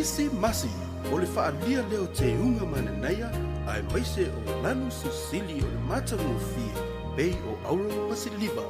Isi masi, o le whaalia leo te unga mananaia, ai maise o lanu susili o le matangu fia, bei o auro pasiliba.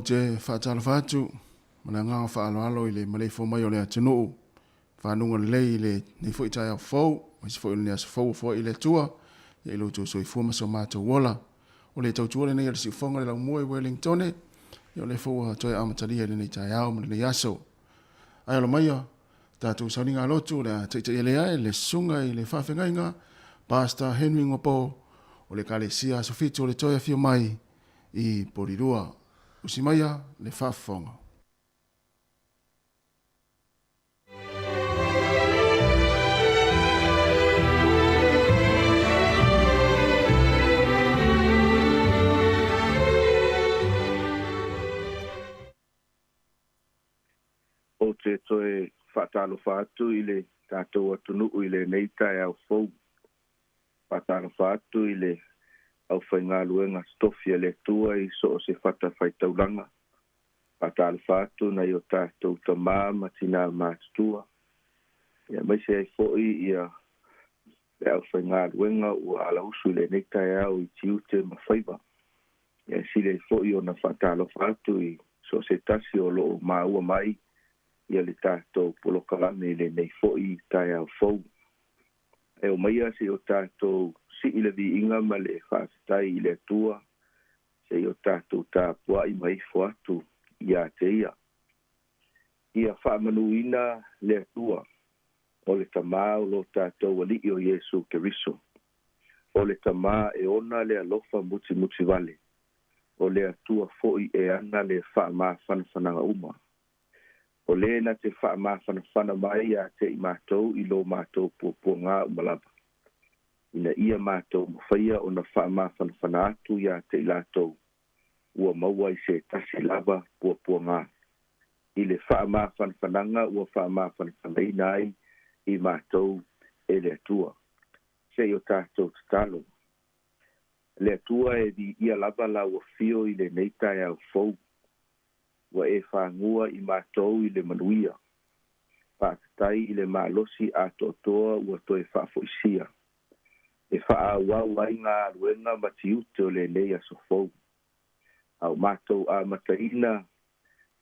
te whaatala whaatu, mana ngā whaaloalo i le malei fo mai o le atunuu, whanunga lei le nei fo i tai au fau, mai se fo i le asa fau fo i le tua, i lo tu so i fuma so mātou wola, o le tau tuole nei ala si ufonga le lau mua i Wellingtone, i o le fo a toi amatalia le nei tai au, mana le aso. Ai alo maia, tātou sauninga lotu, le teita i le ai, le sunga i le whawhengainga, Pastor Henry Ngopo, o le kale sia sofitu o le toia fio mai i Porirua. Usimaya le whawhonga. O te toe whaatalo whaatu i le tātou atunuu i le neitai au fau. Whaatalo whaatu i le au whainga luenga stofia le tua i so o se whata whaitaulanga. Whaatalo whaatu na i o tātou tamā matina mātutua. Ia mai se ai fōi ia le au whainga luenga ua ala usu le neitai au i tiute mawhaiva. Ia sile fōi o na whaatalo whaatu i so se tasi o loo maua mai. Ia le tātou polokalame le nei fo'i tai au fau. E o maia se o tātou si i le vi inga ma le whaatai i le tua, se o tātou tāpua i mai atu i a te ia. Ia whaamanuina le tua, o le tamā o lo tātou ali o Yesu Keriso. O le tamā e ona le alofa muti vale, o le atua fo'i e ana le whaama whanawhananga uma. O le na te wha whana mai a te i mātou i lo mātou pua ngā umalaba. Ina ia mātou mawhaia o na wha whana atu i a te i lātou. Ua maua i se tasi lava pua ngā. I le wha whananga ua wha whanai nai i mātou e le atua. Se o tātou tatalo. Le atua e di ia lava la ua fio i le neitai au fau. Wa e whangua i mātou i le manuia. Pātai i le mālosi a totoa ua toi whafoisia. E wha wai ngā ruenga matiute o le nei asofou. Au mātou a mataina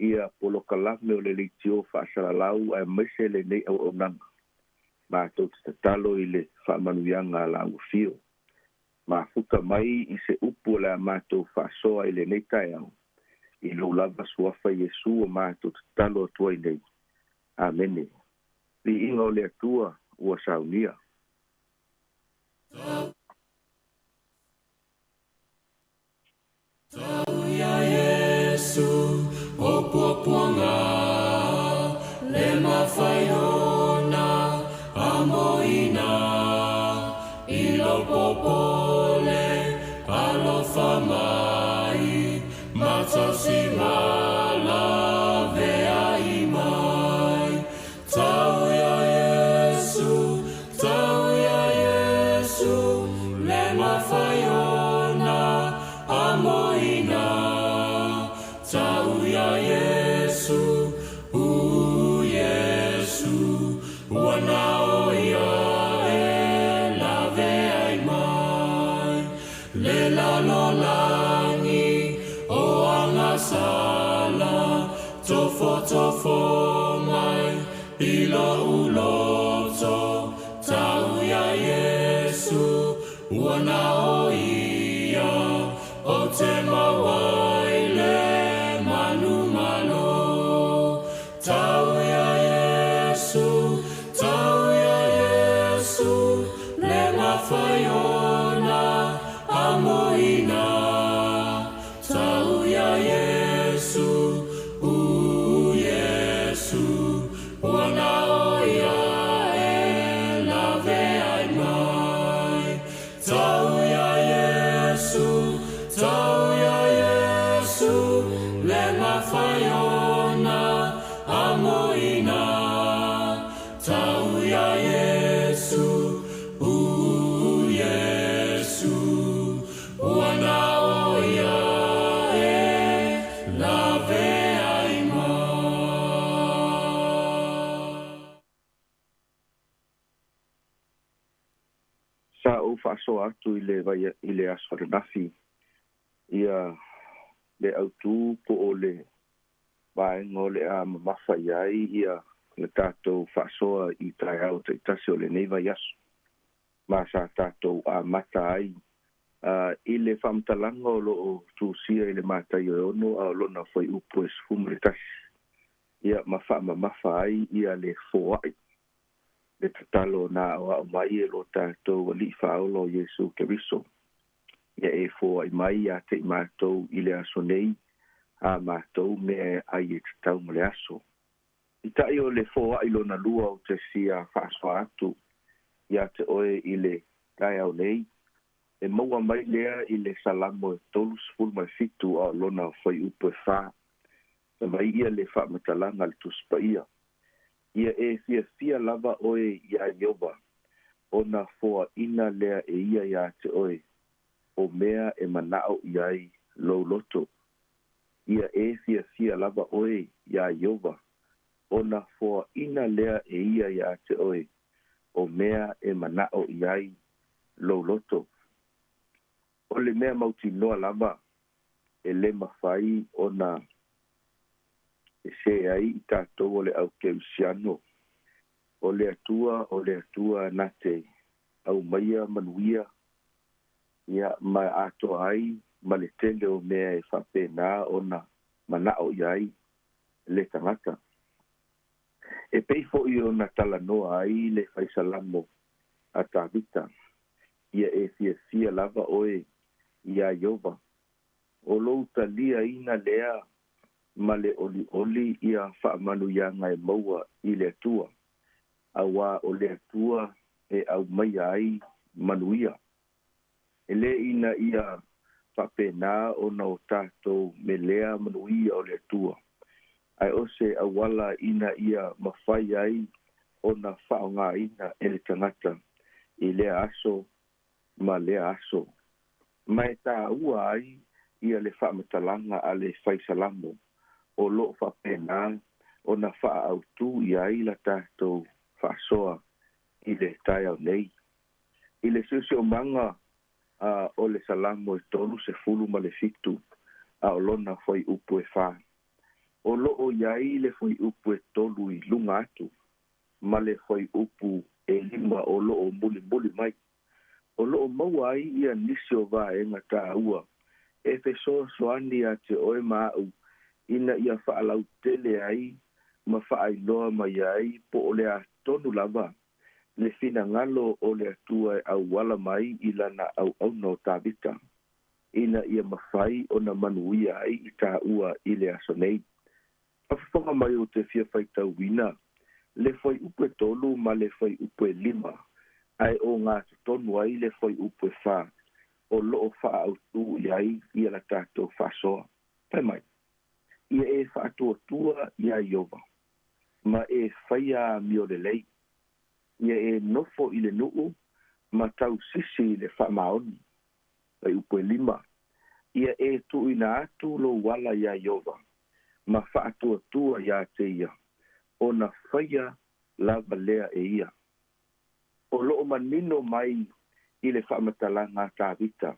ia polokalame o le leitio whaasalalau a mese le nei au onanga. Mātou tatalo i le whaamanuianga la ufio. Māfuta mai i se upu la mātou whaasoa i le nei tai au. I lo lava suafa Yesu o mātou talo atua i nei. Amene. Li inga o le atua ua saunia. Tau ia Yesu o puapuanga le mawhaiona amoina i lo popole alofa mai matasi mala vea i mai. Tau ia Yesu le mawhaiona amoina. Tau ia Yesu, Yesu, wana o ia e la vea i mai. Le lalo langi o anga sala, tofo mai, ilo uloto. Tau ia Yesu, wana o ia, o te mawai le manu malo. Tau ia Yesu, le mawhaiona amoina. Tau ia Yesu, Yesu, wana o ia e la vea i mai. Tau ia Yesu, le mawhaiona amoina. Tau ia Yesu, Yesu, wana o ia e la vea i mai. Sa o whaaso atu i le aswharanafi. Ia le autu po o le vaenga o le a mamafa iai ia le tātou whaasoa i tai au te tasi o le neiva yasu. Ma sa tātou a mata ai. I le whamtalanga o lo o tūsia i le mātai o ono a lona whai upo e sfumu le tasi. Ia mamafa ai ia le fōai. Le tatalo na o mai e lo tātou wa li whaolo Jesu Keriso. Ia e fōai mai a te mātou i le aso nei a mātou me ai e tatau ma le aso. I tai o le fōai lo na lua o te sia whaaswa atu ia te oe i le tai au nei. E maua mai lea i le salamo e tolu sfulu mai fitu a lona whai upo e wha. Na mai ia le wha matalanga le tuspa ia. Ia e fia lava oe ia Ioba. O na fōa ina lea e ia te oe. O mea e manao iai lo loto. Ia e fia lava oe ia Ioba. O na fōa ina lea e ia te oe. O mea e manao iai lo loto. O le mea mauti noa lava e le mawhai o na e se ai i tātou o le au keusiano. O le atua nate au maia manuia ia mai ato ai ma le tele o mea e whapena o na manao iai le tangata. E peifo i o na tala noa ai le whaisalamo a tāwita. Ia e fia lava oe ia Ioba. O lou talia ina lea ma le oli ia whaamanu ia ngai maua i le atua. Awa o le atua e au mai ai manuia. E le ina ia whapena o na o tātou me lea manuia o le atua. Ai ose awala ina ia mawhai ai o na whaonga ina e le tangata i lea aso ma lea aso. Mai tā ua ai ia le whaamatalanga a le whaisalamo o loo whapena o na wha autu i ai la tātou whaasoa i le tai au nei. I le susi o manga o le salamo e tolu se fulu ma le fitu a o lona whai upu e wha. O loo iai le whai upu e tolu i lunga atu ma le whai upu e lima o loo muli mai. O loo maua ai ia nisi o wā e ngata ua. E fe soani a te oe mau ina ia whaalau tele ai ma whaailoa mai ai po o le a tonu lava. Le fina ngalo o le atua e au wala mai i lana au no tāwita. Ina ia mawhai o na manuia ai i tā ua i le aso nei. Awhawhanga mai o te fia whaitau wina. Le whai upe tolu ma le whai upe lima. Ai o ngā tonu ai le whai upe wha. O loo wha au tu iai ia la tātou whasoa. Pai mai. Ia e wha atua ia Ioba. Ma e whaia mio le lei. Ia e nofo i le nuu. Ma tau sisi le wha maoni. Whai upe lima. Ia e tu ina atu lo wala ia Ioba. Ma wha atua ia te ia. O na whaia lava lea e ia. O loo manino mai i le whamatalanga tāwita.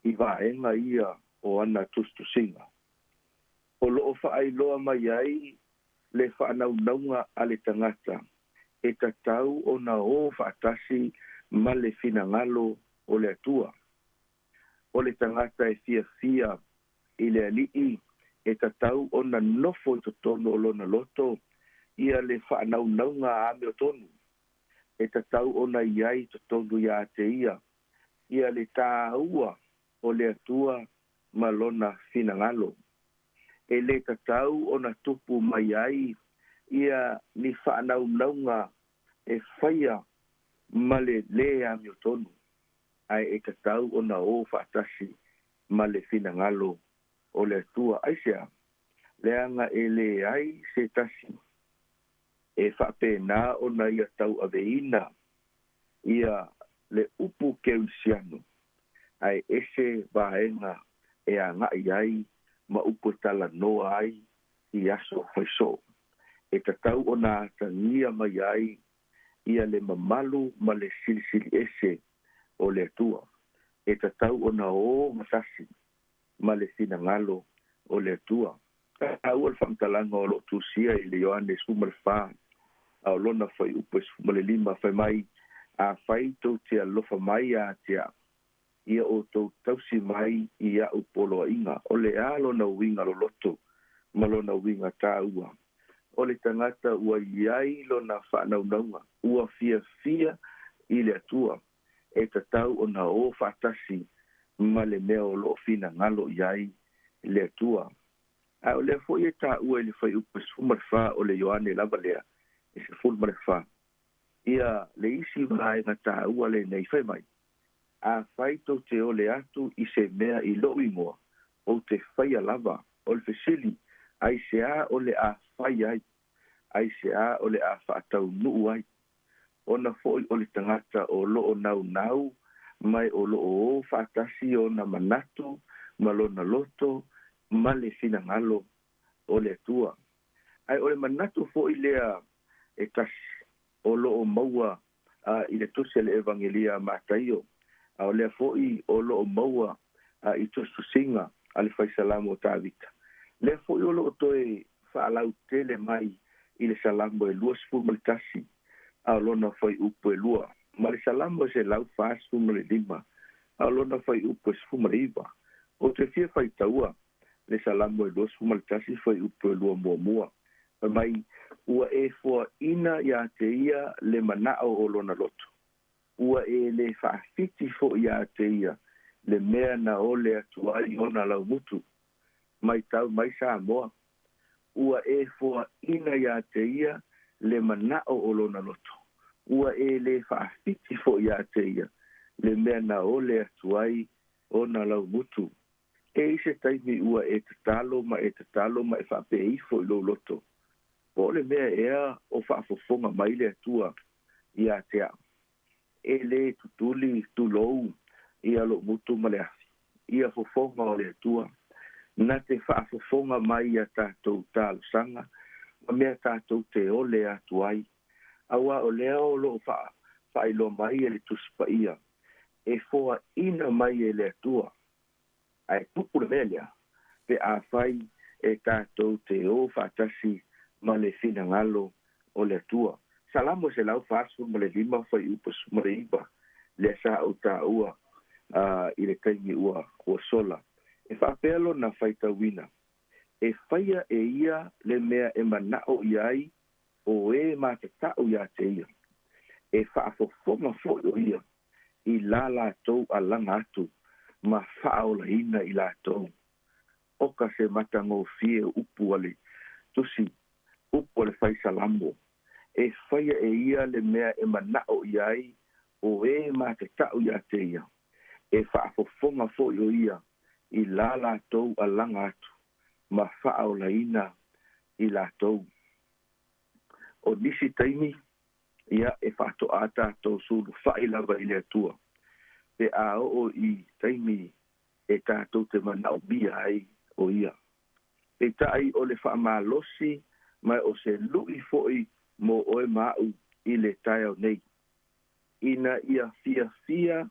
I waenga ia o ana tustusinga. O loo whaailoa mai ai le whaanaunaunga a le tangata. E tatau o na o whaatasi ma le finangalo o le atua. O le tangata e fia i le alii e tatau o na nofo i totono o lona loto ia le whaanaunaunga a me o tonu. E tatau ona iai totonu ia te ia. Ia le tā ua o le atua malona finangalo. E le tatau ona tupu mai ai ia ni whaanaunaunga e whaia ma le lea miotonu. Ai e tatau ona o whaatasi ma le finangalo o le atua. Aisea, leanga e le ai se tasi. E whapena o na ia tau aveina ia le upu keusiano. Ai ese vaenga e a ngai ai ma upu tala noa ai i aso whaiso. E tatau o na tangia mai ai ia le mamalu ma le silisili ese o le atua. E tatau o na o matasi ma le finagalo o le atua aua le fa'amatalaga o lo'o tusia i le ioane suma le fā a o lona fai upu suma le lima fai mai a fai tou te alofa mai a tea ia o tou tausi mai i a'u poloaʻiga o le ā lona uiga loloto ma lona uiga tāua o le tagata ua iai lona fa'anaunauga ua fiafia i le atua e tatau ona o fa'atasi ma le mea o lo'o finagalo i ai le atua a o lea fo'i e tāua i le fai upu suma le fā o le ioane lava lea e se fulu ma le fā ia le isi vaega tāua lenei fai mai a fai tou te ole atu i se mea i lo'u igoa o te faia lava o le fesili ai se a o le a fai ai ai se a o le a fa'ataunu'u ai ona fo'i o le tagata o lo'o naunau mai o lo'o fa'atasi ona manatu ma lona loto ma le finagalo o le atua ai o le manatu fo'i lea e tasi o lo'o maua i le tusi le evangelia mataio a o lea fo'i o lo'o maua i tususiga a le faisalamo o tavita lea fo'i o lo'o toe fa'alautele mai i le salamo e 2 ma le tasi a o lona fai upu e 2 ma le salamo e se lau 5 ma le 5 a o lona fai upu e 10 ma le 1 o te fia faitaua le salamo e 2 ma le tasi fai upu e 2 muamua mai ua e foaʻina iā te ia le mana'o o lona loto ua e le fa'afiti fo'i iā te ia le mea na ole atu ai ona laumutu mai tau mai Samoa ua e foaʻina iā te ia le mana'o o lona loto ua e le fa'afiti fo'i iā te ia le mea na ole atu ai ona laumutu e ise taimi ua e tatalo ma e fa'ape'i fo'i lou loto o le mea ea o fa'afofoga mai le atua iā te a'u e le tutuli tulou ia lo'o mutu ma le afi ia fofoga o le atua na te fa'afofoga mai ia tatou talosaga ma mea tatou te ole atu ai aua o lea o lo'o fa'ailoa mai e le tusi pa'ia e foaʻina mai e le atua ae tupu le mea lea pe āfai e tatou te o fa'atasi ma le finagalo o le atua salamo se lau fasu ma le 5 fai upu ma le 1 le sa o tāua i le taimi ua sola e whapea lona faitauina e whaia e ia le mea e mana'o i ai o e matata'u ia te ia e whaafofonga fo'i o ia i la lātou a langa atu ma whaolaina i lātou oka se matango fie upu ale tusi upu le faisalamo e whaia e ia le mea e mana'o i ai o e matata'u ia te ia e whaafofonga fo'i o ia i la lātou a langa atu ma whaolaina i lātou o nisi taimi ia e whātoa tātou sulu whailava i le atua pe a o i taimi e tātou te mana'o bia ai o ia e tai o le whaamalosi mai o se lui fo'i mo oe ma'u i le tae nei ina ia fia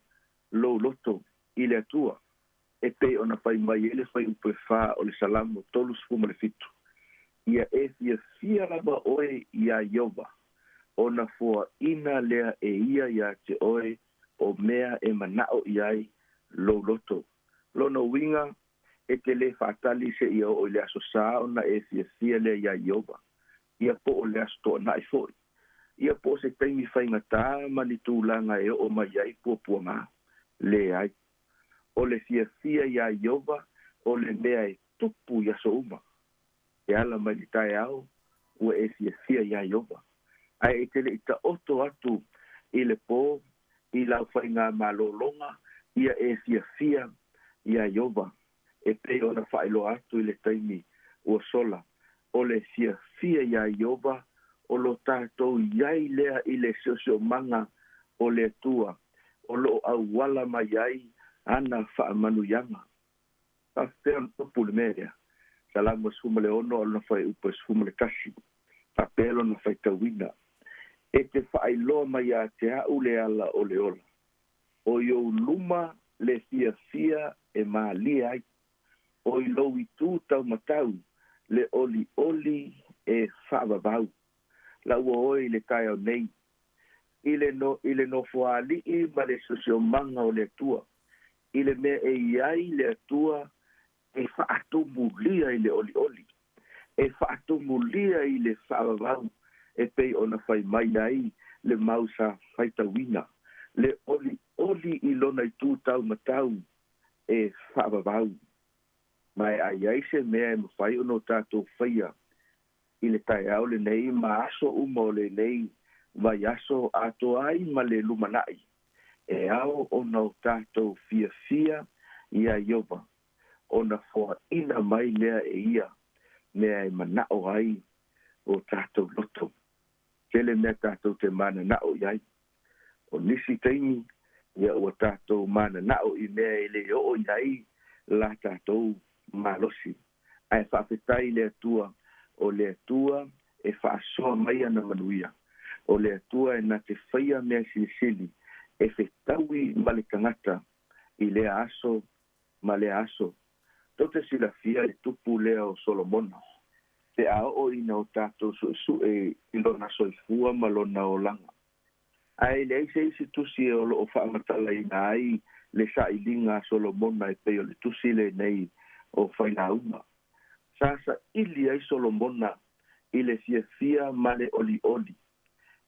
lo loto i le atua e pe ona fai mai ele fai upe wha o le salamo tolu sfuma le fitu ia e fia lava oe ia Iova ona fua ina lea e ia te oe o mea e mana'o i ai lo loto lona winga e te le whaatali se ia o le aso sa ona e fia lea ia Iova ia po o le aso toa nai foi ia po se taimi whainga tā mani tūlanga e o mai ai pua ngā le ai o le fia ia Iova o le mea e tupu ia so uma e ala mai li tae au ua e fia ia Iova ai e tele ita oto atu i le po i lau whainga malolonga ia e fia ia Iova e pe ona whailo atu i le taimi ua sola o le fia ia Iova o lo tātou iai lea i le sosio manga o le tua o lo au wala mai ai ana whaamanuyanga pafea tupu le mea salama suma le ono alona whai upa suma le kasi papelo na whai tawina e te whaailoa mai a te au le ala o le ola o yo luma le fia e maalia ai o i lou i tū tau matau le oli oli e whaavavau. La ua oi le tai au nei. Ile no fuali i ma le susio manga o le atua. Ile me e iai le atua e whaatumulia i le oli oli. E whaatumulia i le whaavavau e pei ona whai mai ai le mausa whaitawina. Le oli oli i lona i tū tau matau e whaavavau. Mai ai ai se mea e mawhai ono tātou whaia i le tai au le nei ma aso uma o le nei vai aso ato ai ma le lumanai. E ao ona o tātou fia fia ia iova. Ona fua ina mai mea e ia mea e manao ai o tātou loto. Kele mea tātou te mana nao iai. O nisi teimi ia ua tātou mana nao i mea e le o iai la tātou malosi. Ai whawhetai le atua o le atua e whaasoa mai ana manuia. O le atua e na te whaia mea silisili e whetaui ma le tangata i le aso ma le aso. Tote sila fia e tupu lea o Solomona. Te ao ina o tātou su e ilona soifua ma lona o langa. Ai le eise isi tusi e o lo o whaamatala ina ai le sa ilinga Solomona e peo le tusi le nei o whainaunga. Sasa ili ai Solomona ile fia ma le oli oli.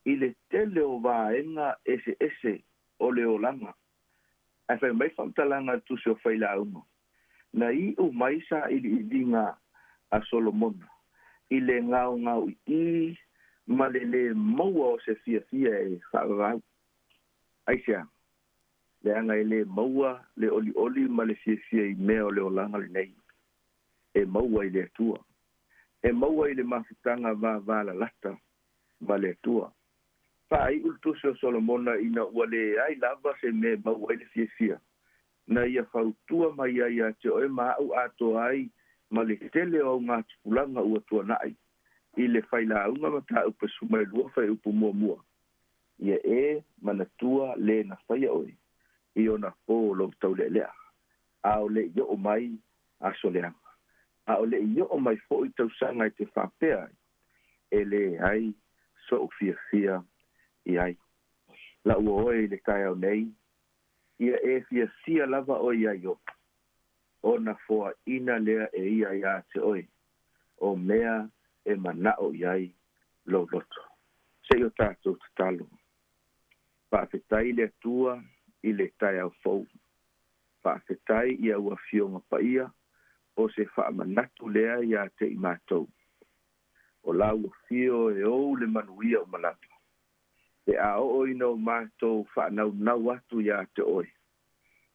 Ile tele o vaenga ese o le olanga. Ai whai mai whamtalanga tusi o whailaunga. Na i o maisa ili ilinga a Solomona. Ile ngau i ma le maua o se fia e whaarau. Aisea, le anga le maua, le oli ma le fia i mea o le olanga le nei. E maua i le atua. E maua i le mafutanga va la lata ma le atua. Pai ultusi o Solomona ina ua le ai lava se me maua i le fia. Na ia whautua mai ai te oe maau ato ai ma le tele o ngā tupulanga ua tua nai. I le whaila unga mata upa sumai lua whai upu mua. Ia e manatua le na whaia oi. I o na pō lo tau le lea. A o le i o mai aso leanga. A o le i o mai fo i tau sanga i te whapea. E le ai so o fia i ai. La ua oi le kai au nei. Ia e fia lava oi ai o. O na foa ina lea e ia ia te oi. O mea e manao iai lo loto. Se o tātou te talo. Whaafetai le atua i le tai au fau. Whaafetai ia ua fionga paia o se whaamanatu lea ia te i mātou. O la ua fio e ou le manuia o malapa. Te a o ina o mātou whaanau atu ia te oi.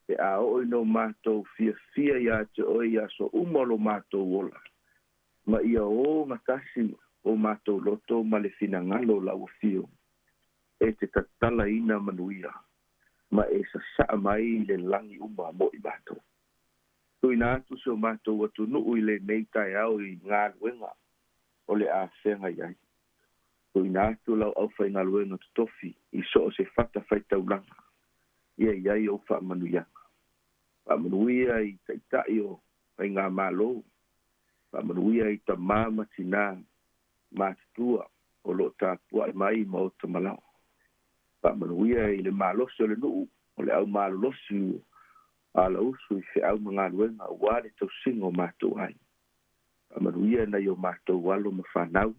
Te a o ina o mātou fia ia te oi ia so umalo mātou ola. Ma ia o matasi o mātou loto ma le finangalo la ua fio. E te tatala ina manuia. Ma e sa saa mai le langi uma mo i mātou. Tuina atu se o mātou watu nuu i le neitai au i ngā luenga o le a whenga iai. Tuina atu lau au whai ngā luenga tutofi i so o se whata whaitau langa. Ia iai o wha manuianga. Wha manuia i taitai o whai ngā mālo. Wha manuia i ta māma tina mātutua o lo tā pua i mai ma o ta malau. Wha manuia i le mālosi o le nuu o le au mālosi a la usu i whi au mga luenga wale tau singo mātou ai. Wha manuia na i o mātou walo ma whanau.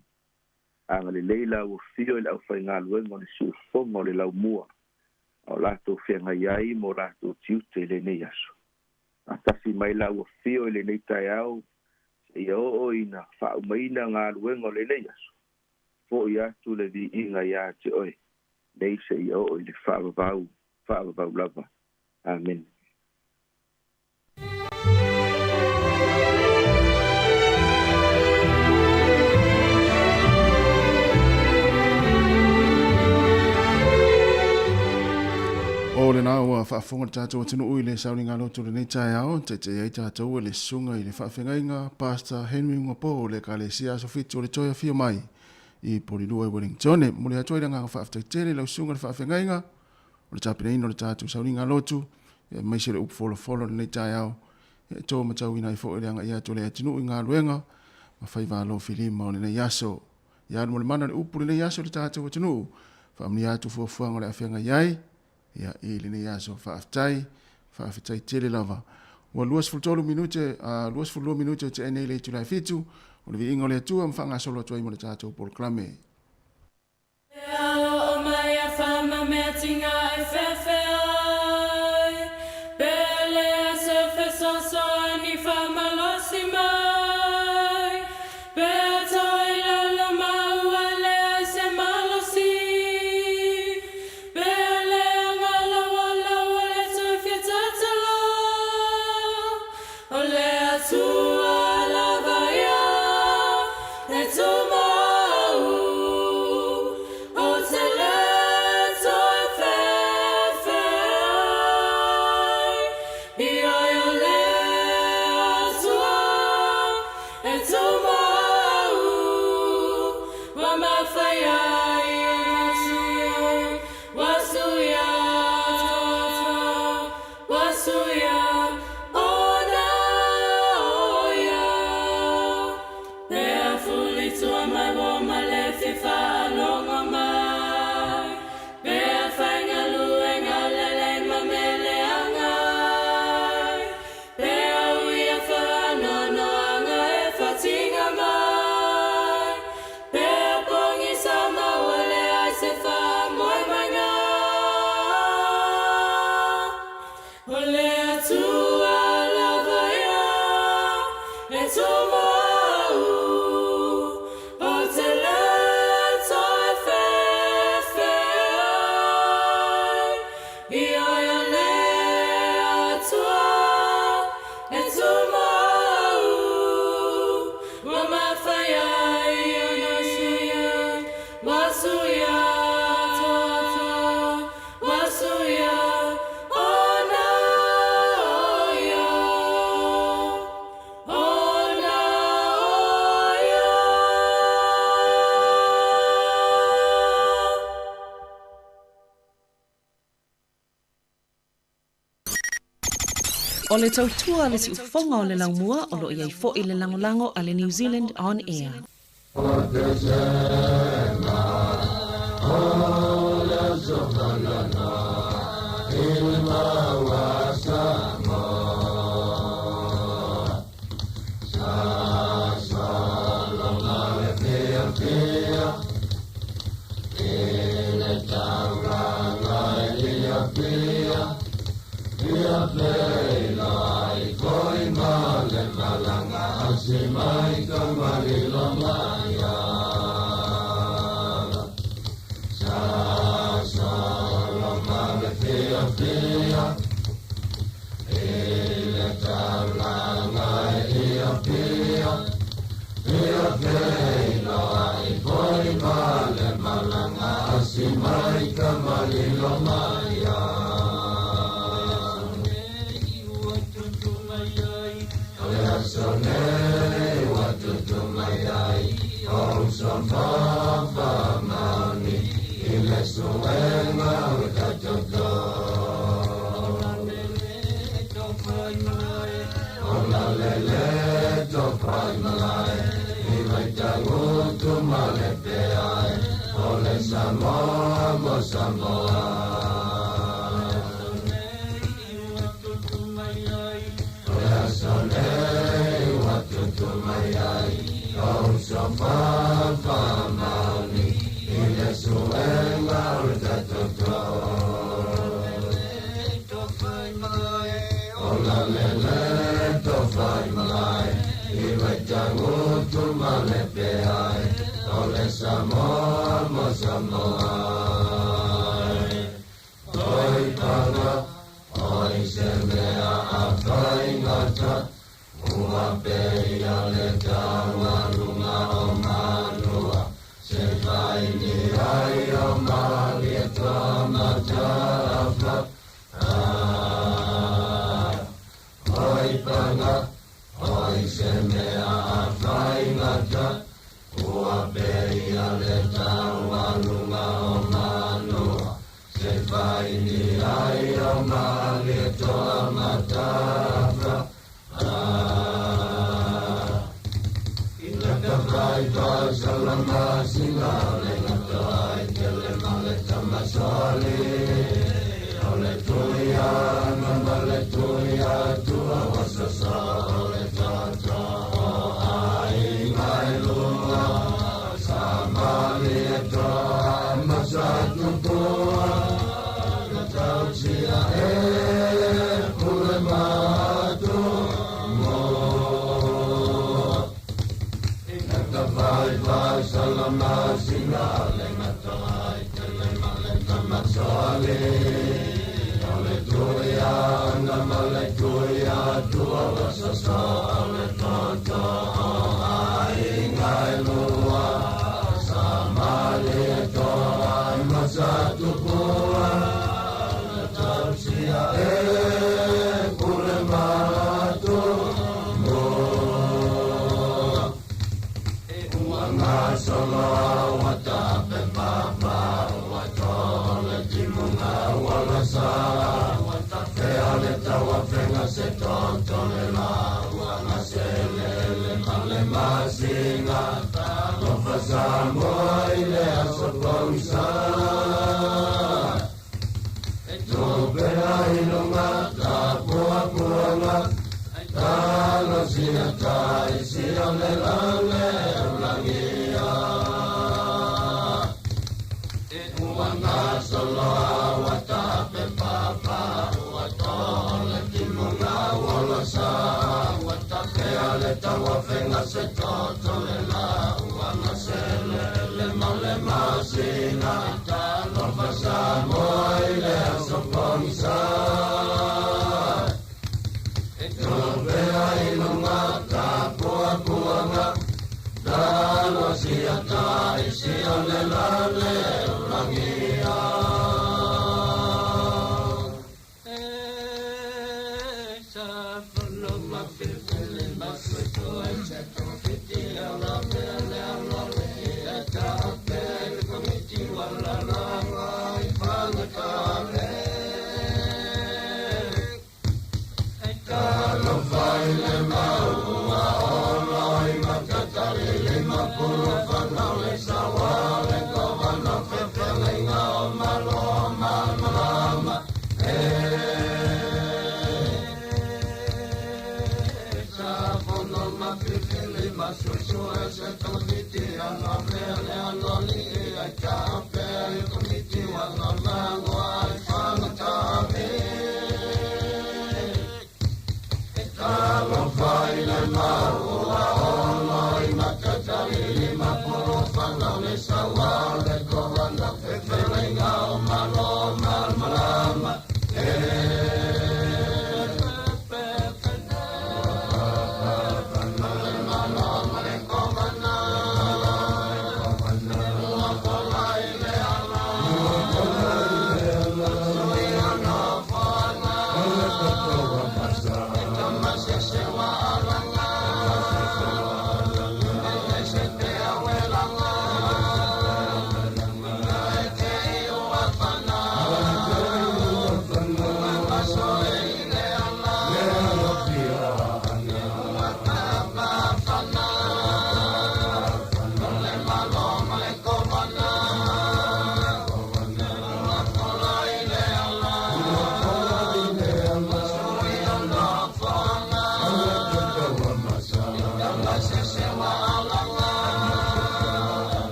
Anga le leila o fio i le au whai ngā luenga o le siu fonga o le lau mua. O lato whenga iai mo lato tiute le nei aso. A tasi mai lau o fio i le nei tai au. I o ina whau maina ngā luenga o le nei aso. Fo i atu le vi inga ia te oi. Nei se i o i le whaavavau lava. Amen. O le nā ua whaafonga tātou atinu ui le sauni ngā lotu le nei tai ao, te ai tātou le sunga i le whaafengainga, Pastor Henry Ngapo le ka le sia sofitu o le toia fio mai i Porirua i Wellington. Mo le atoira ngā whaaftaitele lau sunga le whaafengainga, o le tāpina ino le tātou sauni ngā lotu, e maise le upfollow le nei tai ao, e tō matau ina i fo anga ia tole atinu i ngā luenga, ma whai wālo whilima o le yaso. Ia mo le mana le upu le yaso le tātou atinu, whaamni atu fuafuanga le awhianga iai, ia i le yaso whaafitai tele lava. Ua luas fultolu minute, luas fulua minute o te enei le tulai fitu, o le vi ingo le atua mwhanga solo atua i mo le tātou poloklame. O mai a whama mea tinga e whewhai, pele a se whesoso ani whama losi mai, pea toi lalo maua lea se malosi, pele a ngala wala wale toi fiatatalo, o lea tua lava ia, e tuma. O le tautua le si ufonga o le laumua o lo iai fo i le langolango a le New Zealand On Air.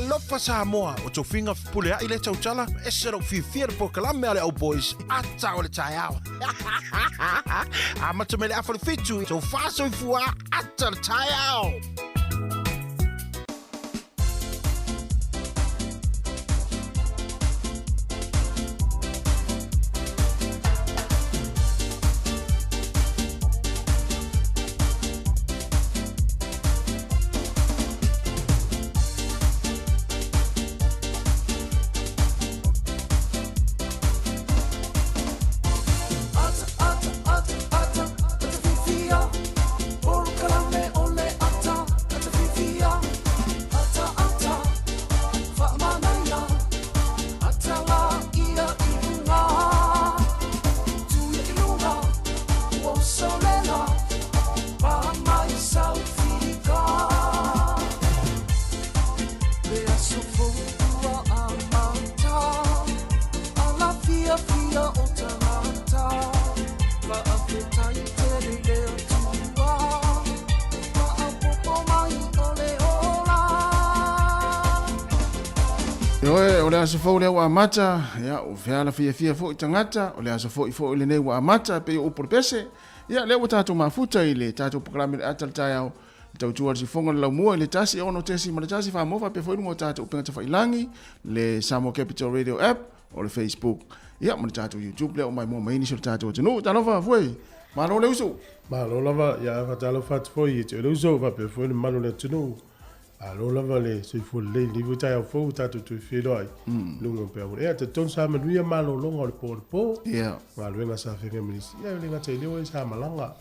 Lofa Samoa o tō whinga pulea i le tautala e sero whiwhia po kalame ale au boys ata o le tai au. A mata mele awhare fitu i tō whāsoi fua ata le tai au. le aso fo le wa mata ya o feala fia fo tangata o le aso fo le nei wa mata pe o porpese ya le o tatu mafuta ile tatu programa atal tayao tau tua si fonga la mua le tasi ono tesi ma le tasi fa mo fa pe fo mo tatu penga fa ilangi le Samo Capital Radio app o le Facebook ya mo tatu YouTube le o mai mo mai ni so tatu no talo fa foi ma lo le uso ma lo lava ya fa talo fa foi te le uso va pe fo ma lo le tunu alo lava le se fu le livu tai fo tatu tu filoi lungo pe o e te ton sa ma luia malo longo le po ya ma lo nga sa fe ngemini ya le nga te le o sa malanga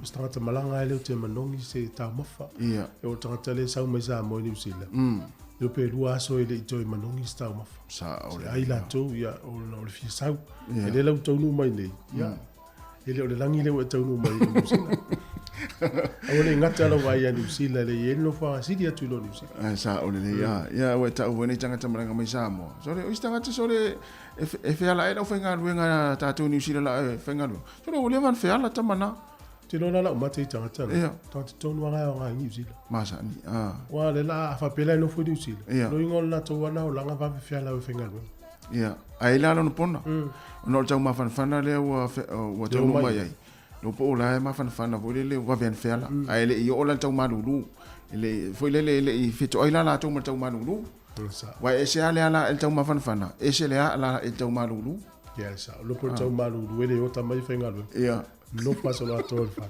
sta ta malanga le te manongi se ta mofa ya e o ta le sa mo sa mo ni usila yo pe lua so ile to manongi sta mofa sa o le ai la to ya o le fi sa e le lo to nu mai le ya ele o le langi le o to nu mai usila Awale ngata lo vai anu sila le yeno fa sidia tu lo nisi. Sa o le ya wa ta o ni tanga tamanga mai Samo. So le o stanga te so le e fe ala e o fenga luenga ta tu ni sila la fenga lu. So le o le man fe ala tamana. Te lo la o mate tanga tanga. Ta te tonu nga ni sila. Masa ni wa le la fa pela no fo ni sila. Lo ingol na to wana o langa fa fe ala o fenga lu. Ya ai la no pona. No tau ma fan le wa to no mai ai. No po la ma fan vo le wa ben fela ai le yo la tau malulu le foi le i fito ai la tau tau malulu wa ese ala la el tau ma fan ese le ala el tau malulu ya sa lo po tau malulu le yo tamai fenga lu ya no paso la to fa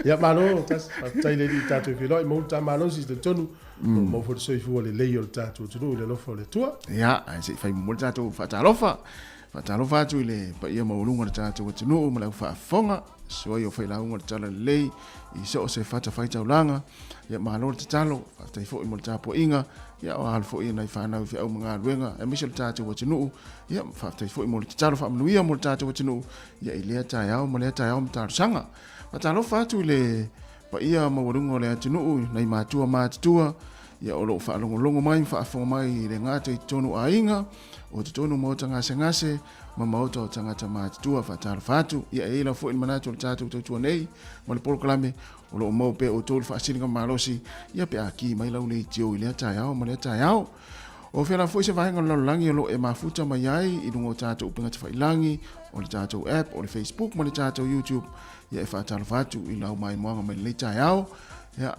ya malo tas tai le di tatu filo mo ta malo si de tonu mo fo so fu le yo tatu tu le lo fo le tua ya ai se fai mo tatu fa talofa tu le pa ia maulunga tatu tunu mo la fa fonga so yo fai la unga tala lei I so se fata fai taulanga ya malo te talo fata fo mo tapo inga ya o al fo ina fa na fi au mga luenga e misel tatu watinu ya fata fo mo te talo fa mnuia mo tatu watinu ya ile ta ya mo le ta ya mo tar sanga patalo fatu le pa ia maulunga le tunu na matua matua ya o lo fa longo mai fa fo mai le ngate tonu ainga o te tonu mo tanga sengase mama o tanga tama tua fatal fatu ya e la fo in manatu tatu tu nei mo le proclame o lo mo pe o tol fa silinga malosi ya pe aki mai la ule tio ile ta ya mo le ta ya o fe la fo se va ngol langi lo e mafuta mai ai I dungo tatu pinga te fa langi o le tatu app o le Facebook mo le tatu YouTube ya e fatal fatu I la mai mo mai le ta ya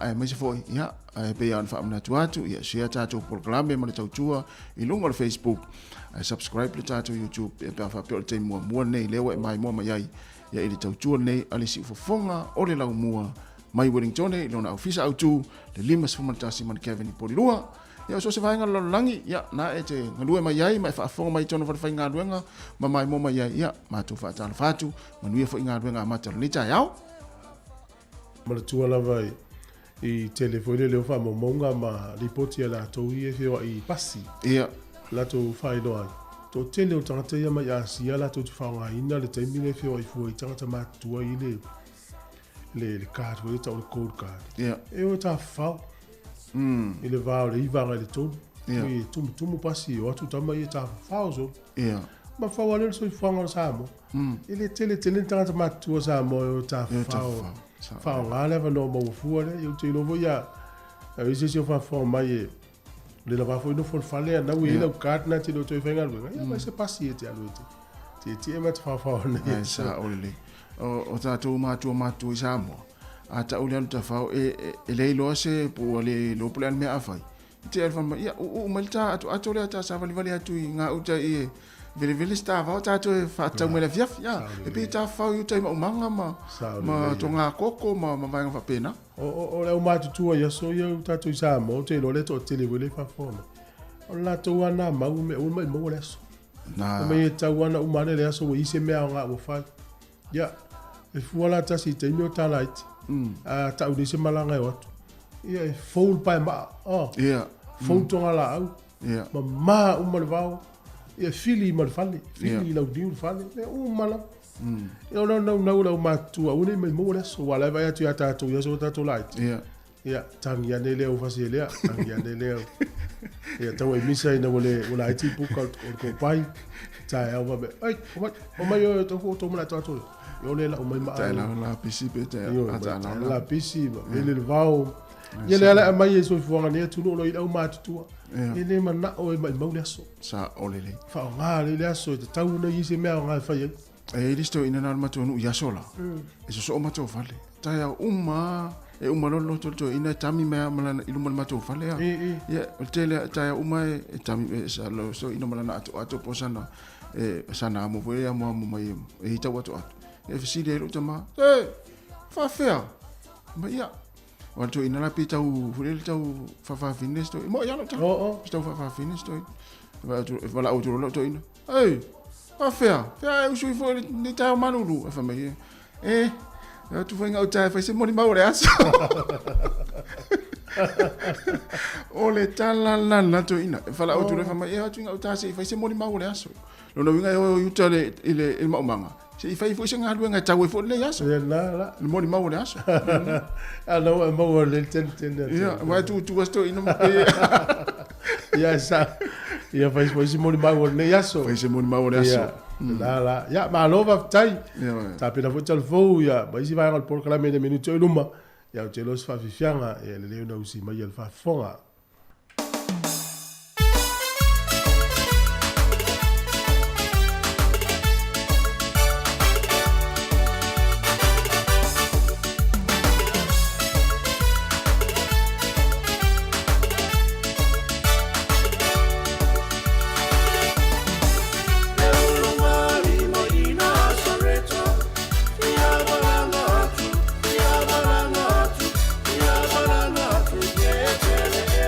ai mai se fo ya ai pe an fa manatu atu ya share tatu proclame mo le tautua I lungo le Facebook I subscribe le tatu YouTube e pa fa pe te mo nei lewa mai mo mai ai ya I le tautua nei ali si fofonga o le lau mua mai Wellington e lona ofisa autu le limas fumantasi man Kevin Polilua ya so se vainga lo langi ya na e te ngalue mai ai mai fa fonga mai tono fa fainga luenga ma mai mo mai ai ya ma tu fa tal fatu manui fa inga luenga mater ni ta yao ma tu ala vai I telefone le fa mo monga ma ripoti ala to I fio I pasi ya la to fai do ai to tele o tangata ia mai a sia la to whaonga ina le taimi le whio i fua i tangata mātua i le card wei tau le code card e o ta whao i le vāo le iwanga le tonu i tumu pasi o atu tama i ta whao so ma whao alele so i whaonga o Samoa i le tele tangata mātua Samoa o ta whao whaonga le wano mau fua le i o te lovo ia e se o whao mai e le la va foi no for fale na wi la card na ti do to fenga lu ma se pasi ti alu ti e mat fa ne sa ole o ta to ma tu Samoa a ta ole ta fa e le lo se po le lo plan me afai ti e fa ya o malta atu le ta sa vali atu nga uta e vele sta va ta to fa ta mo le fiaf ya e pe ta fa u ta manga ma to nga koko ma va fa pena o le ma tu ya so ya ta to Samoa te lo le to te le vele fa fona o la to ana ma u me mo le so na me ta wana u ma le so i se me nga o fa ya e fu la ta si te mi o ta light a ta u se malanga e watu ya e full pa ma full to la au ma u ma le vao ia fili mal fale fili la diu fale le o mala eu não la matua une me mo le so wala vai atu ata tu ya so tatu light ia tangia ne le o fasile tangia ne le ia tawa misa ina wala iti puka ko pai ta ya va be ai o mai yo to foto mala tatu yo le la o mai ma la pisi pe te ata la pisi ele vao ia le ala mai so fuanga ne tu no ila o matu ele mana o mai mau le so sa ole le fa nga le so te tau na ise me nga fa ye e listo ina na matu no ya sola e so matu fale ta ya uma lo to ina tami me mala ilu matu fale ya tele ta ya uma e tami sa lo so ina mala atu posana e sana mo vo ya mo mai e ta watu e fisi de lo tama fa fair ma ya wanto ina la pita u fulel tau fa finish to mo ya no tau sto fa finish to va la auto lo to ina fa fair u sui fo ni tau manulu fa me tu foi nga uta fa se mo ni ma ore aso ole tala la to ina fa la auto fa me tu nga uta se fa se mo ni ma ore aso lo no nga yo uta le ile ma manga se fai fo senga lu nga tawe fo le yaso la le mo ni ma ore aso no mo le ten ya wa tu sto ina ya sa ya fai fo se mo ni ma ore le yaso fa se mo ni ma ore aso la ya ma lo va tai ta pena fo tal fo ya ba si va al por kala me de minuto luma ya o telos fa fianga e le na usi ma yel fa fonga Yeah.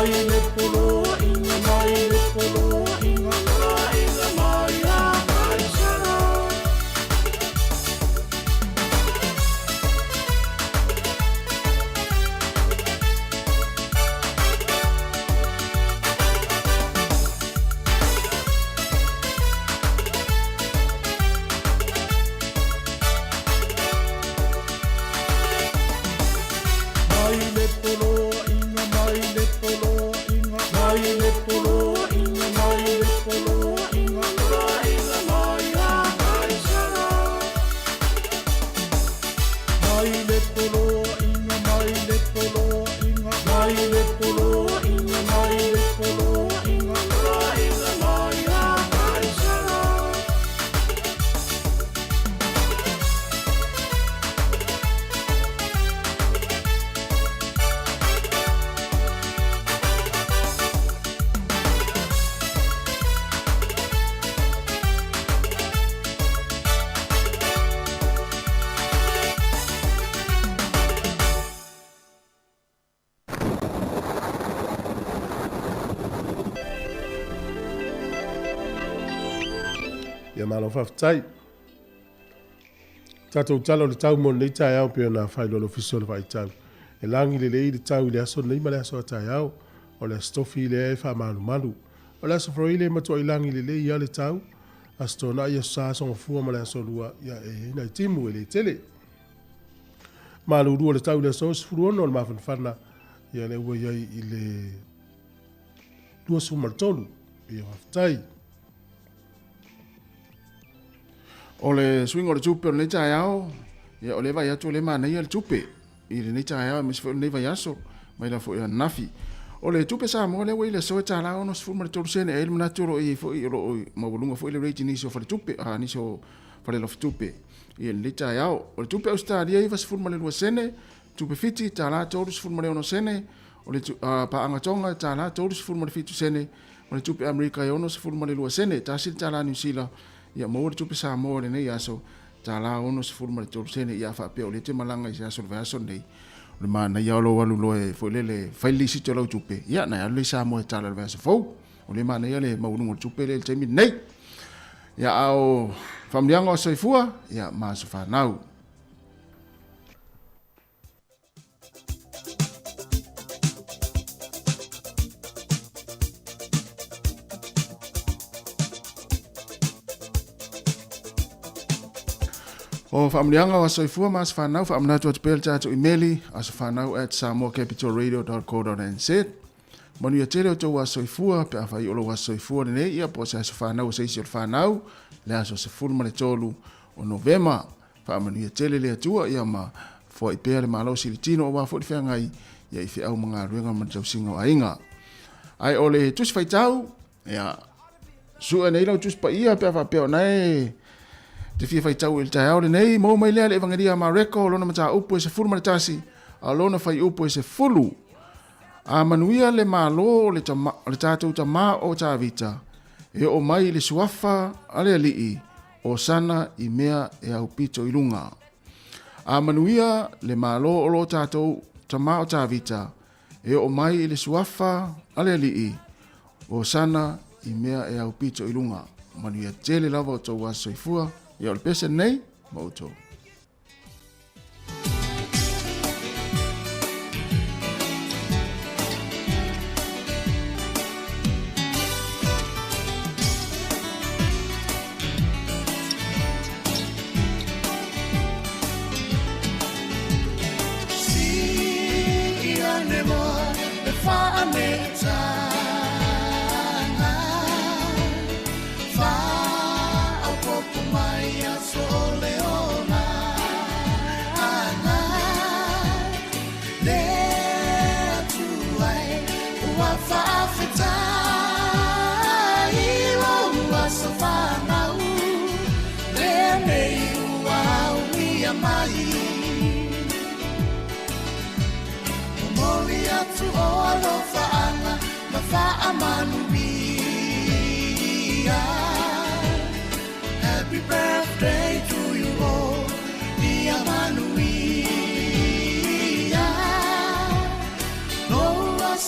mai le polo inga mai le polo inga mai a mai sara. Ia malo whaftai. Tatou talo le tau mo nei tai au pe na fai lo official vai tau. E langi le le tau le aso nei male aso tai au. O le stofi le fa malu malu. O le aso froile mato i langi le ia le tau. Asto na ia sa so fu male aso lua ia e na timu le tele. Malu ru le tau le aso fu no ma fana. Ia le wo ia i le dua su martolu. Ia whaftai. O le swing o le tupe o le tai au, ia o le vai atu le mana ia le tupe, i le nei tai au, mesi fo le vai aso, mai la fo ia nafi. O le tupe sa mo le wei le soe ta la ono sfu mara tolu sene, e le mana toro i fo i ro mawalunga fo i le reiti nisi o fale tupe, nisi o fale lofi tupe, i le nei tai au. O le tupe Australia i va sfu mara lua sene, tupe fiti ta la tolu sfu mara ono sene, o le paanga tonga ta la tolu sfu mara fitu sene, o le tupe Amerika i ono sfu mara lua sene, ta sil ta la New Zealand, ia mo le tupe sa mo le nei aso ta la ono se furma le tolu sene ia fa pe o le te malanga i aso le vaso nei le mana ia lo walu lo e fo le faili si te lo tupe ia na le sa mo ta le vaso fo o le mana ia le maunu tupe le te mi nei ia au famlianga o soifua ia ma so fa nau. O whaamlianga o soifua mas whanau, whaamnatu at pel tātou imeli, as whanau at samoacapitalradio.co.nz. Manu ia tere o tau a soifua, pe a whai olo a soifua ne ia, po se aso whanau o seisi o whanau, le aso se fulma le tolu o Novema. Whaamanu ia tere le atua, ia ma fo i pēr le malo silitino o wafo i whengai, ia i whi au mga ruenga ma tau singa o ainga. Ai o le tus whaitau, ia, sua nei lau tus pa ia, pe a whapeo nei, te fia fai tau il tai aore nei, mau mai lea le evangelia ma reko, lona mata upo e se fulu maritasi, a lona fai upo e se fulu. A manuia le malo le tātou ta ma o ta vita, e o mai le suafa ale alii, o sana i mea e au pito i lunga. A manuia le malo o lo tātou ta ma o ta vita, e o mai le suafa ale alii, o sana i mea e au pito i lunga. Manuia tele lava o tau a soifua, ia o le pese nei, mautou. Happy birthday to you all, dear Manuia. No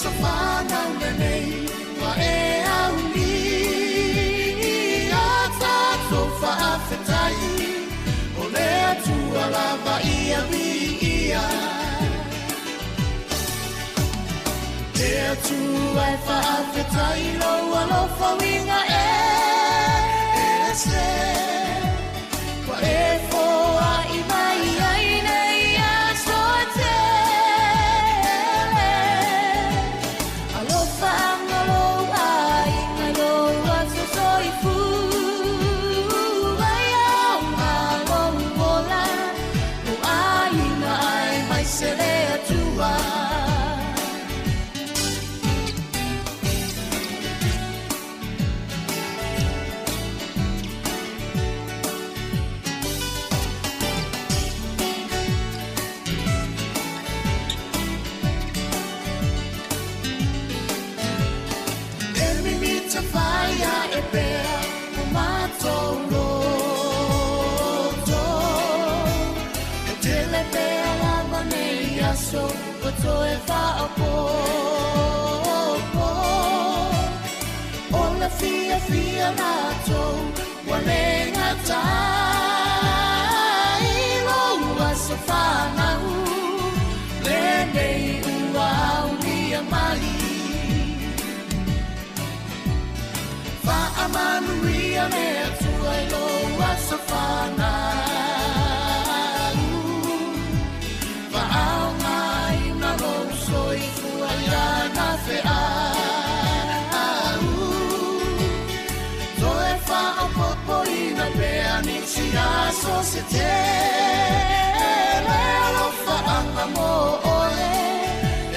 safana nei wa e au ni ata sofa afetai o le atu ala va ia vi ia le atu ai fa afetai lo alo fa winga se wa e fo ai mai ai nei a sote alo fa ngalo ai ngalo wa so soi fu ai au ngalo bola o ai na ai mai se le atua so to e fa po ola fia na to wale ngata ilo wa so fa na le nei wa ulia mali fa amanu ria me tu ai lo wa so fa na société le lo fa amo ole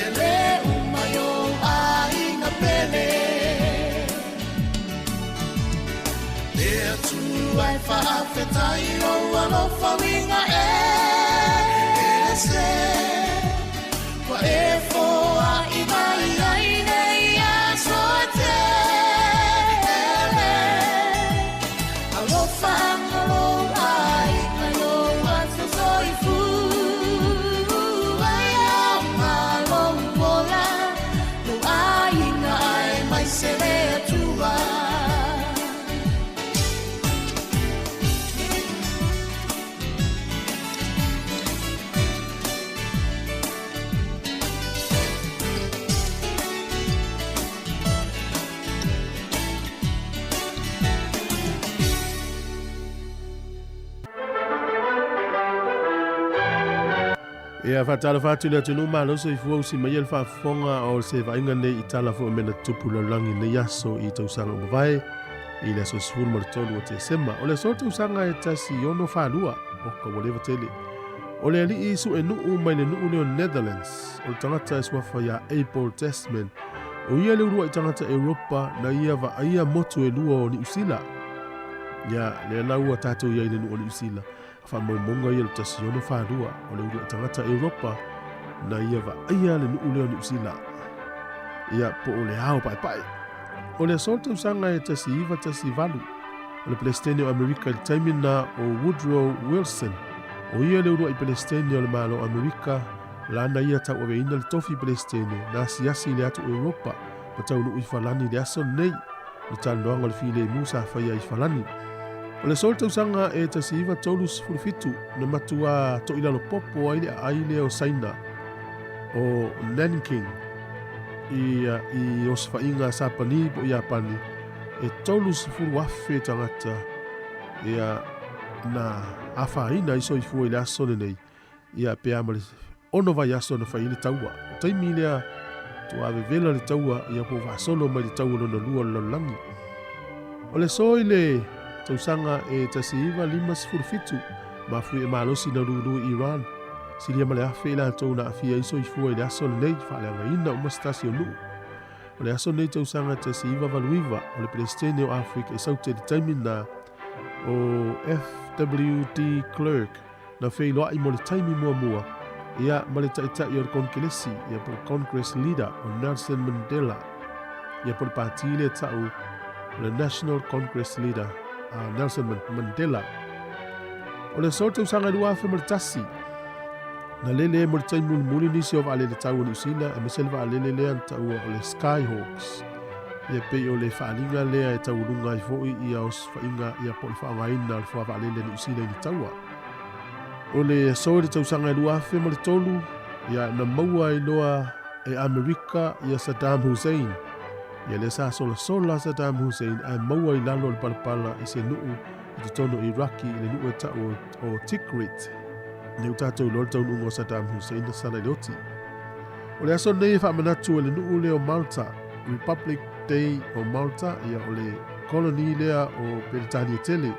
ele umayo ai na pele le tu ai fa afetai lo fa winga se wa e fo ai mai ai nei a sote alo fa Ia fatala fatu le tunu malo so ifu si mai el fa fonga o se va inga nei itala fo mena tupu la langi le yaso I tau sanga o vai I le so sfur martolu o te sema o le so tau sanga e tasi ono fa lua o ka walewa tele o le ali isu e nuu mai le nuu leo Netherlands o le tangata e swafa ya April Testament o ia le urua I tangata Europa na ia va aia motu e lua o ni usila ia le laua tatou ia le nuu o ni usila fa monga ia le tasiono fa lua o le uri tangata Europa na ia va ia le nuu leo ni usila ia po o le hao pai pai o le solta usanga e tasi iwa tasi valu o le Palestine o Amerika le taimina o Woodrow Wilson o ia le uri Palestine o le malo Amerika lana ia tau ave ina le tofi Palestine na siasi le atu Europa ma tau nuu I falani le aso nei le taloanga le file Musa faya I falani o le solta usanga e tasiva tolus fulfitu na matua to ilalo popo aile o Saina o Nanking I osfa inga sapani po Japani e tolus fulwafe tangata ia na afa ina iso ifu ile aso nei ia pe amale ono vai aso na faile taua taimi lea tu ave vela le taua ia po va solo mai le taua no lua lo langi o le soile tausanga e tasiva limas fulfitu ma fu e malosi na lulu Iran silia male afe la tau na afia iso ifu ile aso nei fa le ina uma stasio lu o le aso nei tausanga tasiva valuiva o le Palestine o Afrika e saute de taimina o FWD Clerk na feilo ai mo le taimi mua ia male taita i o konkelesi ia por Congress leader o Nelson Mandela ia por partile tau le National Congress leader Nelson Mandela o le sorte usanga lua fe maltasi Na lele mo le taimu muli nisi o vale le tau o New Zealand e mesele vaalele lea na tau o le Skyhawks. Ia pei o le whaalinga lea e tau runga i foi ia o whainga ia po le whaangaina le wha vaalele New Zealand i taua. O le soe le tausanga e luafe mo le tolu ia na maua i loa e Amerika ia Saddam Hussein. Ia le sa sola Saddam Hussein ai maua i lalo le palapala i se nuu i te tono Iraki i le nuu e tau o Tikrit. Ne utatou lor tau nungo Saddam Hussein na sala leoti. O le aso nei whaamanatu o le nuu leo Malta, Republic Day o Malta, ia o le koloni lea o Peritania Tele.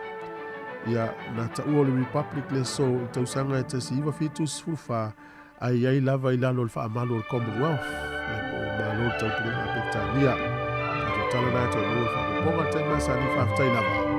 Ia na tau o le Republic le so i tausanga e tasi iwa fitu sifurfa ai lava i lalo le whaamalo o le Commonwealth. Ia po malo tau pina a Peritania. Tato tala na tau nuu le whaamonga te masani whaafitai lava.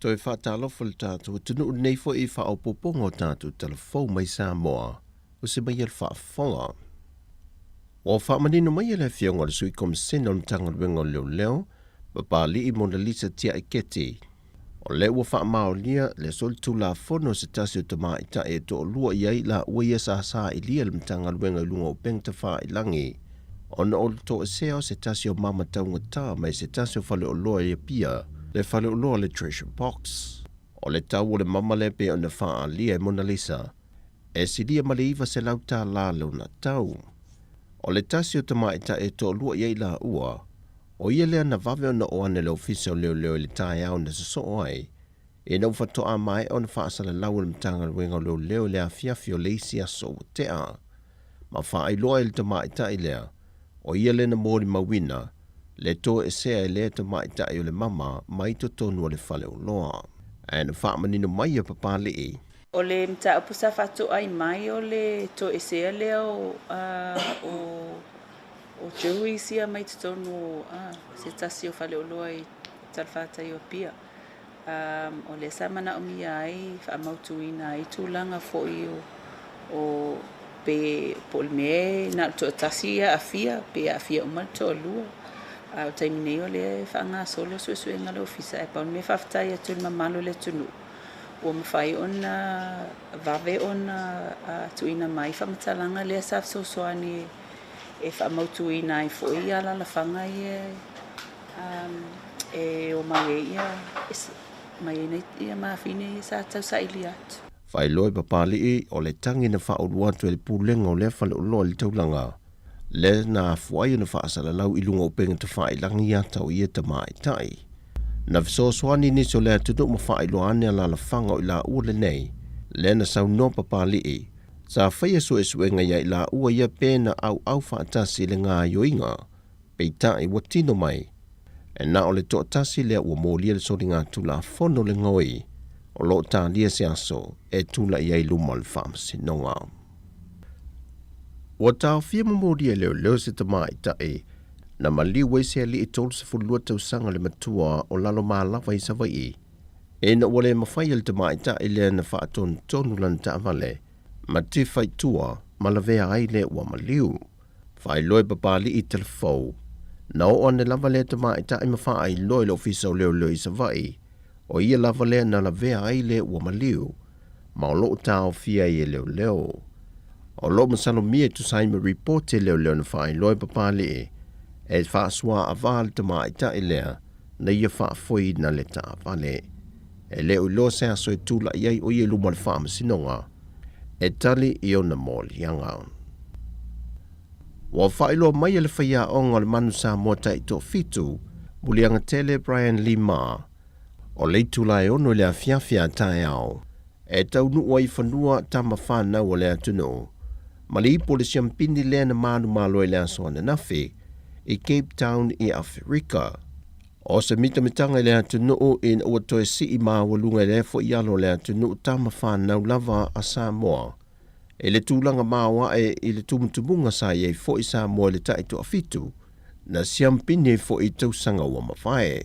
Toi whaatalofa le tātou, tunu nei fo I whaopoponga o tātou telefou mai Samoa, o se mai al whaafonga. O whaamanino mai le fionga le sui komisena o mtanga luenga o leo, papali I Mona Lisa tia iketi. O le ua whaamaulia le solitu la fono se tasi o tama ita e to lua iai la uia sa ilia le mtanga luenga lunga o pengta wha ilangi. Ona o to eseo se tasi o mama taunga tā mai se tasi o whale o loa ia pia, le whale o loa le treasure box. O le tau o le mama le pe o na wha lia e Mona Lisa. E silia ma le iwa se lauta la leo na tau. O le tasi o tama ita e to lua iai la ua, o ia lea na vave o na oane le ofisa o leo le tae au na saso ai, e na ufatoa mai o na whaasala lau le mtanga wenga o leo le a fiafi o leisi aso o te a. Ma wha iloa le tama ita I lea, o ia le na mori mawina, le to e sea e le tama ita I o le mama mai to tonu o le whale o loa. E na wha manino mai a papali I. O le mta upusa whatu ai mai o le to e sea leo o Joey sia mai tonu se tasi o whale o loa I talwhata I o pia. O le samana o mi ai whaamautuina I tūlanga fōi o pe polme na to tasi a fia pe a fia o malto lua. O taimine o le whaanga solo suesue ngale ofisa e paun me whaftai atu le mamalo le tunu. O mawhai ona vave ona tuina mai whamatalanga le asaf sosoani e whaamautuina I fōi ala la whanga e o mai ia mai nei ia mawhine sa tau sa ili atu. Whai loi papali I o le tangi na whaurua tu le pūlenga o le whale o loa le taulanga. Le na fuai na whaasala lau ilunga o penga te whai langi atau I e ta mai tai. Na visosoani ni so le tuduk ma whai loa ane ala la whanga o ila ua le nei. Le na sau no papali I. Sa whaia so e suenga ia ila ua ia pēna au whaatasi le ngā yoinga. Pei tai wa tino mai. E na o le to tasi le ua mōlia le sori ngā tula fono le ngoi. O lo tā lia se aso e tula I luma le whamasi nonga. Wa tau fia mamoria leo se tamai tae na maliwe se li I tolu se fulua tau sanga le matua o lalo malawa I Savai. E na wale mawhai le tamai tae le na whaaton tonu lan ta vale. Ma te whai tua malavea ai le ua maliu. Whai loe papali I telefou. Na o ane lava le tamai tae mawhai loe le ofisa o leo I Savai. O ia lava lea na la vea ai le ua maliu, ma o loo tau fia I leo. O loo masano mie tu saima reporte leo na whae loe papali e whaasua a vale ta mai ta lea na ia whaafoi na le ta vale. E leo ilo se aso e tula iai o ia luma le whaamasinonga, e tali I ona mōli anga. Wa whaeloa mai le whaia onga le manu sa mota I to fitu, mulianga tele Brian Lima, o leitu lai ono le afiafia tae au, e tau nua I whanua tama whana o le atuno. Mali po le siampini le na manu malo e le asoana nafi, I Cape Town I Afrika. O se mitamitanga le atuno in ua toe si I mawalunga le fo I alo le atuno tama whana lava a Samoa. E le tūlanga mawa e I le tumutumunga sa I fo I Samoa le taito afitu, na siampini fo I tausanga ua mawhae.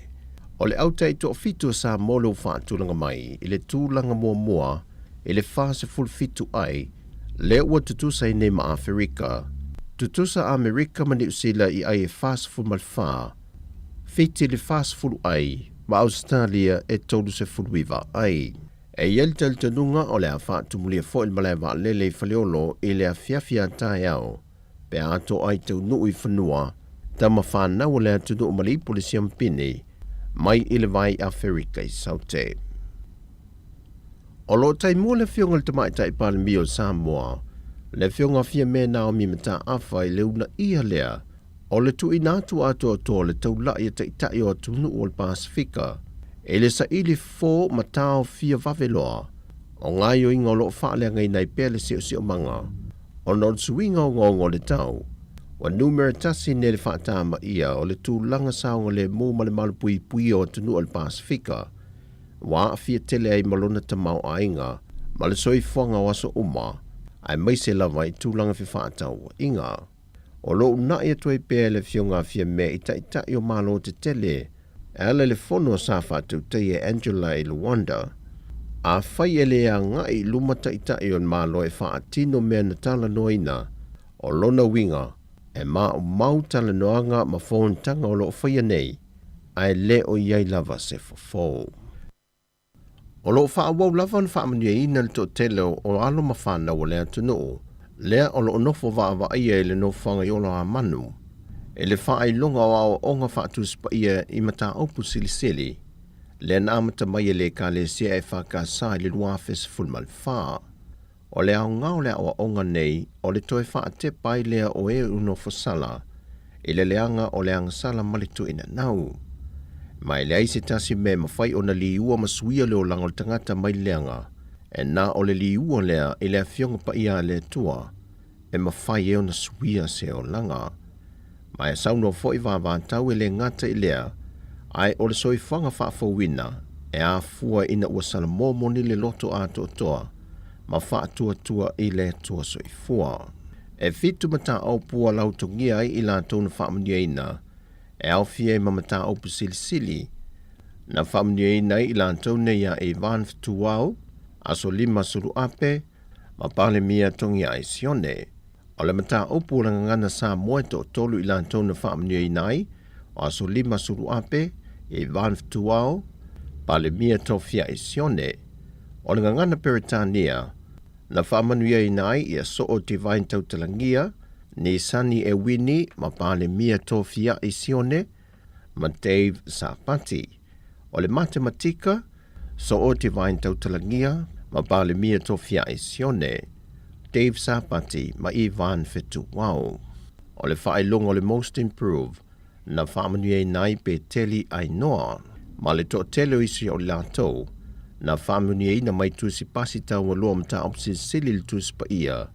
O le auta I to fitu sa molo whaatulanga mai, I le tūlanga mua, I le whaase fulfitu ai, le ua tutusa I nema Afrika. Tutusa Amerika mani usila I ai e whaase ful malwha, fiti le whaase fulu ai, ma Australia e tolu se fuluiva ai. E yeltel tanunga o le a whaatumulia fo il malaiva lele whaleolo I le a fiafia tae au, pe ato ai tau nui whanua, tama whanau le atunu o malipo le siampini, mai I le vai Afrika I saute. O lo tai mua le fionga le tamai tai pale mi o Samoa, le fionga fia me nao mi mata awha I le una ia lea, o le tu inatu ato ato le tau la ia tai o tunu o le Pasifika, e le sa ili fo matao fia vaveloa, o ngayo inga o lo whaale ngai nai pele si o manga, o non suinga o ngongo le tau, wa numera tasi ne le whaatama ia o le tūlanga saonga le mō male malupui pui o tunu o le Pasifika, wa fia tele ai malona tamau ainga, ma le soi whanga waso uma, ai maise lava I tūlanga fi whaatau inga. O lo una ia toi pēle fionga fia me ita o malo te tele, ala le fono sa fatu te e Angela i Luanda, a whai ele a ngai lumata ita i on malo e wha atino mea na tala noina o lona winga e mau tala noanga ma phone tanga o lo whai nei ai le o iai lava se fofo. O lo wha awau lava na wha manuia ina le to telo o alo ma whana o lea tunu lea o lo nofo wa ia e le nofanga i ola a manu e le wha ai longa o onga wha atuspa ia i mata opu silisili le na amata mai e le ka le sia e whaka sa le lua fes fulmal wha. O le au ngau lea o onga nei o le toi wha te pai lea o e uno fosala e le leanga o le sala malitu ina nau. Mai le aise tasi me mawhai o na li ua masuia leo langa o tangata mai leanga e na o le li ua lea e lea fionga pa ia le tua e mawhai e o na suia se o langa. Mai sauno fo i tau e le ngata i lea ai o le soifanga whaafawina e a fua ina ua salamomo ni le loto a toa ma whaatua i le tua soifua. E fitu mata au pua lautongia ai i la tona whaamania ina e au fie ma mata au pusilisili na whaamania ina i la tona ia e van ftuau aso lima suru ape ma pale mia tongia ai sione. O le mata au pua ngana sa moe to tolu i la tona whaamania ina ai o aso lima suru ape e van ftuau pale mia tofia ai sione. O le ngana Peritania na whaamanuia i nai i a so o Divine Tautalangia, ni Sani e Wini ma pale mia tofia i sione, ma Dave Sapati. O le matematika, so o Divine Tautalangia, ma pale mia tofia i sione, Dave Sapati ma Ivan Fetuau. O le whaelong o le Most Improved, na whaamanuia i nai pe teli ai noa, ma le to tele o isi o latou, na whamunia ina mai tusi pasita wa loa mta opsi sili li tusi pa ia,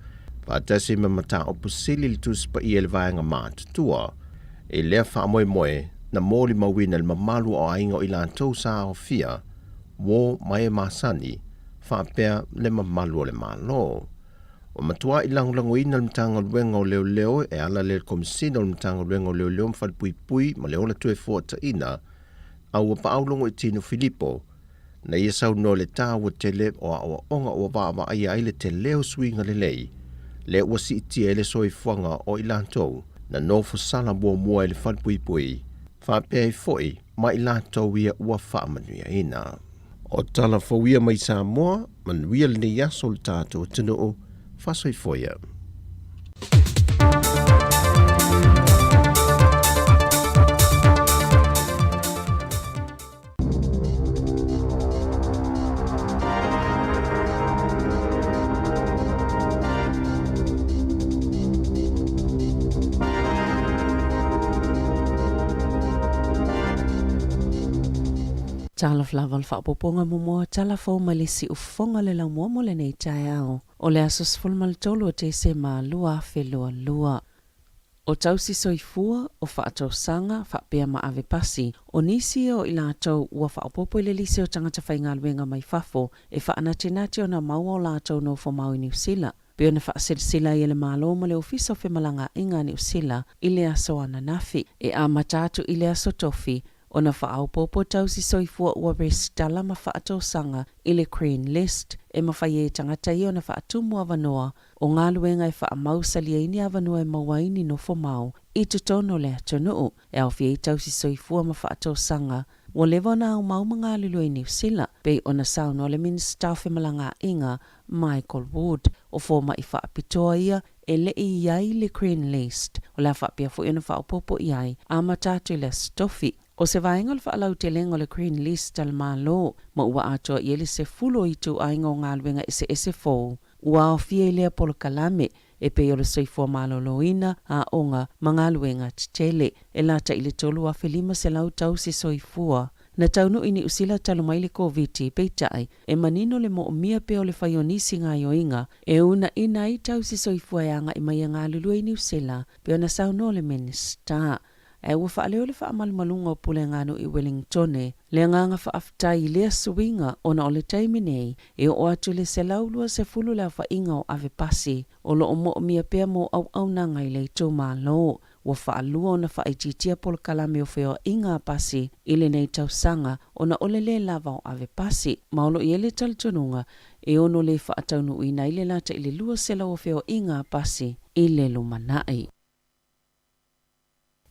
whaatasi ma mta opu sili li tusi pa ia le vaenga mātutua, e lea whaamoe moe na mōli mawina le mamalu o ainga o ila tau sa o fia, wo mai masani, whaapea le mamalu o le malo. O matua i langulango ina le mtanga luenga o leo leo e ala le komisina o le mtanga luenga o leo leo mwhal pui pui ma leo la tue fuata ina, au wa paulongo i tino Filipo, na ia sau no le tāua tele o a onga o wa ai ai le te leo swinga le lei, le ua si itia ele soi fuanga o ilantou, na no fosala mua ele whalpui pui, whapea i foi, ma ilantou ia ua whaamanuia ina. O tala fawia mai sa moa, manuia le ne yaso le tātou tino o whasoi foia. Tala flaval whaapoponga momoa tala fau malisi ufonga le lau momo le nei tae ao. O le asos fulmal tolu o te se maa lua whelua lua. O tausi soifua o whaatau sanga whaapea ma ave pasi. O nisi o ila atau ua whaapopo le lise o tangata whaingaluenga mai fafo e whaanatinati o na maua o la atau no fo mau i New Zealand. Peo na whaasirisila i le malo ma le ofiso whemalanga inga New Zealand i le aso ananafi. E a matatu i le aso tofi o na whaapopo tausi soifua ua resitala ma whaatau sanga i le Crane List e mawhai e tangata i o na whaatumu avanoa o ngā luenga e whaamau saliaini avanoa e mawaini no fo mau i tutono le atonuu e au fie tausi soifua ma whaatau sanga wa lewa na au mau mga lulu i New Zealand pe o na sauna o le Minister Whemalanga inga Michael Wood o fōma i whaapitoa ia e le i iai le Crane List o la whaapia fo i na whaapopo iai a matatu i le stofi. O se vaenga le whaalau te lengo le Crane List al malo, ma ua atoa i ele se fulo i tu ainga o ngā luenga ese fōu. Ua o fia i lea polo kalame, e pe o le soifua maloloina a onga ma ngā luenga titele, e lata i le tolu a whelima se lau tau se soifua. Na taunu ini usila talo mai le COVID peitai, e manino le mo o mia pe o le whaionisi ngā yoinga, e una ina i tau se soifua e anga i mai ngā lulu i New Zealand, pe o na sauno le Minister. E ua whaaleo le whaamalumalunga o pule ngānu i Wellingtone, le nganga whaaftai i lea suinga o na o le taimi nei, e o atu le se laulua se fulu la whainga o ave pasi, o lo o mo o mia pea mo au nanga i le tō malo. ua whaalua o na whaititia pol kalame o whio inga pasi ile nei tausanga o na olele lava o ave pasi. Maolo i ele talitonunga e ono le whaataunu ina ile lata ile lua sela o whio inga pasi ile lumanai.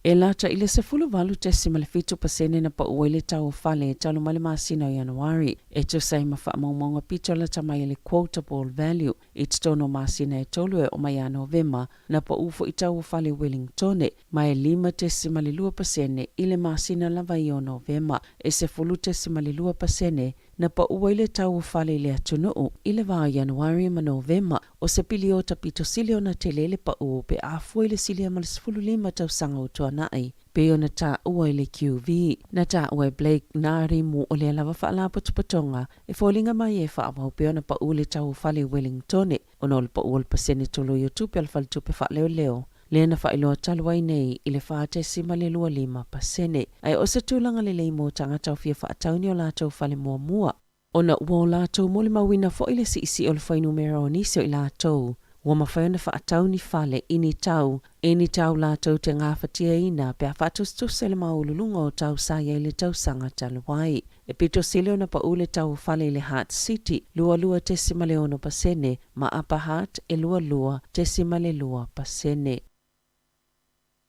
E lata ile se fulu valu tesi malefitu pasene na pa uwele tau fale talo male masina o Januari. E to sai ma wha maumonga pito la tamai ele quotable value. E tono masina e tolu e o mai a Novema na pa ufo i tau fale Wellingtone. Ma e 5 tesi malilua pasene ile masina lava i o Novema. E se fulu tesi malilua pasene na pa uwele tau fale le atunuu ile va Januari ma Novema. O se pili o tapito sili o na telele pa pe a fuele sili a malisfulu 5 tau sanga utua nai. Peo na ta ua ile QV. Na ta ua Blake nari mu o le lava whaala patupatonga. E fōlinga mai e whaamau peo na pa ule tau whale Wellingtone. O no le pa ule pasene tolo i utupe al whale tupe wha leo. Lena whailoa taluai nei ile whaate sima le lua 5 pasene. Ai o se tūlanga le leimo tangata o fia whaatauni o lātou whale mua. O na ua o lātou mole mawina fo ile si isi o le whai numero o nisio i lātou. Ua mawhaiona whaatauni whale ini tau lātou te ngāwhatia ina pe a whaatustus ele maululunga o tau saia ile tau sanga taluai. E pito sileo na pa ule tau whale ile Heart City, lua tesima le ono pasene, ma apa Heart e lua tesima le lua pasene.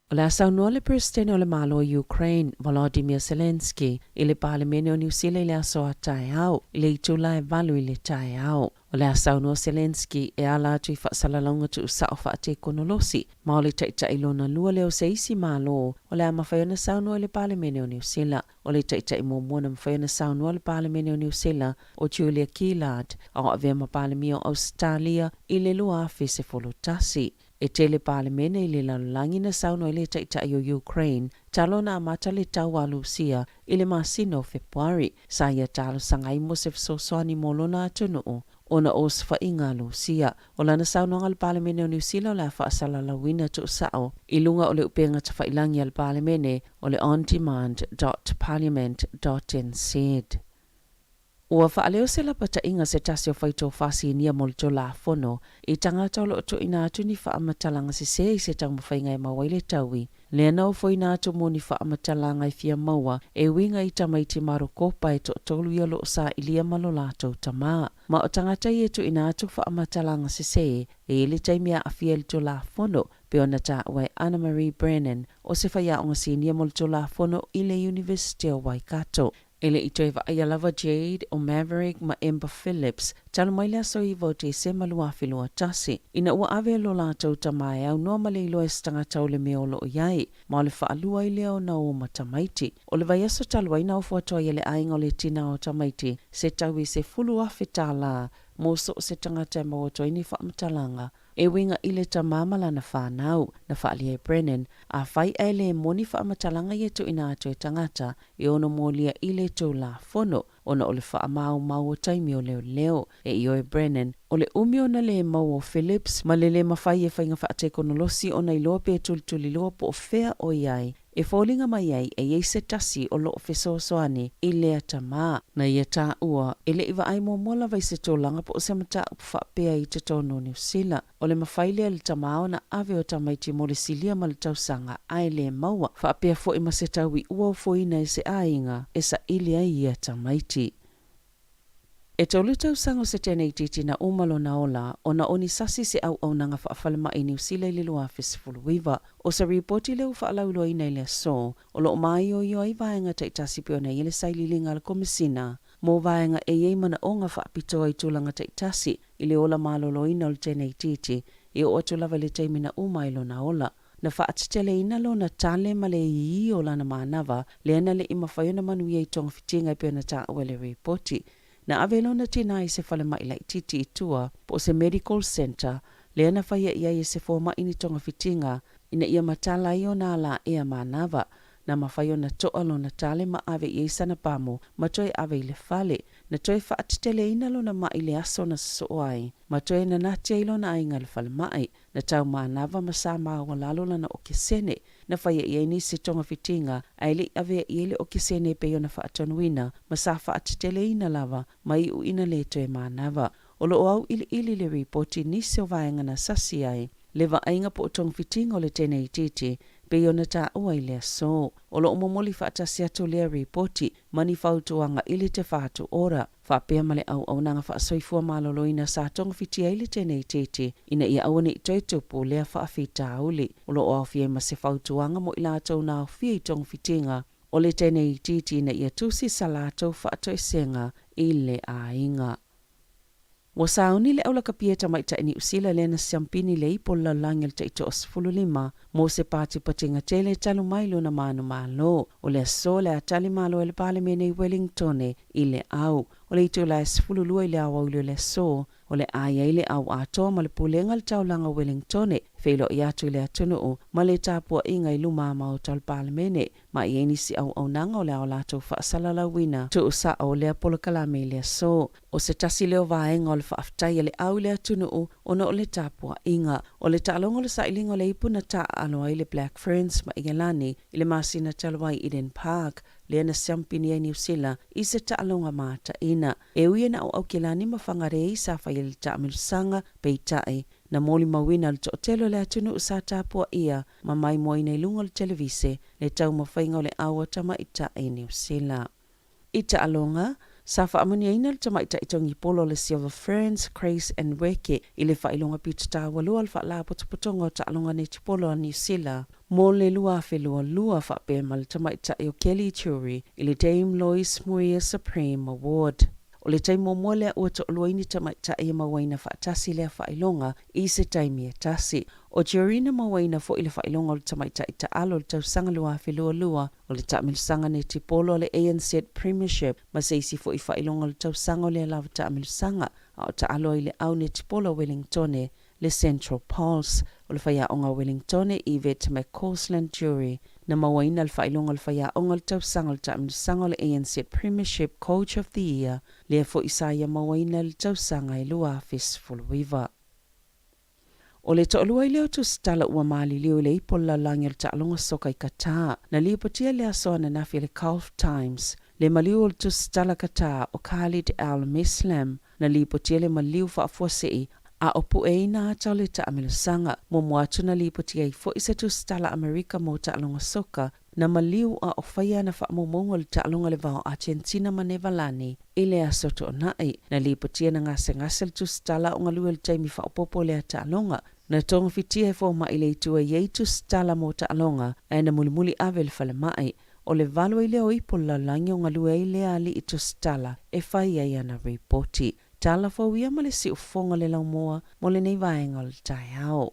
O le asau noa le presidente o le malo o Ukraine, Volodymyr Zelensky, i le palemene o New Zealand i le aso a tae au, i le itula e valu i le tae au. O le asau noa Zelensky e ala atu i whaasalalonga tu usa o whaate konolosi, ma o le taita ilona lua leo se isi malo, o le amawhaiona sau noa le palemene o New Zealand, o le taita i mōmona mawhaiona sau noa le palemene o New Zealand, o Julia Gillard, a o avea ma palemi o Australia, i le lua afi se folotasi. E tele palemene i le lalulangi na sauno i le taitai o Ukraine, talo na amata le tau alusia i le masino Februari, sa ia talo sangai mo se fsoswani molona atunuu, ona osfa inga alusia. O lana sauno ngal palemene o New Zealand la faasala lawina tu sao, ilunga o le upenga tawhailangi al palemene o le ondemand.parliament.nz. Ua whaaleo se la pata inga se tasio whaito whasi nia molto la fono, i tangata o lo to ina atu ni whaamatalanga se i se tang mawhainga e mawaile taui. Lena o fo ina atu mo ni whaamatalanga i fia maua, e winga i tamaiti maro kopa e to tolu ia lo sa ilia malo lato tamaa. Ma o tangata i etu ina atu whaamatalanga se e ili taimia a fia to la fono, pe ona ta wai Anna Marie Brennan, o se whaia onga si nia molto la fono i le University o Waikato. Ele i toi ai lava Jade o Maverick ma Ember Phillips, talo mai lea so i vote se malua filua tasi. Ina ua ave lo lātou tamai au noa male ilo e stangata o le mea o lo o iai, ma o le whaalua i leo na o matamaiti. O le vaiaso talua ina o fuatoa i le ainga o le tina o tamaiti, se tau i se fulu afe tāla, mo so se tangata e maoto ini whaamatalanga. E winga ile ta mamala na whanau, na whaalia Brennan, a whai ele moni whaamatalanga i etu ina atu e tangata, e ono molia ile tō la fono, ona o le whaamau mau o taimi o leo, e io e Brennan, o le umio na le mau o Phillips, ma le mawhai e whainga whaate konolosi o nei loa pe tulituli loa po o whea o iai, e fōlinga mai ai e ei se tasi o loo whesoasoani i lea tamaa, na ia tā ua, e le iwa ai mō mola vai se tōlanga po o se mata upu whapea i te tono New Zealand. O le mawhailea le tamaa na ave o tamaiti mo le silia ma le tausanga ai le maua, whapea fo i masetau i ua o fōina e se ainga, e sa ilia ia tamaiti. E tolu tausanga se tēnei titi na umalo na ola, o na oni sasi se au nanga whaafalama i New Zealand i lua fesifuluiva. O sa ripoti leo whaalaulo i nei lea so, o lo mai o i vaenga taitasi pio nei ele saililinga la komisina, mo vaenga e ei mana o nga whaapitoa i tūlanga taitasi, i le ola malolo ina o le tēnei titi, i o atu lava le teimina umailo na ola. Na whaatitele ina lo na tale male i o lana manava, le ana le ima whaiona manuia i tonga fitinga i pio na ta awele ripoti. Na avelo na tina i se whale mai lai titi i tua po se medical center, le ana whaia ia i se fōma ini tonga fitinga, ina ia matala i o nā la ea manava, na mawhaio na toa lo na tale ma ave i sana pamo, ma toi ave i le whale, na toi whaatitele ina lo na ma i le aso na soai, ma toi na natia ilo na ainga le whale mai, na tau manava ma sa maa walalo na o kesene, na whaia i ni se tonga fitinga, a ili ave i ele o kesene pe yo na whaatonuina, ma sa whaatitele ina lava, ma i u ina le toi manava. O lo au ili le ripoti ni se o vaenga na sasi ai, le va ainga po tong fitinga o le tēnei titi, pe ona ta ua i le so. O lo momoli whaatasi atu lea reporti, mani whautuanga ili te whātu ora. Whapea male au nanga whaasoifua maloloina sa tonga fitia ili tenei tete, ina ia awane i toi tupu lea whaafita auli. O lo awhia ma se whautuanga mo ila atau na awhia i tonga fitinga, o le tenei titi ina ia tusi salato whaato senga i le ainga. Wa sauni le aula kapia ta maita ini usila le na siampini le ipo la langel ta ito osfulu lima mo se pati patinga tele talu mailo na manu malo o le so le atali malo ele pale mene i Wellington ile au o le ito la esfulu lua ile awa ulo le so o le aya ile au ato ma le pulenga le taulanga Wellington feilo i atu ile atunu o ma le tapua inga i luma ma o tal pale mene ma i enisi au nanga o le au lato whaasalala wina tu usa o le apolo kalame ile so o se tasi leo vaenga o le whaaftai le au le atunu o ona o le tapua inga o le talongo le sailinga o le ipuna ta aloa i le Black Ferns ma Ingelani i le masina talawai Eden Park le na siampini ai New Zealand i se taalonga mata ina. E uia na au kelani ma whangarei sa whai le taamilusanga peitai na moli mawina le tootelo le atunu usa tapua ia ma mai moina i lunga le televise le tau mawhainga o le awa tama ita ai New Zealand. I taalonga, sa whaamani aina le tama ita itongi polo le Silver Ferns, Crace and Weke i le whailonga pita walua le whaala potopotonga o taalonga ne tipolo a New Zealand. Mo le lua whelua lua whape ma le tama ita i o Kelly Turi i le Dame Lois Muir Supreme Award. O le taimo mole o to luaini tama ita i mawaina whaatasi le whailonga i se taimi e tasi. O Jorina mawaina fo i le whailonga o le tama ita alo le tausanga lua whelua lua o le taamilusanga ne tipolo le ANZ Premiership ma seisi fo i whailonga le tausanga o le alawa taamilusanga a o ta alo i le au ne tipolo Wellington le Central Pulse o le whaia onga Wellington Yvette McCausland Jury na mawaina le whailonga le whaia onga le tausanga le taamilusanga o le ANZ Premiership Coach of the Year le fo isaia mawaina le tausanga i lua Fistful-Wiva. O le to'olua i leo tusitala ua maali leo le ipo la langi le ta'alonga soka i Qatar na liupatia le asoa na nafi le Gulf Times le maliu o le tusitala Qatar o Khalid al-Mislam na liupatia le maliu whaafuasei a opu e na atau le taamilusanga mo muatu na liupatia i fo isa tusitala Amerika mo ta'alonga soka na maliu a ofaya na whaamomonga le ta'alonga le vao Argentina ma Nevalani i le asoto o nai na liupatia na ngase le tusitala o ngalua le taimi whaopopo le ta'alonga na tonga fitia e fo ma i le itua iei tusitala mo ta'alonga e na mulimuli ave le whale mai o le valo i leo ipo la langi o ngalua i le ali i tusitala e whai ai ana reporti. Tala fawia ma le si ufonga le laumoa mo le nei vaenga o le tai ao.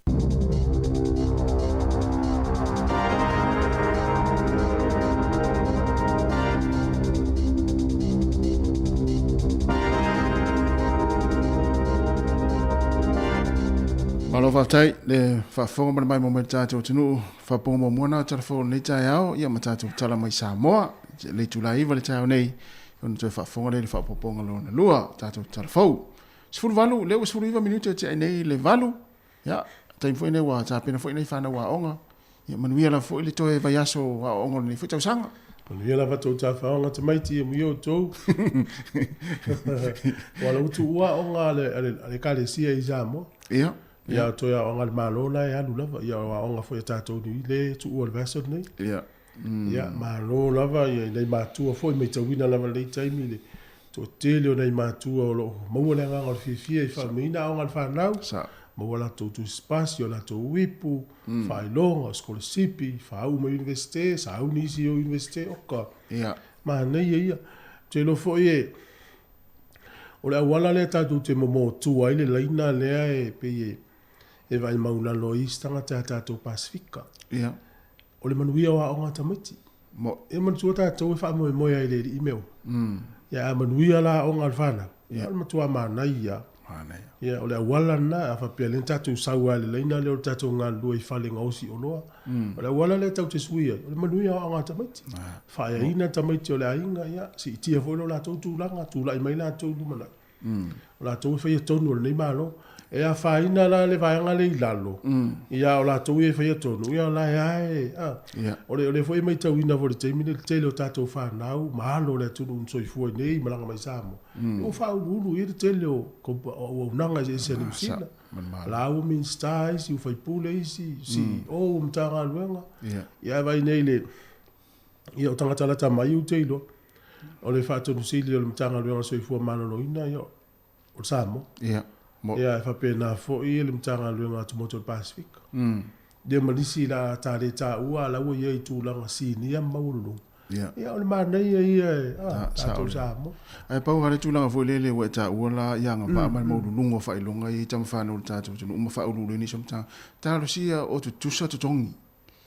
Malo whaftai, le whafonga mana mai mo me tātou tunu, whaponga mo mwana, telefon nei tai ao, ia ma tātou tala mai Samoa, le tula iwa le tai ao nei, yon toi whafonga le whapoponga lona lua, tātou telefon. Sifuru valu, leo sifuru iwa minute te ai nei le valu, ia, taim fo i nei wa, tāpena fo i nei whana wa onga, ia manuia la fo i le toi vai aso wa onga ni fo i tausanga. Manuia la vatou tā whaonga te maiti e mio tau. Wala utu ua onga ale kare sia i Samoa. Ia. Ia toia onga le malona e anu lava, ia onga fo i tātou ni le tu ua le vaso nei. Ia. Ia malo lava, ia nei mātua fo i mei tawina lava lei taimi le. To tele o nei mātua o lo maua le nganga o le fifia i whameina onga le whanau. Sa. Maua la tau tu spasi o la tau wipu, whailonga o skolasipi, whaau ma universite, sa au nisi o universite oka. Ia. Ma nei ia. Te lo fo i e. O le awala le tātou te momo tua i le laina lea e pe e vai mauna lo istanga te tātou Pasifika. Ia. O le manuia wa onga tamiti. E manuia tātou e wha moe moe ai le email. Ia manuia la onga le whana. Ia matua mana ia. Ia o le awala na a whapia le tātou saua le leina le o tātou ngā lua i whale ngausi o noa. O le awala le tau te suia. O le manuia wa onga tamiti. Whaia ina tamiti o le ainga ia. Si itia fo lo la tau tūlanga. Tūla i mai la tau lumana. O la tau whaia tonu o le nei malo. e a faina la le vaanga le ilalo ia o la tau e fai atonu ia o la ai o le foi mai tau ina vore te mine te le o tatou whanau mahalo le tunu un soifua nei malanga mai samo o whau ulu i te le o unanga e se sina la o min stai si o fai pule isi si o mtanga luenga ia vai nei le ia o tangata la tamai u te ilo o le whaatonu sili o le mtanga luenga soifua manolo ina ia o samo ia fa pena fo i le mtanga luenga tu motor Pacific de malisi la tale ta ua la wo ye tu la sini ya maulu ia o ma nei ia to samo ai pa wa tu la fo le wa ta ua la ya nga pa ma maulu lungo fa ilonga i tam fa no ta tu no fa ulu ni somta ta lo sia o tu sa tu tongi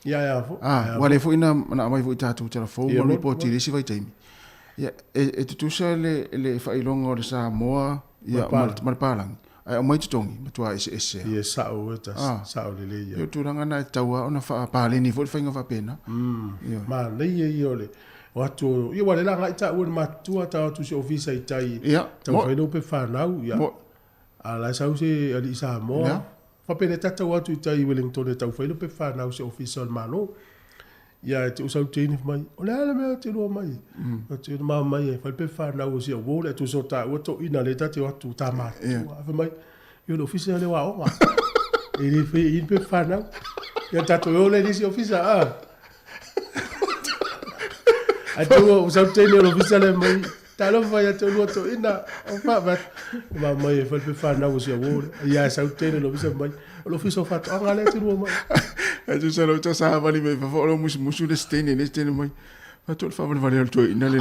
ia fo wa le fo ina na mai fo ta tu tele fo mo report i si vai taimi ia e tu sa le fa ilonga o sa moa ia mal palang ai mai tu tongi matua ese ia sao eta sao le ia yo tu ranga na taua ona fa pa le ni fo fa nga fa pena ma nei ia ole watu ia wale la ngai ta ua matua ta tu se office ai tai ta fa no pe fa nau ia ala sau se ali sa mo fa pena ta watu tai Wellington ta fa no pe fa nau se office al malo ia te usau te ni mai ole ala me te lo mai te ma mai fa pe fa nau se wo le tu so ta o to ina le ta te watu ta ma fa mai yo no office le wa o ele fe in pe fa nau ia ta to yo le ni se office Atua usau te ni office le mai ta lo fa ya te lo to ina o fa va ma mai fa pe fa nau se wo ia sau te ni office mai o office fa to ngale te lo mai tu sa lo sa vali me fa lo musu le stene mai fa to fa vali to ina le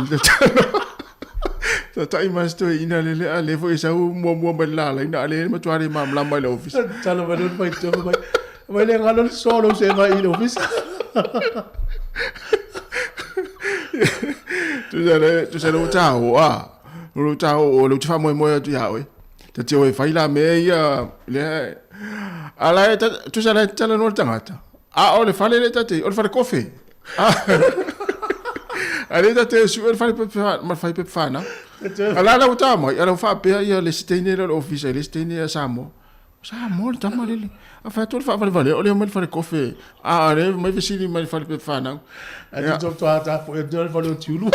ta ima sto ina le ale fo isa mo bella ina ale ma tuare ma la mai le office ta lo vado mai to mai le ngalo solo se mai in office tu sa lo tao o lo fa mo tu ya we ta te we fa ila me ia le ala tu sa la tala no tangata o le fale le tate o le fale kofi ale tate su o le fale ma fai pe fana ala la uta mo ala fa pe ia le stene le office le stene samo le tama le a fa tu fa vale o le mo fale kofi ale mai vesili mai fale pe fana a tu to ata po e do fale o tiulu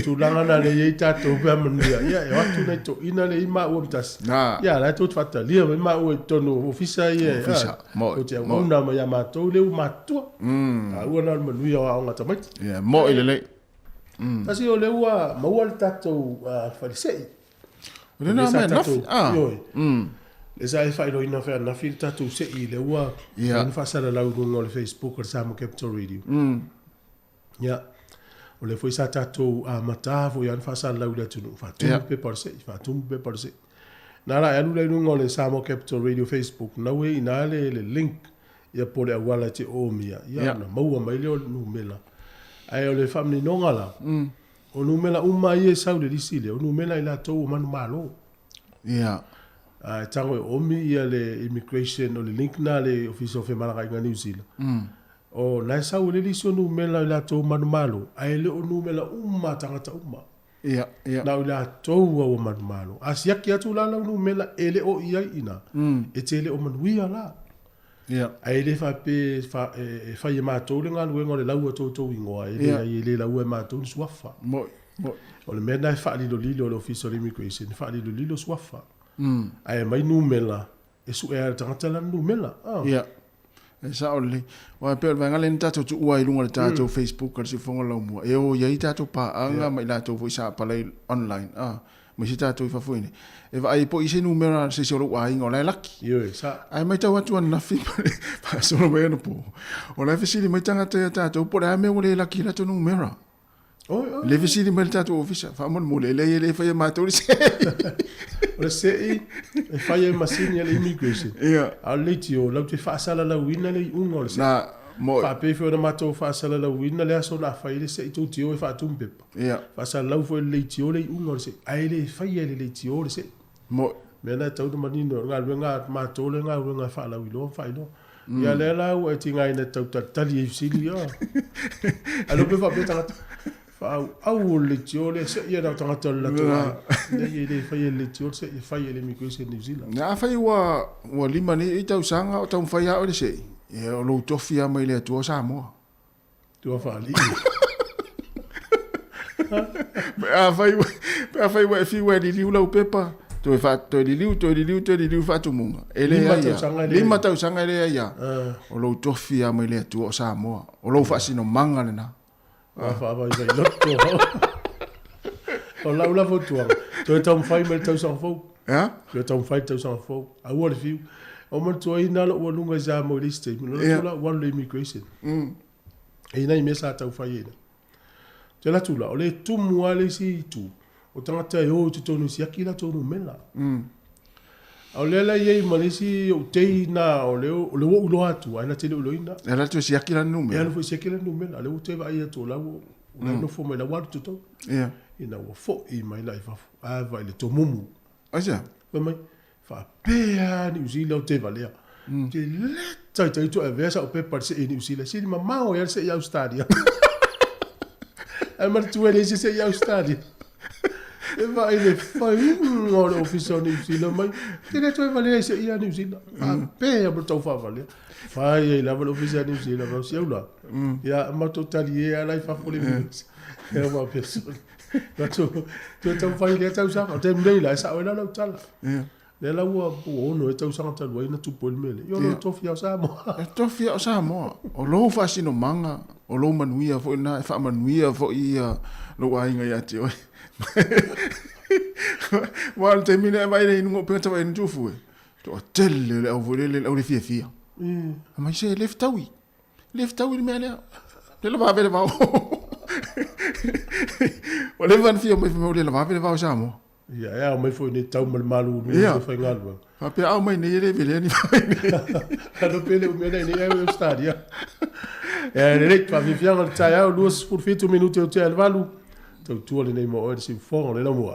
tu langa na le yita to ba mania ia e watu nei to ina le ima o mtas ia la to fata lia ma o to no ofisa ia mo te una ma ya ma to le ma to a una manu ia o ngata mai ia mo ile le kasi o le wa ma o ta to farisei le na me na le sai fai lo ina fa na filta tu se ile wa na fa sala la no le Facebook o Samo Capital Radio ia o le foi sa tatou a matavo ia fa sa laula tunu fa tu pe por se na la alu le no le Samo Capital Radio Facebook na we ina le link ia por le wala te o mia ia na mau mai le no mela ai o le family no ngala o no mela uma ia sa le disile o no mela ila to manu malo ia tango o mi ia le immigration o le link na le office of Malanga i New Zealand o na sa o le liso no mela la to manu malo ai le o no mela uma tangata uma ia na la to o manu malo asia ki atu la no mela ele o ia ina e tele o manu ia la ia ai le fa pe fa ia ma to le ngalu ngole la o to ingoa ele le la o ma to swafa mo o le mena fa li lo lilo le office of immigration fa li lo lilo swafa ai mai no mela e su e tangata la no mela ia e sa ole wa pe va ngale ntato tu wa ilunga tato Facebook ka si fonga la mo e o ye tato pa anga mai la to voisa pa le online mo si tato fa fuini e va ai po ise numero se solo wa ingo la laki yo sa ai mai tawa tu na fi pa solo me no po o la fisi mai tanga tato po la me o le laki la to numero le fisi mai tato office fa mo le fa ma to o se e fai masini le immigration a letio la te fa sala la wina le ungo le na mo fa pe fo na mato fa sala la wina le aso na fai le se tu tio e fa tumpe fa sala la fo le tio le ungo le se ai le fai le tio le se mo me na tau manino nga mato le nga fa la wilo fa no ya le la o tinga ina tau tali e sili alo pe fa pe au le tio le se ia na tanga tala tu le ile fai le tio se fai le migration New Zealand na fai wa lima ni i tau sanga o tau fai o le se e o lo tofia mai le tu sa mo tu fa ali a fai wa fi wa di liu lau pepa to fa to di liu fa tu munga ele lima tau sanga le ia o lo tofia mai le tu sa mo o lo fa sino manga le na fa vai lotto o la votua to tau fai mai tau sang fo to tau fai tau sang fo a wo le fiu o mo to ina lo lunga za mo liste no la one immigration e ina me sa tau fai ina te la tula o le tumu ale si tu o tangata e o te tonu si akila tonu mela o le la ye malisi o te na o le wo ulo atu ana te le ulo ina e la tu si akila nu mela e la fu si akila nu mela le o te vai to la wo no fo mai la wa tu to ina wo fo i mai la fa a vai le to mumu aja mai fa pea New Zealand te valea te leta te to e versa o pe parse e New Zealand si ma mau ya se ya stadia maar tu ele se ia stadia e vai le fai no office New Zealand mai te le tu vale se ia New Zealand pe a botou fa vale fai e la office New Zealand va se ula ya ma totalie a life for le e va persona tu fai le tau sa te mei la sa o la tala le la ua o no e tau sa ta lo ina tu pol mele yo no tofia sa mo o lo fa sino manga o lo manuia fo na fa manuia fo ia lo ainga ya te oi wal te mine vai le ngo pe tava en jufu to telle le o le fia ma se leftawi me ale te la va vele va o le van fia me le va vele va sa mo ja mai foi ni tau malu no foi ngalwa fa pe au mai ne le vele ni no pele o mena ni e stadia e le fa vi fianga taia o 2 minuti o te alvalu tu le nei mo o si fo le la mo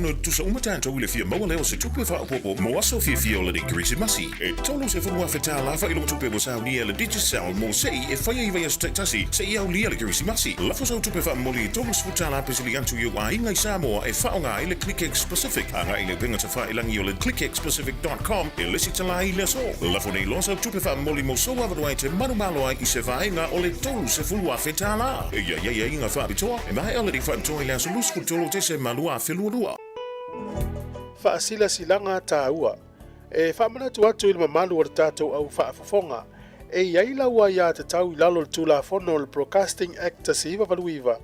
no tusa umata to le fia mo le o se tupe fa popo mo aso fia le Krisimasi. E tolu se fulu afeta la fa ilo tupe mo sa ni le digital mo sei e fa ia ia stasi se ia lia le Krisimasi. La fa so tupe fa mo li tolu sfuta la pesili antu yo wa inga Samoa e fa nga ile ClickX Pacific. Anga ile benga te fa ilangi le clickxpacific.com e le sitala ile so. La fa nei lo so tupe fa mo li mo so wa vai te manu malo ai se va inga o le tolu se fulu afeta la. Ia inga fa bitoa e mai ole di fa to ile so lusku tolu te se malua felua. Faasila silanga taua. E whamana tu atu ili mamalu o tātou au whaafafonga. E iaila ua ia te tau ilalo le tūla whono le Broadcasting Act ta se iwa valuiva.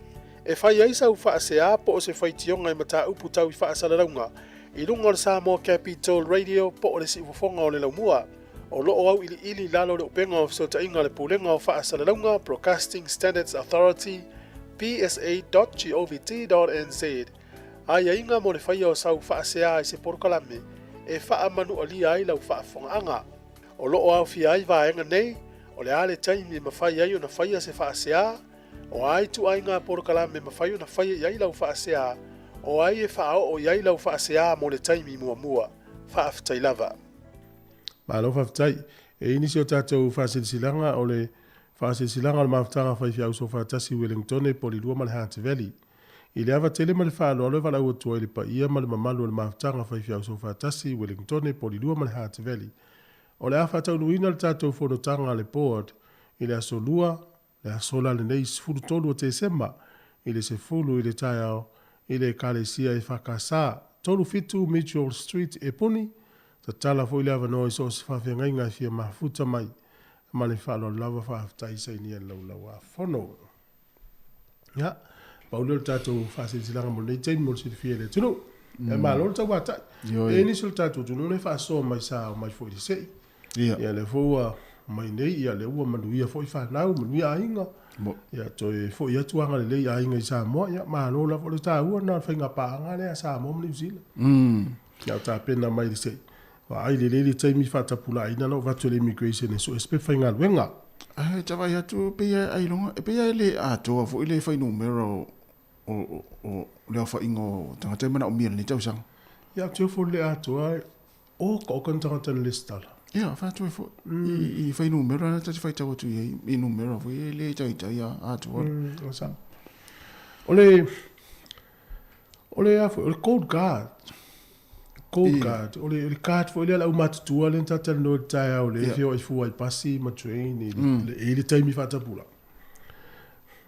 E whai aisa u whaasea po o se whaitionga i mata upu tau i whaasalaunga. I runga le Samoa Capital Radio po o le si ufafonga o le laumua. O loo au ili lalo le upenga o so tainga le pulenga o whaasalaunga Broadcasting Standards Authority psa.govt.nz. Ai inga mo le whaia o sau whaasea i se porokalame. E wha manu ali ai lau wha whongaanga. O loo au fia ai vaenga nei, o le ale taimi ma whai ai o na whaia se whaasea, o ai tu ai ngā porokalame ma whai o na whaia iai lau whaasea, o ai e wha o iai lau whaasea mo le taimi mua, wha aftai lava. Ma alo whaftai, e inisi o tātou whaasilsilanga o le whaasilsilanga o le maftanga whai fia uso whaatasi Wellington e polilua ma le Hunter Valley. I le awa tele ma le whaalo alo wala ua tua i le pa ia ma le mamalu o le maftanga whai fia uso whaatasi Wellington e polilua ma le Hunter Valley. O le afa tau nuina le tātou whonotanga le board i le aso lua, le aso la le nei sifuru tolu o te sema, i le se fulu i le taiao, i le kalesia i whakasa, tolu fitu Mitchell Street e puni, ta tala fo i le awa no i so se whawhia ngai ngai fia mafuta mai, ma le whaalo lava whaftai sa inia lau a whono. Ya, paulio le tātou whasilanga mo nei tein mo si te fia le tunu, e malo le tau watai, e ni sul tātou tunu le whaaso mai sa o mai fo i le sei, ia le fua mai nei ia le ua manuia fo i whanau, manuia ainga. Ia toi fo i atuanga le lei ainga i Samoa, ia malo la fo le tāua na whainga paanga le a Samoa mani usila. Ia tā pena mai le sei. Wa ai le le taimi whatapula ina no vatu le immigration e so espe whainga luenga. Ai tawai atu pia ai longa, e pia le atoa fo i le whai numero o leo whaingo tangata mana o mia ni tausang. Ia teo fo le atoa o ka okan tangata ni listala. Ia, whātua fo, i whai numero, ana tati whai tau atu i numero, fo i le tai a atua. Ole Cold Guard, ole card fo ile la umatutua le tata no tai ole fio i fu ai pasi ma train le taimi fatapula.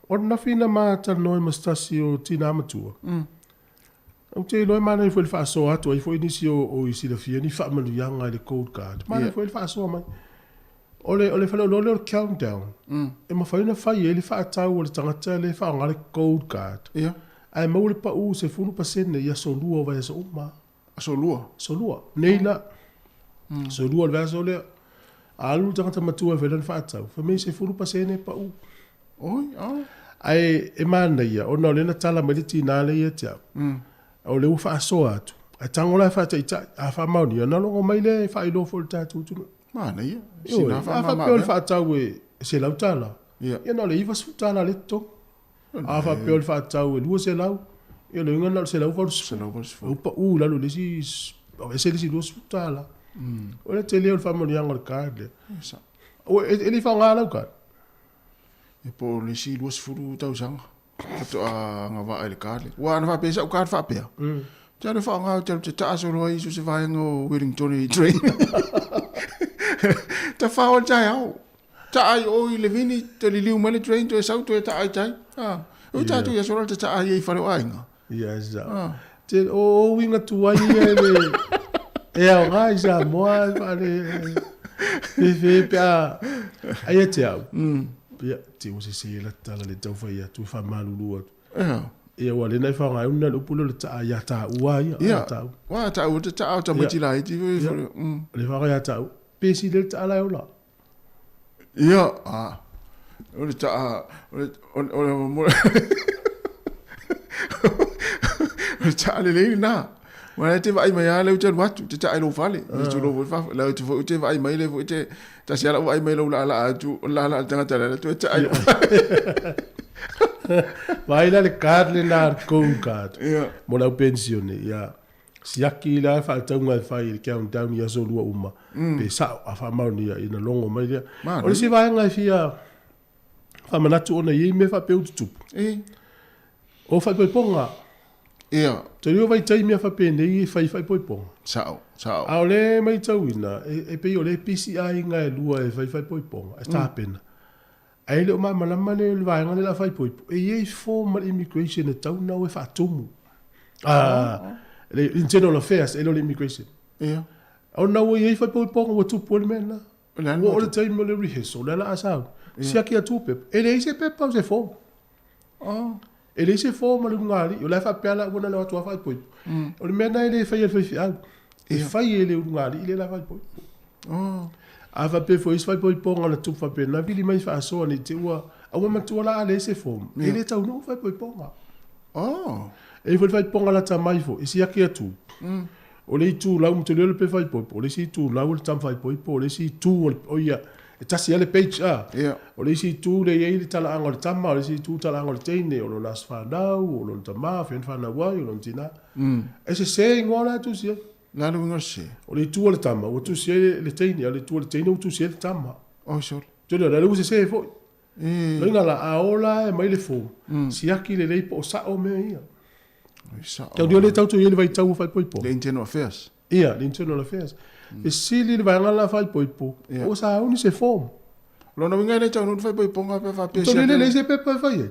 Ona fina ma ta no mastasio tina matua. O te loe mana i fwele wha so atu, i fwele nisi o isi la fia, ni wha manu yanga i le Cold Guard. Mana i fwele wha so mai. Ole whale o lole o countdown. E ma whaina whai e le wha atau o le tangata le wha ngare Cold Guard. Ai mau le pa u se funu pasene i a so lua o vai sa uma. A so lua? So lua. Neila. So lua le vasa o lea. Alu tangata matua e whelan wha atau. Whamei se funu pasene pa u. Oi, ai e mana ia, o na lena tala mariti nā le ia te au. O le ufa aso atu. A tangola fa ta ita a fa mauni na longo mai le fa ilo fo ta tu tu. Mana ia. Sina fa ma. Fa fa ta we se la utala. Ia no le iva su tala le to. A fa pe fa ta we lu se la. Ia le ngana se la fo se la fo. Upa la lu le si o se le si lu su tala. O le te le fa mauni ang ka le. Sa. O ele fa ngala ka. E po le si lu su tau sang. Kato a ngava ele kale. Wa na fa pesa o ka fa pe. Tare fa nga te taso roi su se vai ngo Wellington train. Ta fa o tai au. Ta ai o i le vini te li liu male train to sau to ta ai tai. O ta tu ya so ta ai e fa o ainga. Ya za. Te o winga tu ai ele. E a nga isa mo fa le. Fe pa ai te au. Pia te o se la tala le tau fai atu fa malulu atu. E wa le nai fa nga una le pulo le ta ya ta ua ya ta. Wa ta o ta o ta mati lai ti le fa ya ta. Pe si le ta la ola. Ya o ta o mo o ta le na. Wa te vai mai ale o te watu te ta lo fale. Tu lo fa la te vai mai le te ta sia la vai mai lo la tu la tanga ta la tu ta ai. Vai la le card le na Cold Guard. Mo la pensione ya. siaki la fa taunga fai countdown ia so lua uma pe sa fa mauni ina longo mai dia o le si vai ngai fia fa manatu ona ye me fa pe utu o fa pe ponga ia te rio vai tai me fa pe nei fai pe ponga sao a le mai tauina e pe o le PCI ngai lua e fai pe ponga sta pena ai le ma malama le vai ngai la fai pe e ye formal immigration e tau na e fa tumu internal affairs elo immigration o na wo ye fa po o tu pol mena o le time le rehearsal la asa sia ki atu pe ele se pe pa se fo ele se fo ma le ngari o la fa pe la bona la tu fa po o le mena ele fa ye fa e fa ye le ngari ile la fa po ava pe fo is fa po la tu fa pe na vili mai fa so ni te wa a wa ma tu la ele se fo ele tau no fa po e foi ponga la tamai fo e sia ki atu o le tu la te le pe fai po le si tu la o tam fai po le si tu o ia e tasi ele page o le si tu le ye le tala angol tama o le si tu tala angol tene o lo las fa dau o lo tama fa na wa o lo tina e se ngona tu sia la lo ngose o le tu o le tama o tu sia le tene o le tu o le tene o tu sia le tama o so tu le la se fo lo ngala a ola e mai le fo sia ki le po sa o me ia Kau dia le tau tu ele vai tau fai poipo. The internal affairs. Ia, the internal affairs. E sili le vai ngala fai poipo. O sa uni se form. Lo na winga le tau no fai poipo nga pe fa pe. Tu le se pe fai.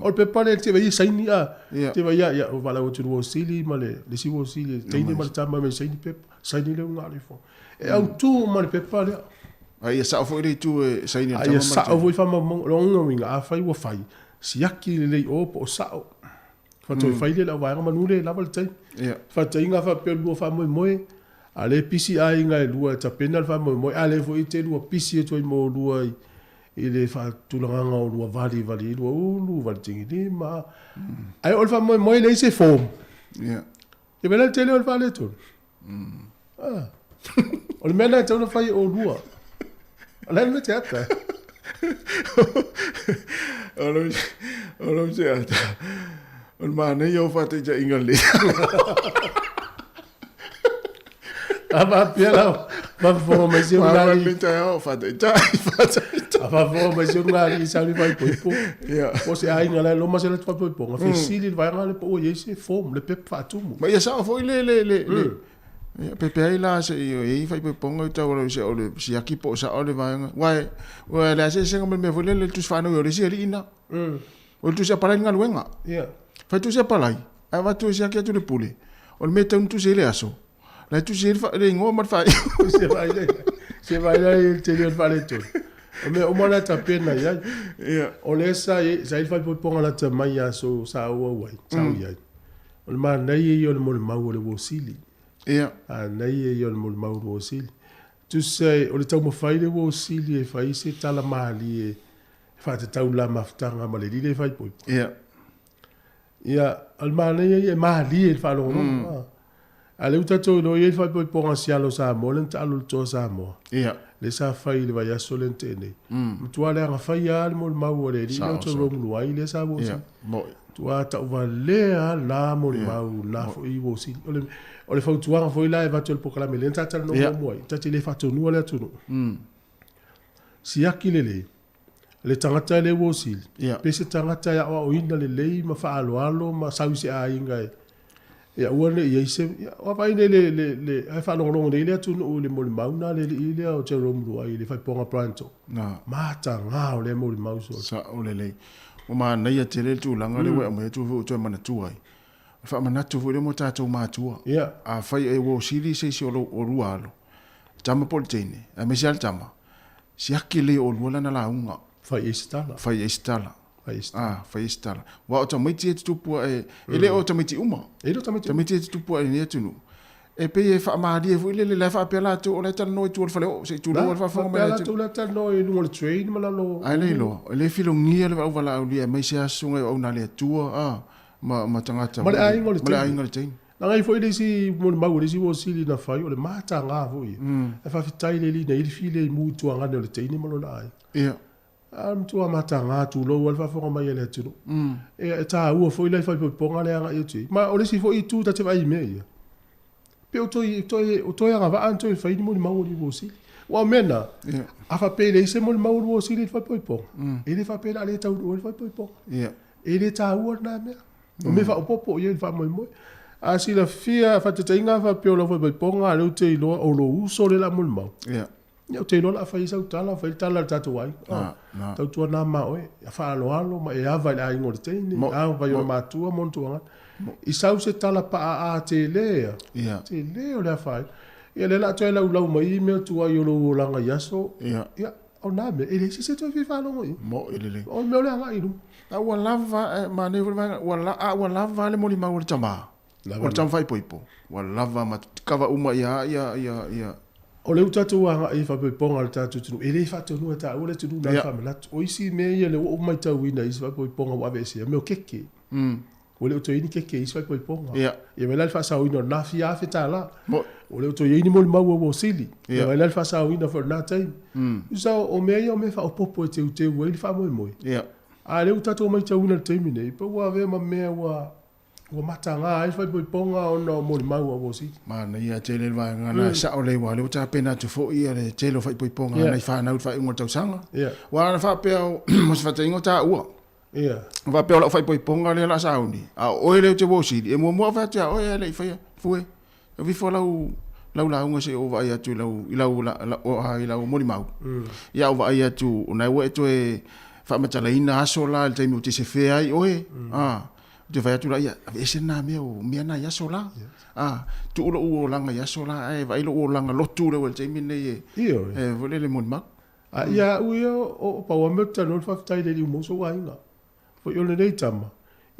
O pe pa le te vai saini a. Te vai ya o vala o tu o sili ma le si o sili. Te ni ma tama me saini pe. Saini le nga le fo. E au tu ma le pe pa le. Ai sa fo le tu saini tama. Ai sa o fa ma lo nga winga a fai o fai. Siaki le o po sa o. Fatoi faile la vai manule la voltai. Fatai nga fa pe lu fa moi. Ale PCI nga lu ta penal fa moi. Ale fo ite lu PCI to mo lu ile fa tulanga nga lu vali lu valtingi ni ma. Ai ol fa moi le se form. E bela tele ol fa le to. Ol mena te ona fai o lu. Ale me te ata. Olo se ata. On mana yo fate ja ingali. Aba piala, va fo ma se una lita yo fate ja. Aba fo ma se una li sa li vai poipo. O se ai ngala lo ma se la poipo. Nga fesili vai ngala po ye se form le pep fa tu. Ma ya sa fo le. Pepe ai la se yo e fai poipo nga ta o se o le si aki po sa o le vai nga. Wa la se se ngam me fo le tu fa no yo le si ina. O tu se para ngala wenga. Fai tu se palai, ai va tu se aki atu le pule. O le meta un tu se le aso. La tu se le ngo ma fai. Se vai le te le fa le tu. O me o mana ta pena ya. O le sa il fa ponga la ta mai aso sa o wai. Sa o ya. O le ma nei yo le mo le mau le wosili. Nei yo le mo le mau le wosili. Tu se o le tau mo fai le wosili e fai se tala mali e fa te tau la maftanga ma le le fai po. Ia almana ia mali el falo no. Ale uta to no ia fa po sialo sa mo len talo to sa mo. Le sa fai le vai solente ne. Tu ale nga fai al mo mau le di no to ro lu ai le sa mo. Tu ata va le la mo mau na fo i wo si. Ole fa tu nga foi la e va to po kala me len tata no mo. Tata le fa to no le to no. Si akilele. Le tangata le wosil. Pese tangata ya o ina le lei ma fa alo ma sausi a inga. Ya uane ya ise wa pa ine le ai fa long le tu no le mo le mauna le ile o te romlu ai le fa ponga pranto. Ma ta nga le mo le mauso. Sa o le lei. O ma na ia te le tu langa le wa mo tu fu tu mana tu ai. Fa mana tu fu le mo ta tu ma tu. A fa e wo sili se o rualo. Tama poltene. A me sal tama. Si akile o lula na la unga. Fai estala. Wa o tamiti e tupu ele o tamiti uma. Ele tamiti e tupu e tunu. E pe e fa ma di fu le fa pe la tu o le tan no tu fa le se tu lo fa fa ma tu le tan no e no le train ma lo. Ai le lo. Le filo ngia le va la o le mai se asunga o na le tu ma tangata. Ma ai ngol tin. Na ngai foi desi mo mau desi wo sili na fai o le mata nga foi. E fa fitai le li na il file mu tu nga le tin mo lo ai. Am tu amata nga tu lo wal fa fo mai le tu. E ta u fo ile fa po nga le nga e tu. Ma o le si fo i tu ta te vai me. pe o toi anga va anto fa ni mo ni mau ni wo si wa mena a fa pe le se mo ni mau wo si le fa poi po ele fa pe la le tau o fa poi po ele ta u na me o me fa o popo ye fa mo a si la fia fa te tinga fa pe o lo fa poi po nga le te lo o lo uso le la mo ni mau ya te lo la fa isa utala fa tala tatu wai tau tua na ma oi fa alo ma e ava la ingor te ni a va yo ma tua mon tua i sau se tala pa a te lea te lea o lea fai ia le la toi lau mai me tua i lo langa yaso ia o na me ele se toi fifa lo mo ele o me le anga iru a wa lava ma ne wa lava le mo li ma o tama o tama fai poipo wa lava ma kava uma ia o le utatu anga i fa pe ponga le tatu tu ele fa tu no ta o le tu na fa me o isi me ia le o mai tau ina i fa pe ponga wa vesi me o keke o le o toi ni keke i fa pe ponga ia me la fa sa o ina na fia fe ta la o le o toi ni mo le mau o sili ia me la fa sa o ina for na time so o me ia me fa o popo te o ele fa mo a le utatu mai tau ina time nei po wa ve ma me wa matanga ai fa pe ponga o no mo le mau o sili ma na ia te le va ngana sa o le wa le ta pena tu fo ia le te lo fa pe ponga na fa na fa ngo tau sanga wa na fa pe mo fa te ngo ta ua va pe la fa pe ponga le la sa uni a o le te wo si e mo fa te o le fa fue vi fo la ngo se o va ia tu la o ha la mo le mau ia o va ia tu na we tu e fa ma tala ina so la te mo te se fe ai oe te vai tu la ia ese na me o me na ia sola tu lo langa ia sola ai vai lo langa lo tu le te mine e vole le mon ma ia o pa wa meta no fa tai le mo so wa inga fo yo le nei tama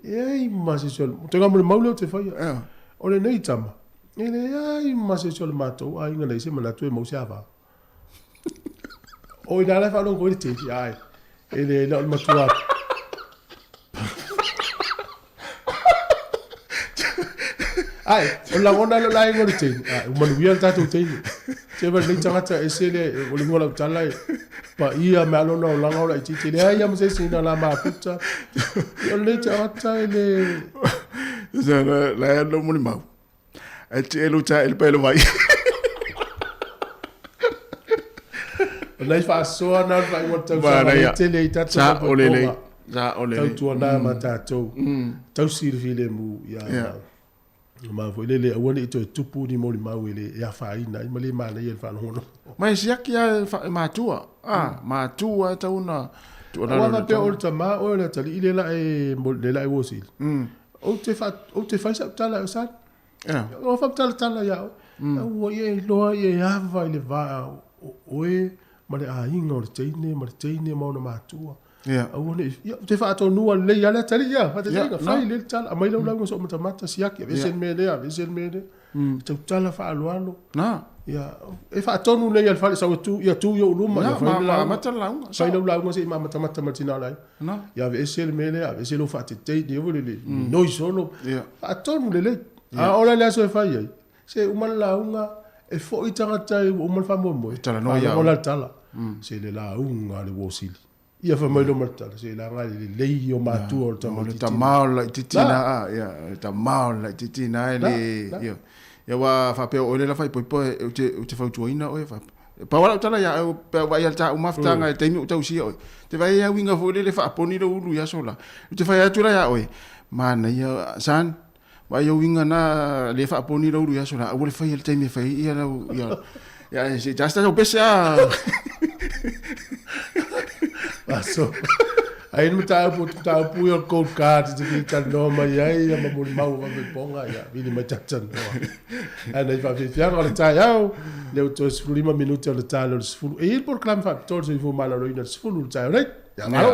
ei ma se sol te ga mo le te fa o le nei tama ele ai ma se sol mato ai nga le se mana tu mo se ava o ina la fa lo ko te ai ele no ma tu ai o la ona la lai ngori te o manu ia tatu te te va nei tanga e sele o le ngola tala pa ia me alo no la ngola ti te ai am se sina la ma puta o le tanga le se la no mo mau e te lu ta el pelo vai o nei fa so na vai o te le tatu sa o le tau tu na ma tatu tau sirvile mu ia ma foi le wona ito tupu ni mo ma wele ya fa ina ma le ma le fa no ma sia ki ma tua ma tua ta una tu ona na pe olta ma o le tali ile la e mo le la e wosil o te fa sa tala sa o fa tala ya o ye lo ye ya va le va o e ma le a inga o teine ma na ma tua o ne te fa to no le ya le tali ya fa te ga fa le tala mai lo so mata mata sia ki vesen me le te tala fa alo na ya e fa to no le ya fa sa tu ya tu yo lu ma fa mata la sai lo la se ma mata matina lai ya vesen me le vesen lo fa te de vo le no solo fa to no le a ola le so fa ye se uma la unga e fo itanga tai uma fa mo tala no ya ola tala se le la unga le wosili ia fa mai lo marta se la nga le yo ma tu o ta maula titina ta maula titina le ya wa fa pe o le la fa po te fa tu ina o fa pa wala tala ya pe va ya ta uma ftanga te mi u si o te vai ya winga fo le fa poni lo ulu ya sola te fa ya tu la ya o mana ya san va yo winga na le fa poni lo ulu ya sola o le fa ya te mi fa ya si já está o pesa so ai no ta pu yo cold card de que tá no mai ai ma mo mau va me ponga ya vini mai tatan no ana va fi fianga le ta ya le to sfulima minuti le ta le sfulu e il por clam fa torso fu mala lo ina sfulu ta right ya malo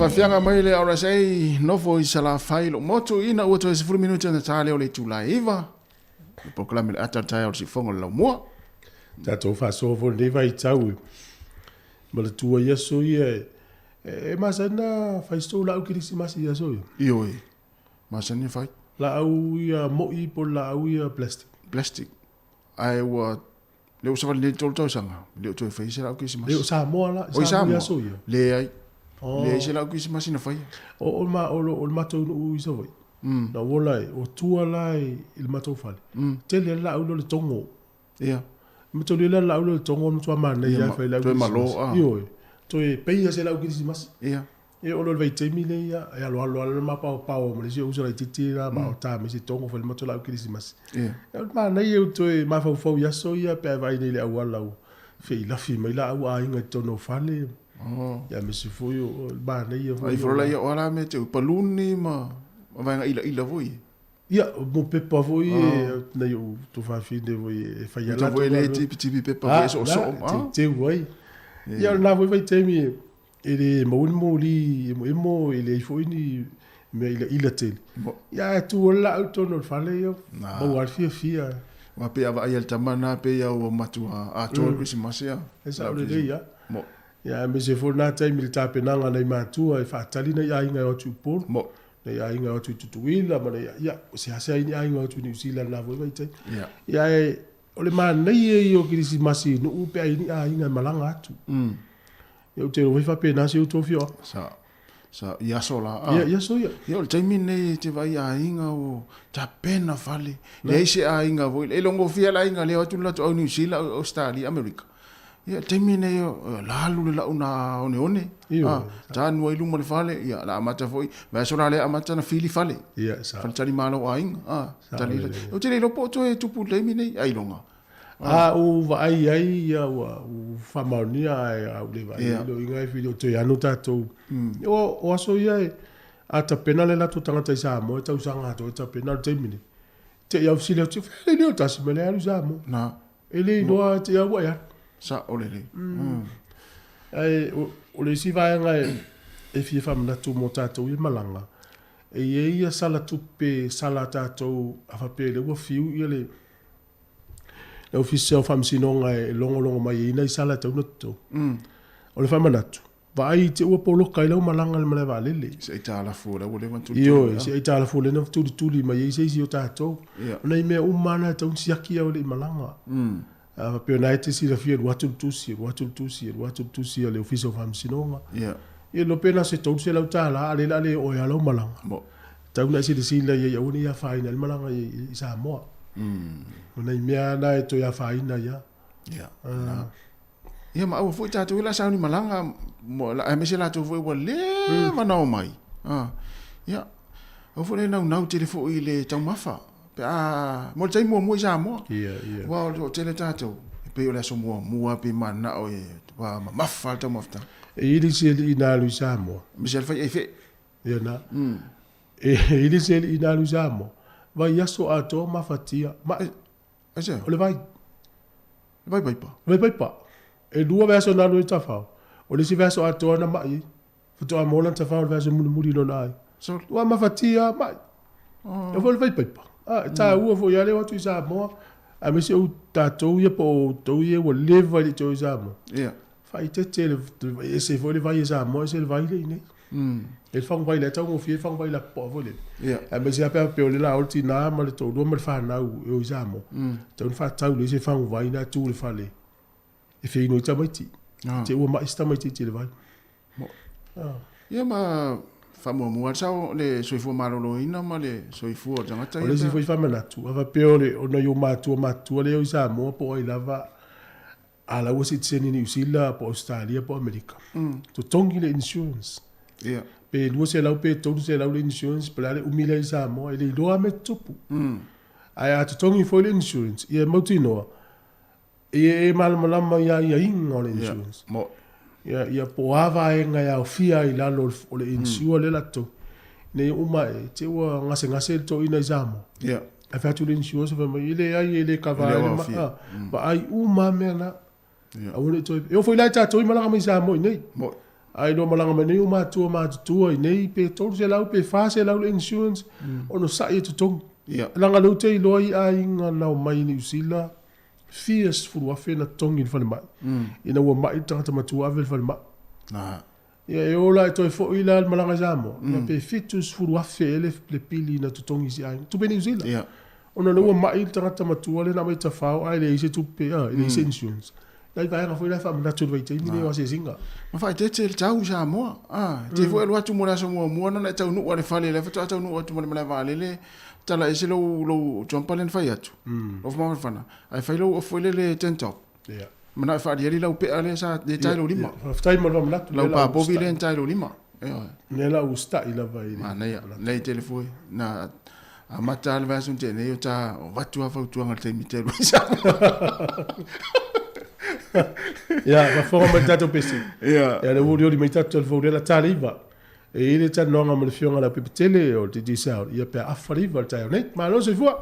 Fafianga mai le ora sei nofo I sala fai lo moto ina ua toe 10 minuti na tale o le tulaiva. Po kala me ata tai o si fongo la mo. Tato fa so fo le vai tau. Ma le tua Yesu ia e masana fai sto la o Christmas ia so. Io e. Masana fai. La au ia mo I po la au ia plastic. Plastic. Ai wa le o sa le tol sanga. Le o toe fai se la o Christmas. Le o sa mo la. O sa mo. So ia. Le ai. Le se la o Christmas na fai. O ma to no so vai. Na wola o tua lai il mato fale. Te le la o le tongo. Ia. Mato le la o le tongo no tua mana ia fai la. To malo. Io. To e peia se la o Christmas. Ia. E o lo vai te mi le ia e alo ma pa mo le se usa la titira ma o ta me se tongo fale mato la o Christmas. Ia. E ma na ia to e ma fa ia so ia pe vai nei le au la. Fei la fi mai la o ai ngai tono fale. Oh. Ya me se foi o ba nei ia. Ai fora ia ora me te paluni ma vai ila voi. Ia, mo pepa voi na yo to fa fi de voi e fa ia la. To voi le tipi pepa voi so. Te voi. Ia na voi vai te mi ele mo li mo ele foi ni me ila tel. Ia tu la auto no fa le yo. Mo al fia. Wa pe ava ia tamana pe ia o matua a to Christmas ia. Esa o le ia. Mo. Ia me se for na tai mi ta penanga nei matua e fa tali na ia inga o tu por. Mo. Na ia inga o tu tutuila ma ia se hasa ia inga o tu New Zealand na voi vai tai. Ia. Ia e o le man nei o Christmas no u pe ia inga malanga atu. Eu te ro fa pena se o to fio. Sa ia sola. Ia so ia. Ia o taimi nei te vai a inga o ta pena fale. Le se a inga voi. E longo fia la inga le o tu la to New Zealand Australia America. Ia taimi nei o lalu le la una one. Ta no ilu mo le fale ia la mata foi. Va sola le amata na fili fale. Ia sa. Fa tali malo a inga. Tali. O te le lo po to e tupu taimi nei ai longa. O vai ia o famaunia a le vai lo inga fi o te anu tatou. O aso ia a ta pena le la tu tangata sa mo ta usanga to ta pena te mini. Te ia usile te fe le ta se me le alu mo. Na. Ele no te ia wa ya. Sa ole le. Ai o le si vai nga e fi fam na tu mo tatou I malanga. E ia sala tupe sala tatou a fa pe le wo fiu ia le le official famsinonga e longo mai ina I sala tau no to. O le famanatu. Vai te ua polo kai lau malanga le male valele. Se ita la fu le wole man tu. Io, se ita la fu le no tuli mai se o tatou. Ona I me umana tau siaki o le malanga. A pe na te si la fia watu tusi le official famsinonga. Ia. Ia lo pena se tau se lau tala ale o ya lau malanga. Mo. Tau na se si la ia uni ya faina le malanga I sa moa. Ona I mea na e to ya faina ya. Ia. Ia ma au foi tatu ila sauni malanga mo la me se la tu foi wale manao mai. Ia. Au foi na telefo ile tau mafa. Pe mo tai mo sa mo. Ia. Wa o tele tatu. Pe o la so mo pe mana o wa mafa ta mafta ili seli ina lu Samoa Michel fa efe ia na ili seli ina lu Samoa vai yaso ato mafatia ma ase ole vai vai pa e dua verso na lu tafao ole si verso ato na mai futo a molan tafao verso muri no nai so wa mafatia mai e vol vai pa ta u vo ya le watu Samoa a me se o tatou ia po tou ia o leva le tou Samoa yeah fai te e se foi le vai Samoa se le vai le nei e fang vai le tau fie fang vai la po vole yeah a me se apea pe o le la ulti na ma le tou do ma fa na o Samoa tau fa tau le se fang vai na tu le fa le e fe no ta mai ti te o ma sta mai ti le vai ia ma fa mo mo sao le soifua malolo ina ma le soifua tangata o le si foi fa mana tu ava pe o le o no yo ma tu le o Samoa po i lava ala o si tseni ni usila po Australia po America to tongi le insurance yeah pe lu se lau pe to se lau le insurance pe la umila i Samoa le lo ame tupu ai to tongi for le insurance ia motino e mal malama ia ingo le insurance mo ia po ava e nga ia fia i lalo o le insure le lato ne uma e te wa ngase to ina Samoa yeah a fa tu le insurance fa mai le ai le kava ma ai uma mena a wole to eu foi lá ta to malanga mai Samoa nei mo ai no malanga mai uma tu nei pe to se lau pe fa se lau le insurance ono sa e to tong yeah langa lo te loi ai nga na mai ni usila fierce fu afe na tongi fa mai ina wa mai ta matu ave fa mai na ia e ola e toi fo ila malanga Samoa ia pe fitus fu afe le pili na to tongi si ai tu be ni usila yeah ona no mai ta matu le na mai ta fa ai le se tu pe le se insurance dai vai nga foi la fama na tu vai te ni wa se singa ma fa te tau Samoa te foi lo atu mo la so mo na tau nu wa fale le fa tau nu atu mo le vale le tala ese lo jompalen fai atu of ma fana ai fai lo foi le tento yeah mana fa di la pe ale sa de tai lo lima tai mo na la pa po vi le tai lo lima ne la usta ila vai ma nei telefone na a mata le vasun te ne ta watu fa tu nga te mitelo ya va forma tato pesi ya le vurio di metato il vurio la taliva e ile ta no nga le fiona la pepitele o ti sa ia pe afariva ta ne ma lo se voit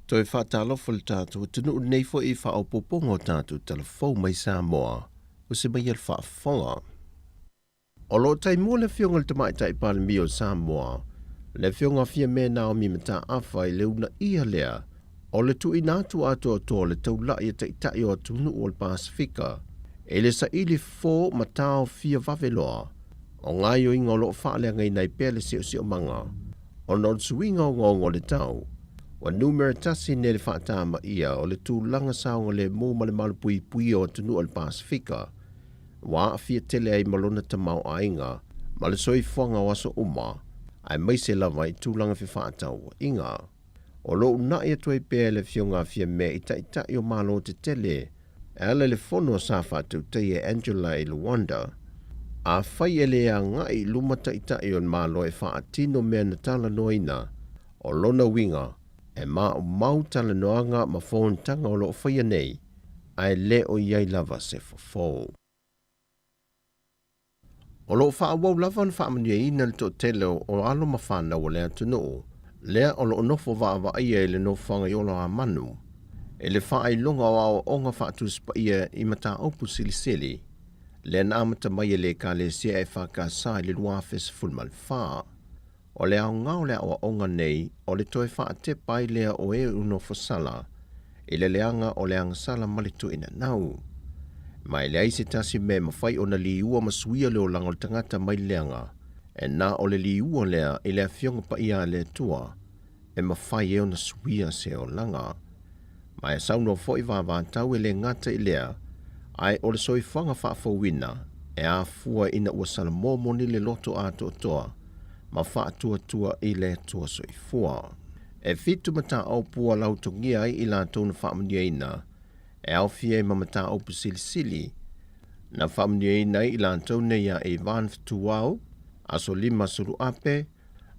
Toi whātālofa le tātou tunu nei fo I whaopopongo tātou telefou mai Samoa o se mai al whaafonga. O lo tai mua le whionga le tamaitai pale mi o Samoa, le whionga fia me Naomi mata awhai le una ia lea, o le tu inatu ato o tō le tau lai e taitai o tunu o le Pasifika, e le sa ili fō matao fia waveloa, o ngai o inga o lo whaalea ngai nei pēle sio manga, o non suinga o ngongo le tau, wa numera tasi ne le whaatama ia o le tūlanga saonga le mō male malupui pui o tunu o le Pasifika, wa a fia tele ai malona tamau ainga, ma le soi whanga waso uma, ai mai se lava I tūlanga fi whaatau inga. O lo una ia tuai pēr le whionga fia me I tai o malo te tele, ala le whono sa whātou teie Angela I Luanda, a whai ele a ngai lumata I on malo e whaatino mea na tala noina, o lona winga, e ma o mau tala noanga ma whon tanga o lo whaia nei, ai le o iai lava se fofo. O lo whaawau lava na whaamania ina le to telo o alo ma whanau o lea tunu, lea o lo nofo wa ia e le nofanga I olo a manu, e le whaai longa o ao onga whaatus pa ia I mata opu silisili, le na amata mai e le ka le sia e whaka sa le luafes fulmal wha. O le au ngau lea o onga nei, o le toi wha te pai lea o e uno fosala, e le leanga o leanga sala malitu ina nau. Mai le aise tasi me mawhai o na li ua masuia leo langa o tangata mai leanga, e na o le li ua lea e lea fionga pa ia le tua, e mawhai e o na suia se o langa. Mai a sauno fo I vātau e le ngata I lea, ai o le soi whanga whaafawina, e a fua ina ua sala mōmoni le loto ato toa, ma whaatua I le tua soi fua. E fitu mata au pua lautongia ai I la tōna whaamania ina, e au fie ma mata au pusilisili, na whaamania ina I la tōna ia e van ftuau, aso lima suru ape,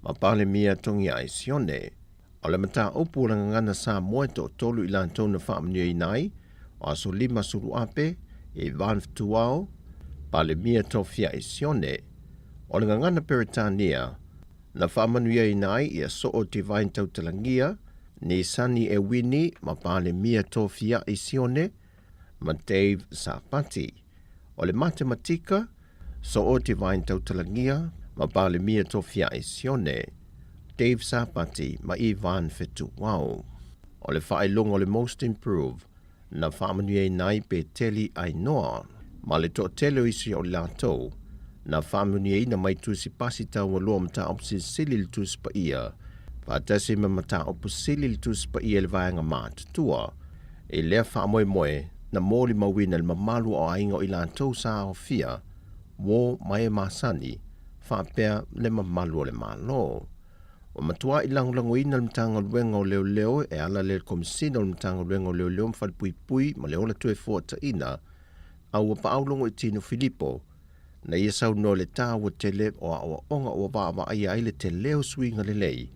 ma pale mia tongia ai sione. O le mata au pua ngana sa moe to tolu I la tōna whaamania ina ai, o aso lima suru ape, e van ftuau, pale mia tofia ai sione. O le ngana Peritania, na whaamanuia I nai I a so o te vain tautalangia, ni Sani e Wini ma pale mia tofia I sione, ma Dave Sapati. O le matematika, so o te vain tautalangia, ma pale mia tofia I sione, Dave Sapati ma Ivan Fetuau. O le whaelonga o le most improved, na whaamanuia I nai pe teli ai noa, ma le to telo isi o latou, na whamunia ina mai tusi pasi tau wa loa mata opsi sili li tusi pa ia, whaatasi ma mata opu sili li tusi pa ia le vaianga mātutua, e lea whaamoe moe na mōli mawina le mamalu o ainga o ila tau sa o fia, wō mai e masani, whaapea le mamalu o le malo. O matua I langulango ina le mtanga luenga o leo leo e ala le komisina o le mtanga luenga o leo leo mwhali pui pui ma leo la tue fōta ina, au pa aulongo I tino Filipo, na ia sau no le tā wa tele o a onga o wa ai ai le te leo swinga le lei,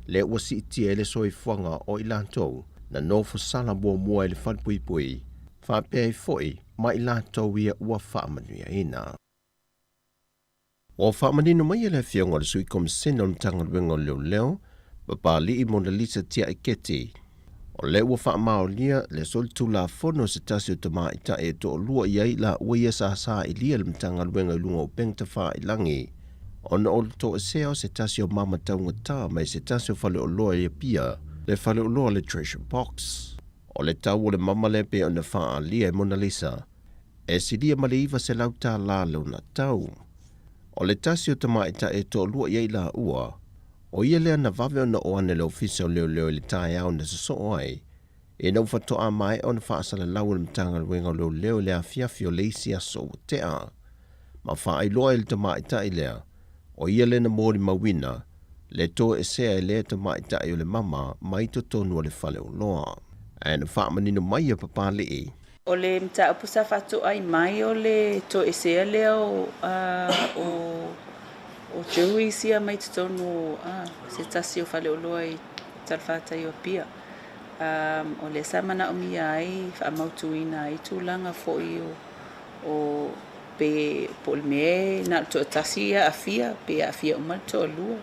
le ua si itia ele soi fuanga o ilantou, na nofo sala mua mua ele whalpui pui, whapea I foi, ma ilantou ia ua whaamanuia ina. O whaamanino mai ele fionga le sui komisena o mtanga luenga o leo leo, pa li I Mona Lisa tia I keti, o le ua whaamao lia le solitu la fono se tasi o tama I ta e to lua iai la uia sa I lia le mtanga luenga I lunga o pengta wha I langi. Ona o to e seo se tasi o mama taunga ta mai se tasi o whale o loa I pia, le whale o loa le treasure box. O le tau o le mama le pe o na wha lia Mona Lisa, e si lia male iwa se lauta la leo na tau. O le tasi o tama I ta e to lua iai la ua, o ia lea na vave ona o ane le ofisa o leo leo le tae au na saso ai, e nau whatoa mai o na whaasala lau le mtanga luenga o leo leo lea fiafi o leisi aso o tea. Ma wha ai loa le tama I tae lea, o ia le na mōri mawina, le to e sea e lea tama I tae o le mama mai to tonu o le whale o loa. E na wha manino mai a papa lii. O le mta upusa whatu ai mai o le to e sea leo o Joey sia mai te tonu se tasi o whale o loa I talwhata I o pia. O le samana o mi ai, whaamautuina ai tūlanga fo I o pe polme na to tasi a fia pe a fia o mal to lua.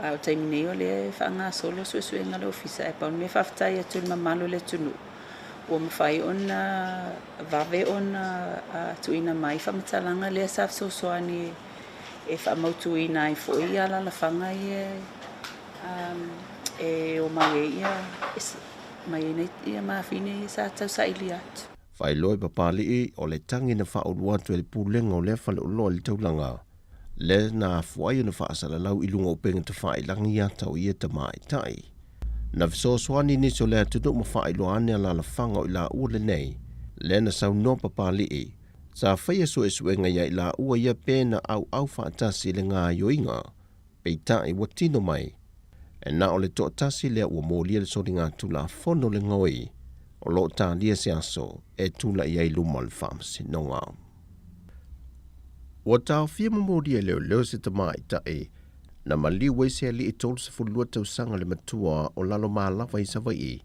o taimi nei o le whaangasolo suenga le ofisa e paun me whaftai atu le mamalo le tunu. Ua mawhai ona vave ona tuina mai whamatalanga le saf soani e whamautuina i fwoi ala la whanga e o mai ia mai nei ia mawhine sa tau sa ili atu. Whai loi papali o le tangi na whaurua tu le pūlenga o le whale o loa le taulanga. Le na fuai na whaasala lau ilunga o penga te whai langi ia tau ia ta mai tai. Na visosoani ni so lea tuduk ma whai loa ane ala la whanga o ila ua le nei. Le na sau no papali sa whaia so e suenga ia ila ua ia pēna au whaatasi le ngā yoinga. Pei tai wa tino mai. E na o le to tasi lea ua mōlia le sori ngā tula fono le ngoi. O lo tā lia se aso e tula i luma le whamasi nonga. Wa tau fia mamodia leo se tamai tae na maliu se li i tolu se fulua tau sanga le matua o lalo malawa i savai.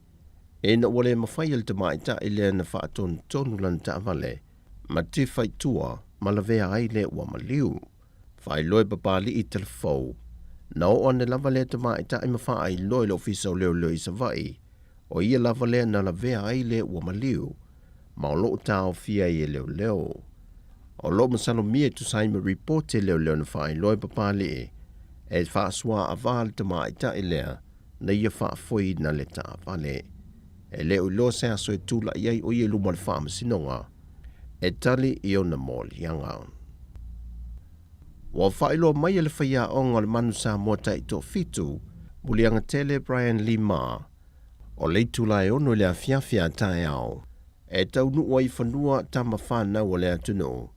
E na wale mawhai al tamai tae lea na whaaton tonu lan ta vale. Ma te whai tua malavea ai le ua maliu. Whai loe babali i telefou. Na o ane lava le tamai tae mawhai loe le ofisa o leo i savai. O ia lava lea na lavea ai le ua maliu. Ma o loo tau fia i leo. O loo masano mie tu saima report e leo na whai loe papali e whaasua a vale tamai tae lea na ia whaafoi na le ta vale. E leo lo se aso e tula iai o ia luma le whaamasinonga e tali i o na moli yanga. Wa whailo mai le whaia onga le manu sa mua tai to fitu bulianga tele Brian Lima o le tula e ono le a fiafia tae au e tau nuua i whanua tama whana o le atuno.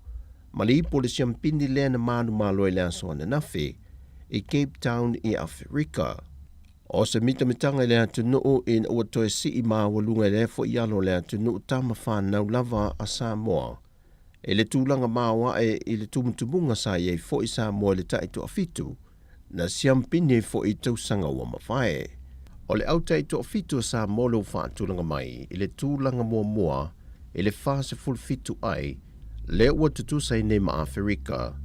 Mali polisi ampini le na manu malo e le aso ane nafi i Cape Town i Afrika. O se mitamitanga le atuno in ua toe si i maa walunga le fo i alo le atuno tama whana lava a Samoa. E le tūlanga māua e i le tumutumunga sa i e fo i Samoa le taito afitu na siampini fo i tausanga ua mawhae. O le au taito afitu sa molo whaatulanga mai i le tūlanga mua i le whase fulfitu ai le ua tutusa i nei ma Afrika.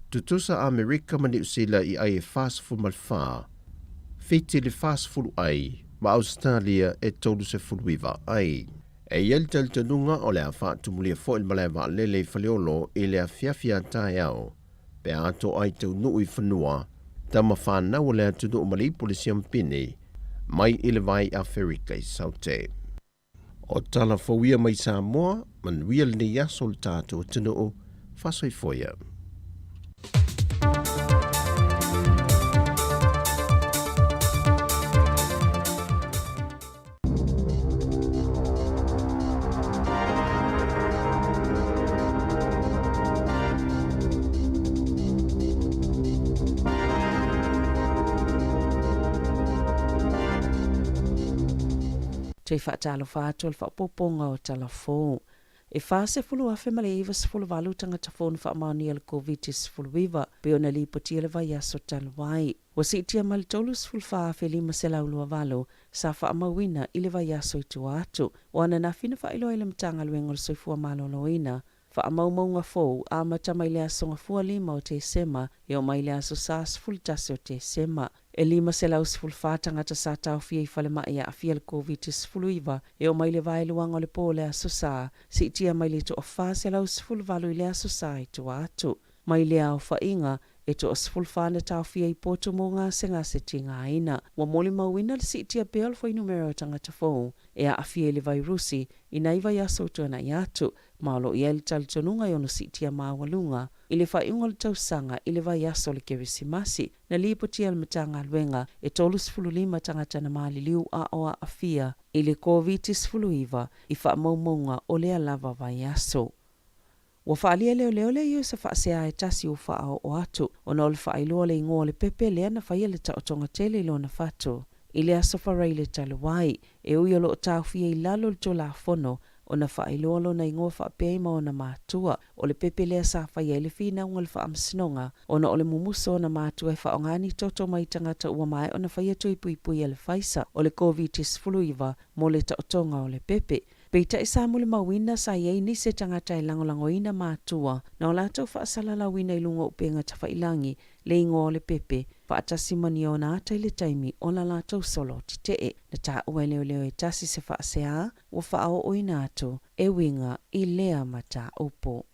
Tutusa Amerika ma New Zealand i ai e whase ful malwha. Fiti le whase fulu ai ma Australia e tolu se fuluiva ai. E iel tel tanunga o le a whaatumulia fo il malaiva lele i whaleolo i le a fiafia tae au. Pe ato ai tau nuu i whanua tama whanau le atu nuu mali polisi ampini mai i le vai Afrika i saute. O tala fawia mai Samoa, man real ni yasol tātou tino whasoi foia. Tei whaatalo whātua le whaapoponga o talafo. E whase fulu afe male iwa sifulu walu tangata whonu whaamaoni ala COVID-19 pe ona li poti ele vai aso talwai. Wa si itia mali tolu sifulu whaafe lima se laulua walo sa whaamawina ile vai aso i tuatu. Wana na fina whailo ele mtanga luengo le soifua maloloina. Whaamaumaunga fōu a matama ile aso ngafua lima o te sema e o maile aso sa sifulu tase o te sema. E lima se lau sifulu whātangata sa tau fia i whale mai a fia le COVID-19 e o maile vai luanga o le pōle aso sa si itia maile to o wha se lau sifulu walu ile aso sa i tuatu. Maile au whainga e to o sifulu whāna tau fia i poto mō ngā senga se tinga aina. Wa moli mawina le si itia peol fo i numero tangata fōu e a fia le vai rusi i nai vai aso tuana i atu. Maolo i ele talitonunga i ono si itia mawalunga. Ile whainga le tausanga ile vai aso le Kerisimasi na lipotia le matanga luenga e tolu sifulu lima tangata na maali liu a oa a fia ile COVID-19 i whaamaumaunga o lea lava vai aso. Wa whaalia leo le iu sa whaasea e tasi o whaao o atu o na ole whaailoa le ingoa le pepe lea na whaia le taotonga tele ilo na whatu. Ile aso wharei le talawai e ui alo o tau fia i lalo le tola fono o na whaailoalo na ingoa whaapea ima o na mātua o le pepe lea sa whaia le whina unga le whaamsinonga o na ole mumuso o na mātua e whaongani toto mai tangata ua mai o na whaia tui pui pui e le whaisa o le COVID-19 mo le taotonga o le pepe Peita e sa mule mawina sa iei ni se tangata e langolangoina mātua na o lātou whaasalalawina i lunga upenga tawhailangi le ingo le pepe whaatasimani o nā ata i le taimi o la lātou solo ti te e na tā ua leo leo e tasi se whaasea o whaao o inātou e winga i lea mata upo.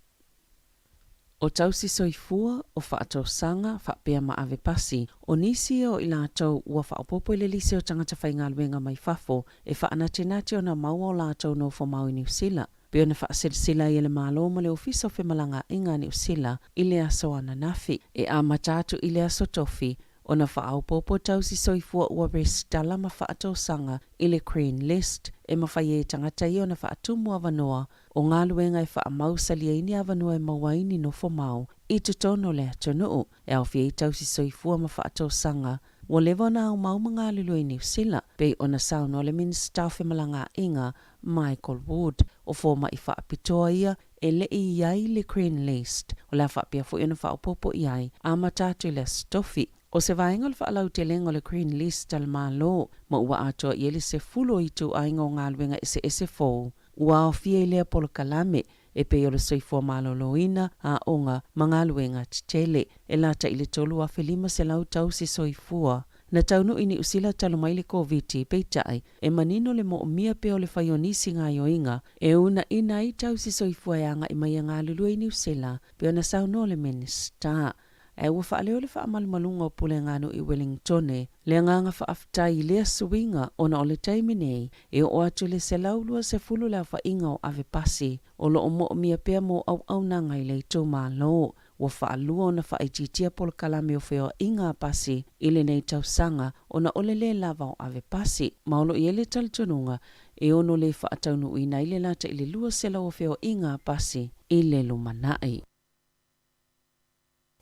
O tausi soifua o whaatau sanga whapea ma ave pasi o nisi o i lātou ua whaopopo i le lise o tangata whaingaluenga mai fafo e whaanatinati o na maua o lātou no whamau i New Zealand. Peo na whaasila i le malo ma le ofisa o whemalanga inga New Zealand i le aso ana nafi e a matatu i le aso tofi o na whaopopo tausi soifua ua restala ma whaatau sanga i le Green List e mawhai e tangata i o na whaatumu avanoa o ngā luenga e whaamau saliaini avanoa e mawaini no whamau i tutono le atonuu e au fia i tausi soifua ma whaatau sanga wa lewa na au mau mga lulu i New Zealand pe o na sauna o le minister o whemalanga inga Michael Wood o fōma i whaapitoa ia e le i iai le Green List o la whaapia fo i na whaopopo iai a matatu i le stofi. O se vaenga le whaalau te lengo le Green List al malo ma ua atoa i ele se fulo i tu ainga o ngā luenga ese fōu. Ua o fia i lea polo kalame e pe o le soifua maloloina a onga mga luenga titele e lata i le tolu a whelima se lau tau si soifua. Na taunu ini usila talo mai le COVID peitai e manino le mo o mia pe o le whaionisi ngā yoinga e una ina i tau si soifua e anga i mai ngā lulu i New Zealand pe o na sauno le minister. E ua whaaleo le whaamalumalunga o pule ngānu i Wellingtone, le nganga whaaftai i lea suinga o na o le taimi nei, e o atu le se laulua se fulu lea whainga o ave pasi, o lo o mo o mia pia mo au nanga i le tō mālo, ua whaalua o na whaititia polo kalame o wheo inga pasi, i le nei tausanga o na ole le lava o ave pasi, maolo i ele talitonunga, e ono le whaataunu i na ile lata i le lua sela o wheo inga pasi, i le lumanai.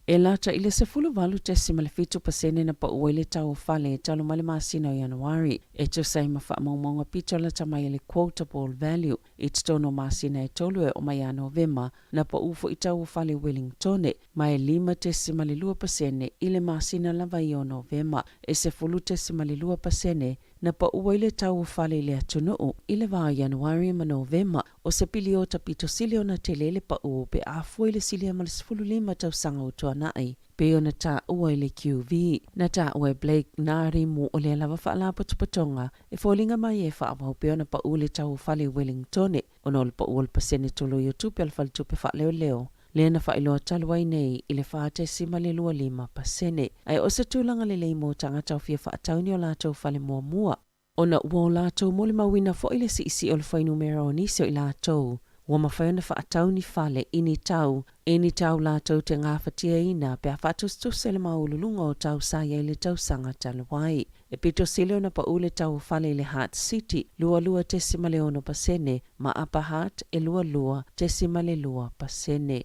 E lata i le sefulu walu tesi ma le fitu pasene na pa ua i le tau fale e talo ma le masina o Januari. E tu sai ma wha maunga pito la tamai i le quotable value i tono masina e tolu e o mai a Novema na pa ufo i tau fale Wellingtone ma e 5 tesi ma le lua pasene i le masina lava i o Novema e sefulu tesi ma le lua pasene na pa ua i le tau fale le atunuu i le vā Januari ma Novema o se pili o tapito sili o na telele pa ua pe a fua i le sili ma le sefulu 5 tau sanga o tuanai. Pe o na tā ua i le QV, na tā ua Blake Nari mo o le lava whaala patupatonga e fōlinga mai e whaamau pe o na pa ua le tau fale Wellingtone o na o le pa ua le pasene tolo i o tupe al fale tupe wha leo leo. Le na whailoa taluai nei i le whaatesi ma le lua 5 pasene. Ai o se tūlanga le leimo tangata o fia whaatauni o lātou fale mua mua. O na ua o lātou mo le mawina fo i le si isi o le whainumera o nisi o i lātou. Ua mawhaiona whaatauni fale ini tau lātou te ngāwhatia ina pe a whaatustus le maululunga o tau saia i le tau sanga taluai. E pito sile na pa ule tau fale i le Heart City, lua tesima le ono pasene, ma Upper Heart e lua tesima le lua pasene.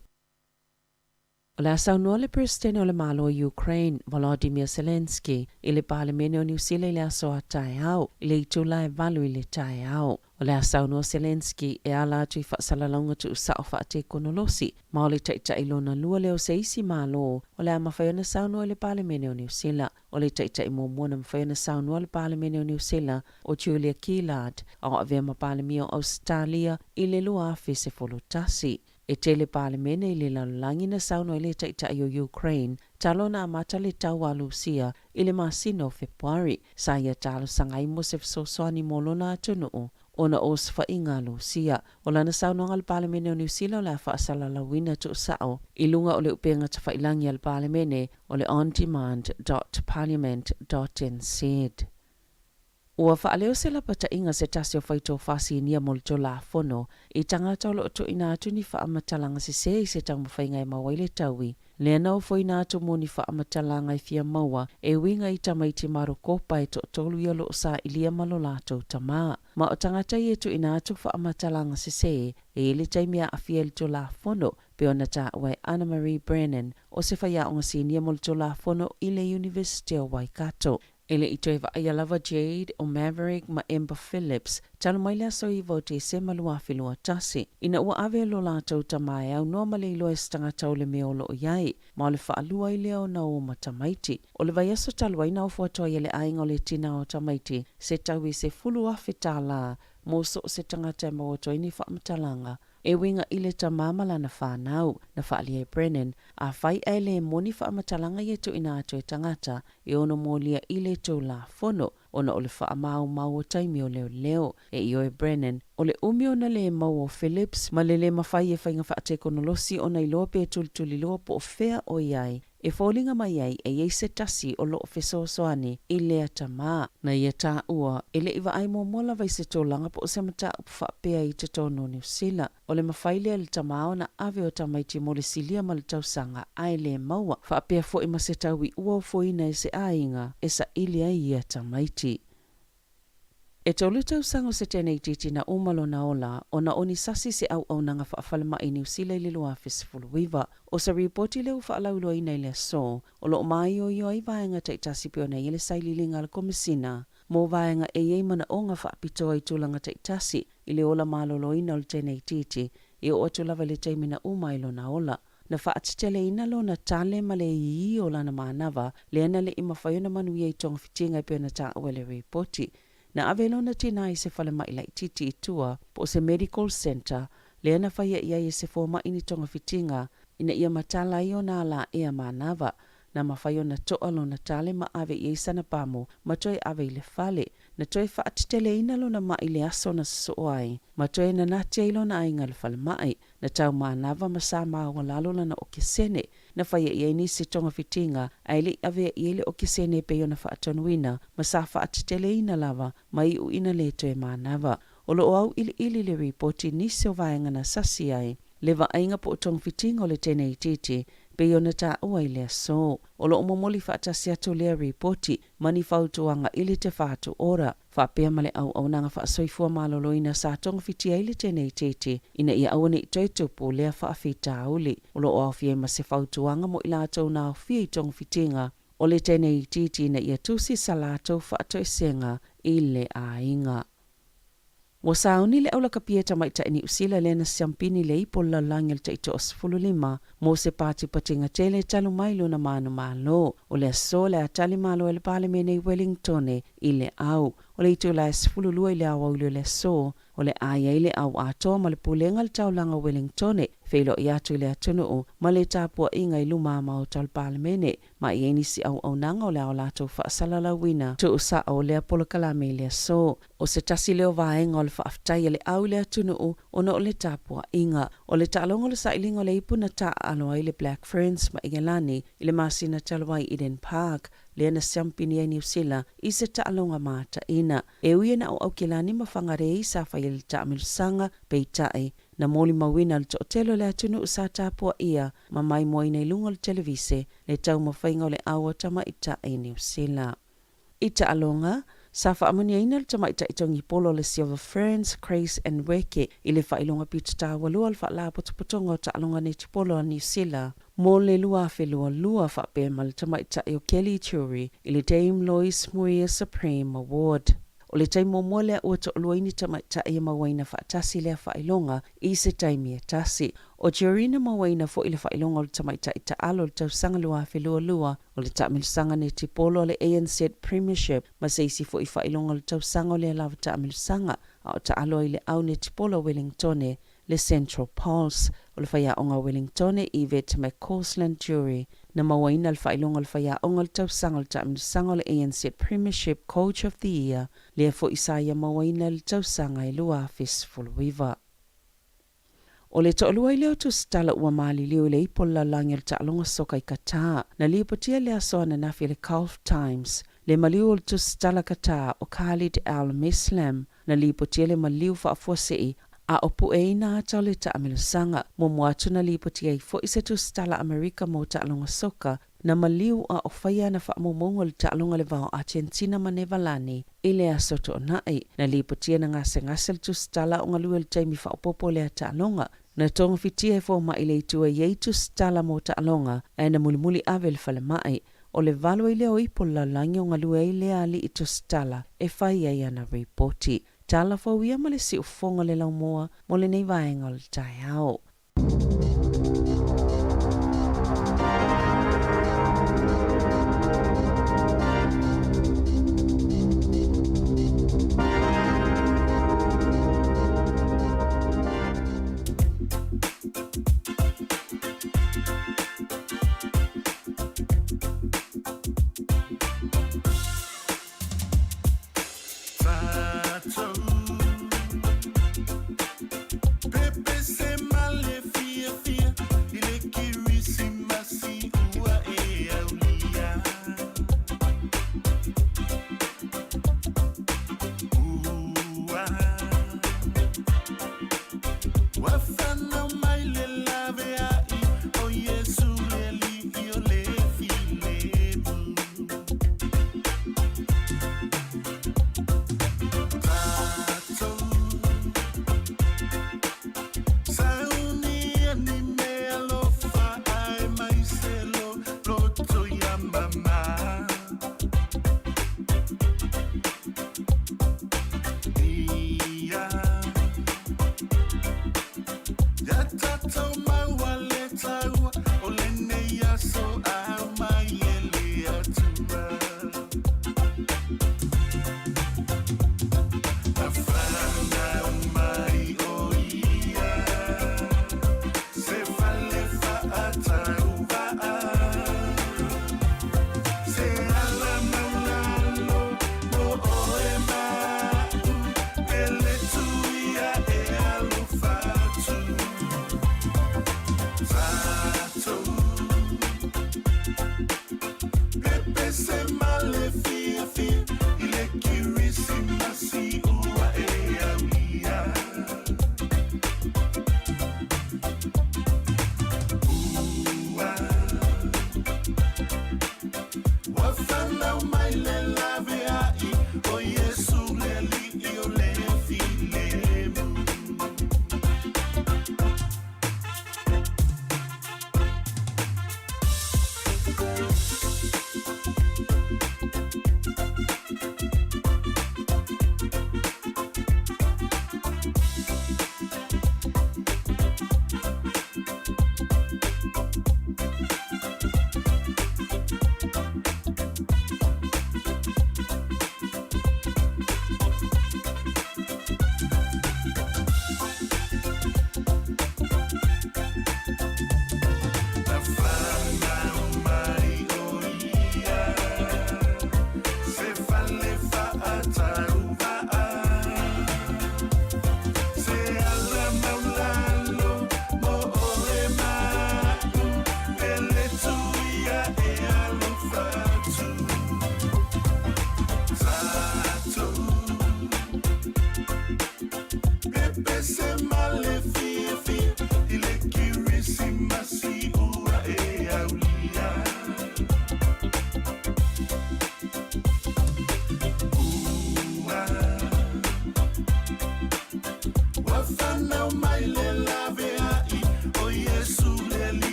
O le asaunua le presidente o le malo o Ukraine, Volodymyr Zelensky, i le palemene o New Zealand i le aso a tae au, i le itula e valu i le tae au. O le asaunua Zelensky e ala atu i whaasalalonga tu usa o whaate konolosi, ma o le taita i lona lua leo se isi malo, o le amawhaiona saunua i le palemene o New Zealand, o le taita i mōmona mawhaiona saunua le palemene o New Zealand o Julia Gillard, o avea ma palemia o Australia i le lua afe se folotasi. E tele palemene i le lalulangi na sauno i le taitai o Ukraine, talo na amata le tau a Lucia i le masino Februari, sa ia talo sangai mo se fsoswani molo na atunuu, ona osfa inga Lucia, o lana sauno al palemene o New Zealand o la whaasala lawina tu sao, i lunga o le upenga tawhailangi al palemene o le ondemand.parliament.nz. Ua whaaleo se lapata inga se tasi o whaito whasi nia molto la fono, i tangata o lo to ina atu ni whaamatalanga se se i se tang mawhainga e mawaile taui. Lena o fo ina atu mo ni whaamatalanga i fia maua, e winga i tamaiti maro kopa e to tolu ia lo sa ilia malo lato tamaa. Ma o tangata i etu ina atu whaamatalanga se se, e ili taimia a fia to la fono, pe ona ta wai Anna Marie Brennan, o se whaia o ngasi nia molto la fono i le University o Waikato. Ele i toi vaia lava Jade o Maverick ma Amber Phillips, tala mai lea so i vote se malua whilua tasi. Ina ua ave lo lātou tamai au noa male ilo e stangata o le meo lo iai, ma o le whaalua i leo na o matamaiti. O le vaiaso talua ina o fuatoa i le ainga o le tina o tamaiti, se tau i se fulu awhi tāla mo so se tangata mo to ini fa matalanga e winga ile tamamala na whanau na whaalia Brennan a whai ele moni wha matalanga ye to ina atu e tangata e ono molia ile to la fono ona ole wha mau o taimi o leo e io e Brennan ole umio na le mau o Phillips ma le mawhai e whainga wha te konolosi ona iloa pe tulituli loa po o whea o iai e fōlinga mai ai e iei se tasi o loo whesoasoani i lea tamā na ia tā ua e le iwa ai mola vai se tōlanga po o se mata upu whaapea i te tono New Zealand. O le mawhailea le tamā o na ave o tamaiti mo le silia ma le tausanga ai le maua whaapea fo i ma se tau i ua o foina e se ainga e sa ili ai ia tamaiti. E tolu tausanga se tēnei titi na umalo na ola o na oni sasi se au nanga whaafalama i New Zealand le lua Fesifuluiva. O sa ripoti leo whaalauloa ina i le so, o lo mai o i vaenga te itasi pio na i le saililinga le komisina, mo vaenga e iei mana o nga whaapitoa i tūlanga te itasi i le ola malolo ina o le tēnei titi, i o atu lava le teimina umailo na ola. Na whaatitele ina lo na tale ma le ii o lana maanava, le ana le ima whaiona manuia i tonga fitinga i pio na tā le ripoti. Na avelo na tina i se whale mai lai titi i tua po se medical center, le ana whaia ia i se fōma ini tonga fitinga, ina ia matala i o nā la ea mānava, na mawhaio na toa lo na tale ma ave i sana pamo, ma toi ave i le whale, na toi whaatitele ina lo na ma i le aso na soai, ma toi na natia ilo na ainga le whale mai, na tau mānava ma sa maa lalo na o kesene, na whaia i ni se tonga fitinga, aile ave i ele o kesene pe yo na whaatonuina, ma sa whaatitele ina lava, ma i u ina le toi mānava. O lo au ili le ripoti ni se o vaenga na sasi ai, le va ainga po tonga fitinga o le tēnei titi, pe yo na tā ua i lea so. O lo omomoli whaatasi atu lea ripoti, mani whautuanga ili te whaatu ora. Whapea male au nanga whaasoifua maloloina sa tonga fitia ili tēnei titi, ina ia awane i toi tupu lea whaafita auli. O lo o awhia ma se whautuanga mo ila tau na awhia i tonga fitinga, o le tēnei titi ina ia tusi sa lātou whaatoisenga i le ainga. Wa sauni le aula kapia tamaita ini usila lena siampini le ipola langel ta ito osfululima mo se pati patinga tele talu mailo na manu malo o le so le atali malo ele pale mene Wellington ile au o le ito la esfululua ile awa ulu le so o le aya ile au ato ma le pulenga le taulanga Wellington feilo i atu ile atunu ma le tapua inga ilu mama o tal pale mene ma i enisi au nanga o le au lato whaasalala wina tu usa o le apolo kalame le so o se tasi leo vaenga o le whaaftai le au le atunu o na o le tapua inga o le talonga le sailinga o le ipuna ta aloa i le Black Ferns ma Ingelani i le masina talawai Eden Park le ana siampini ai New Zealand i se taalonga mata ina. E uia na au kilani mawhangarei sa whai le taamilusanga peitai na moli mawina le tootelo le atunu usa tapua ia ma mai moina i lunga le televise le tau mawhainga o le awa tama ita ai New Zealand. I taalonga, sa whaamunia ina le tama ita itongi polo le Silver Ferns, Crace and Weke i le whailonga pita tāwalua le whaala potopotonga o taalonga ne tipolo a New Zealand. Mo le lua lua whape ma le tama ita o Kelly Turi i le Dame Lois Muia Supreme Award. O le taimo mole o to loini tama ita e mawaina whaatasi le whailonga i se taimi e tasi. O Jorina mawaina fo i le whailonga o le tama ita alo le tausanga lua lua o le taamilusanga ne tipolo le ANZ Premiership ma seisi fo i whailonga le tausanga o le lava taamilusanga a o ta alo i le au ne tipolo Wellington le Central Pulse o le whaia onga Wellington Yvette McCausland Jury na mawaina le whailonga le whaia onga le tausanga le taamilusanga o le ANZ Premiership Coach of the Year le fo isaia mawaina le tausanga i lua Fesifuluiva. O le to'alua i leo tu stala ua maali leo le ipola langi le ta'alonga soka i kata na liupatia le asoa na nafi le Gulf Times le maliu le tu stala kata o Khalid al-Mislam na liupatia le maliu whaafuasei a opu e ina atau le taamilusanga mo muatu na liupatia i fo i se tu stala Amerika mo ta'alonga soka na maliu a ofaya na whaamomongo le ta'alonga le vao Argentina ma Nevalani i le aso to nai na liupatia na ngase le tu stala o ngalua le taimi whaopopo le ta'alonga na tonga fitia e fōma i le itua iei tu stala mo ta'alonga e na mulimuli ave le whale mai o le valo i leo ipola langi o ngalua i le ali i tu stala e whai ai ana reporti. Tala fawia ma le si ufonga le laumoa mo le nei vaenga o le tai ao.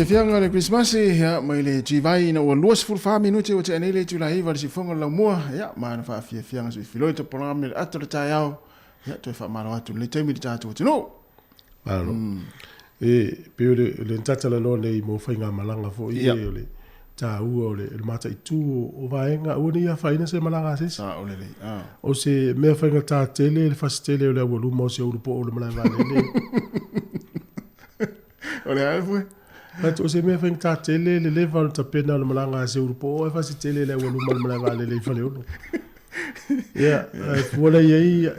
Fianga le Christmas ya mai le jivai na o luas ful fa minuti o te anele tu lai va si fonga la mua ya ma na fa fianga so filo to programa atro tayao ya to fa mara tu le temi ta tu no alo e pe le tata la no le mo fa nga malanga fo i le ta u le mata i tu o vaenga o ni ya fa ina se malanga se sa o le o se me fa nga ta tele le fa tele le o lu mo se o po o le malanga le o le alfo o se me feng ta tele le le va ta pena le malanga se urupo e fa si tele le wolu mal malanga le fa le uno ya wala ye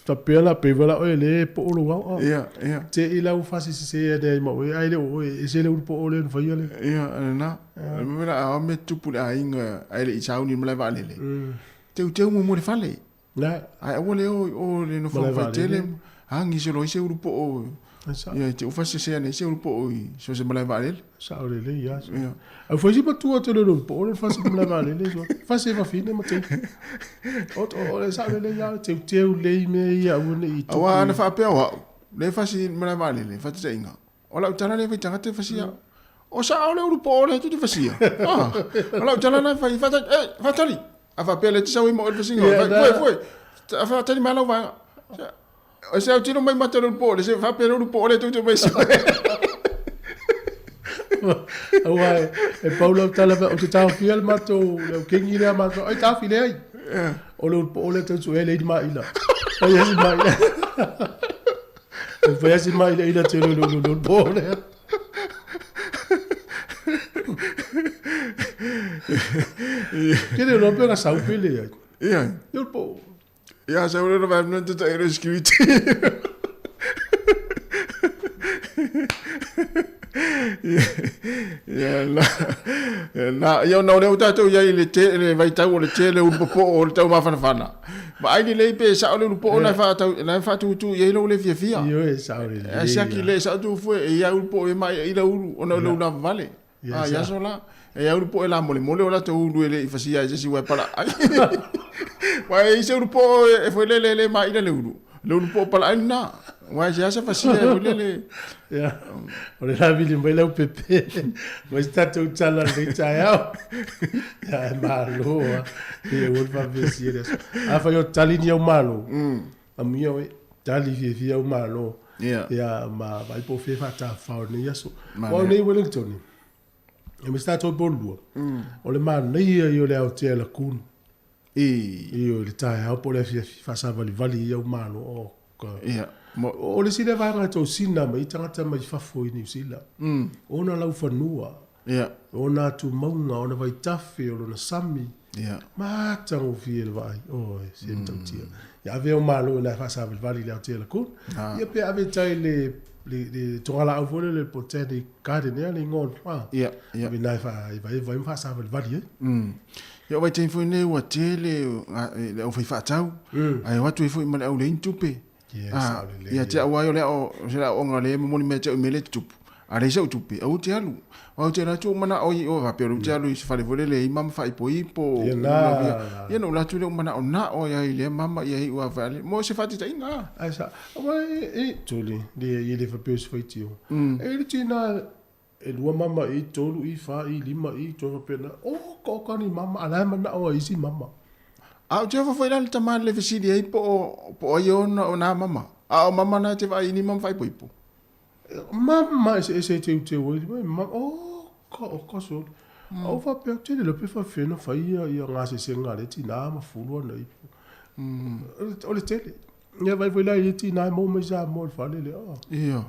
ta pela pe wala o le po lo wa ya te ila u fa si se de mo ai le o e se le urupo o le fa ye le ya na me la a me tu pu a inga ai le i chau ni malanga le te mo mo le fa le na ai wala o le no fa tele hangi se lo se urupo o ya te ufa se ne se urupo i so se malai vale sa o le ya a foi pa tu te lo po le fa se malai vale le fa se va fine ma te o le sa le ya te o le me ya o ne i tu wa na fa pe wa le fa se malai vale le fa te inga o la utana le vitanga te fa si ya o sa o le urupo le tu te fa si ya o la utana na fa fa tali a fa pe le te sa wi mo le fa si foi a fa tali malo va o se tino mai mata no po, se fa pero no po le tu mai se. Ai, e Paulo tala o te tau fiel mato, le kingi le mato, ai tau file ai. O le po le tu ele di mai la. Ai esi mai. Foi esi mai ila te no po le. Quero não pegar sau pele ai. Eu po. Ja, zo willen we hebben het rescued. Na ia na le uta tu ia le te le vai tau le te le upo o le tau mafana. Ma ai ni le pe sa le upo na fa tau na fa tu ia lo le fia. Io e sa le. E sa ki le sa tu fu e ia upo e mai ila uru ona lo na vale. Ah ia sola. E ia upo e la mole o la tu ulu le fasia e si wa para. Wa e se upo e foi le mai ila le uru. Le upo para ai na. Wa já se fasia le. Ja. Og det har vi lige med lave pepe. Hvor der tog taler det tager. Ja, malo. Det er jo bare vi siger det. Afa jo tali jo malo. Am jo tali vi jo malo. Ja, ma vai på fefa ta for ne yaso. Og ne Wellington. Jeg må starte på boldu. Og le man ne jo le hotel la kun. Jo le tager på le fa sa vali jo malo. Ja. O le sile vai nga tau sina mai tangata mai fafo i New Zealand. Ona lau whanua. Ona tu maunga, ona vai tawhi, ona sami. Ma tango fie le vai. Oi, sien tau tia. Ia ave o malo na whasawil vali leo tia la kun. Ia pe ave tai le tongala au fole le Botanic Garden ea le ngon. Ave nai vai whasawil vali Ia vai tein fwoi neu a te le au fai whaatau. Ai watu e fwoi male au le intupe. Ia te awai o le o ngā le moni mea te o mele tupu. A reisa o tupi, au te alu. Au te ratu mana oi o vape o te alu i se whare vole le i mama whai po ipo. Ia no ratu le o mana o na o ia i le mama ia i ua vale. Mo se whati ta inga. Aisa, awai tuli, i le whapeo whai tio. E le tina e lua mama i tolu i wha i lima i tolu pena. O, kokani mama, alai mana o isi mama. Au te whawhai lani ta maa le whisiri ei po ai o na mama. A o mama na te wai ni mama whai po ipo. Mama e te wai. O, ko so. Au whapea te le lope whawhena whai ia ngā se ngā le tina ma fulua na ipo. O le tele. Ia vai lai le tina mo me sa mo le whale le. Ia.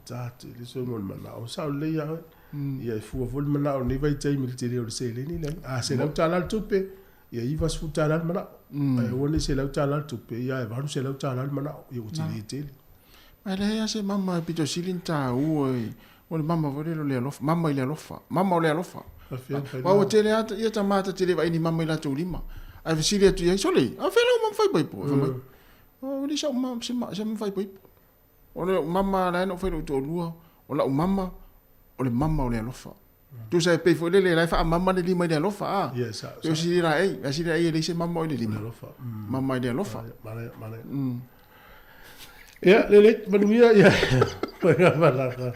Tate, le so mon mana. O sa le ia. Ia fua fol mana o ni vai tai mil te le o se le ni le. A se lau tala tupe. Ia iwa su tala mana. Ai wone se lau tala tupe. Ia e varu se lau tala mana. Ia o tele tele. Ai le ia se mama pito silin ta ui. O le mama vore lo le alofa. Mama i le alofa. Mama o le alofa. Wa o tele ata ia ta mata tele vai ni mama i la tu lima. Ai visili atu ia sole. A fela o mama fai baipo. O li sa mama se mama fai baipo. O le mama la no fai lo to lua. O la mama o le mama o le alofa. Tu sai pe fo le lai fa mama le lima le alofa. Yes. Tu si ra ai, si ra ai le se mama o le lima. Mama le alofa. Mane. Ja, le manuia ja. Voilà.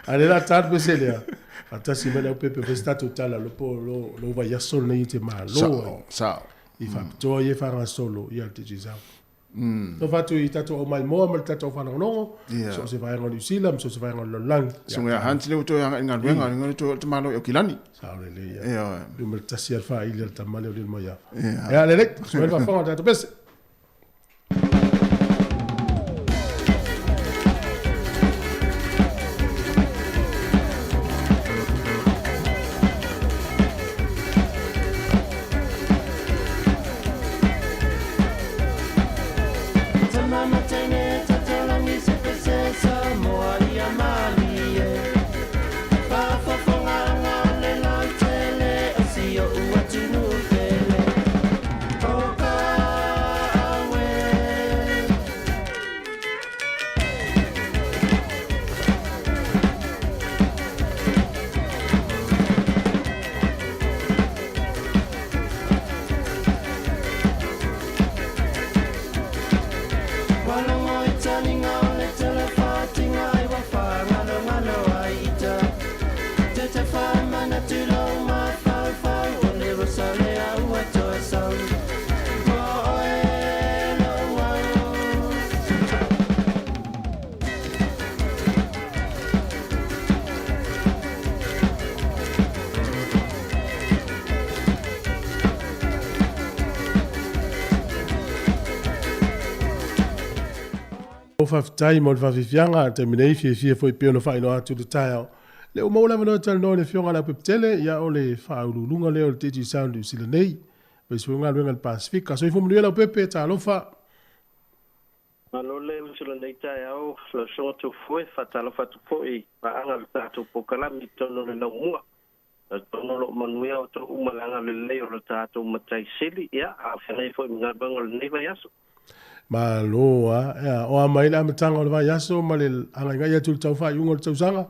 Ale la tat be selia. Ata si mena pepe be sta totala lo po lo va ya sol nei te ma lo. Sa. I fa to ye fa solo ia te jisa. No fatu i tato o mai moa mal tato fa no. So se vai ngol New so se vai ngol lang. So ya hanti le to ya ngal wenga ngol to te malo o kilani. Sa le ya. Ja. Du mal tasier fa ile ta malo le mo ya. Ja le. So va fa tato bes. Whaftai mo le whawhiwhianga te minei fie foi peo no whaino atu te tae le o maula mano tala no le whionga la peptele ia o le whaurulunga leo le Titi Sound New Zealand nei pe suunga luenga le Pasifika so i fumunuia lau pepe ta alofa Malo le usula nei tae au lo so tu foi fatalo fatu foi pa anga tato pokalami tono le no mua tono lo manuia o to umalanga le le o tato matai sili ia a fenai foi nga bango le neva yaso Maloa, o a mai la matanga o le vai aso, ma le anga ngai atu le tau whai ungo le tau sanga.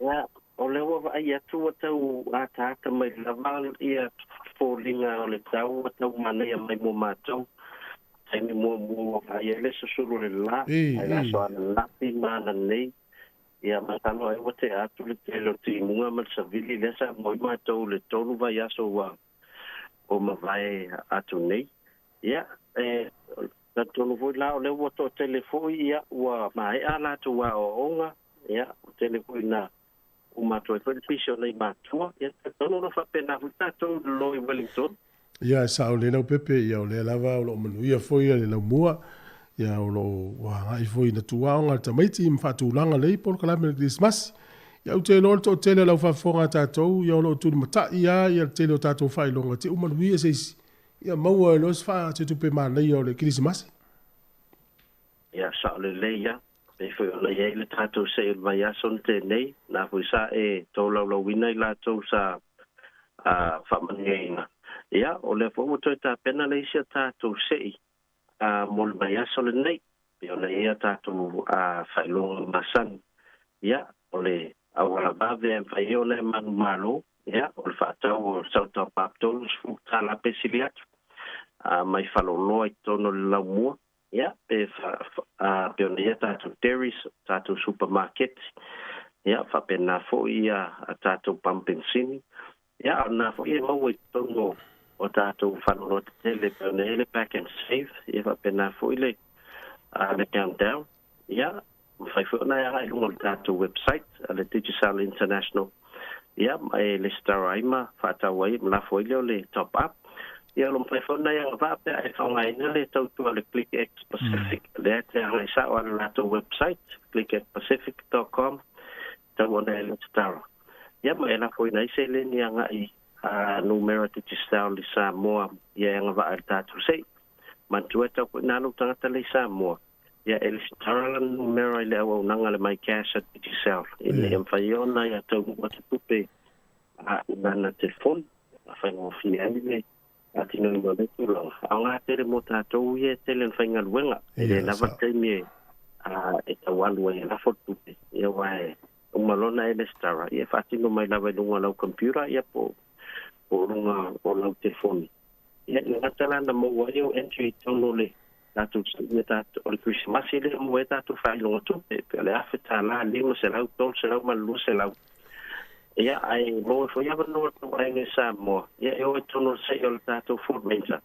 ia o le wa vai atu o tau a tata mai lava ia fōlinga o le tau o tau manea mai mo mātou taimi mua vai ele susuru le la ai la so ana lapi mana nei ia matalo ai o te atu le telo timunga ma savili le sa moi mātou le tolu vai aso wa o ma vai atu nei ia na tonu foi la o le wa to telefoi ia wa mai ala tu wa onga ia o telefoi na o matou e foi pisio nei matua ia tonu no fa pena futa to lo i Wellington Ia sa o le lau pepe, ia o le lava o lo manu ia foi le lau mua, ia o lo wahanga i foi na tuaonga ta maiti i mwhatulanga lei por kalame le Christmas. Ia o te lor to tele lau whafonga tātou, ia o lo tūni mata ia le tele o tātou whailonga te umanu ia seisi. Ia maua e los wha te tupe mānei o le Christmas. Ia sa o le leia, e foi o le iei le tātou se il mai ason te nei, na fui sa e tō lau lau wina i la tō sa whamangeina. Ia, o le fo to ta pena le sia tātou sei mo le mai aso le nei, pe o le ia tātou whailonga masan. Ia, o le awala bave e whai o le manu malo, ia, o le whaatau o sautau paptolu sfuta la pesili atu. Mai whaloloa i tono le lau mua, ia, pe o le ia tātou dairies, tātou supermarket, ia, whapena fo ia tātou pampensini, ia, na fo ia mau i tono o tātou whanoro te tele pe o le hele back and save, ia whapena fo i le countdown, ia, whai fo na ia i lungo le tātou website, le Digicel International, ia, mai le staraima, whatau ai, mlafo i leo le top up, ia lo mpai fo na ia vape ai whaunga ina le tautua le ClickX Pacific, le te hangai sa o le tātou website, clickxpacific.com, tau o le stara. Ia, mai la fo i na i se le ni anga i numero te Digicel li Samoa, ia anga va al tātou sei, mantua tau ko nanu tangata le Samoa. Ia ele stara numero i le au nanga le mai cash at Digicel. Ile mfaiona ia tau mwate tupe nana telefon, whai ngofi ai le atino ni mwale tūlanga. Au ngā tere mo tātou ia tele whainga luenga. Ele lava teimi e tawalu e lafo tupe. Ia wae umalona ele stara. Ia whatino mai lava lunga lau computer ia po runga o lau telefoni. Ia ngatala na mo wai o entry tono le tātou ia tātou o le Christmas ile mo e tātou whailonga tupe. Pe le awhita la lima se lau tol se lau malu se lau. Ia ai mo fo ia no to ai ne sa mo ia e o tono se o tātou food ranger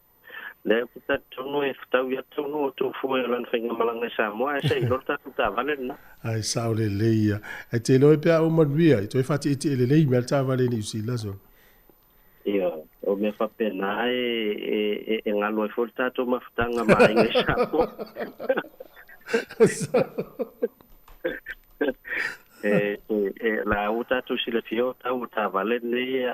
le puta tono e tau ia tono to fo e lan finga malanga sa mo ai se lo tātou ta vale na Ai sa o le leia. E te loe pia o manuia, i toi whati iti ele lei mea ta vale ni usi laso. ia o me fa pena e ngalo e fo tātou mafutanga mai ngai sa mo la uta tu si le fio ta uta vale ne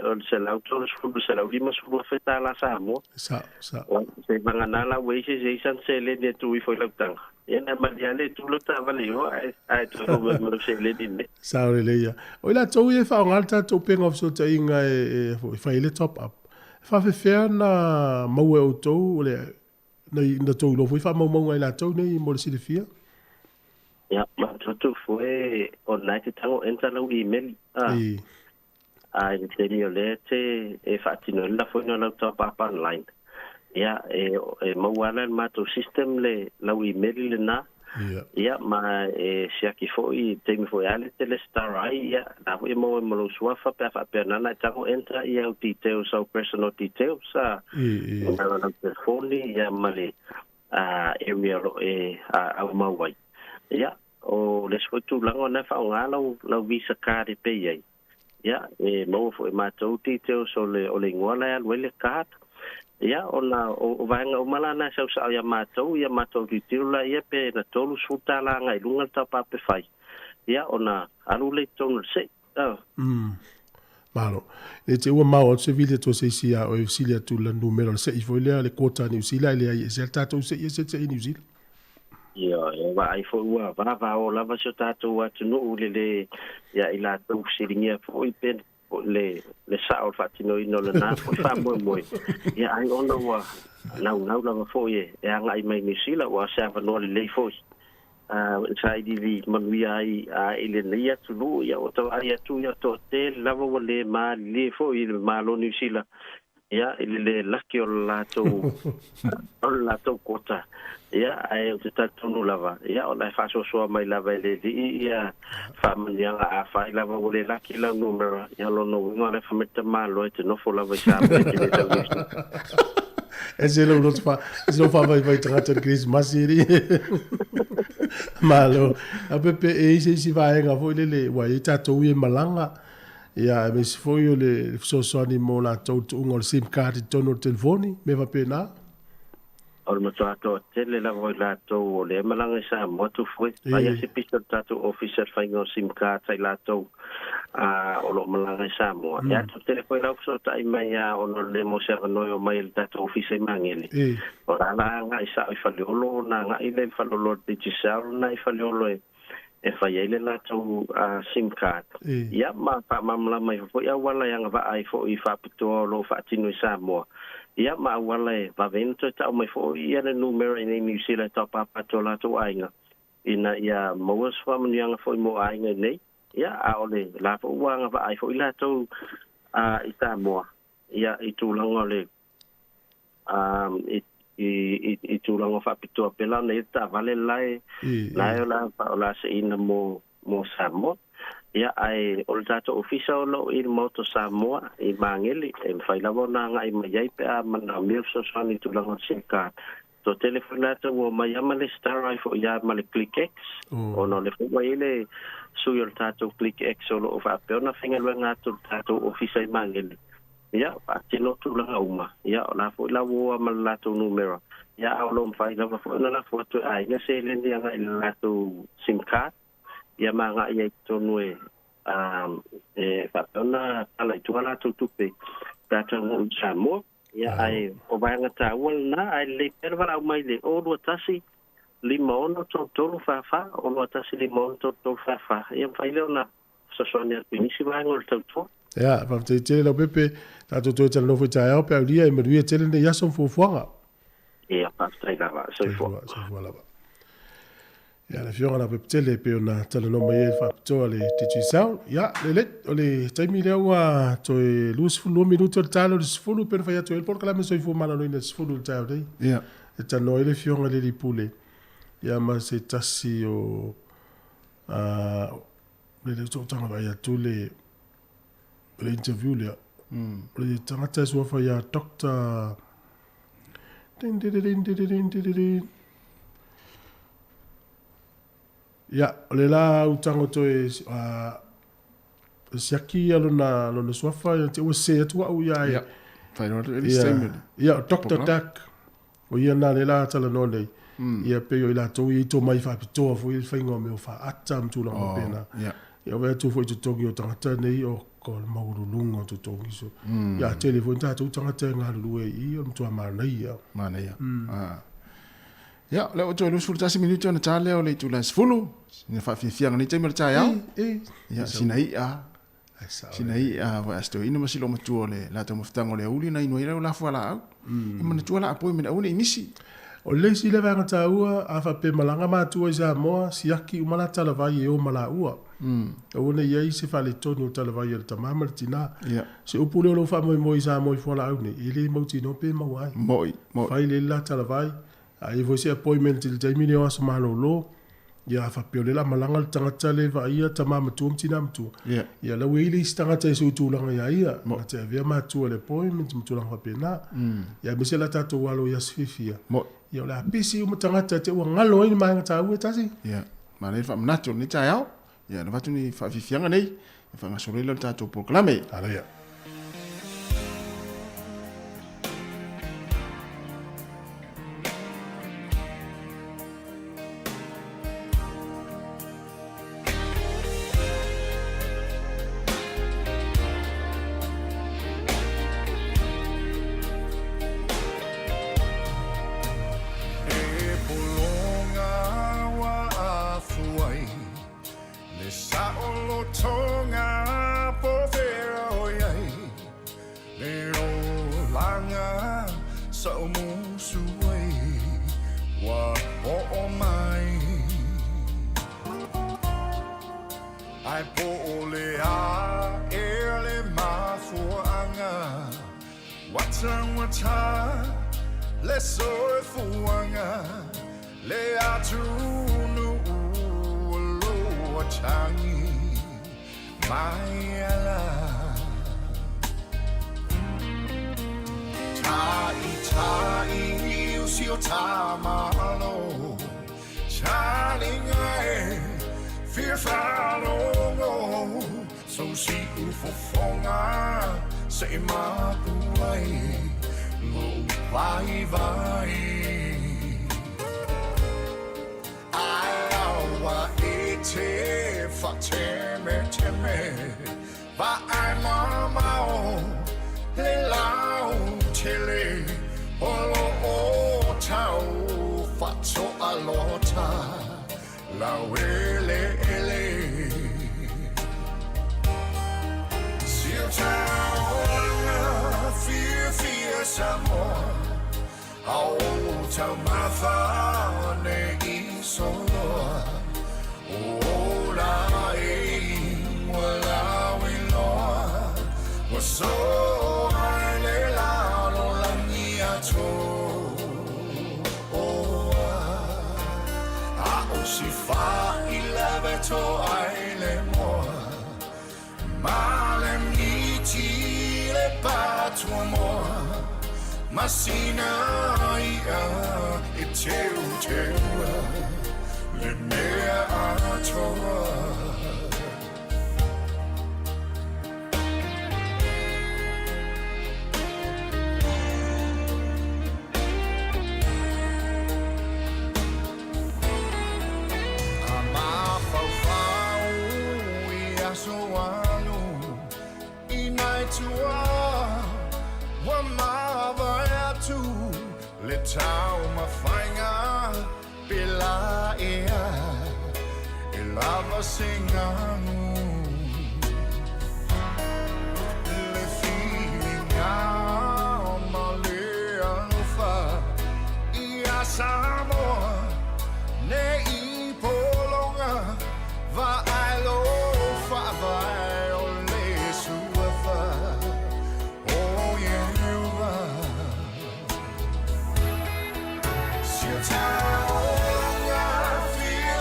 o se la auto se la vima su feta la samo sa se mangana la we se san se le ne tu i foi la tanga e na maliale tu lo ta vale yo ai tu mo se le dinne sa le leia o la tau e fa ngalta to peng of so ta inga e fa ile top up fa fe na mau e auto le na to lo foi fa mau ngai la tau nei mo se le fia ya ma tu foi o night tango entra no email ai te dio lete e fatino la foi no top up online ya e mawala ma to system le la email le na ya ma sia ki foi te mi foi ale te le star ai ya na foi mo lo swafa pa na tango entra ia details so personal details na phone ya male area au mawai ia o les foi tu lango na fa nga la visa card pe ia ia e mo foi ma to details o le ngola al wele card ia ona o vanga o malana sa ia ma to details la ia pe na tolu suta la nga lunga ta pa pe fai ia ona alu le tonu se malo e te ua mau se vile to se sia o silia tu la numero se i foi le kota ni usila ile ai se tato se se ni usila ia va ai foi va o lava so tato atu no le ia ila tu siringia foi fo le sao fatino ino le na fo fa mo ia ai ona wa nau la fo ye e anga i mai ni sila wa sa va no le fo sai di vi manuia ai ile nia tulu ia o to ai tu ia to te lava le ma le fo i ma lo ni sila ia ile le laki o lato kota ia ai o te tonu lava ia o la fa so mai lava le ia fa mania a fa lava o le laki la numero ia lo no ngore fa meta malo te no fo lava sa le tau e se lo fa vai trata de Christmas iri malo a pepe e se vai nga fo le wa i tato i malanga ia me se foi le so ni mo la tau ngol sim card tono telefoni me va pena o ma tato tele la voi la to le malanga sa mo tu foi vai se pista tato official fai ngol sim card sai la to o lo malanga sa mo ia to telefoni la so tai mai o no le mo se no o mai el tato official mangele o la nga isa i fa lo na nga ile fa lo digital na i fa lo e fai ele la tau SIM card. Ia ma pa mamla mai fo ia wala yang va ai fo i fa pito lo fa tinu sa mo. Ia ma wala va vento tau mai fo ia le numero ni New Zealand top up to la to ainga. Ina ia mo swa mo yang fo mo ainga nei. Ia a ole la fo wanga va ai fo ila tau i sa mo. Ia i tu langole i tulango fa pito pela nei ta vale lai la la se ina mo Samoa ia ai o tato official lo i moto Samoa i mangeli e fai la bona nga i mai pe a mana mi so sani tulango sika to telefonata wo mai amale star fo ia male click x o no le fo ile su yo tato click x o fa pe ona finga lo nga tato official mangeli ia patino tu la uma ia la fo la wo mala to numero ia o lo fai la fo na la foto ai na se le dia la to SIM card ia manga ia to noe fa ona ala tu ala to tupe data mo Samoa ia ai o vai ngata wal na ai le perva mai le o do tasi limon to fa o do tasi limon to fa ia fai le ona so sonia pinisi vai ngol to ja, want te tele lo pepe tato to tele no foi tae pe dia e me tele ne yason fo fuanga. Ja, pas trega va, so fo. Ja, la fiora na pepe tele pe ona tele no mai fa to le titi sao. Ja, le ole taimi le wa to e lus fu 2 minuto talo de fu per fa to el por kala me so fu mala no ina fu talo dei. Ja. E tano le fiora le pule. Ja, ma se tasi o le to tanga va ya tu le interview le le tangata so fa ya doctor ya le la utango to e siaki alona lo so fa te o se tu au ya fa no le statement ya doctor dak o ia na le la tala no le ia pe yo la to i to mai fa to fo il fa ngo me fa atam tu la pena ya va tu fo tu togi o tangata nei o ko mauru lunga tu tongi so ya telefon ta tu tanga tenga lu e I o tu mana ia ya le o tu lu sul tasi minuto na tale o le tu las fulu ne fa fianga ni te mer ta ya ya sinai wa sto ina masilo matu le la to maftango le uli na ino ira la fa la mana tu la apo me una inisi o le si le vanga ta ua a fa pe malanga ma tu ja mo siaki o mala tala vai o mala ua o ne ye se fa le tonu tala vai el tamama tina se o pule lo fa mo isa mo fo la une ile mo ti no pe mo ai mo fa ile la tala vai ai vo se appointment il taimi ne o sama lo ya fa pe le la malanga tanga tale vai ia tamama tu tina mtu ya la we ile stanga ta se tu langa ya ia ma te via ma tu le appointment mtu langa pe na ya me se la tato walo ya sfifia ya la pisi o tangata te o ngalo ni mai ngata u tasi ya ma le fa mnato ni ta ya ya na vatu ni fa fianga nei fa ngasore le tato proclame ala ya Tonga po fero Ai po le a ele mafuanga Watangwata le soe fuanga Le atunu lo watangi Mai ala Tai usio tamalo Shining eye Fear follow So she ufofonga Say mapuai Mo vai vai Ayawa ete Fateme teme Va ai mamao Le lau tele Olo o tau Fatso alota La wele ele Sil taona Fear samor Au tau mafane isolo Ola e wala wiloa Waso ale la lo langia to Si fa il leveto aile moa Male miti le patua moa Masina ia e teu Le mea atoa Le tau mafainga pela ea E lava singangu Le filinga ma le alufa Ia samoa Ne I polonga Va ai lo fa vai o le suafa Oh yeah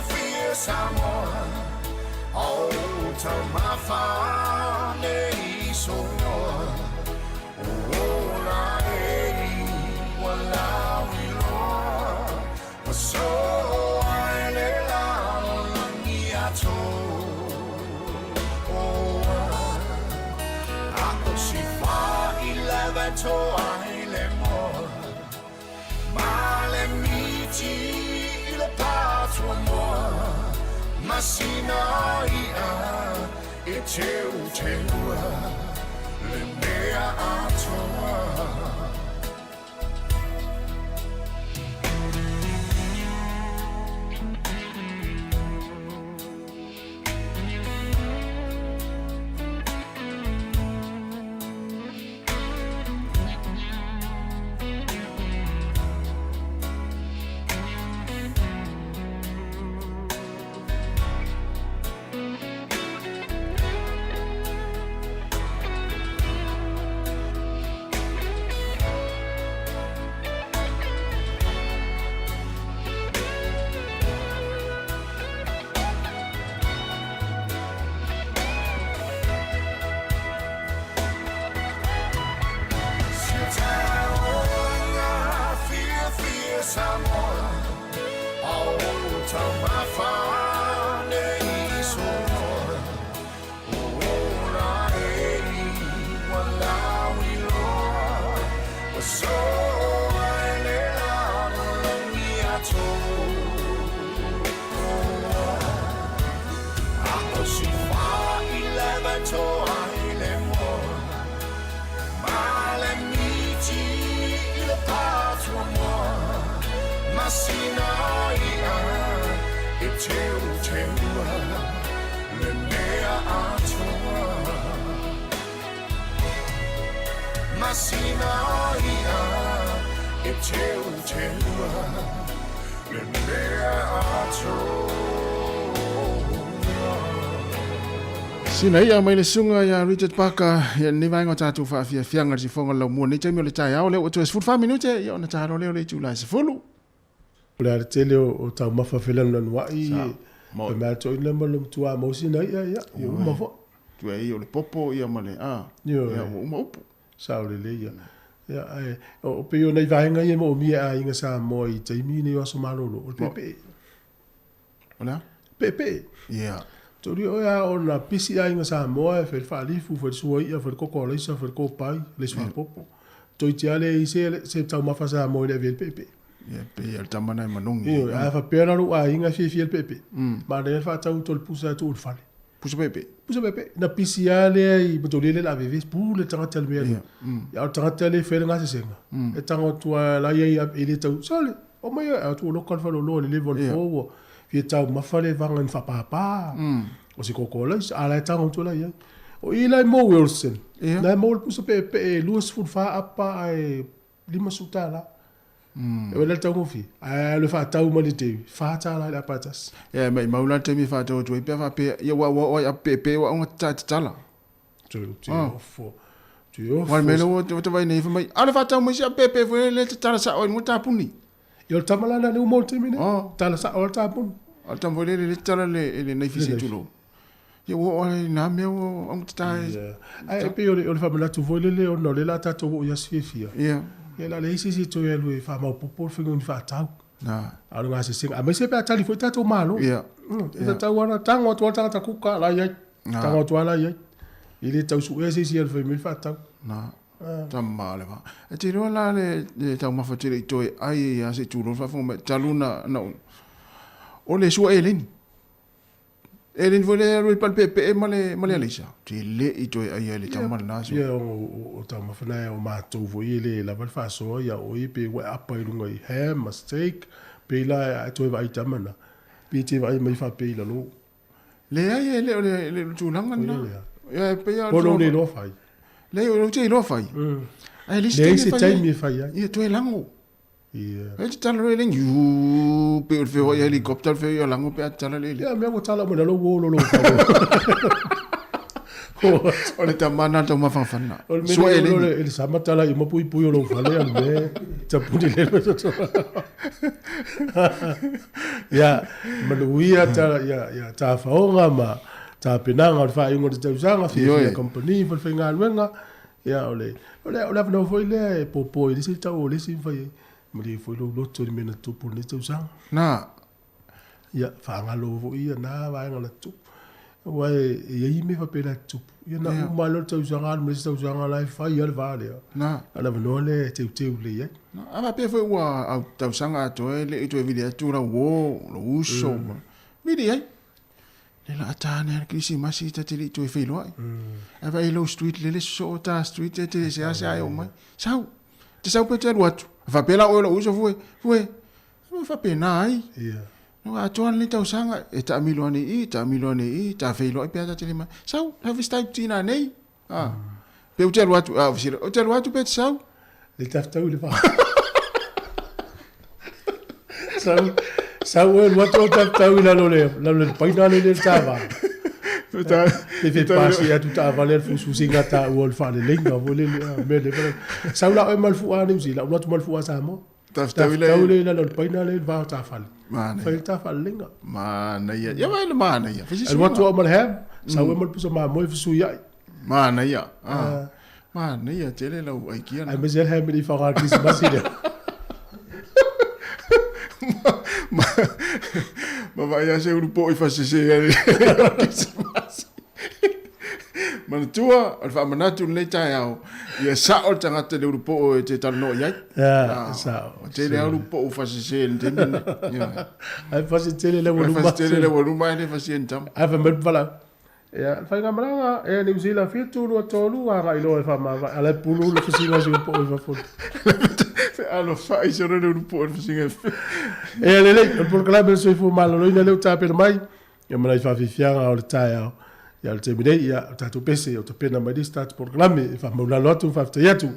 Fear someone Oh, tell my father so Oh, la wala wilo So I le la langiato Oh, ako si fa 11 to I le more Male miti le patro moa Masina ia e teu Le mea atoa Sina ia mai le sunga ia Richard Parker ia ni vai ngota tu fa fia fianga si fonga lo mo ni te mi le tai au le o tu 45 minute ia ona taro le tu la se fulu. Le tele o tau mafa fela na wai. Mo me to ina mo lu tu a mo sina ia ia mo fo. Tu ai o le popo ia male ia o mo upu. Sa o le ia. Ia ai o pe o nei vai nga ia mo mi a inga sa mo i te mi ni o so malo o pepe. Ola? Pepe. Ia. Tori o ia o na pisi a inga sa mo e fe fa lifu fe so ia fe ko le sa fe ko pai le so popo. Toi ti ale i se tau mafa sa mo le vel pepe. Ia pe ia tamana manungi. Ia fa pera lu a inga fi pepe. Ma le fa tau tol pusa tu fale. Pusa pepe. Pusa pepe. Na pisi ale i botolele la veves pu le tanga tel me. Ya tanga tel fe nga se senga. E tanga tu la ia ele tau sale. O mai a tu local fa lo le level 4. Fi tau mafale vangan fa papa. O si kokola ala tanga tu la ia. O ila mo Wilson. Na mo pusa pepe Louis fa apa ai lima sutala. E wala tau mo fi. Ai le fa tau mo te fa tala la patas. E mai maula te mi fa tau tu pe fa pe ia wa ya pepe wa on tala. Tu fo. Tu wa me lo tu vai nei fa mai. Ala fa tau mo si pepe fo le tala sa o mo ta puni. Yo tamala na no mo te mine. Tala sa o ta puni. Al tam vole le tala le nei fi se tulo. Ye wo na me o on tai. Ai pe o fa mala tu vole le o no le la ta to ya sfia. Yeah. E la leisi si to ya lui fa ma popo fingo ni fa tau. Na. Alu nga se singa. A me se pe atali foi tato malo. Yeah. E tau wana tango to ta kuka la ye. Tango to la ye. Ile tau su e si el foi mi fa tau. Na. Tamale va. E ti ro la le tau ma fa tiri to ai ya se tu ro fa fo me taluna no. O le su elin. Elin vole ro pal pepe male alisa. Ti le i to ai le tau mal na so. Ya o tau ma fa na o ma to vo ile la val fa so ya o i pe wa apa i lunga i ham mistake pe la to va i tamana. Pe ti va i mai fa pe la lo. Le ai le tu langa na. Ya pe ya. Polo le lo fai. Le o te lo fai. Ai lista le se tai mi fai ya. Ia to e lango. Ia. E te tala le yu pe o feo helicopter feo ya lango pe tala le. Ya me o tala mo lo wo lo. O le tamana to ma fa fana. So ele sama tala i mo pui o lo fale al me. Ta puni le so. Ya, maluia ta ya ta faonga ma ta penanga fa ingo te usanga fi company fa finga luenga. Ya ole no foi le popo i se ta o le sin fai. Mari foi lo to me na tu por ne te usanga. Na. Ya fa ngalo vo ia na va ngala tu. Wai e me fa pela tu. Ia na malo te usanga me se usanga la fa ia vale. Na. Ala no le te le ia. Na ama pe foi wa au te usanga to le to video tu ra wo lo uso. Miri ai. Le la tane krisi masi ta te to fe lo ai. Ava ilo street le so ta street te se ai o mai. Sau. Te sau pe te ruatu. Fa pela o lo uso foi. Fa pena ai. Ia. No a tuan le tau sanga e ta milone i ta fe lo pe ta te ma. Sau, have style tina nei. Pe o te ruatu, o te ruatu pe sau. Le tafta le fa. Sau e ruatu tafta la le paina le tava. Le fait passer à tout à valer fu su singa ta o fa le lenga vole me le. Sau la e mal fu ani usi la ruatu mal fu sa mo. Tafta le la paina le va ta fal. Mana. Fa ta falinga. Mana ia. Ya vai le mana ia. El watu mal ham. Sa we mal pusa ma mo fu ia. Mana ia. Mana ia tele la ai kia. Ai mesel ham di fa Christmas ide. Ma vai a se un po' i fa se Mana tua, al fa manatu le tai au. Ia sa o tanga te le urupo te tal no ia. Ja, sa. Te le urupo fa se se te. Ai fa se te le wolu. Fa se le wolu mai le fa se entam. Ai fa met vala. Ja, fa nga mala e New Zealand fi tu lo tolu nga ilo fa ma ala pulu le fisi nga jo po fa fo. Alo fa i se le urupo fa se. E le le por club so fu malo lo le ta per mai. E mala fa fi fianga o tai au. Ya le te bidei ya tatu pese o te pena mai di start programe e fa maula lotu fa te yatu.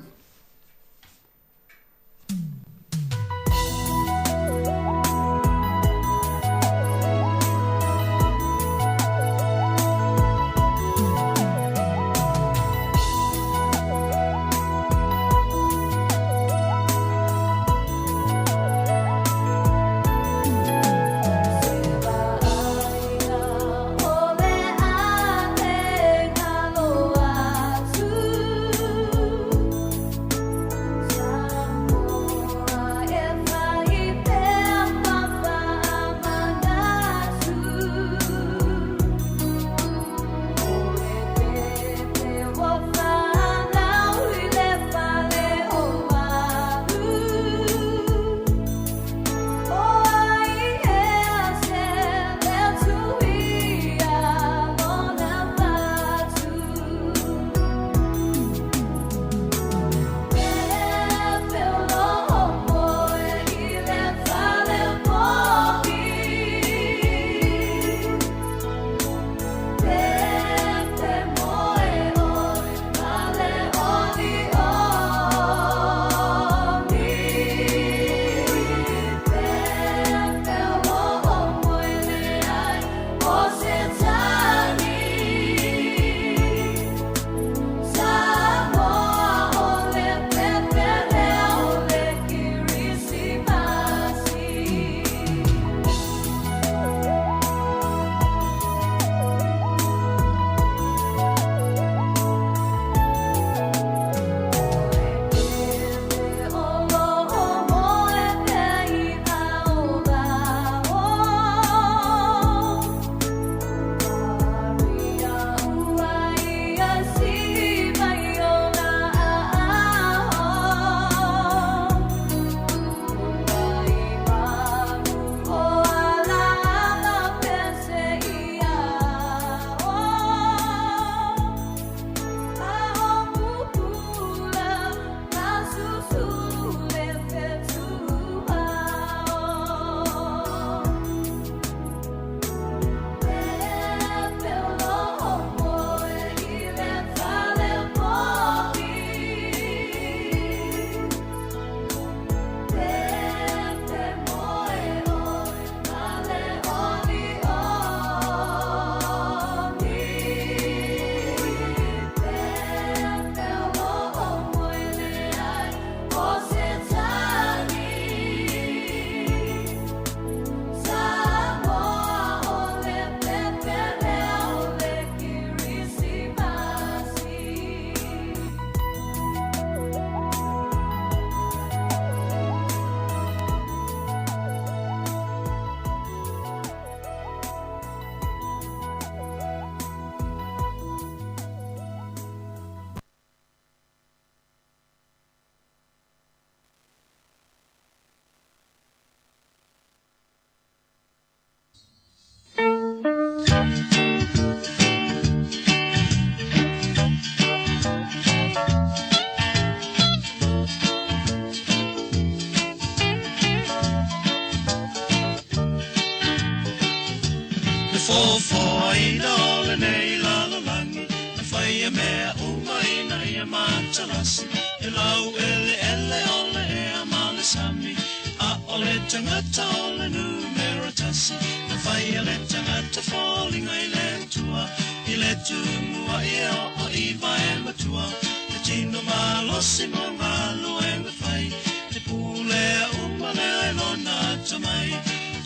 fo I no le nei la lo langi na fai a mea umai na ia matalasi e lau ele ole e a male sami a ole tangata ole numero tasi na fai a le tangata falling ai le tua I le tumua ia o I vai matua te tino malosi mo ngalo e me fai te pule a umale ai lona tamai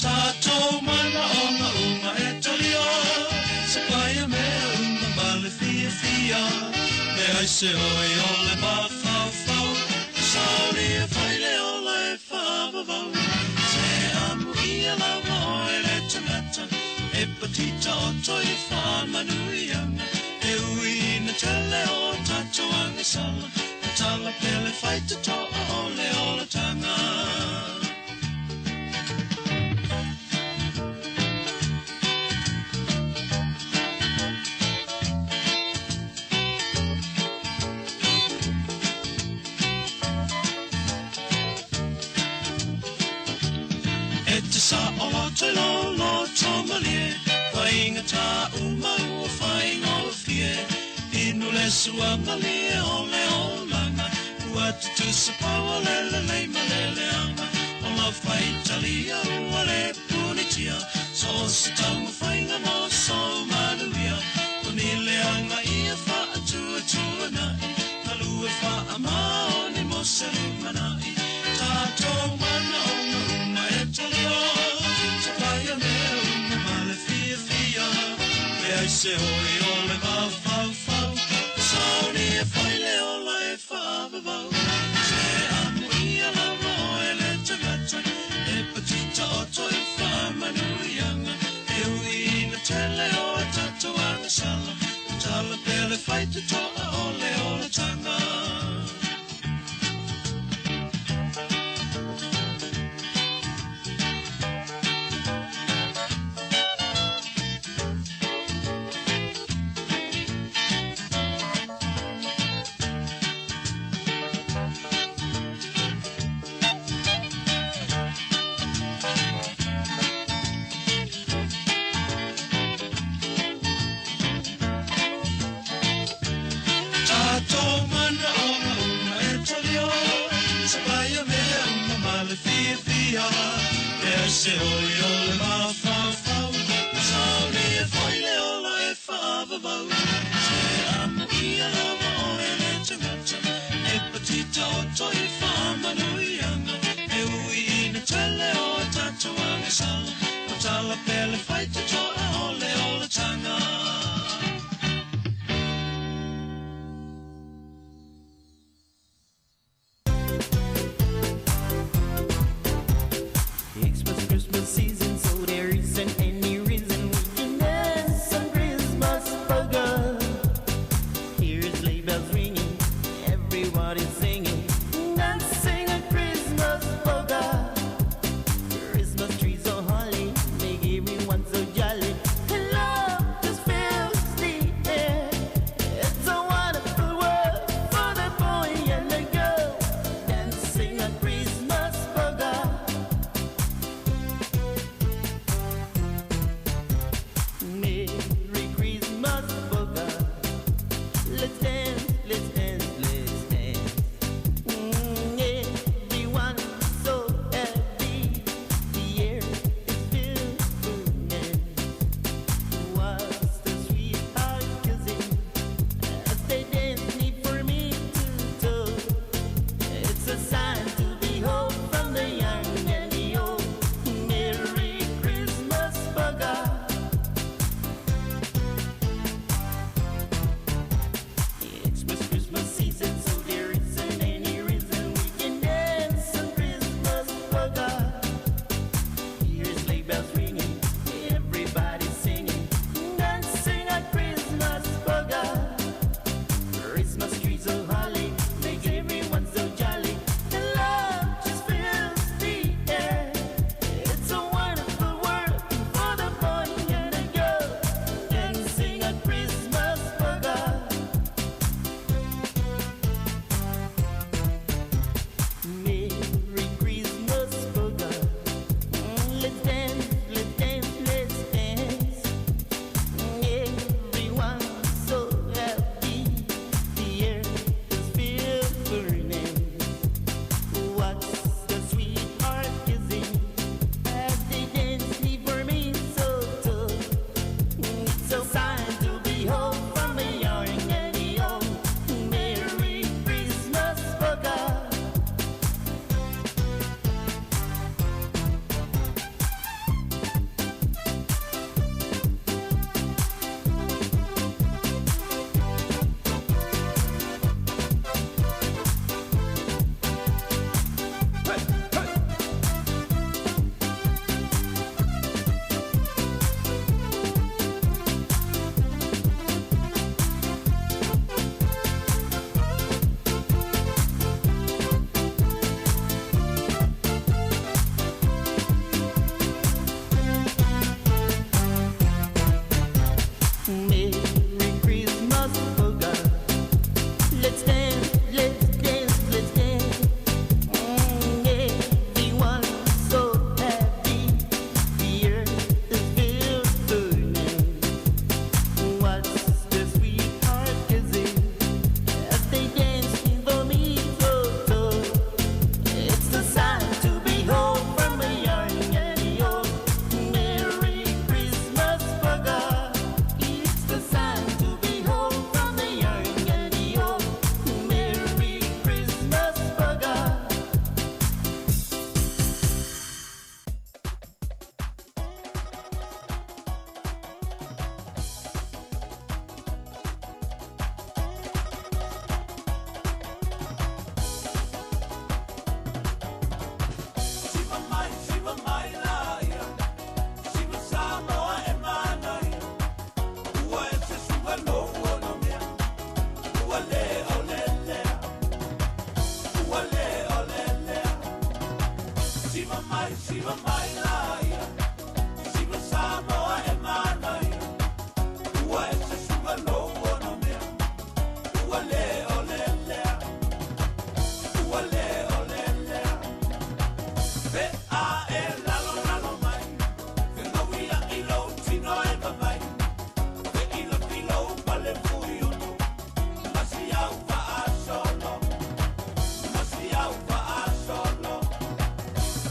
tato mana onga unga e talio se pai a mea unga male fia me ai se oi ole ma fau sauri e fai le ola e fava se amu ia lava oi le tangata e patita o toi wha manuianga e ui na tele o tato ange sala na tala pele whai te toa ole ola tanga e te sa o te lo tomalie Whainga tā umau o whainga o fie Inu le suanga lie o le o langa Ua tutu sa paua lele leima lele anga O la whaitalia ua le punitia So sa tau whainga mo so manuia O ni le anga ia wha atua tua nai Kalua wha a mao ni mo se rumanai Tātou mana o ngā e talio Sa paia mea unga male fia I se hoi ole fau Sauni e whai le ola e whaavavau Se amu ia lava oe le tangata E patita o toi whamanuianga E ui na tele o a tato anga sala Tala pele whai te toa ole ola tanga Se oi ole ma fau Sauni e whai le ola e whaavavau Se amu ia lava oe le tangata E patita o toi whamanuianga E ui ina tele o tato anga sala O tala pele whai te toa ole ola tanga Christmas trees so holly, make everyone so jolly. Love just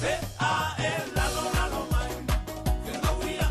Ve a el lalo mai, que no voy a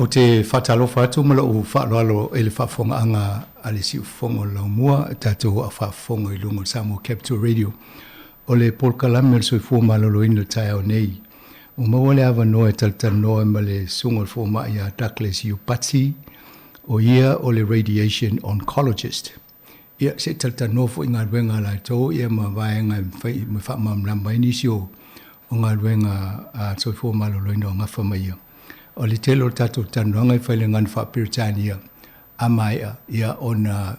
O te whatalofa atu mala o whaaloalo e le whaafonga a le si ufongo lau mua tatou a whaafonga I lungo Samoa Capital Radio. O le polkalame le soifua malolo ina tai au nei. O maua le awa noa e taltanoa ma le sunga le foma ia Douglas Upati o ia o le radiation oncologist. Ia se taltanoa fo inga ruenga la tō ia ma vaenga me whaamamlamba inisi o ngā ruenga a soifua malolo ina o ngafa mai ia. O le telo tatou tanuanga I whaile ngan whaapiritania a mai ia ona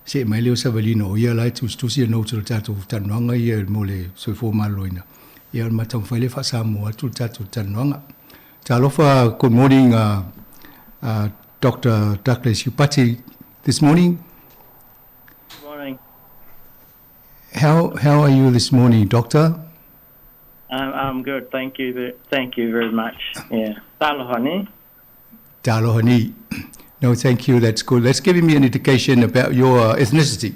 se mai leo savalino o ia lai tustusi a noutu le tatou tanuanga ia mo le soifua maloina. Ia matau whaile whaasamu atu le tatou tanuanga. Talofa, good morning, Dr. Douglas Upati this morning. Good morning. How are you this morning, Doctor? I'm good, thank you. Thank you very much. Yeah. Talohani. Talohani. No, thank you. That's good. That's giving me an indication about your ethnicity.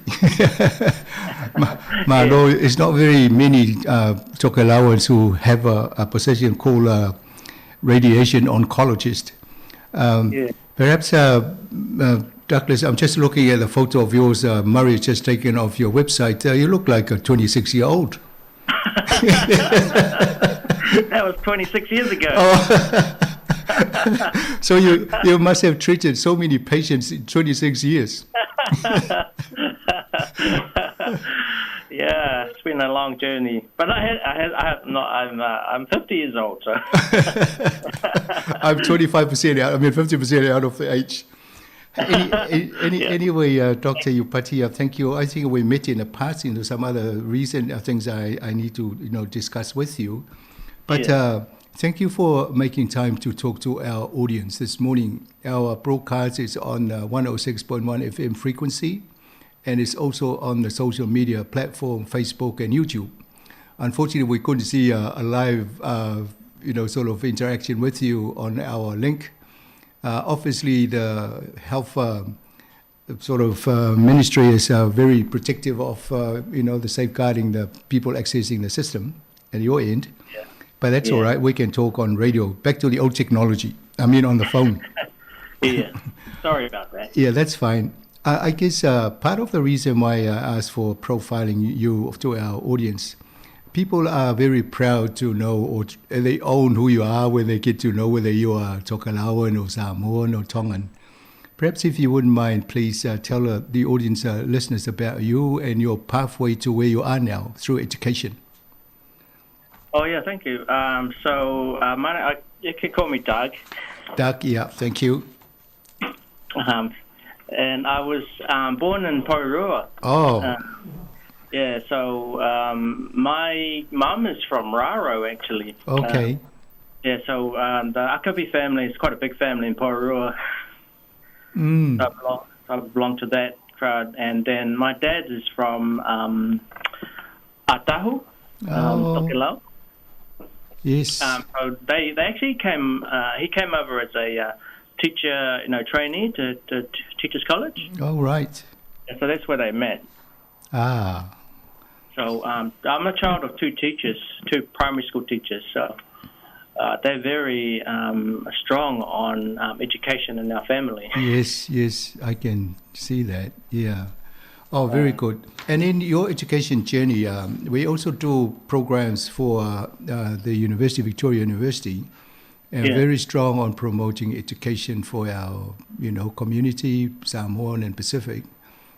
Malo, it's not very many Tokelauans who have a position called radiation oncologist. Perhaps, Douglas, I'm just looking at the photo of yours, Murray, just taken off your website. You look like a 26-year-old. That was 26 years ago. Oh. So you must have treated so many patients in 26 years. Yeah, it's been a long journey. But I'm 50 years old, so. I'm 25% out. I mean, 50% out of the age. Anyway, Dr. Upati, thank you. I think we met in the past into some other recent things I need to discuss with you. But thank you for making time to talk to our audience this morning. Our broadcast is on 106.1 FM frequency, and it's also on the social media platform, Facebook and YouTube. Unfortunately, we couldn't see a live, sort of interaction with you on our link. Obviously, the health ministry is very protective of, the safeguarding the people accessing the system at your end. Yeah. But that's all right. We can talk on radio. Back to the old technology. I mean, on the phone. Yeah. Sorry about that. Yeah, that's fine. I guess part of the reason why I asked for profiling you to our audience, people are very proud to know, or they own who you are when they get to know whether you are Tokelauan or Samoan or Tongan. Perhaps if you wouldn't mind, please tell the audience, listeners, about you and your pathway to where you are now through education. Oh, yeah, thank you. You can call me Doug. Doug, yeah, thank you. And I was born in Porirua. Oh. Yeah, so my mum is from Raro, actually. Okay. So the Akabi family is quite a big family in Porirua. So I belong to that crowd. And then my dad is from Atahu, Tokelau. Yes. So they actually came. He came over as a teacher, trainee to Teachers College. Oh, right. Yeah, so that's where they met. Ah. So I'm a child of two primary school teachers. So they're very strong on education in our family. Yes, I can see that. Yeah. Oh, very good. And in your education journey, we also do programs for the University, Victoria University, and very strong on promoting education for our, community, Samoan and Pacific.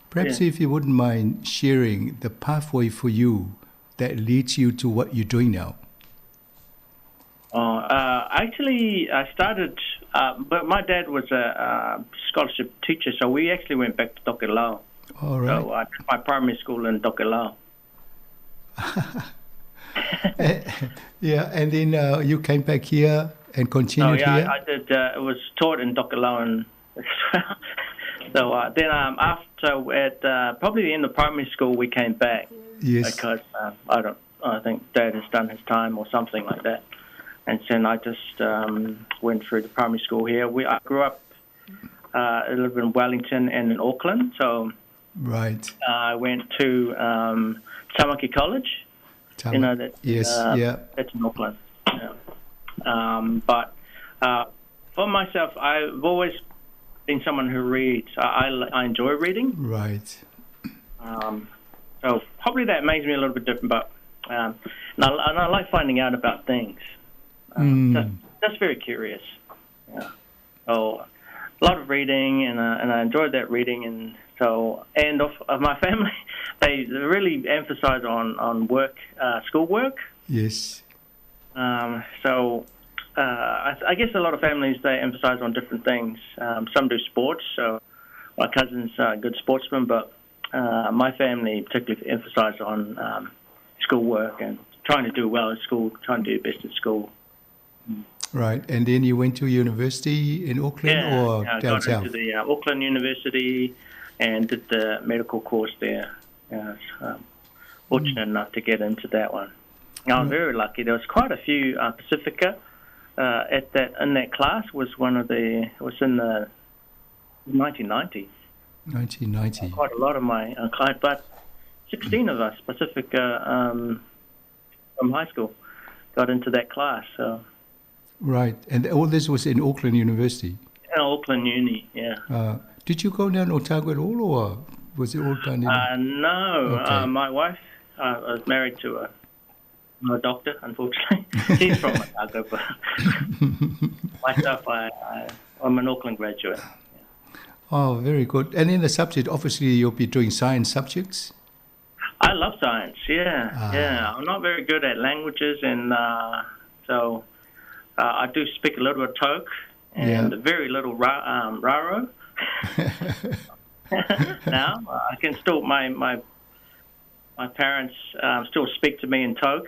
Perhaps if you wouldn't mind sharing the pathway for you that leads you to what you're doing now. Actually, I started, but my dad was a scholarship teacher, so we actually went back to Tokelau. All right. So I did my primary school in Tokelau. Yeah, and then you came back here and continued here? I did. It was taught in Tokelau as well. So then after, at probably the end of primary school, we came back. Yes. Because I think Dad has done his time or something like that. And then I just went through the primary school here. I grew up a little bit in Wellington and in Auckland. So I went to Tamaki College. That's in Auckland. Yeah. But for myself, I've always been someone who reads. I enjoy reading. Right. So probably that makes me a little bit different, but and I like finding out about things. That's very curious. Yeah. So a lot of reading, and I enjoyed that reading, and of my family, they really emphasize on work, schoolwork. Yes. So I guess a lot of families, they emphasize on different things. Some do sports, so my cousin's a good sportsman, but my family particularly emphasize on schoolwork and trying to do well at school, trying to do best at school. Right, and then you went to university in Auckland or down got south? Into the Auckland University and did the medical course there. Fortunate enough to get into that one. I was very lucky. There was quite a few Pacifica in that class. It was in the 1990. 1990. Quite a lot of my clients, but 16 of us Pacifica from high school got into that class. So. Right, and all this was in Auckland University? In Auckland Uni, yeah. Did you go down Otago at all, or was it all done in... No, okay. My wife was married to a doctor, unfortunately. She's from Otago, but myself, I'm an Auckland graduate. Oh, very good. And in the subject, obviously you'll be doing science subjects? I love science, yeah. I'm not very good at languages, and so I do speak a little bit of Tok and very little Raro. Now I can still my parents still speak to me in Tok.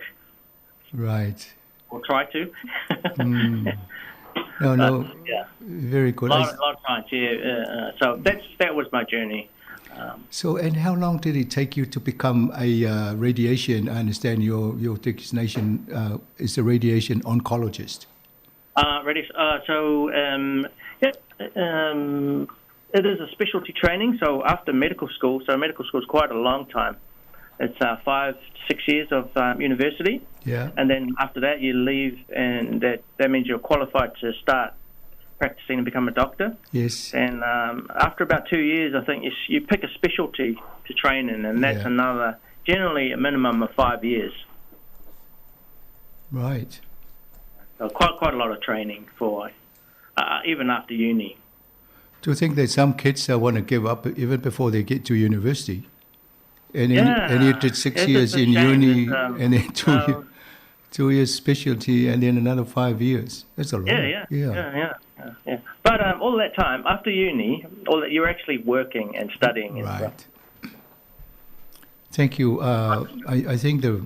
Right. Or try to. No. Yeah. Very good. A lot of science. Yeah. So that was my journey. So, and how long did it take you to become a radiation? I understand your designation is a radiation oncologist. It is a specialty training. So after medical school, medical school is quite a long time. It's 5 to 6 years of university. Yeah. And then after that, you leave, and that means you're qualified to start practicing and become a doctor. Yes. And after about 2 years, I think you pick a specialty to train in, and that's another, generally a minimum of 5 years. Right. So quite a lot of training for even after uni. Do you think that some kids want to give up even before they get to university? And you did 6 years in uni, and then 2 years specialty, and then another 5 years. That's a lot. Yeah. But all that time after uni, you're actually working and studying. And right. Stuff. Thank you. I think the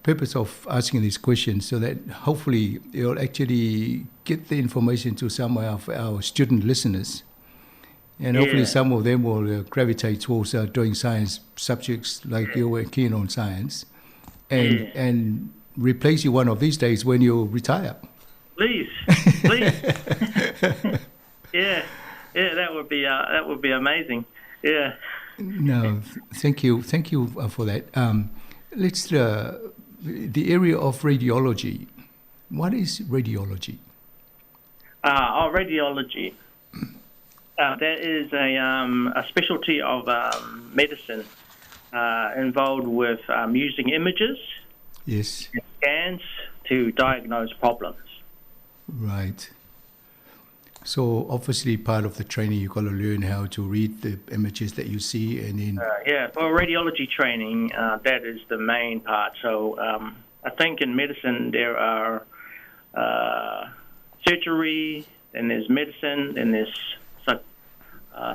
purpose of asking these questions so that hopefully you'll actually get the information to some of our student listeners. And hopefully some of them will gravitate towards doing science subjects like you were keen on science and replace you one of these days when you retire. Please. Yeah, that would be amazing. Yeah. No, thank you for that. let's the area of radiology. What is radiology? Radiology. That is a specialty of medicine involved with using images, yes, and scans to diagnose problems. Right. So obviously, part of the training, you've got to learn how to read the images that you see, and then For radiology training, that is the main part. So I think in medicine there are surgery, and there's medicine, and there's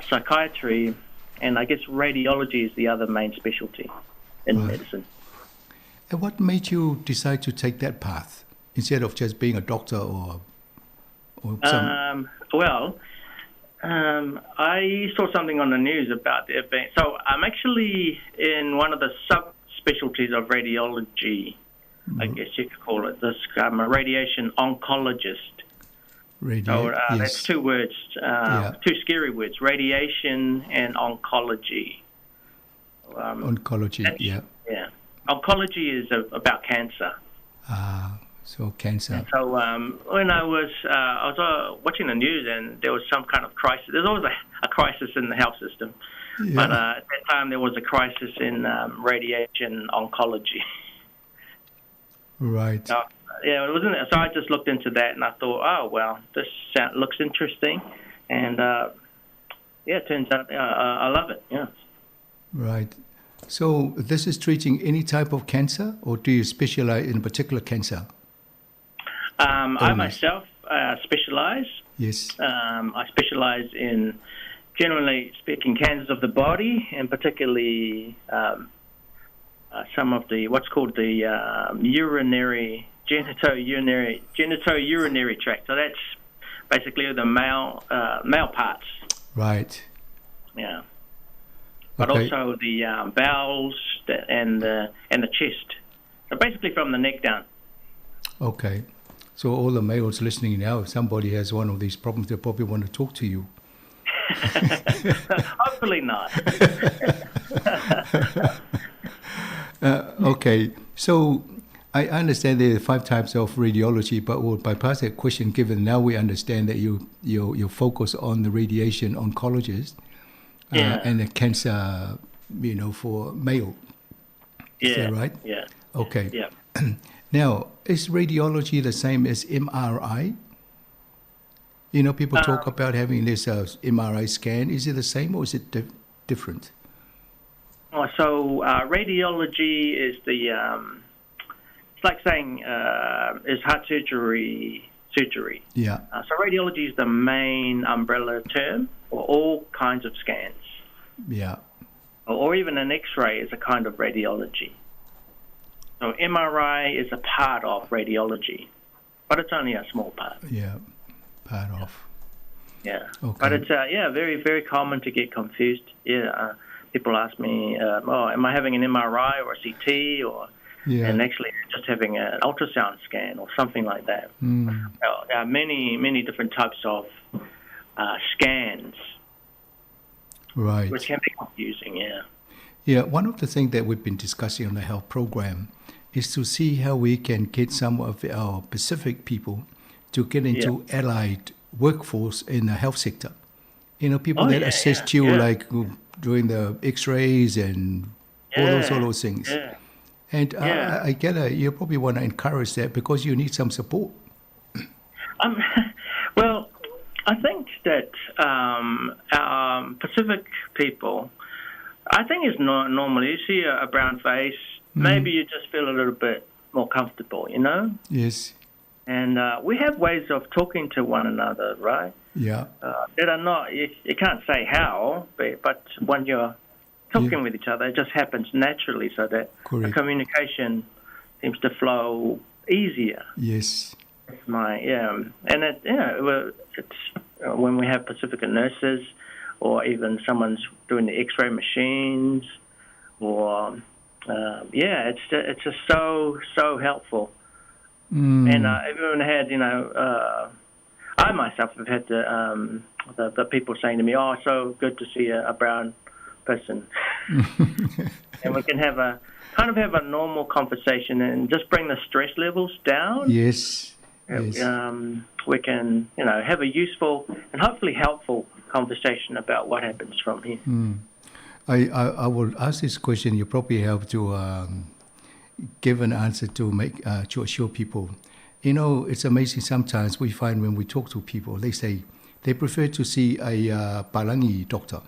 psychiatry, and I guess radiology is the other main specialty in medicine. And what made you decide to take that path instead of just being a doctor or some? I saw something on the news about the event. So I'm actually in one of the subspecialties of radiology, I guess you could call it. I'm a radiation oncologist. That's two words, two scary words, radiation and oncology. Oncology, yeah. Yeah. Oncology is about cancer. So cancer. And so when I was watching the news, and there was some kind of crisis. There's always a crisis in the health system. Yeah. But at that time, there was a crisis in radiation oncology. Right. So I just looked into that, and I thought, oh, well, this looks interesting. And, it turns out I love it, yeah. Right. So this is treating any type of cancer, or do you specialize in a particular cancer? I myself specialize. Yes. I specialize in, generally speaking, cancers of the body, and particularly some of the what's called the genitourinary tract. So that's basically the male parts. Right. Yeah. But also the bowels and the chest. So basically from the neck down. Okay. So all the males listening now, if somebody has one of these problems, they probably want to talk to you. Hopefully not. Okay. So I understand there are 5 types of radiology, but we'll bypass that question given now we understand that you focus on the radiation oncologist and the cancer, for male. Is that right? Yeah. Okay. Yeah. Now, is radiology the same as MRI? People talk about having this MRI scan. Is it the same or is it different? So radiology is it's like saying is heart surgery. Yeah. So radiology is the main umbrella term for all kinds of scans. Yeah. Or even an X-ray is a kind of radiology. So MRI is a part of radiology, but it's only a small part. Yeah, part of. Yeah. Okay. But it's very, very common to get confused. Yeah. People ask me, am I having an MRI or a CT and actually just having an ultrasound scan or something like that. There are many, many different types of scans. Right. Which can be confusing, yeah. Yeah, one of the things that we've been discussing on the health program is to see how we can get some of our Pacific people to get into allied workforce in the health sector. People that assist you like doing the X-rays and all those things. Yeah. And I get you probably want to encourage that because you need some support. Well, I think that our Pacific people, I think it's normally, you see a brown face, maybe you just feel a little bit more comfortable, Yes. And we have ways of talking to one another, right? Yeah. That are not, you can't say how, but when you're talking with each other, it just happens naturally so that the communication seems to flow easier. Yes. And it's when we have Pacifica nurses or even someone's doing the X-ray machines or, it's just so helpful. And I've even had, I myself have had the people saying to me, "Oh, so good to see a brown person," and we can have a kind of have a normal conversation and just bring the stress levels down. Yes. Yes. We can, have a useful and hopefully helpful conversation about what happens from here. I will ask this question. You probably have to give an answer to make to assure people. It's amazing sometimes we find when we talk to people, they say they prefer to see a Palangi doctor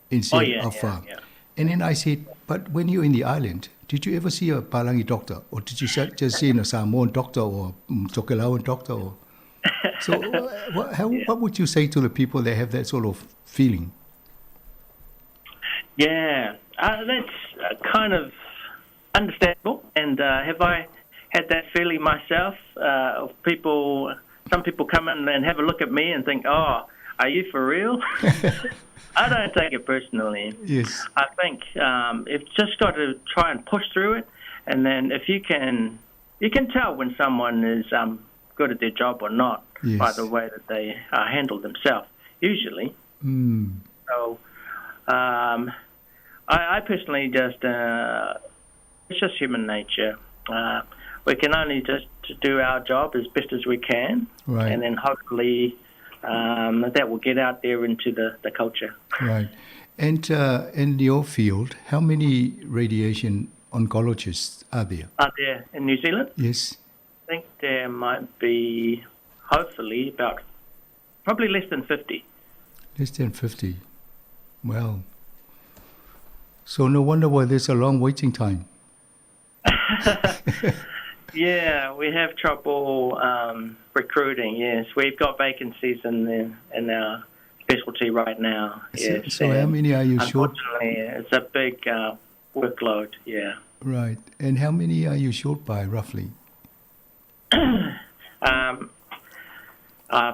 instead of. And then I said, but when you're in the island, did you ever see a Palangi doctor, or did you just see a Samoan doctor or Tokelauan doctor? So, what would you say to the people that have that sort of feeling? Yeah, that's kind of understandable. And have I had that feeling myself? Of some people come in and have a look at me and think, "Oh, are you for real?" I don't take it personally. Yes. I think you've just got to try and push through it, and then if you can tell when someone is good at their job or not by the way that they handle themselves. Usually. So, I personally just it's just human nature. We can only just do our job as best as we can, and then hopefully. That will get out there into the culture. Right. And in your field, how many radiation oncologists are there? Are there in New Zealand? Yes. I think there might be, hopefully, probably less than 50. Less than 50. Well, so no wonder why there's a long waiting time. Yeah, we have trouble recruiting. Yes, we've got vacancies in our specialty right now. Yes. So how many are you short? Unfortunately, it's a big workload. Yeah. Right, and how many are you short by roughly?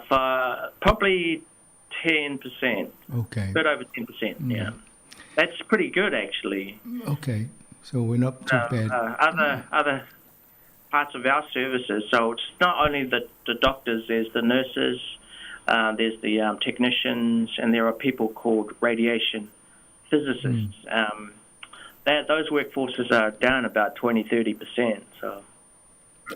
For probably 10%. Okay. A bit over 10%. Yeah, that's pretty good actually. Okay, so we're not too bad. Other parts of our services. So it's not only the doctors, there's the nurses, there's the technicians, and there are people called radiation physicists. Those workforces are down about 20-30%, so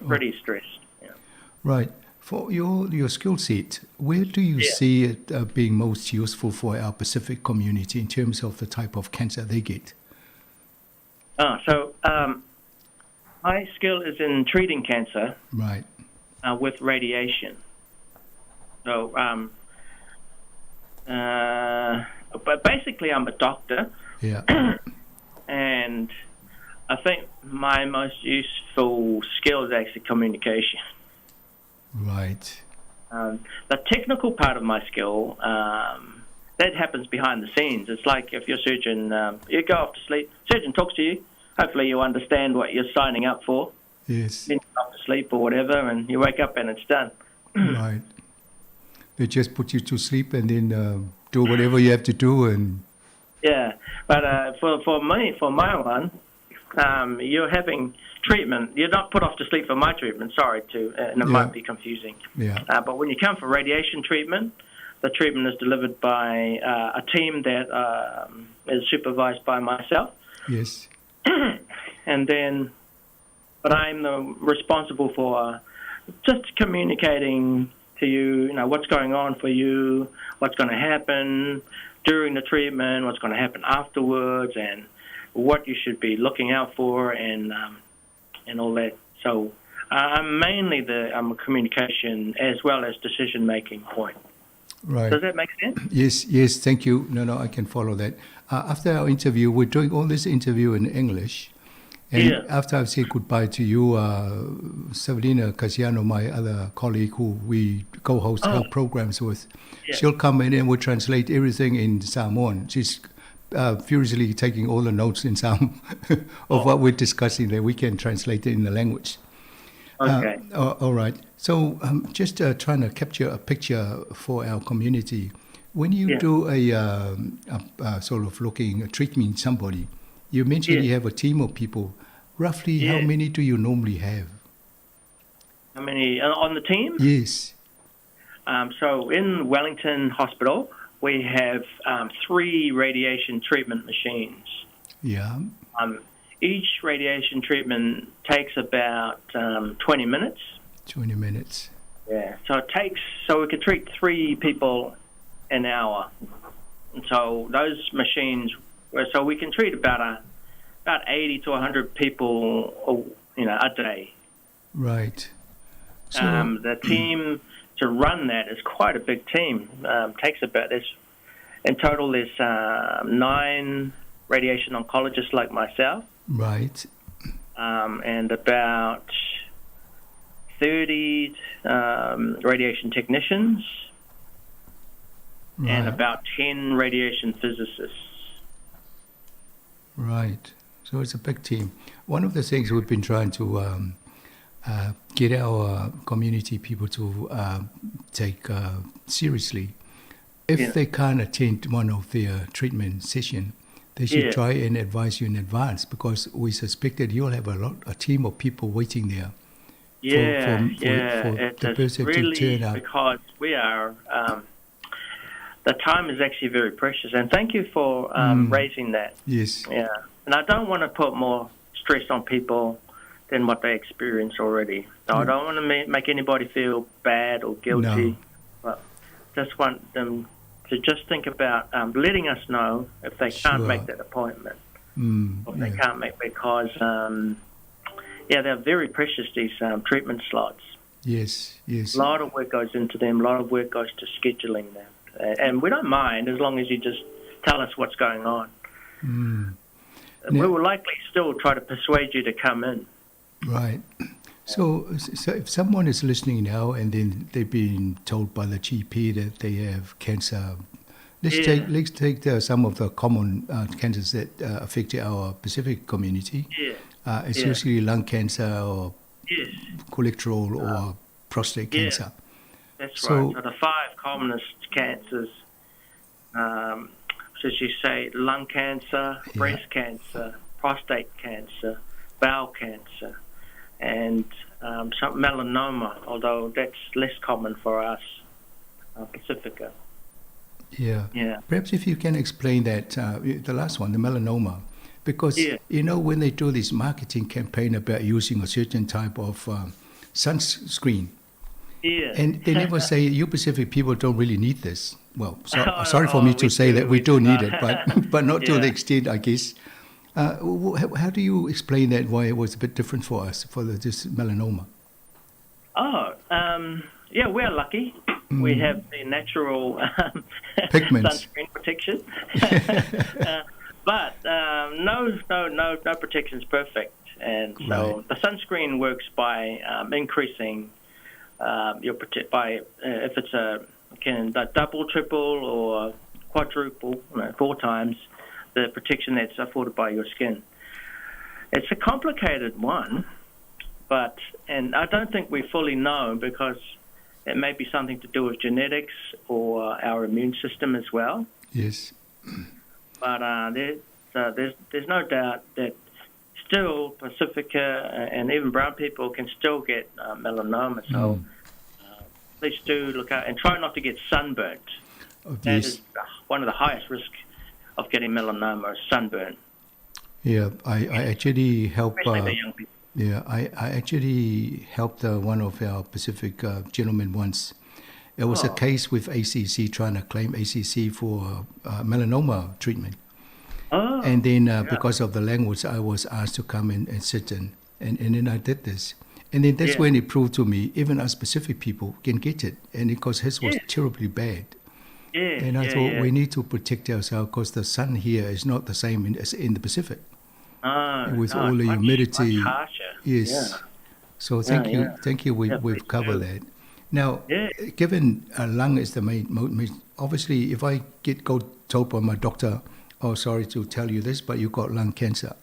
pretty stressed. Yeah. Right. For your skill set, where do you see it being most useful for our Pacific community in terms of the type of cancer they get? My skill is in treating cancer, right, with radiation. So, but basically, I'm a doctor. Yeah. And I think my most useful skill is actually communication. Right. The technical part of my skill, that happens behind the scenes. It's like if your surgeon, you go off to sleep, surgeon talks to you. Hopefully you understand what you're signing up for. Yes. Then you go to sleep or whatever, and you wake up and it's done. Right. They just put you to sleep and then do whatever you have to do. And yeah, but for my one, you're having treatment. You're not put off to sleep for my treatment. Sorry, and it might be confusing. Yeah. But when you come for radiation treatment, the treatment is delivered by a team that is supervised by myself. Yes. And then, but I'm responsible for just communicating to you, what's going on for you, what's going to happen during the treatment, what's going to happen afterwards, and what you should be looking out for, and all that. So I'm mainly I'm a communication as well as decision-making point. Right. Does that make sense? Yes, thank you. No, I can follow that. After our interview, we're doing all this interview in English. And after I've said goodbye to you, Sabrina Casiano, my other colleague who we co-host our programs with, she'll come in and we'll translate everything in Samoan. She's furiously taking all the notes in Samoan of what we're discussing that we can translate it in the language. Okay. All right. So just trying to capture a picture for our community. When you do a sort of treatment somebody, you mentioned you have a team of people. Roughly how many do you normally have? How many on the team? Yes. So in Wellington Hospital, we have 3 radiation treatment machines. Yeah. each radiation treatment takes about 20 minutes. 20 minutes. Yeah. So we could treat 3 people an hour. And so those machines, so we can treat about 80 to 100 people, a day. Right. So, the team to run that is quite a big team. Takes about this. In total, there's 9 radiation oncologists like myself. Right. And about 30 radiation technicians. Right. And about 10 radiation physicists. Right. So it's a big team. One of the things we've been trying to get our community people to take seriously, if they can't attend one of their treatment sessions, they should try and advise you in advance, because we suspect that you'll have a team of people waiting there. For the person really to turn out. Because we are, the time is actually very precious. And thank you for raising that. Yes. Yeah. And I don't want to put more stress on people than what they experience already. So I don't want to make anybody feel bad or guilty. No. But just want them to just think about letting us know if they can't make that appointment. Or if they can't make, because they're very precious, these treatment slots. Yes, yes. A lot of work goes into them. A lot of work goes to scheduling them. And we don't mind as long as you just tell us what's going on. We will likely still try to persuade you to come in. Right. So if someone is listening now and then they've been told by the GP that they have cancer, let's take some of the common cancers that affect our Pacific community. It's usually lung cancer or colorectal or prostate cancer. That's right. So the 5 commonest cancers, as you say, lung cancer, breast cancer, prostate cancer, bowel cancer, and some melanoma, although that's less common for us, Pacifica. Yeah. Perhaps if you can explain that, the last one, the melanoma, because, when they do this marketing campaign about using a certain type of sunscreen, and they never say, you Pacific people don't really need this. Well, sorry for me to say that we do need it, but not to the extent, I guess. How do you explain that, why it was a bit different for us, for this melanoma? We're lucky. We have the natural pigments, sunscreen protection. But no protection is perfect. And so the sunscreen works by increasing your if it's a double, triple, or quadruple, 4 times the protection that's afforded by your skin. It's a complicated one, and I don't think we fully know, because it may be something to do with genetics or our immune system as well. Yes. But there's no doubt that still Pacifica and even brown people can still get melanoma. So please do look out and try not to get sunburnt. That is one of the highest risks of getting melanoma, is sunburn. Yeah, I actually help. Especially the young people. Yeah, I actually helped one of our Pacific gentlemen once. It was a case with ACC, trying to claim ACC for melanoma treatment. And then because of the language, I was asked to come and sit in. And then I did this. And then that's when it proved to me, even us Pacific people can get it. And because his was terribly bad. And I thought we need to protect ourselves, because the sun here is not the same as in the Pacific. With all the humidity. Much harsher. Yes. So thank you. We've covered that. Now, given lung is the main, obviously, if I go told by my doctor, oh, sorry to tell you this, but you got lung cancer,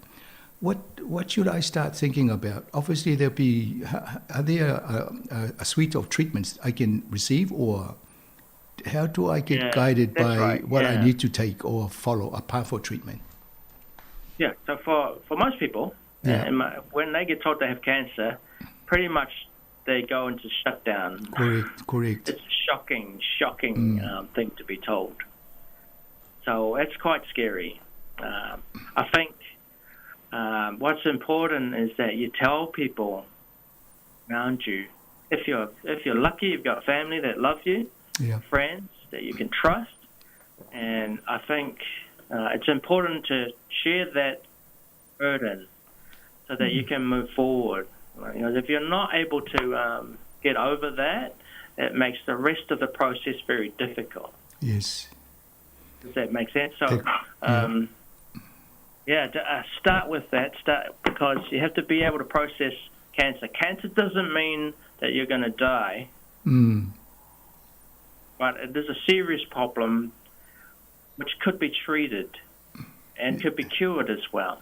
what should I start thinking about? Obviously, are there a suite of treatments I can receive, or how do I get guided by what I need to take or follow a path for treatment? Yeah, so for most people, when they get told they have cancer, pretty much they go into shutdown. Correct. It's a shocking thing to be told. So it's quite scary. I think what's important is that you tell people around you. If you're lucky, you've got family that love you, friends that you can trust, and I think it's important to share that burden so that you can move forward. If you're not able to get over that, it makes the rest of the process very difficult. Yes. Does that make sense? So, start with that. Because you have to be able to process cancer. Cancer doesn't mean that you're going to die, but there's a serious problem which could be treated and could be cured as well.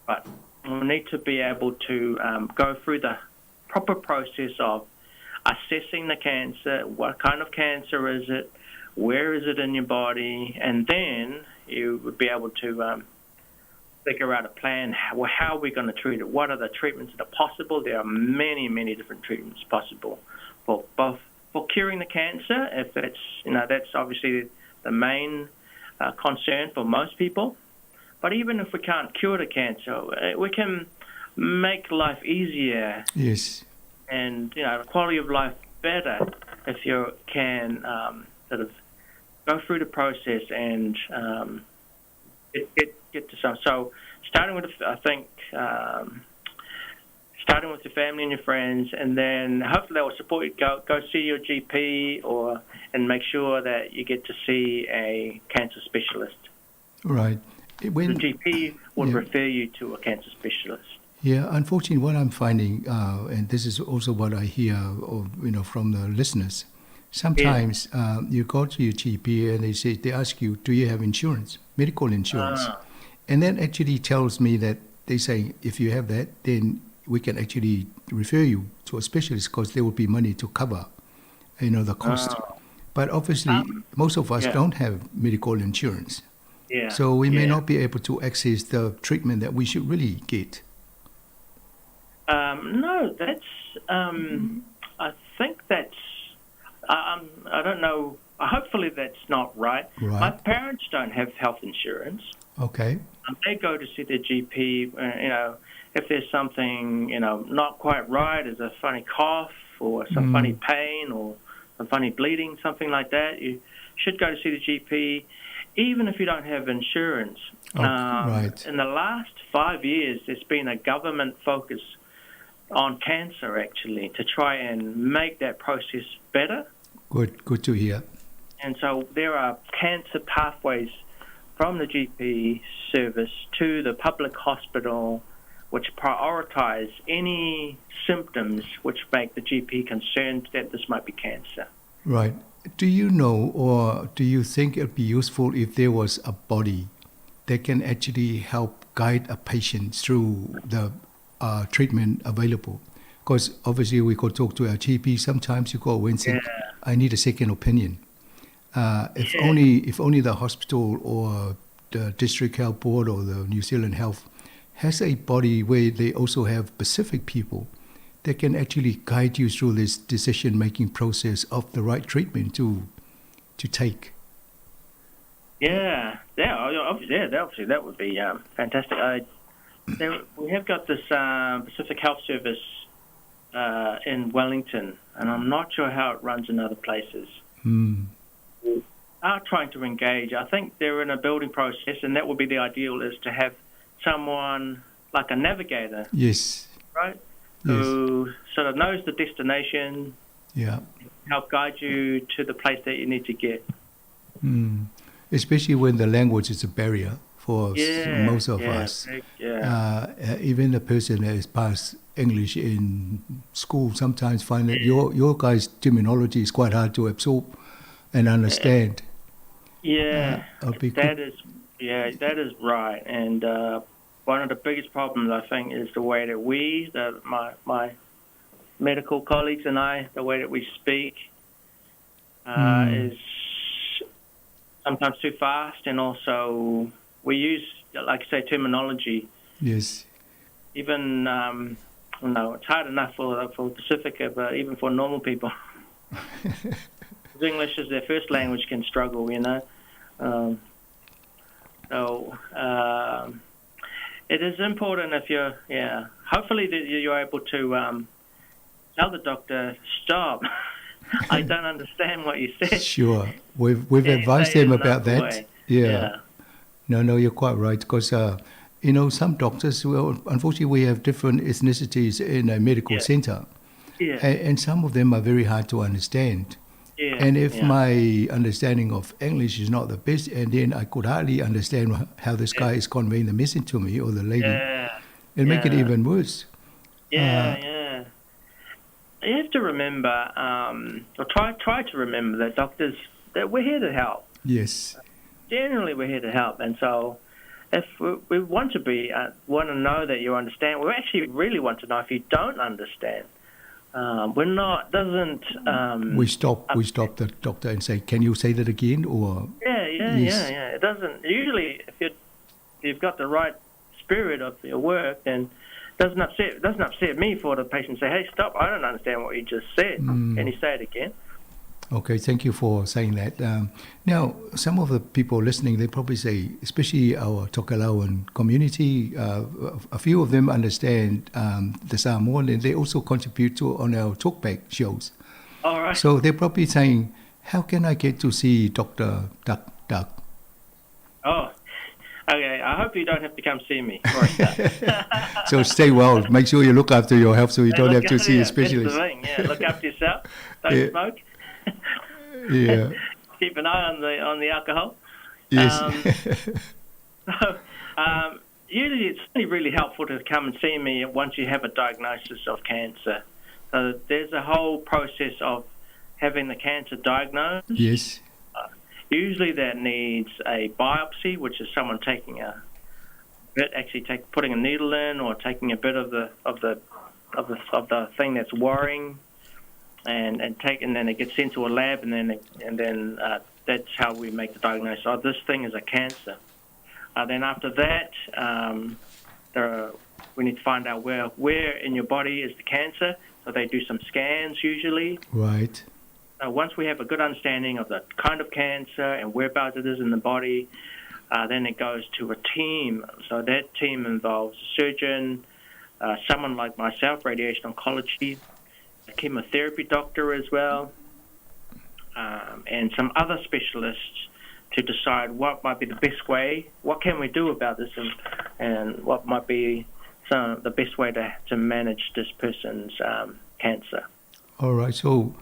But we need to be able to go through the proper process of assessing the cancer, what kind of cancer is it, where is it in your body, and then you would be able to figure out a plan. How are we going to treat it? What are the treatments that are possible? There are many, many different treatments possible for curing the cancer. If it's, that's obviously the main concern for most people. But even if we can't cure the cancer, we can make life easier. Yes. And the quality of life better if you can sort of go through the process and get to some. So starting with, I think, starting with your family and your friends, and then hopefully they will support you. Go see your GP and make sure that you get to see a cancer specialist. Right. The GP will refer you to a cancer specialist. Yeah, unfortunately, what I'm finding, and this is also what I hear, from the listeners. Sometimes you go to your GP and they ask you, do you have insurance, medical insurance? And that actually tells me that they say, if you have that, then we can actually refer you to a specialist because there will be money to cover, the cost. But obviously, most of us don't have medical insurance. Yeah. So we may not be able to access the treatment that we should really get. No, that's. I think that's. I don't know. Hopefully, that's not right. My parents don't have health insurance. Okay. They go to see their GP. If there's something not quite right, there's a funny cough or some funny pain or some funny bleeding, something like that, you should go to see the GP, even if you don't have insurance. Right. In the last 5 years, there's been a government focus on cancer, actually, to try and make that process better. Good to hear. And so there are cancer pathways from the GP service to the public hospital which prioritize any symptoms which make the GP concerned that this might be cancer. Right. Do you know, or do you think it would be useful if there was a body that can actually help guide a patient through the treatment available? Because obviously we could talk to our GP. Sometimes you go away and say, I need a second opinion. If only the hospital or the District Health Board or the New Zealand Health has a body where they also have specific people that can actually guide you through this decision-making process of the right treatment to take. Obviously that would be fantastic. We have got this Pacific Health Service in Wellington, and I'm not sure how it runs in other places. We are trying to engage. I think they're in a building process, and that would be the ideal, is to have someone like a navigator. Yes. Right? Who sort of knows the destination, help guide you to the place that you need to get. Especially when the language is a barrier for most of us. Even a person that has passed English in school sometimes find that your guys' terminology is quite hard to absorb and understand. That is right. And one of the biggest problems, I think, is the way that my medical colleagues and I, the way that we speak is sometimes too fast, and also we use, like I say, terminology. Yes. Even, it's hard enough for Pacifica, but even for normal people. English is their first language, can struggle, it is important if you're, hopefully that you're able to tell the doctor, stop. I don't understand what you said. Sure. We've advised him about that. Way. Yeah. No, you're quite right. Because, some doctors, well, unfortunately, we have different ethnicities in a medical center. Yeah. And some of them are very hard to understand. Yeah. And if my understanding of English is not the best, and then I could hardly understand how this guy is conveying the message to me or the lady, it'll make it even worse. Yeah. You have to remember, or try to remember that doctors, that we're here to help. Yes. Generally, we're here to help, and so if we want to know that you understand, we actually really want to know if you don't understand. We're not, we stop the doctor and say, can you say that again? Or yeah. It doesn't, usually if you've got the right spirit of your work, then it doesn't upset me for the patient to say, hey, stop, I don't understand what you just said. Can you say it again? Okay, thank you for saying that. Now, some of the people listening, they probably say, especially our Tokelauan community, a few of them understand the Samoan, and they also contribute on our talkback shows. All right. So they're probably saying, how can I get to see Dr. Duck? Oh, okay. I hope you don't have to come see me. So stay well. Make sure you look after your health so you don't have to see a specialist. That's the thing. Yeah, look after yourself. Don't smoke. Yeah. Keep an eye on the alcohol. Yes. Usually it's really helpful to come and see me once you have a diagnosis of cancer. There's a whole process of having the cancer diagnosed. Yes. Usually that needs a biopsy, which is someone taking putting a needle in or taking a bit of the thing that's worrying. And then it gets sent to a lab, and then that's how we make the diagnosis. Oh, this thing is a cancer. Then after that, we need to find out where in your body is the cancer. So they do some scans usually. Right. Once we have a good understanding of the kind of cancer and whereabouts it is in the body, then it goes to a team. So that team involves a surgeon, someone like myself, radiation oncology, a chemotherapy doctor as well, and some other specialists to decide what might be the best way, what can we do about this, and what might be the best way to manage this person's cancer. All right, so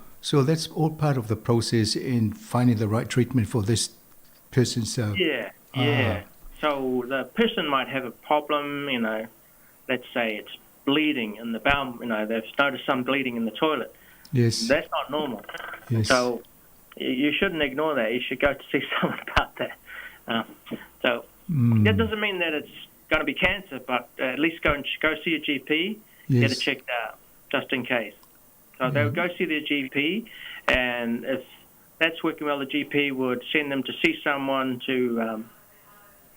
that's all part of the process in finding the right treatment for this person's... Yeah. So the person might have a problem, let's say it's bleeding in the bowel, they've noticed some bleeding in the toilet. Yes. That's not normal. Yes. So you shouldn't ignore that. You should go to see someone about that. That doesn't mean that it's going to be cancer, but at least go see a GP, get it checked out, just in case. So they would go see their GP, and if that's working well, the GP would send them to see someone to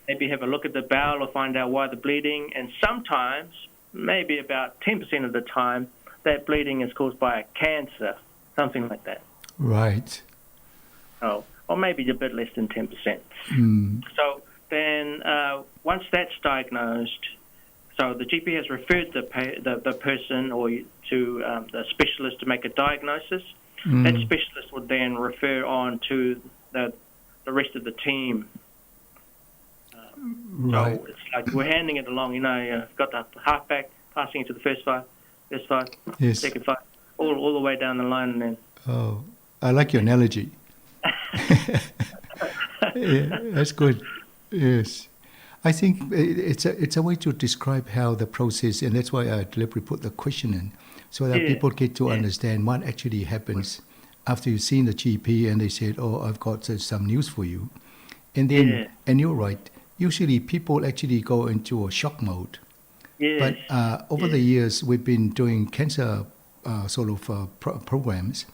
maybe have a look at the bowel or find out why they're bleeding. And sometimes, maybe about 10% of the time, that bleeding is caused by a cancer, something like that. Right. Oh, or maybe a bit less than 10%. So then once that's diagnosed, so the GP has referred the person or to the specialist to make a diagnosis. That specialist would then refer on to the rest of the team. Right. So it's like we're handing it along, got the halfback, passing it to the first five, yes. second five, all the way down the line. And then. Oh, I like your analogy. Yeah, that's good. Yes. I think it's a way to describe how the process, and that's why I deliberately put the question in, so that people get to understand what actually happens after you've seen the GP and they said, oh, I've got some news for you. And then, and you're right, usually people actually go into a shock mode. Yes. But over the years, we've been doing cancer programs,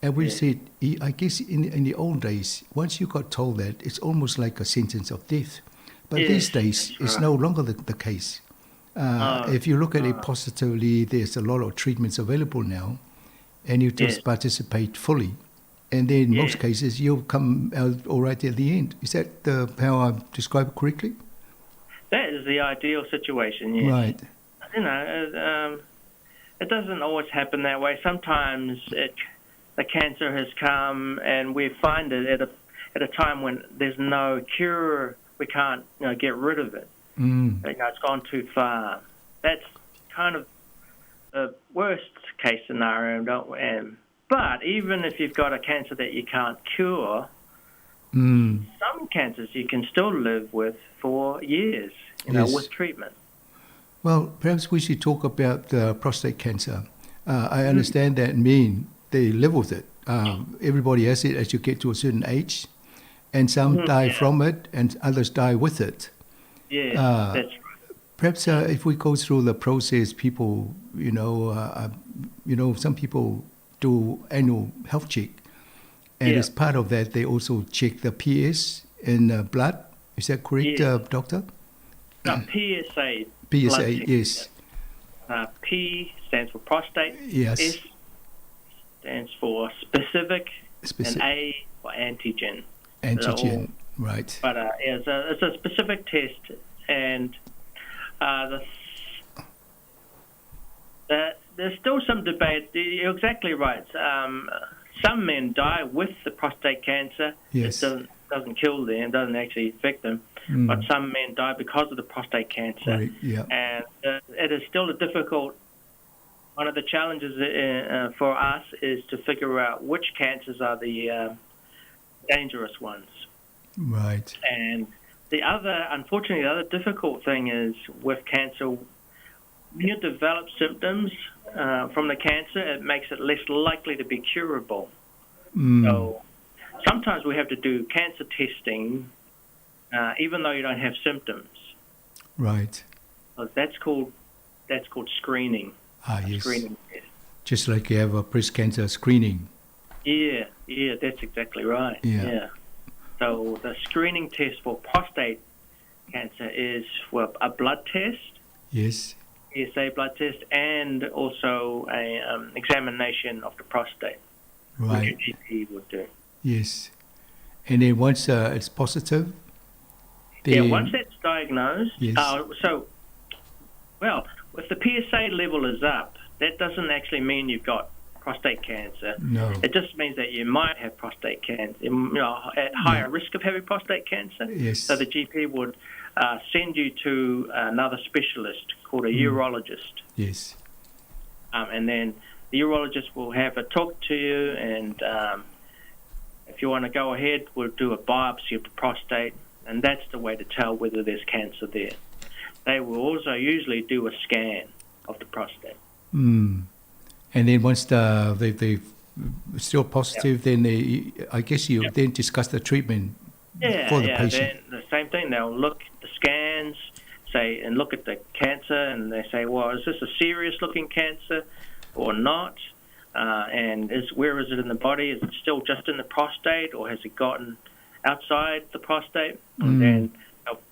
and we've said, I guess in the old days, once you got told that, it's almost like a sentence of death. But these days, it's no longer the case. If you look at it positively, there's a lot of treatments available now, and you just participate fully. And then in most cases, you'll come out all right at the end. Is that how I describe it correctly? That is the ideal situation, yes. Right. You know, it doesn't always happen that way. Sometimes the cancer has come and we find it at a time when there's no cure, we can't get rid of it. It's gone too far. That's kind of the worst case scenario. But even if you've got a cancer that you can't cure, some cancers you can still live with for years, with treatment. Well, perhaps we should talk about prostate cancer. I understand that they live with it. Everybody has it as you get to a certain age, and some die from it, and others die with it. Yeah, that's right. Perhaps if we go through the process, people, some people do annual health check, and as part of that, they also check the PS in blood. Is that correct, doctor? No, PSA. PSA, yes. P stands for prostate. Yes. S stands for specific. And A for antigen. Antigen, right. But it's a specific test, and there's still some debate. You're exactly right. Some men die with the prostate cancer. Yes. It doesn't kill them, doesn't actually affect them. But some men die because of the prostate cancer. Right, yeah. And it is still a difficult. One of the challenges for us is to figure out which cancers are the dangerous ones. Right. And unfortunately, the other difficult thing is with cancer, when you develop symptoms from the cancer, it makes it less likely to be curable. So sometimes we have to do cancer testing, even though you don't have symptoms. Right. So that's called screening. Yes. Screening test. Just like you have a breast cancer screening. Yeah, that's exactly right. Yeah. So the screening test for prostate cancer is a blood test. Yes. PSA blood test, and also a examination of the prostate. Right. Which your GP would do. Yes. And then once it's positive, once that's diagnosed, yes. If the PSA level is up, that doesn't actually mean you've got prostate cancer. No. It just means that you might have prostate cancer, at higher risk of having prostate cancer. Yes. So the GP would send you to another specialist called a urologist. Yes. And then the urologist will have a talk to you, and if you want to go ahead, we'll do a biopsy of the prostate, and that's the way to tell whether there's cancer there. They will also usually do a scan of the prostate. And then once they're still positive, then I guess you then discuss the treatment for the patient. Then the same thing. They'll look at the scans, and look at the cancer, and they say, well, is this a serious-looking cancer or not? And where is it in the body? Is it still just in the prostate, or has it gotten outside the prostate? And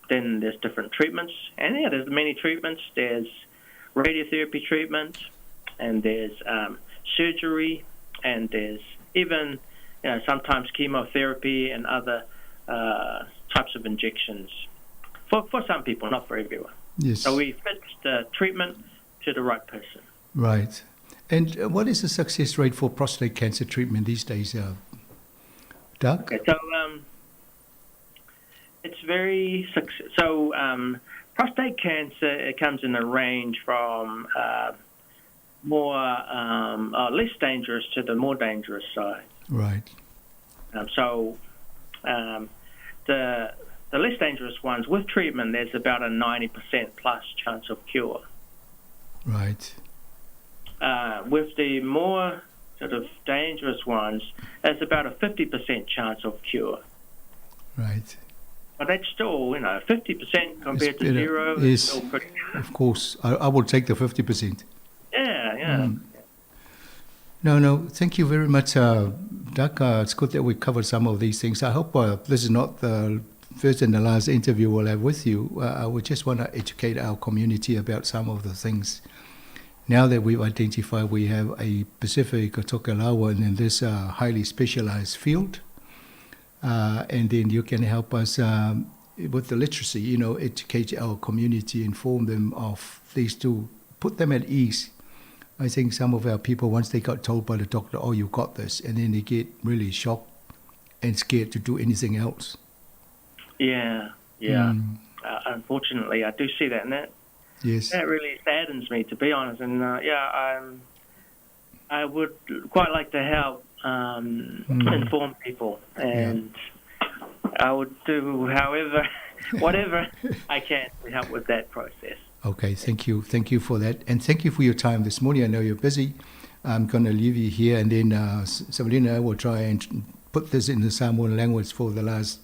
then there's different treatments. And there's many treatments. There's radiotherapy treatment, and there's surgery, and there's even sometimes chemotherapy and other types of injections for some people, not for everyone. Yes. So we fit the treatment to the right person. Right. And what is the success rate for prostate cancer treatment these days, Doug? Okay, so it's very so prostate cancer, it comes in a range from more less dangerous to the more dangerous side. Right. The less dangerous ones, with treatment, there's about a 90% plus chance of cure. Right. With the more sort of dangerous ones, there's about a 50% chance of cure. Right. But that's still, 50% compared to zero is still pretty good. Of course. I will take the 50%. Yeah. No, thank you very much, Doug. It's good that we covered some of these things. I hope this is not the first and the last interview we'll have with you. We just want to educate our community about some of the things. Now that we've identified we have a Pacific Tokelauan in this highly specialized field, and then you can help us with the literacy, you know, educate our community, inform them of things to put them at ease. I think some of our people, once they got told by the doctor, oh, you got this, and then they get really shocked and scared to do anything else. Yeah. Unfortunately, I do see that, and that really saddens me, to be honest. And I would quite like to help inform people, and I would do whatever I can to help with that process. Okay, thank you for that, and thank you for your time this morning. I know you're busy. I'm going to leave you here, and then Sabrina and I will try and put this in the Samoan language for the last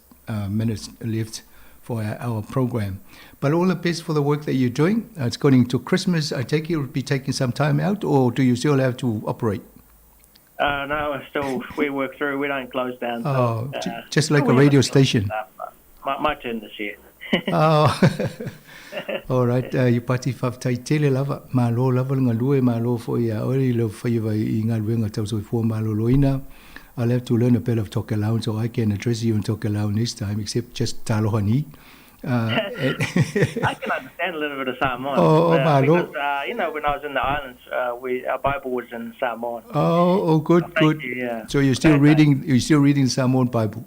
minutes left for our program. But all the best for the work that you're doing. It's going to Christmas. I take it you'll be taking some time out, or do you still have to operate? No, we work through. We don't close down. Oh, just like a radio station. My turn this year. All right, you pati whaftai tele lava, malo lava ngā lue, malo fo ia ori lo whaiwa I ngā lue ngā tausoi fua malo loina. I'll have to learn a bit of Tokelau so I can address you in Tokelau next time, except just talohani. I can understand a little bit of Samoan. Malo. Because, you know, when I was in the islands, our Bible was in Samoan. Good. You, yeah. So you're still reading Samoan Bible.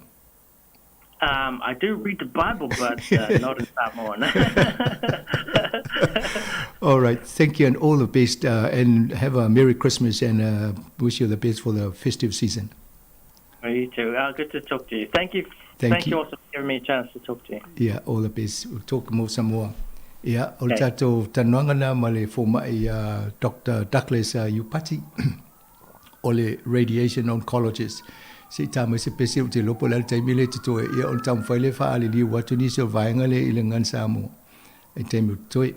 I do read the Bible, but not in Samoan. All right. Thank you and all the best. And have a Merry Christmas and wish you the best for the festive season. You too. Good to talk to you. Thank you. Thank you also for giving me a chance to talk to you. Yeah, all the best. We'll talk more some more. Yeah, o le tātou tanuanga nā ma le fōmai Dr. Douglas Upati, o le radiation oncologist. Si tāma se pese o te lopo lal taimile te toe ia on tam whaile whaale li watu ni se o vaenga le ili ngan Samoa. E taimu toe.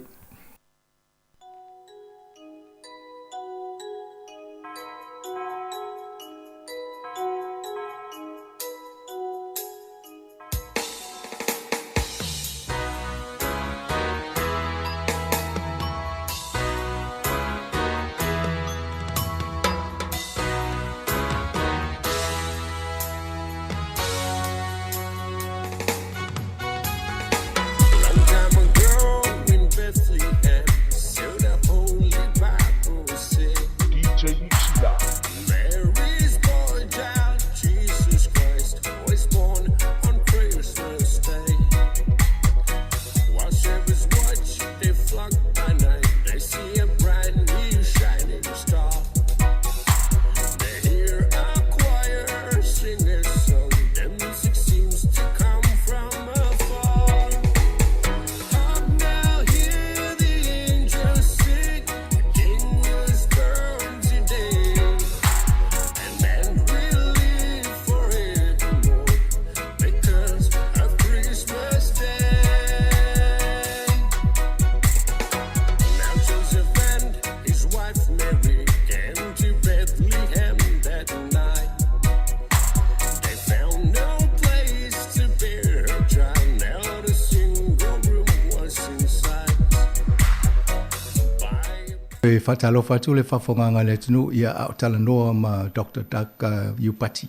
E whatalo whatu le whawhonganga le tunu ia au talanoa ma Dr. Doug Upati.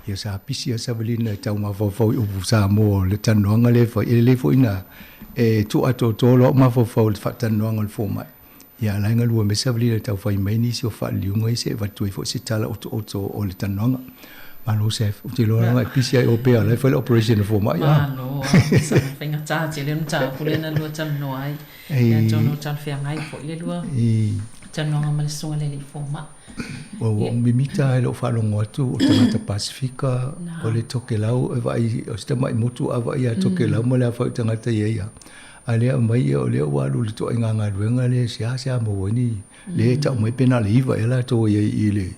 Ia sa pisi a Savalina tau ma whawhau upu sa mo le tanuanga le wha ele le ina e tu ato tolo ma whawhau le whatanuanga le whomai. Ia lainga lua me Savalina tau whai maini si o whaaliunga i se watu e fo se tala oto o le tanuanga. Malo sef, uti loa ngai pisi ai o pea le whale operation le whomai. Malo, sa whenga tāti le mta pulena lua tamno ai. Ia tono tal whiangai fo ile lua. Tanoanga malesunga le li whomai. O mimita e lo whalongo atu o tangata Pasifika o le Tokelau e vai o stama I motu awa ia Tokelau mo le awhau tangata ia. A lea mai o lea walu le toa nganga ruenga le sea mo wani le tau mai pena le iwa e la toa ia I le.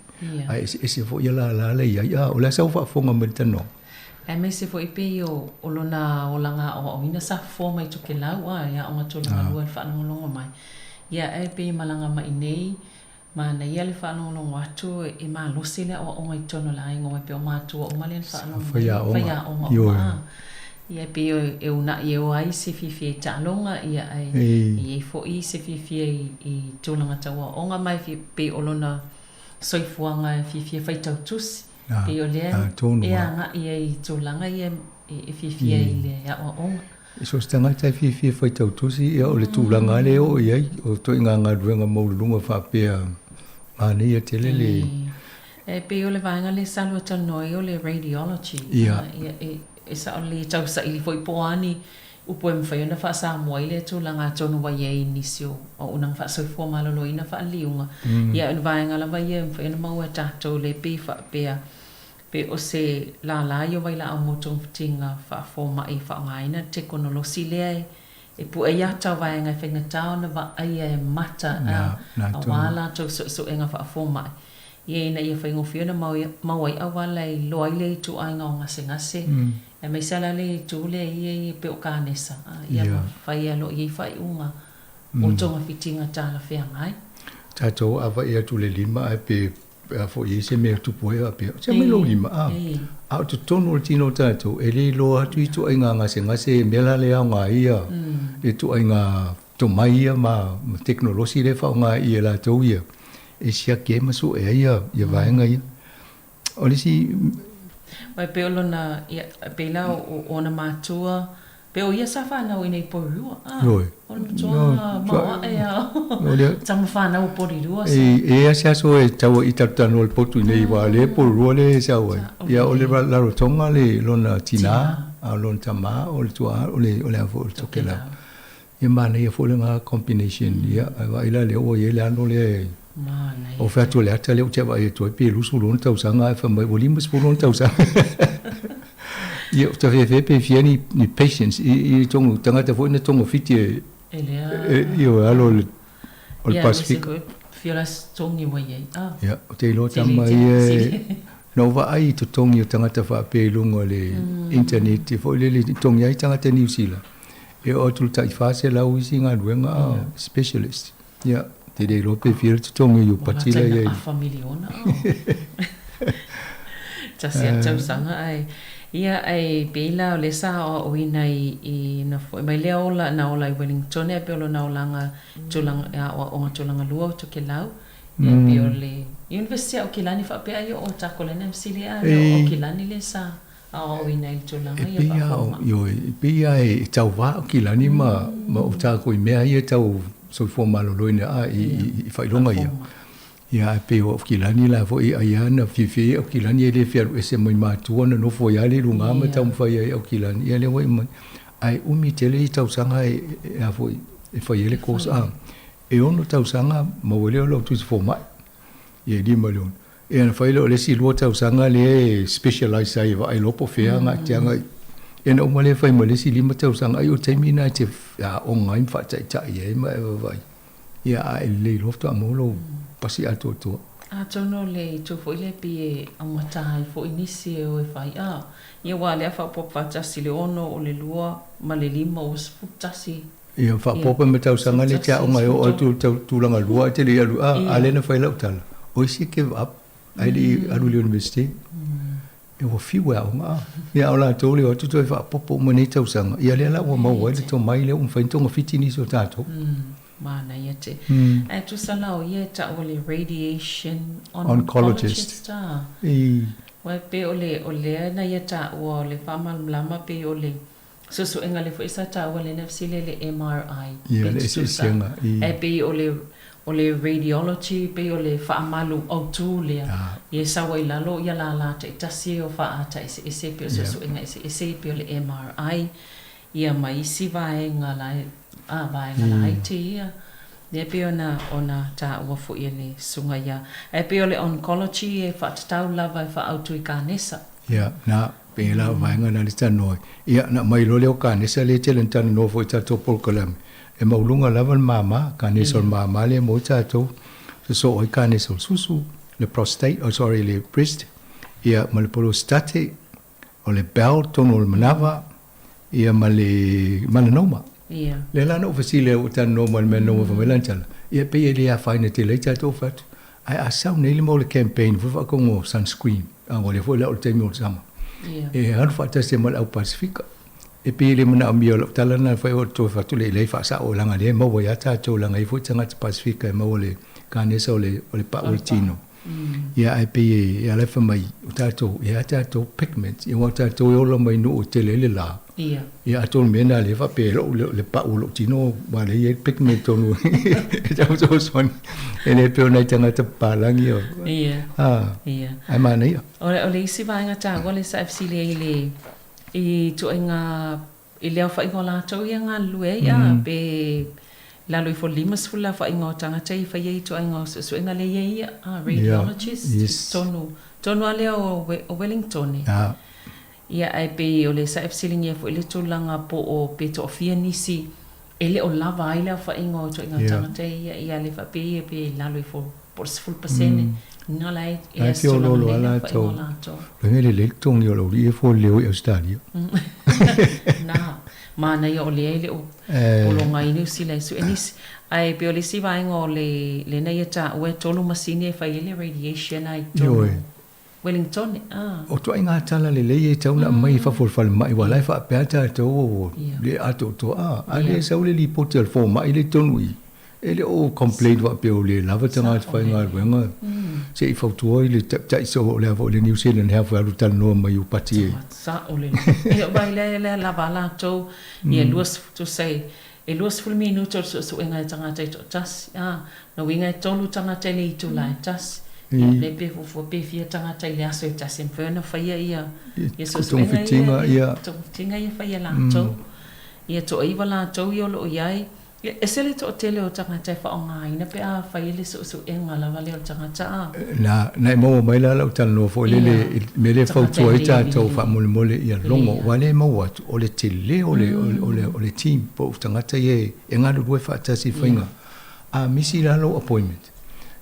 Ai ese fo ia la le ia o le sau whafonga me tano. E me se fo ipe o lona o langa o ina sa fo mai Tokelau a ia o ngatu langa lua whanongolongo mai. Ia e pe malanga mai nei ma na ia le whanongo atu e ma losi le o ngai tono la ingo mai pe o matu o male le whanongo whaia o ma ia pe e una i o ai se fifi e talonga ia ai i fo I se fifi I tūlanga taua o ngā mai pe o lona soifuanga fifi e whaitau tusi pe o lea e anga ia I tūlanga ia e fifi e le ia o onga So stanga tai fi foi tau tusi ia o le tūlanga le o iai o toi ngā ruenga maulunga whapea mani a tele le. E pe o le vaenga le salua tanoi o le radiology. Ia. E sa o le tau sa ili foi poani upo e mwhai ona wha sa moai le tūlanga tonu wa iei inisio o unang wha soifua malolo ina wha liunga. Ia o le vaenga la vai e mwhai ona maua tato le pe whapea. Pe o se la yo vai la mo tong tinga fa forma e fa ngaina teknolosi le e pu e yata vai nga fenga tau na va ai e mata a wala to so enga fa forma ye na ye fa ngofio na mau ai awala i loi le tu ai nga ngase e me sala le tu le ye pe o kanesa ya fa ye lo ye fa unga o tonga fitinga tala fe ngai tato ava ia tu le lima e pe fo i se me tu poe a pe se me lo lima a tu tono tino tato e le lo atu i tu ai ngase mela le nga ia e tu ai nga to mai ia ma teknolosi le fa nga ia la to ia e sia ke masu e ia vai nga ia o le si mai pe lo na ia pe la o na matua pe o ia sa fa na o nei porua o ma e tama fa na o porirua e sia so e tau i tatu o potu nei wa le porua le sa o ia o le la rotonga le lona tina a lon tama o le tua o le avo to ke la ia mana ia fo le nga combination ia va ila le o ia le ano le o fa tu le ata le o te va e to pe lusu lon tau sanga fa mai volimus po lon tau sanga ia te ve pe fiani ni patience i tongu tangata fo na tongu fiti io alo o le Pacific fiolas tongi wa ye ia te lo tama ia no va ai to tongi o tangata fa pe lungo le internet fo le tongi ai tangata New Zealand e o tu tai fa se la usi nga luenga specialist ia te de lo pe fiel to tongi yo patila ia familiona tasia tau sanga ai ia ai pela o le sa o ina i na foi mai le ola na ola i Wellington e pelo na olanga tulanga o tulanga lua to ke lau e pio le University o Kilani fa pe ai o takolene msilia o Kilani le sa o ina i tulanga ia pa forma yo pia e tau va o Kilani ma o tako i mea ia tau so forma lo loina i fa longa ia ia pe o Kilani la fo i ana fifi o Kilani le fer ese moi matua no fo ia le lunga ma tau fa ia o Kilani ia le wai ai umi tele i tau sanga e fo e fa ile cosa e ono tau sanga mo wele lo tu fo mai ia di malon e ana fa ile le si lo tau sanga le specialize ai va ai lo po fe nga tianga e no mo le fa mo le si lima tau sanga ai o temina te o ngai fa tai ia ma vai ia ai le lo to amolo pasi ato to tono le to foi le pie a matai fo inisi o e fai ia wa le fa po fa tasi le ono o le lua ma le lima o tasi ia fa po me tau sanga le tia o mai o tu langa lua te le alu ale na fai la utala o si give up ai di alu le university e o fi wa ma ia ola to le o tu fa po mo ne tau sanga ia le la o ma wa le to mai le un fa to fitini so tato mana ia te e tu sala o ia ta o le radiation oncologist wa pe o le na ia ta o le famal lama pe o le so enga le foi sa ta o le nafsi le MRI e pe o le radiology pe o le faamalu o tu le ia sa wa ila lo ia la te tasi o fa ata ese pe so enga ese pe o le MRI ia mai si vaenga la vaenga la IT ia ne pe ona ta ua fo ia le sunga ia e pe o le oncology e fa tau lava e fa autu i kanesa ia na pe la vaenga na lista noi ia na mai lo le o kanesa le tele tan no fo ta to pol kolam e maulunga lava mama kanesa mama le mo ta to so o kanesa susu le prostate le breast ia mal prostate o le bowel tonal manava ia male melanoma le lana ofisile o tan normal melanoma fa melanchal ia pe ele a fine te le tato fat ai a sau nei le mo le campaign fu ko ngo sunscreen a wole fo le o te mi o sama e han fa ta se mal au pacifica e pe le mana mi o tala na fa o to fa tu le fa sa o langa le mo ya ta to langa i fu tanga pacifica mo le kanesa o le pa o tino ia ai pe ia le fa mai o tato ia tato pigment ia o tato o lo mai no o te le la Ia. Ia atol mena le fa pe le pa ulo tino wa le ye pek me tonu. Jam so son. Ele pe ona tanga te palangi o. Ia. Ia. Ai mana ia. Ole isi va nga ta ole sa FC le I to nga I leo fa ingola to ia nga lue ia pe la lui fo limas fula fa ingo tanga tai fa ye to nga so nga le ia radiologist tonu ale o Wellington ia ai pe ole sa FC linge fo ile to langa po o pe to fia nisi ele o lava ile fa ingo to nga tanga tai ia le fa pe la lui fo por full pasene nga lai ia so lo ala to le le tong yo lo ie fo leo e stadio na mana yo le o lo ngai ni sile so enis ai pe ole si vai ngo le na yata we tolu masini fa ile radiation ai to Wellington o to inga tala le le tau na mai fa for fal mai wala fa pe ta to le ato to ale sa le li potel fo mai le tonui ele o complain wa pe ole lava tanga fa nga wenga se I fautu ile tai so le vo le New Zealand have wa tal no mai u pati sa ole e vai le lava la to ye luas to say e luas ful minutos so inga tanga tai to tas no winga tolu tanga tai le tu la tas le pe fo pe fia tanga tai le aso tas inferno fa ia so so fitinga ia to tinga ia fa ia la to ia to iva la to yo lo iai e sele to tele o tanga tai fa onga ina pe a fa ile so enga la vale o tanga ta na mo mai la lo tan no fo le me le fo to ita to fa mole ia longo wale mo wat o le tele o le team po tanga tai enga do fa ta si finga a misi la lo appointment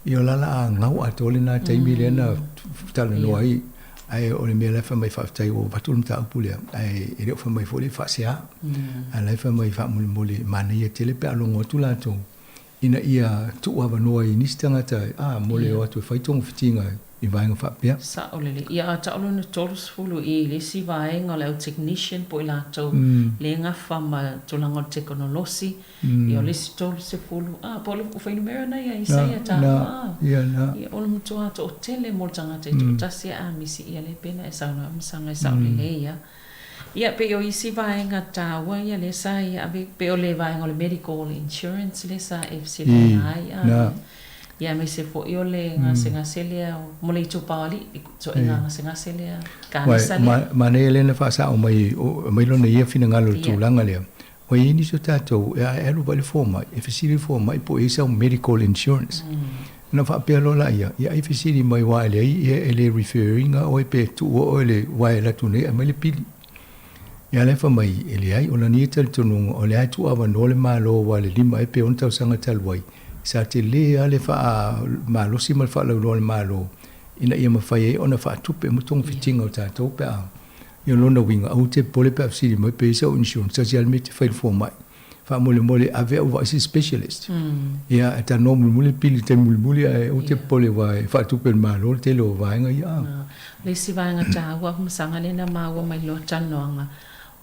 io la ngau atole na tai milena tal no ai o le mele fa mai fa tai o batul ta pule ai ele fa mai fo le fa sia ala fa mai fa mole mane ye tele pe alongo tu la to ina ia tu wa no I ni stanga ta mole o tu fa tong fitinga I vai nga fa pe sa ole ia ta olo no tolos fulu I le si vai nga le technician po la to le nga fa ma to la ngol technology io le si tolos fulu po le fa numero na ia isa ia ta ia olo mo to tele mo tanga te to ta si misi ia le pena e sa na msanga sa le ia ia pe o isi vai nga ta wa ia le sa ia pe o le vai nga le medical insurance le sa FC ia ia me se fo io le nga senga selia mo le tu pali so nga senga selia ka sale ma ne le na fa sa o mai lo ne ia fina ngalo tu langa le o ini so tato e lu vale forma e fisi forma po isa medical insurance na fa pe lo la ia e fisi mai wa le ele referring o pe tu o le wa la tu ne mai le pili ia le fa mai ele ai o la ni tel tu no o le tu ava no le malo wa le lima e pe on tau sanga tal wai sa te le ale fa malo si mal fa lo malo ina ia mafai ona fa tupe mutong fitinga ta to pe yo lona winga au te pole pe si mai pe sa insurance social media fa for mai fa mole ave o si specialist ia ta no mole pili te mole au te pole wa fa tupe malo te lo va nga ia le si va nga ta wa msanga le na ma wa mai lo tano nga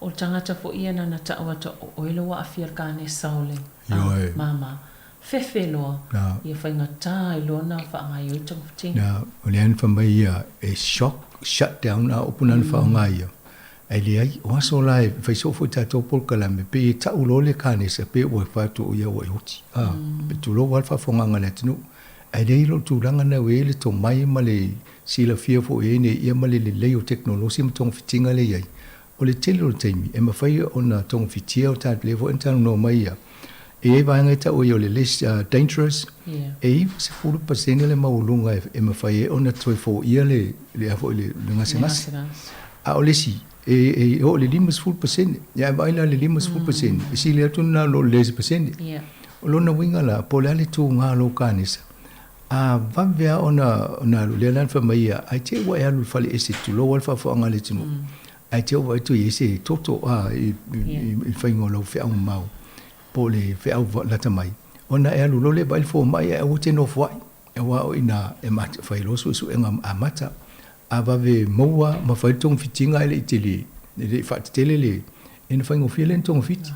o tangata fo ia na ta wa to o ile wa afir ka ne saule mama fefelo ia fa nga ta ilo na fa nga yo tong ting o le an fa mai ia e shock shut down a opunan fa nga ia ai le ai o so lai fa so fo ta to pol kala me pe ta ulo le ka ne se pe o fa to ia o yuti pe tu lo wa fa fo nga le tnu ai le lo tu langa na we le to mai male sila fia fo e ne ia male le o technology mo tong fitinga le ai o le tele o taimi e mawhai o na tong fitia o tat levo entano no mai ia e vanga ta o le less dangerous e se fulu pasene le maulunga e mawhai o na toi fo ia le afo le ngasengas a o le si e o le limas fulu pasene ia vaila le limas fulu pasene e si le atu na lo lesi pasene o lo na winga la po le ale tu ngā lo kanisa a vavea ona le lan fa mai ia ai te wa ia lu fale ese tu lo wal fa fo anga le tunu ai te o tu ese toto i faingo lo fe au mau po le fe au la tamai ona e lu lo le bail fo mai e o te no foi e wa ina e mat fa lo su enga amata a vave moa ma fa tong fitinga le tele le fa tele le en faingo filen tong fit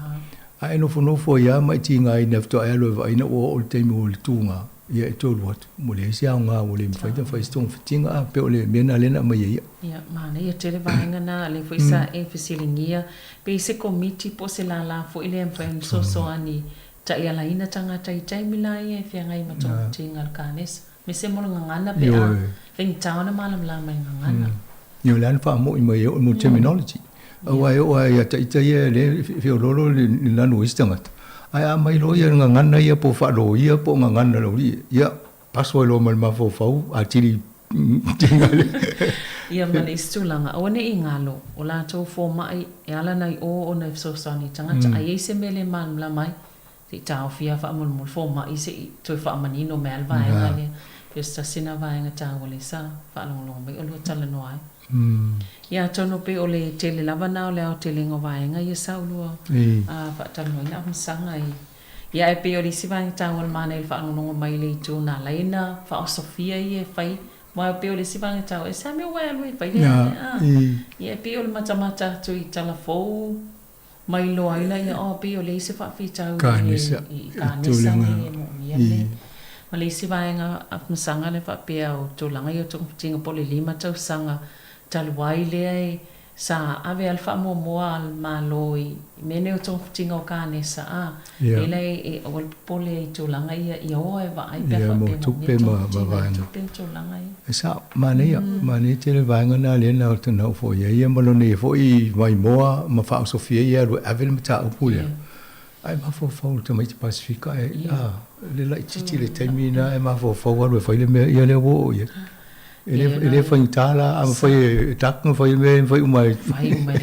ai no fo ia mai tinga ina to ai lo vai na o te mo le tunga ia e tolu atu mo le sia nga o le faita fa stong fitinga a pe o le mena lena mai ia ia mana ia tele vainga na le foi sa e fisilingia pe se komiti po se la fo ile mpen so ani ta ia la ina tanga tai mila ia fia ngai ma tinga kanes me se mo ngana pe a ring tauna malam la mai ngana yo lan fa mo mai o mo terminology o ai ta ia le fio lolo le la no istanga ai mai lo ia ngana ia po fa lo ia po ngana lo ia paso lo mal ma fo fau a tiri tinga le ia mani stulanga o ne ingalo o la to fo mai ala nai o na so sani tanga ai se mele man la mai ti tau fia fa mo fo mai se to fa mani no mel vai ngale pesta sina vai nga tau le sa fa long mai o lo tala no ai ia tono pe o le tele lava na o le o tele ngo vai nga ia sa lo a fa tala no ina msanga ai ia e pe o le si vai tau al mana il fa long mai le tu na laina fa o Sofia ia fai ma pe o le si vai tau e sa me wa lui fai ia pe o le mata tu i tala fo mai lo ai la ia o pe o le si fa fi tau kanisa ma le si vai nga msanga le fa pe o tu langa ia tu tinga po le lima tau sanga talwai le ai sa ave alfa mo al maloi mene o tong tinga o kanesa ele e o pole tu langa ia o e vai pe fa mo tu pe ma va tu langa sa mane te le vai nga na le na o tana fo ia mo ne fo i vai moa ma fa Sofia ia lo ave me ta o pule ai ma fo te mai te Pacifica le la titi le termina e ma fo lo fa le me ia le wo ia ele foi intala am foi tak no foi umai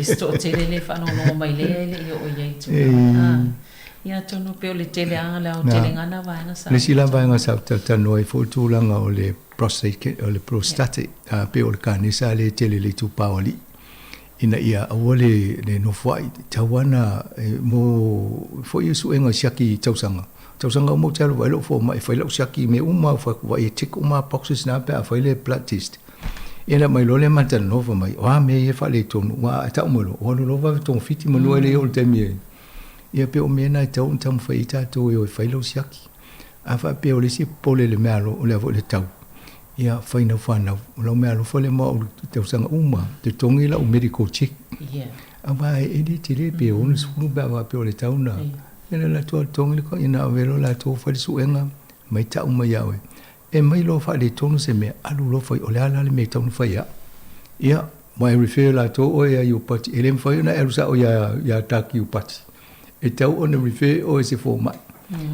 sto tele le fa no mai le o ia tu ia tono pe o le tele anga le o tele ngana vai na sa le sila vai nga sa ta noi fo tu langa o le prostate pe o le kanisa le tele le tu paoli ina ia awole le no foi tawana mo foi su enga siaki tausanga mo talo vai lo fo mai fai lo siaki me uma fa vai tik uma boxes na pe fai le blood test ina mai lo le matan no fo mai wa me e fa le tonu wa ta mo lo lo va ton fiti mo lo le o te mi ia pe o me na ta un tam fai ta to e fai lo siaki a fa pe o le si pole le malo o le vo le tau ia fai na fa na lo me lo fo le mo tausanga uma te tongi la o medical check aba e di tire pe o le sulu ba pe o le tau na ina la tua tongi ko ina velo la tua fa su enga mai ta uma yawe e mai lo fa le tonu se me alu lo fa o le ala le me tonu fa ia mai refer la to o ya you pati elem fa na erusa o ya taki you pati e tau on refer o se fo mai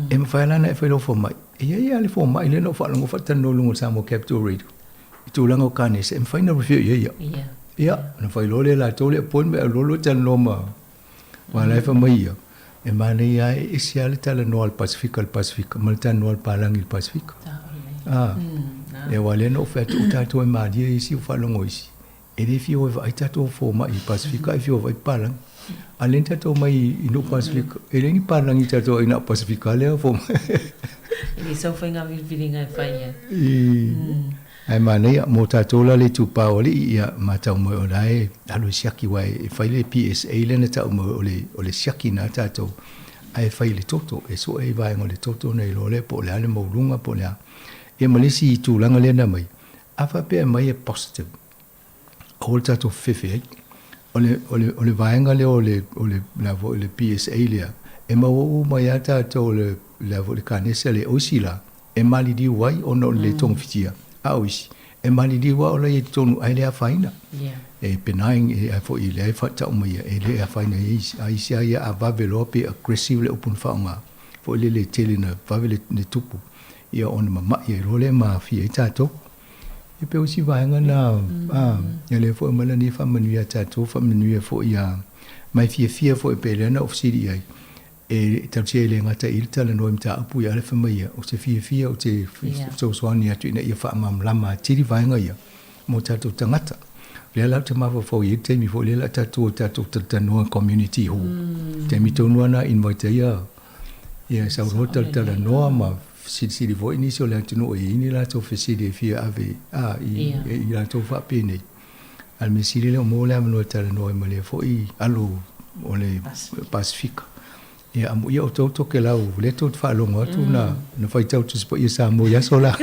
e ma fa la na fa lo fo mai e ia le fo mai le no fa lo fa tan no lungo sa mo Capital Radio tu lango kanes e fa na refer ia na fa lo le la to le pon me lo tan lo ma wala fa mai e mana ia e sia le tala no al Pacifica malta no al palangi il Pacifica e wale no fa tu ta to ma dia isi fa longo isi e le fio vai ta to fo ma il Pacifica e fio vai palang alenta to mai no Pacifica e le ni palangi ta to ina Pacifica le fo e so fa nga vilinga fa ia ai mana ia mo ta to la le tu pa oli ia mata mo olai alu siaki wai e fai le PSA le na ta mo o le siaki na ta to ai fai le toto e so e vai ngole toto nei lo le po le ale mo lunga po le e mo le si tu langa le na mai afa pe mai e positive o ta to fefe ole vai ngale la vo le PSA le e mo mai ta to le la vo le kanese le osila e mali di wai ono le tong fitia ausi e mali di wa ole tonu ai le faina e penaing e fo ile fa ta mai e le faina ai sia ia ava velope aggressive le upun faunga fo le telina va vele ne tupu ia on mama ia role ma fi ta to e pe usi va ngana ele fo mala ni fa manu ya ta to fa manu ya fo ia mai fi fo e pe le na ofsidi ai e tautia le ngata il tala no imta apu ya le famia o se fi o te so swani atu ina ia fa mam lama tiri vai nga ia mo tatu tangata le la te ma fo ye te mi fo le la tatu no community ho te mi tonu na invite ia sa hotel tala no ma si di vo ini so le atu no ini la to fesi de fi ave i la to fa pene al mesile le mo le no tala no ma le fo i alo o le Pacifica ia amu ia o tau ke lau le tau whaalonga tu na whai tau tu spa ia sa mo ia sola.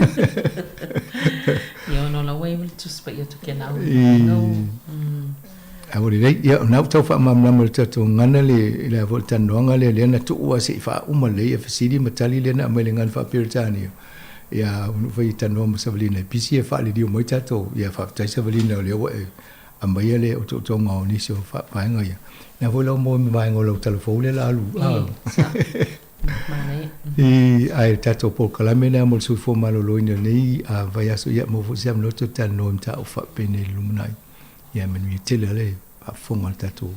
Ia no la wei tu spa ia tu ke nau. Awori rei ia na tau wha mamama tatu ngana le avo tanoanga le na tu ua se wha umale ia fasidi matali le na mele ngan wha piritani. Ia whai tanoa masavalina pisi e wha le dio moi tato ia wha taisavalina le ua e ambaia le o tau ngao nisi o wha paenga ia. Na voi lau mo me vai ngolo telefone le la alu. Ai tato Paul Kalame na mo su fo malo loina nei a vai aso ia mo fo siam no to tan no ta o fa pene lumunai. Ia men mi tele le a fonga tato.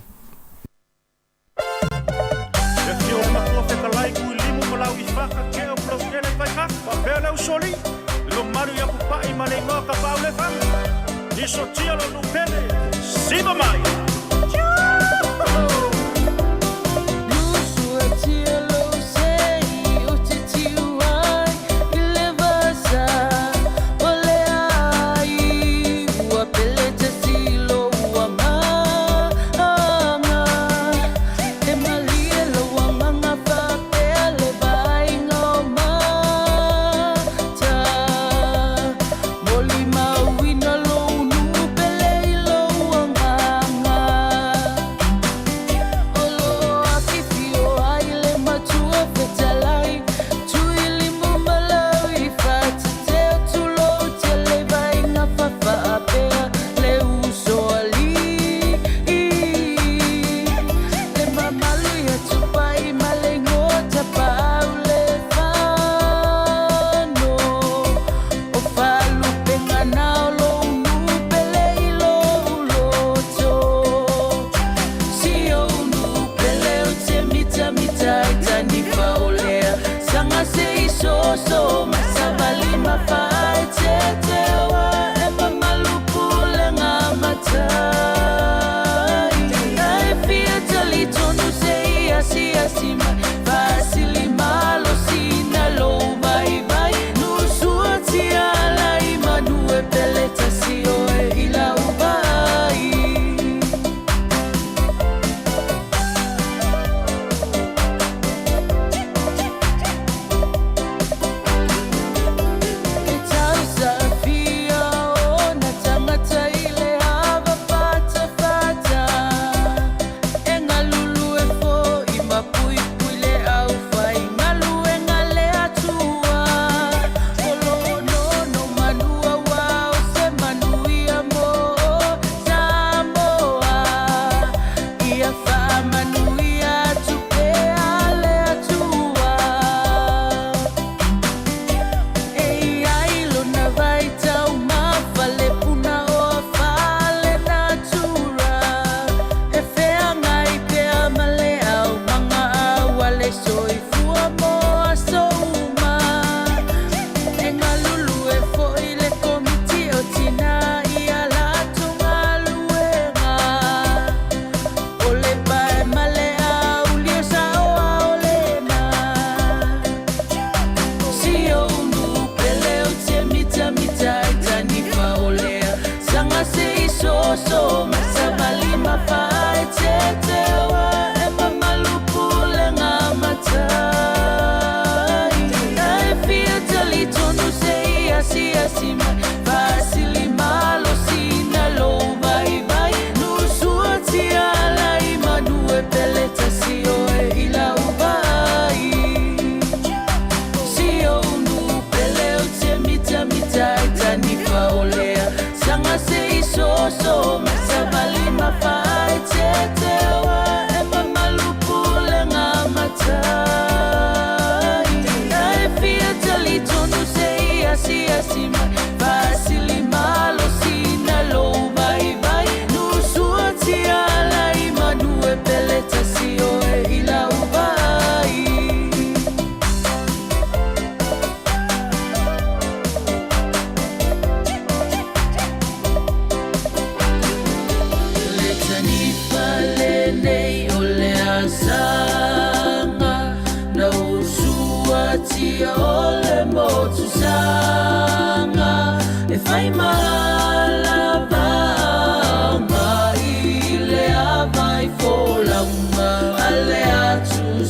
E fio ma ko fe kalai ku limu mo lau I faka ke o pro ele vai ka pa pele o soli. Lo maru ya ku pai ma le ngoka pa le fa. Iso tia lo no pele. Siba mai.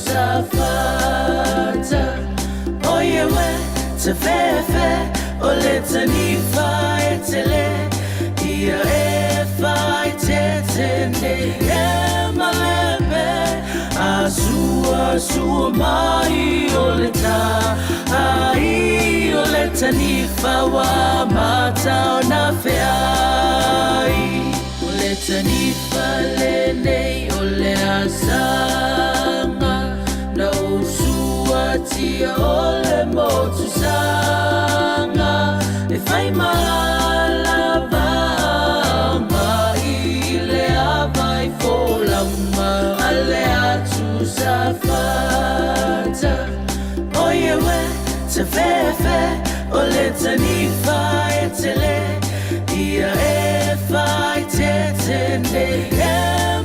Sa te fefe o le tanifa e tele ia e fai te tende e malebe Asua mai o le ta ai o le tanifa wa mata o na feai o le tanifa le nei o le asanga na usua tia o le motu sanga e fai malava mai le avai folama ale atu Safata Oye we te fefe O le tanifa e tele Ia e fai te tende E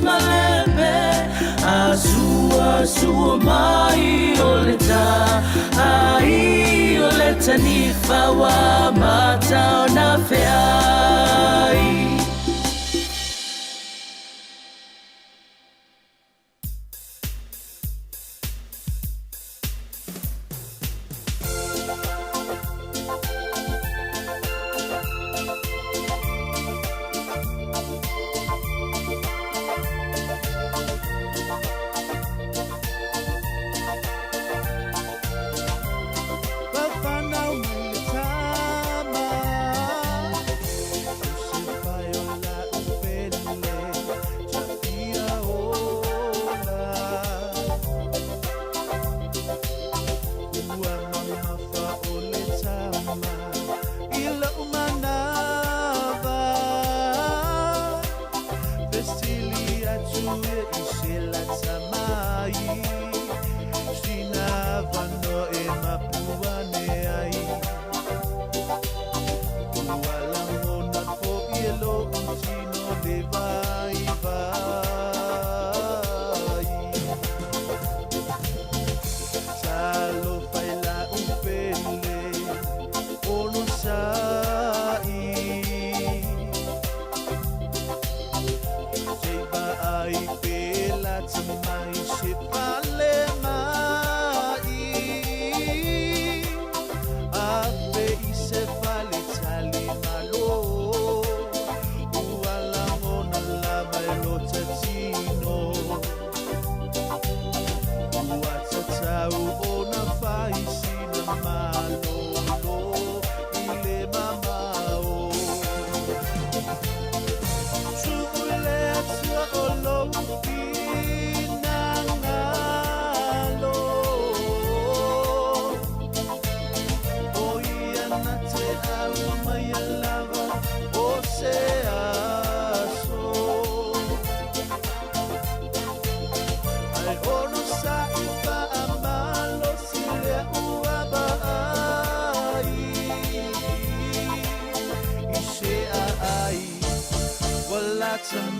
malebe Asua mai o le ta Ai o le tanifa wa mata o na feai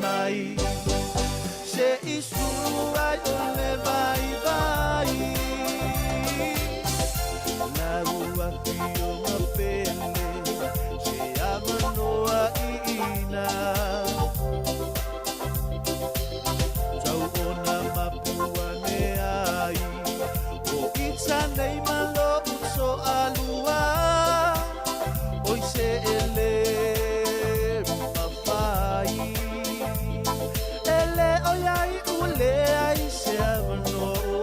Mai se isu ai ole vai vai la rua pio ma pele se amano a ina tau ona mapua ne ai o itsa nei malo so alua oi se ele Ele oyai ule ai se avano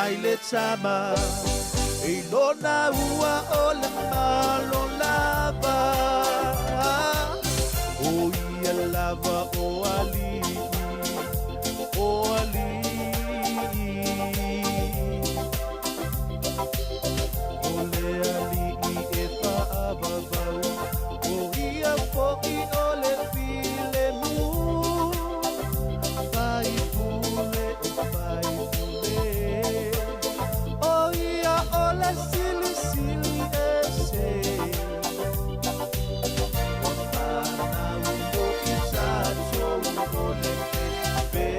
ai le tama e lona ua o le malo lava o ia lava o ali o le ali e whaababau o ia fo'i o le file mu pai pule o ia o le sili sili e se o pana uno i sacho o le pepe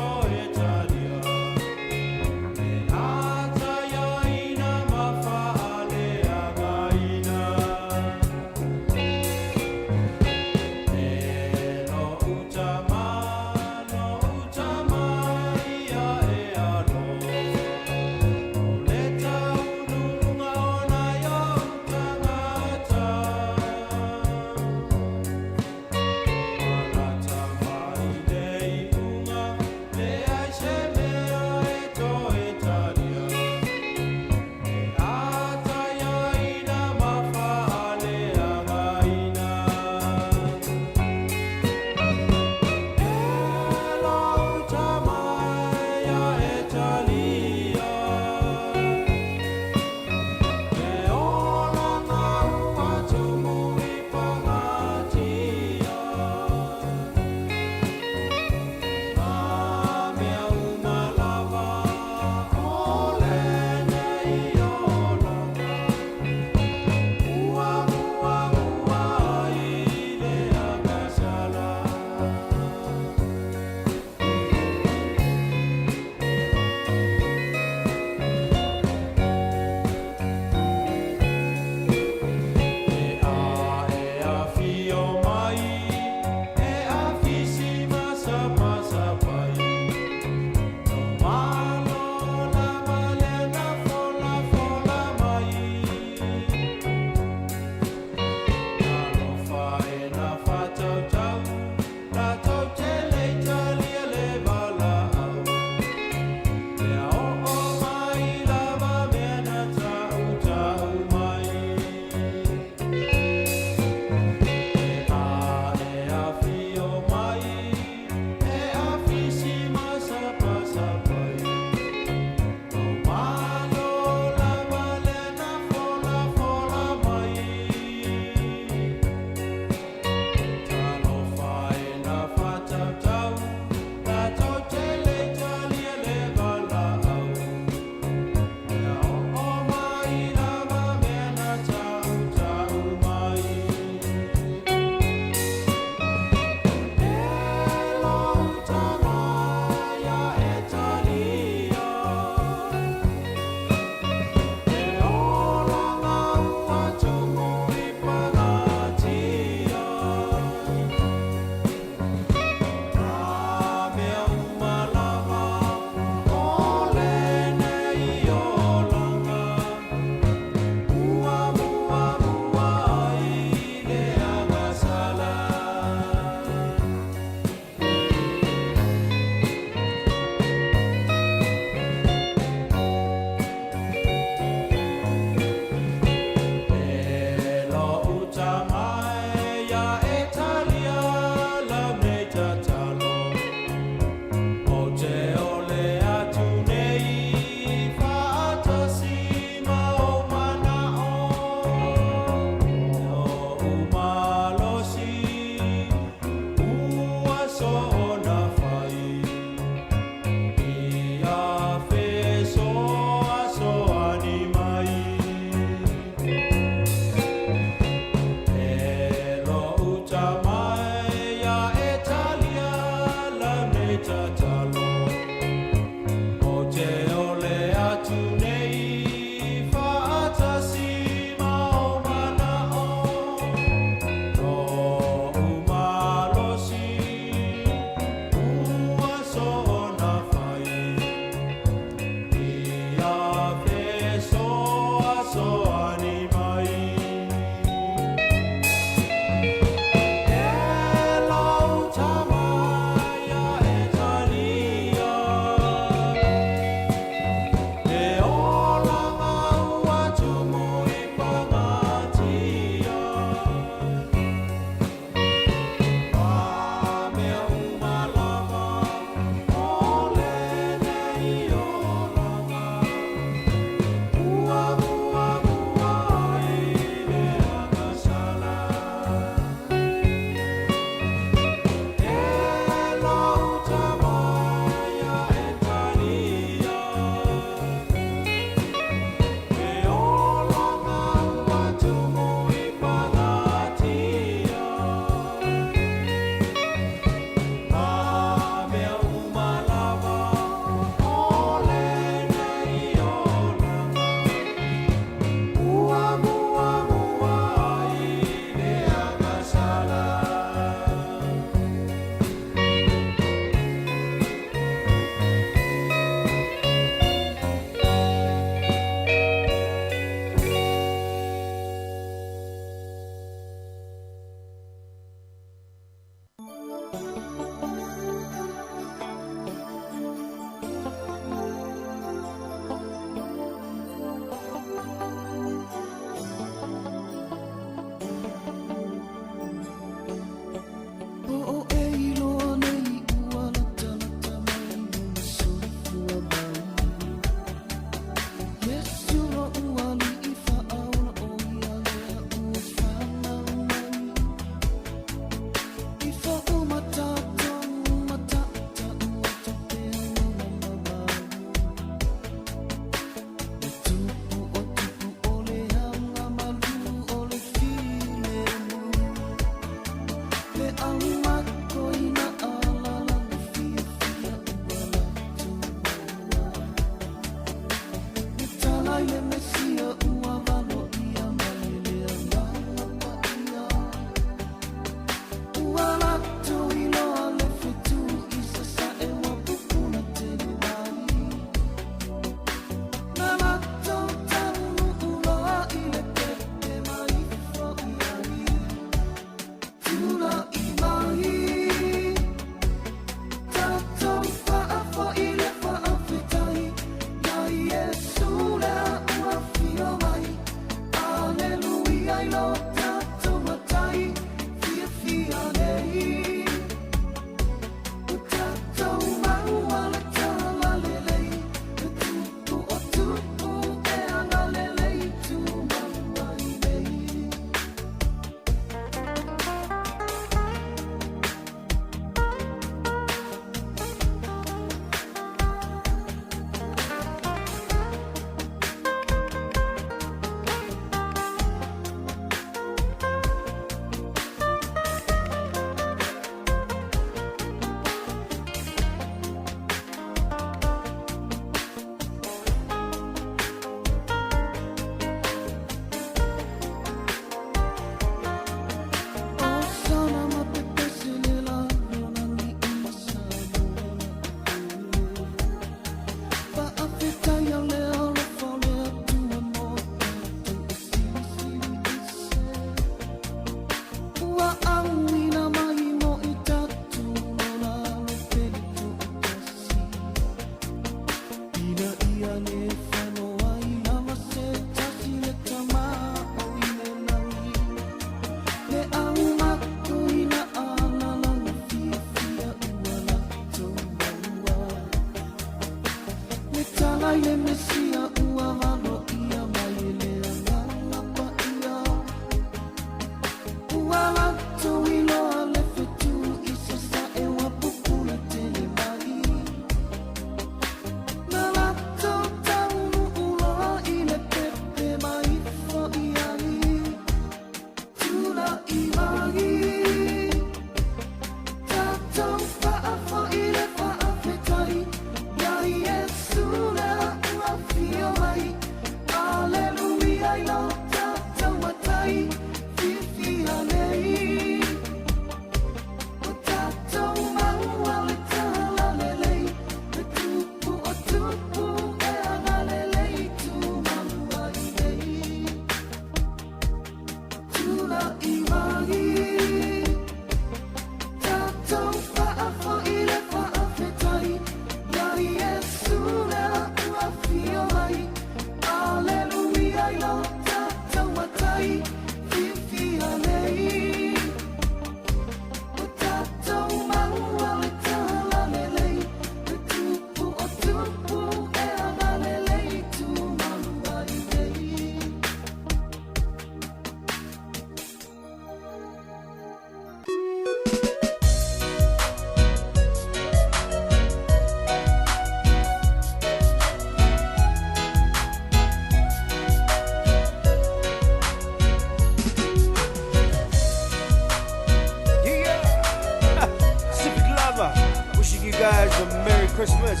Christmas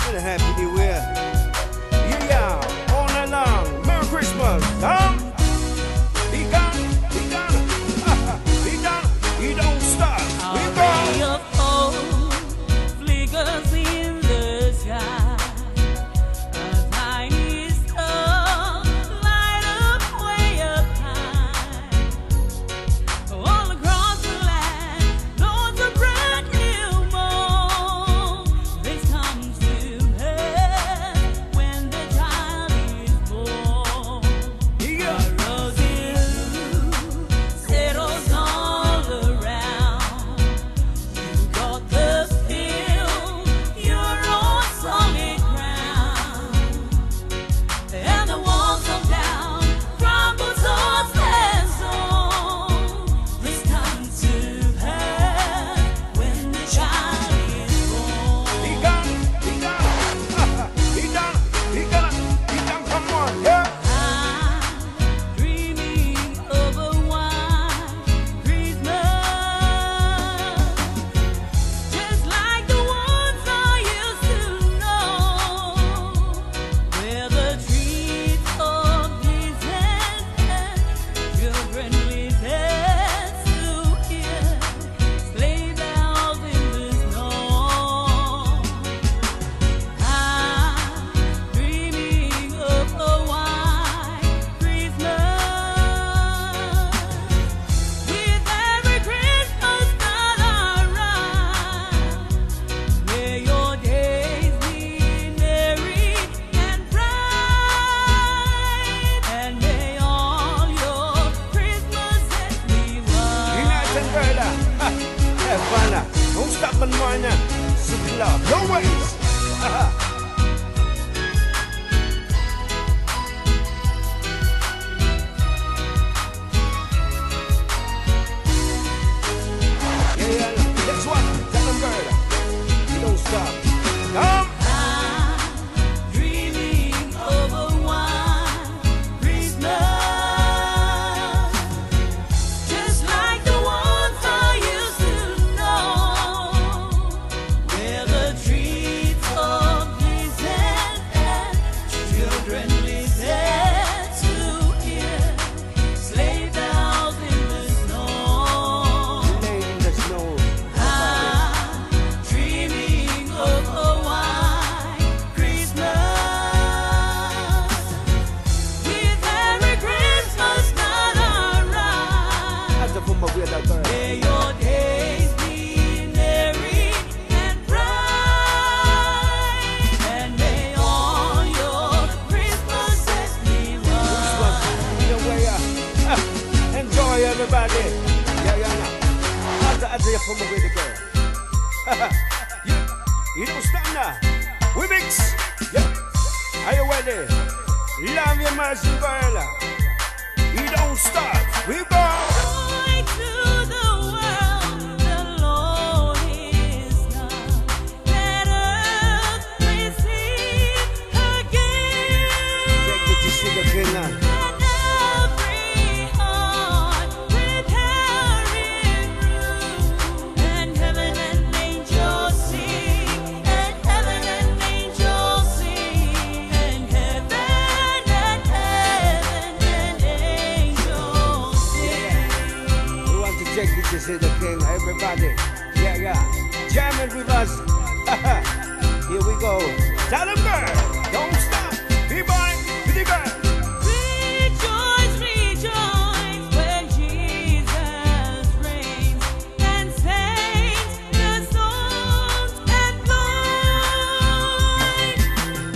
and a Happy New Year. Yeah, all night long. Merry Christmas. He gone. He don't stop. He gone. Flickers in the sky. A tiny star light up way up high. All across the land, Lord's a brand new morn. This comes to pass when the child is born. A rosy settles all around. You got the field, your own solid ground, and the walls come down, crumbles on their soul. This comes to pass when the child is born. He done, come on, yeah. I'm dreaming of a white Christmas, just like the ones I used to know, where the trees of Jesus and children with heads to hear sleigh bells in the snow. I'm dreaming of a white Christmas, with every Christmas that I ride, may your days be merry and bright, and may all your Christmases be white. United brother. Have fun. Don't stop and mind. Super love. No ways. Yeah. Next one. Tell them brother. You don't stop. Come. I'm dreaming of a white Christmas, just like the ones I used to know, where the trees of Jesus and children listen to hear sleigh bells in the snow. In the snow. I'm dreaming of a white Christmas, with every Christmas that I That's the form of weird ride. girl. May your days be merry and bright, and may all your Christmases be white. Your way up. Enjoy everybody. Yeah. That's the form of weird girl. You don't stop now. We mix. Yeah. Are you ready? Love your mercy, girl. We don't stop. We go. Joy to the world, the Lord is come. Let earth receive her gift. Take it to see the king now. And every heart prepare it room. And heaven and angels sing. And heaven and angels sing. And heaven and angels sing. We want to take it to see the king. Everybody. Yeah. Jamming with us. Here we go. Tell them, girl. Don't stop. Be by with the girl. Rejoice, rejoice when Jesus reigns, and saints the songs employ.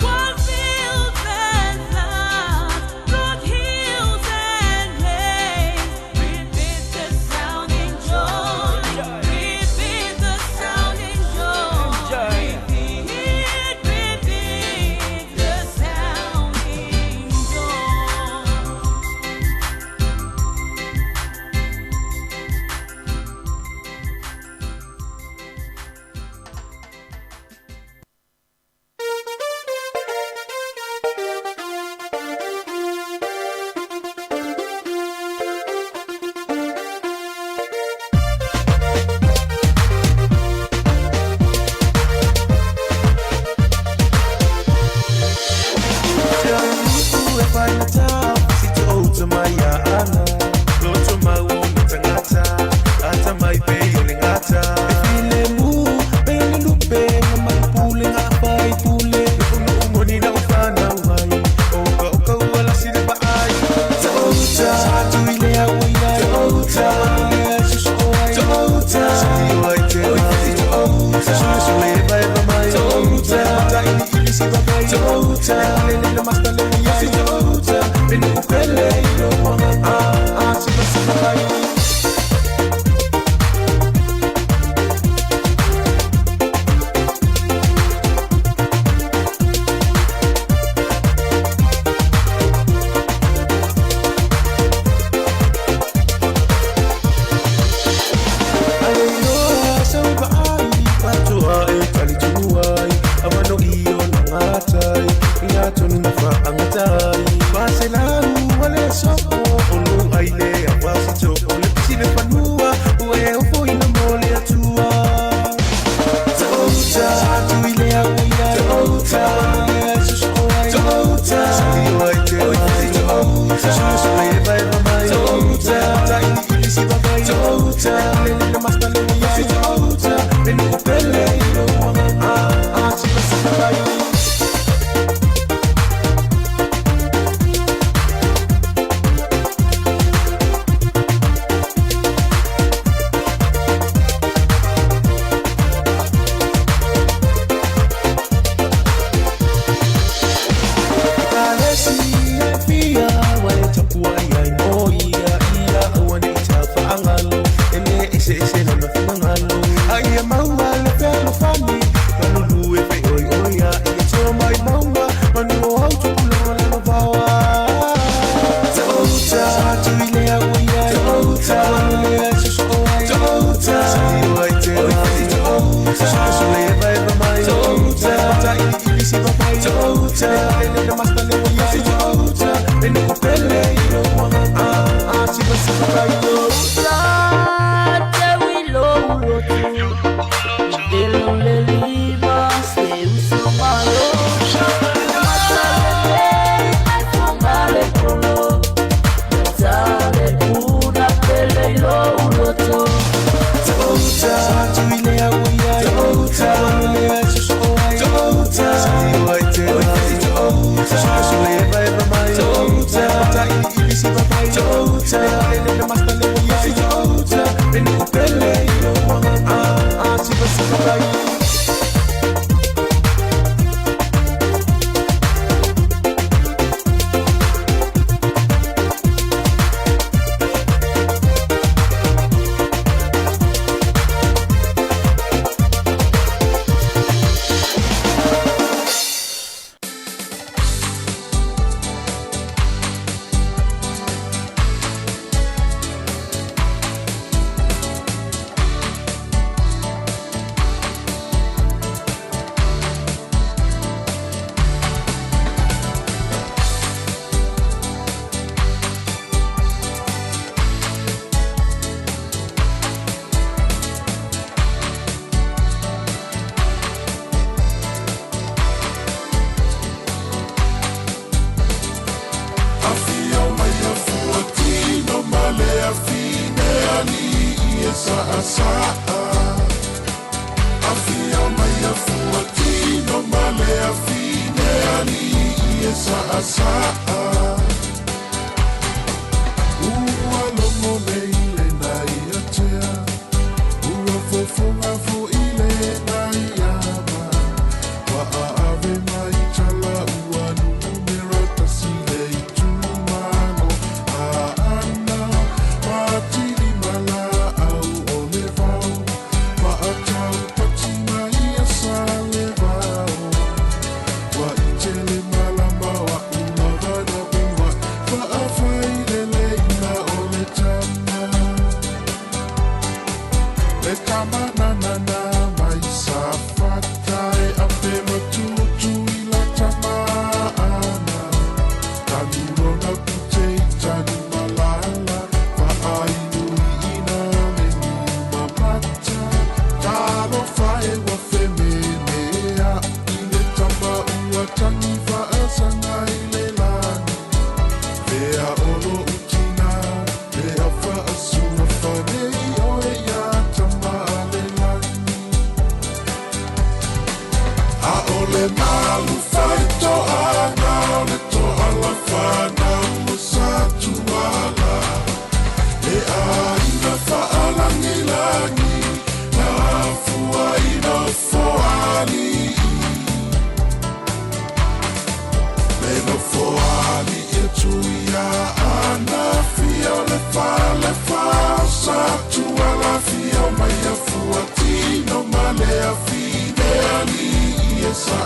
While fields and flowers, broad hills and plains, repeat the sounding joy. Repeat the sounding joy. Repeat the sounding joy. Tota, sa sa afia mai a fuatino male a fine ali sa sa ua lomo nei le nai a tea ua fofonga fo i le nai ama wa a ave mai chala ua numero tasi le tu mano a ana matini mala au o le vau wa a tau pati mai a sa le vau wa i tele malama wa una vada uwa wa a fai le leina o le tama na na na mai sa fatai a pe matutu i la tama ana tanuro na putei tani malala wa ai nui ina le ni mamata talo fae wa femenea i le tama ua tani wa asanga i le lani Vea olo utina Vea fa asuma fanei oe ia tama ale lani A ole malu fai to ana Ole to ala fana ua satu ala E a ina fa alangi langi Na fua ina foani Meno foani e tuia ana fia le fa sa tua la fia mai a fuatino male a fine ali e sa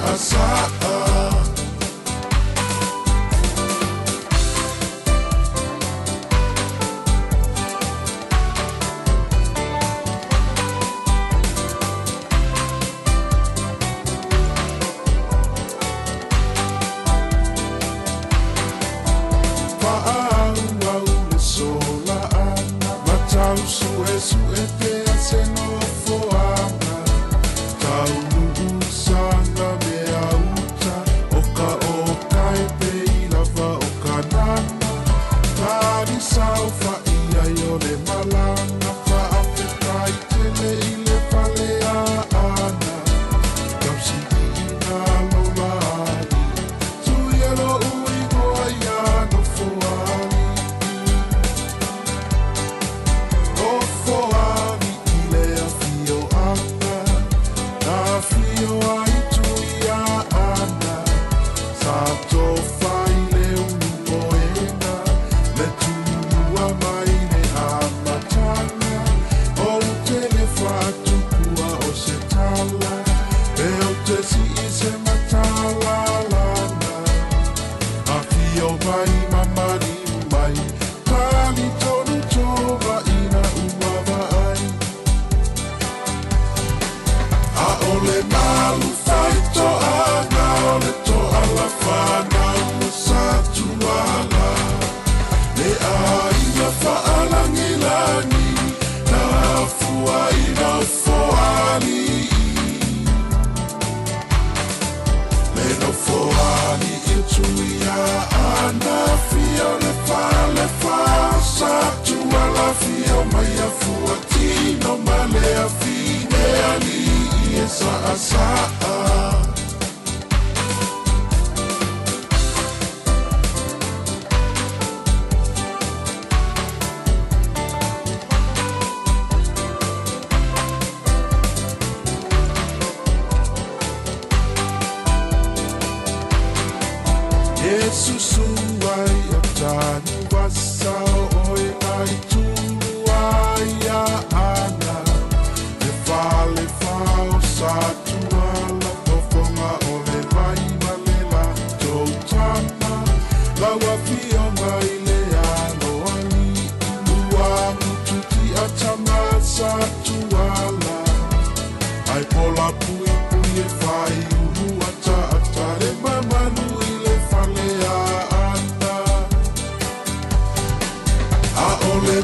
Ole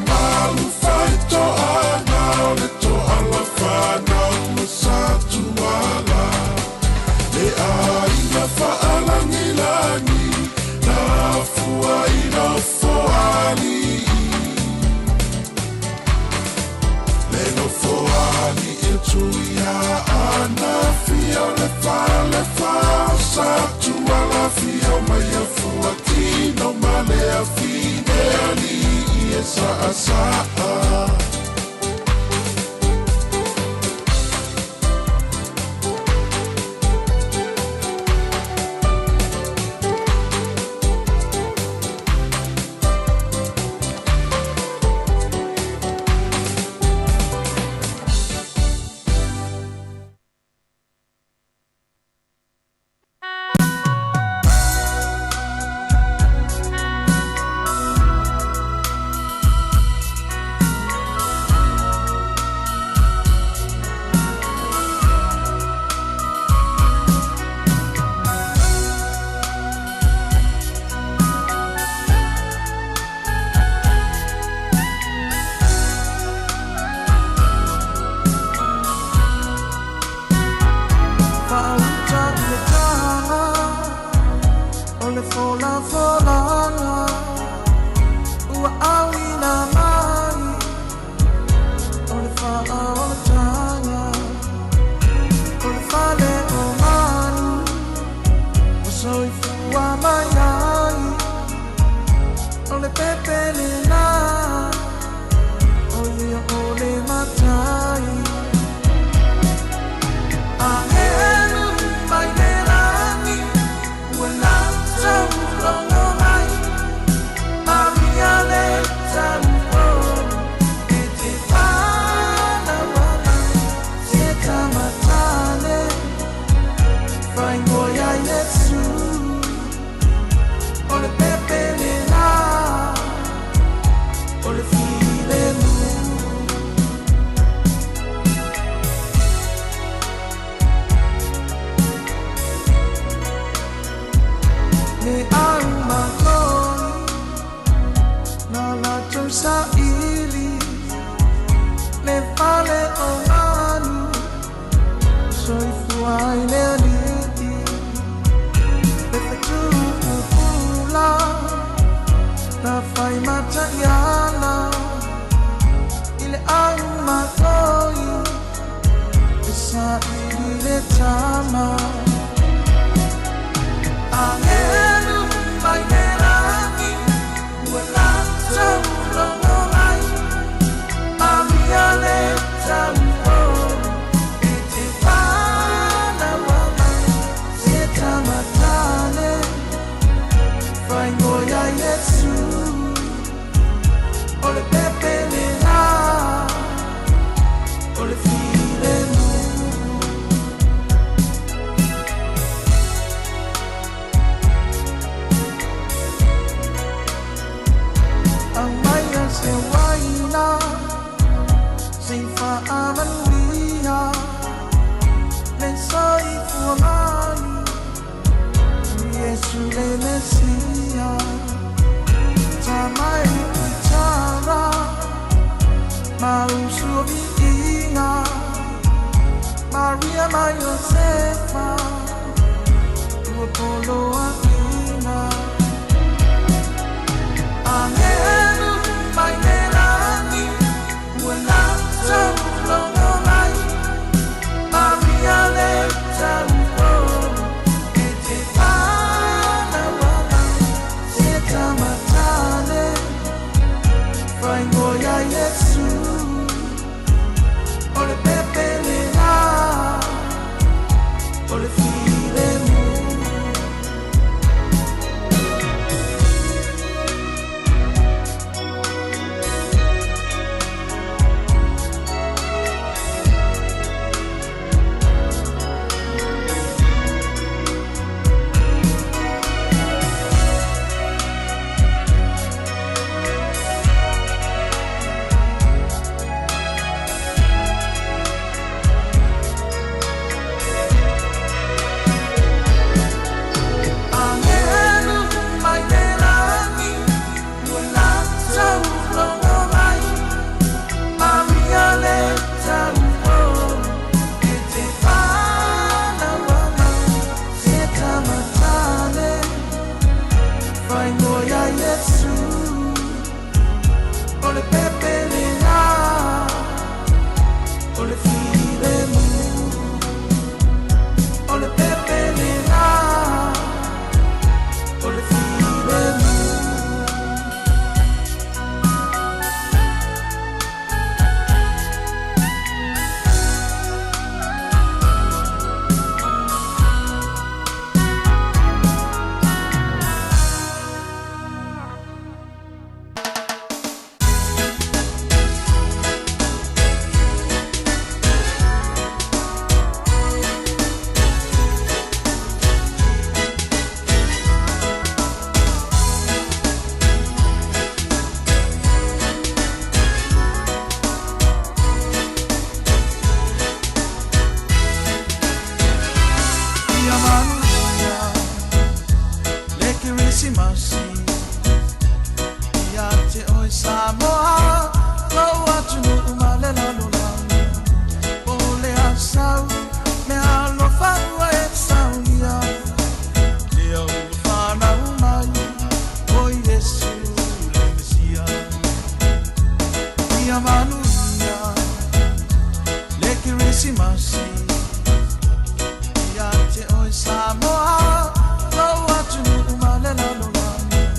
tuia ana fia le fa sa tua la fia mai a fuatino male a fine ali e sa Christmas. Ya te oi Samoa, lo atu no malela lo lang. Ole asau, me alo fa e sau ya. Leo fa na umai, oi Yesu le Mesia. Ia manuia, le Christmas. Ya te oi Samoa, lo atu no malela lo lang.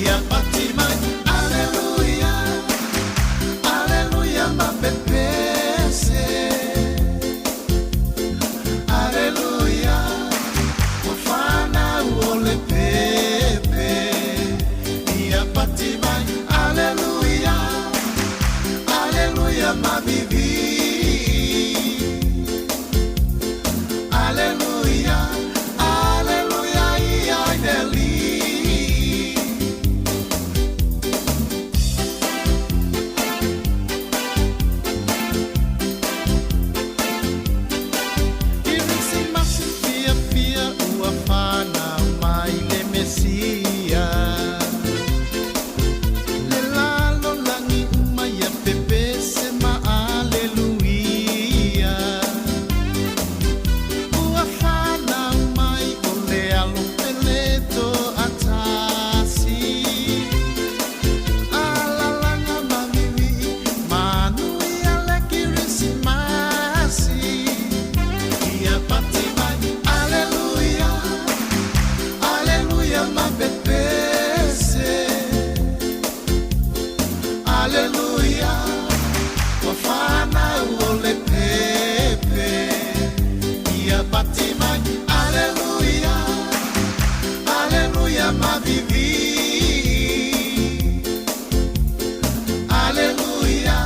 ia pati mai. Aleluia, aleluia mapepese. Aleluia, wafana uole pepe. Ia pati mai. Aleluia, aleluia mabibi. Aleluia, aleluia ia deli. Irisi masi fia fia ua fana mai le mesia. Le lalo langi umaya pepe se ma aleluia. Ua fana mai o le alo peleto atasi. Alalanga mamiwi manui ale kirisi masi. Ia pati mai. Aleluia, aleluia mapepese. Aleluia, wafana uole pepe. Ia pati mai. Aleluia, aleluia mavivi. Aleluia,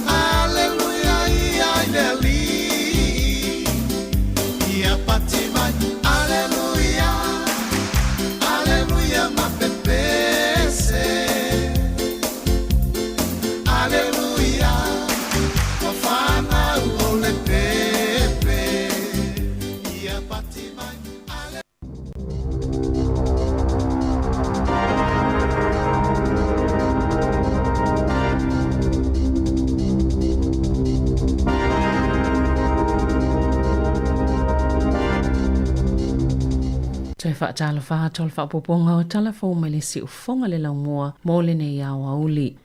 aleluia ia deli. Ia pati mai. Aleluia, aleluia mapepese. Aleluia, wafana uole pepe. Ia pati mai. Toi whaatala whaatol whaapoponga o talafo mai le si ufonga le laumua mō le nei au auli.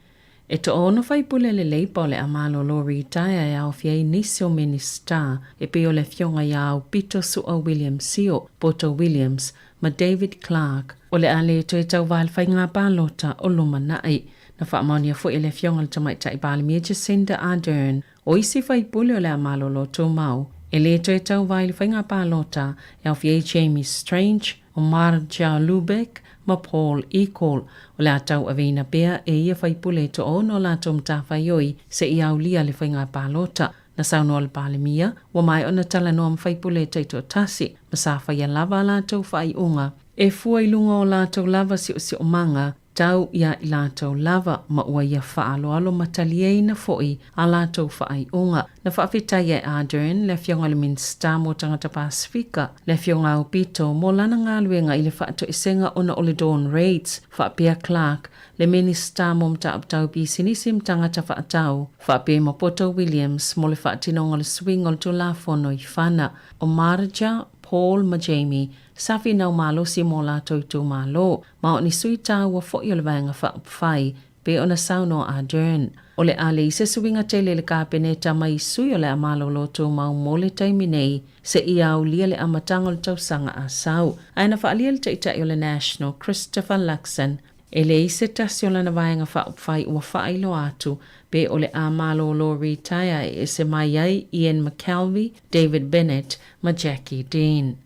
E to ono whaipule le leipa o le amalo Lori taia e au fiei nisi o minister e pe o le fionga ia au Pito Sua Williams Sio, Poto Williams, ma David Clark o le ale to e tau vail whai ngā pālota o luma nai. Na whaamaonia fo e le fionga le tamai tai pāle mia Jacinda Ardern o isi whaipule o le amalo lo tō mau. E le to e tau vai le whainga pālota e au fiei Jamie Strange, o Marja Lubeck, ma Paul Ecol, o le atau avina bea e ia whaipule to ono la tom tawhaioi se i au lia le whainga pālota. Na sauno al pāle mia, wa mai o na tala noam whaipule teito tasi, ma sa whaia lava la tau whai unga. E fua i lunga o la tau lava si o manga, tau ia i lātou lava ma ua ia whaaloalo mataliei na foi a lātou whaai unga. Na whaafetai e Ardern le fionga le Minster mo tangata Pasifika, le fionga au Pito mo lana ngā luenga i le whaato isenga ona o le Dawn Raids, whaapea Clark, le Minister mo mta aptau pi sinisim tangata whaatau, whaapea ma Poto Williams mo le whaatinonga le swing o le tulafono i whana, o Marja, Paul ma Jamie, safi nau malo si mo la toitu malo, ma o ni sui tau wa fo i o le vanga whaapwhai, pe o na sauno Ardern. O le ale i se suinga tele le kāpeneta mai sui o le amalo lo tō mau mo le taimi nei, se i au lia le amatanga le tausanga a sau. Aina whaalia le teitai o le National Christopher Luxon, e le i se tasi o lana vanga whaapwhai ua whaailo atu, pe o le amalo lo retire e se mai ai Ian McKelvey, David Bennett, ma Jackie Dean.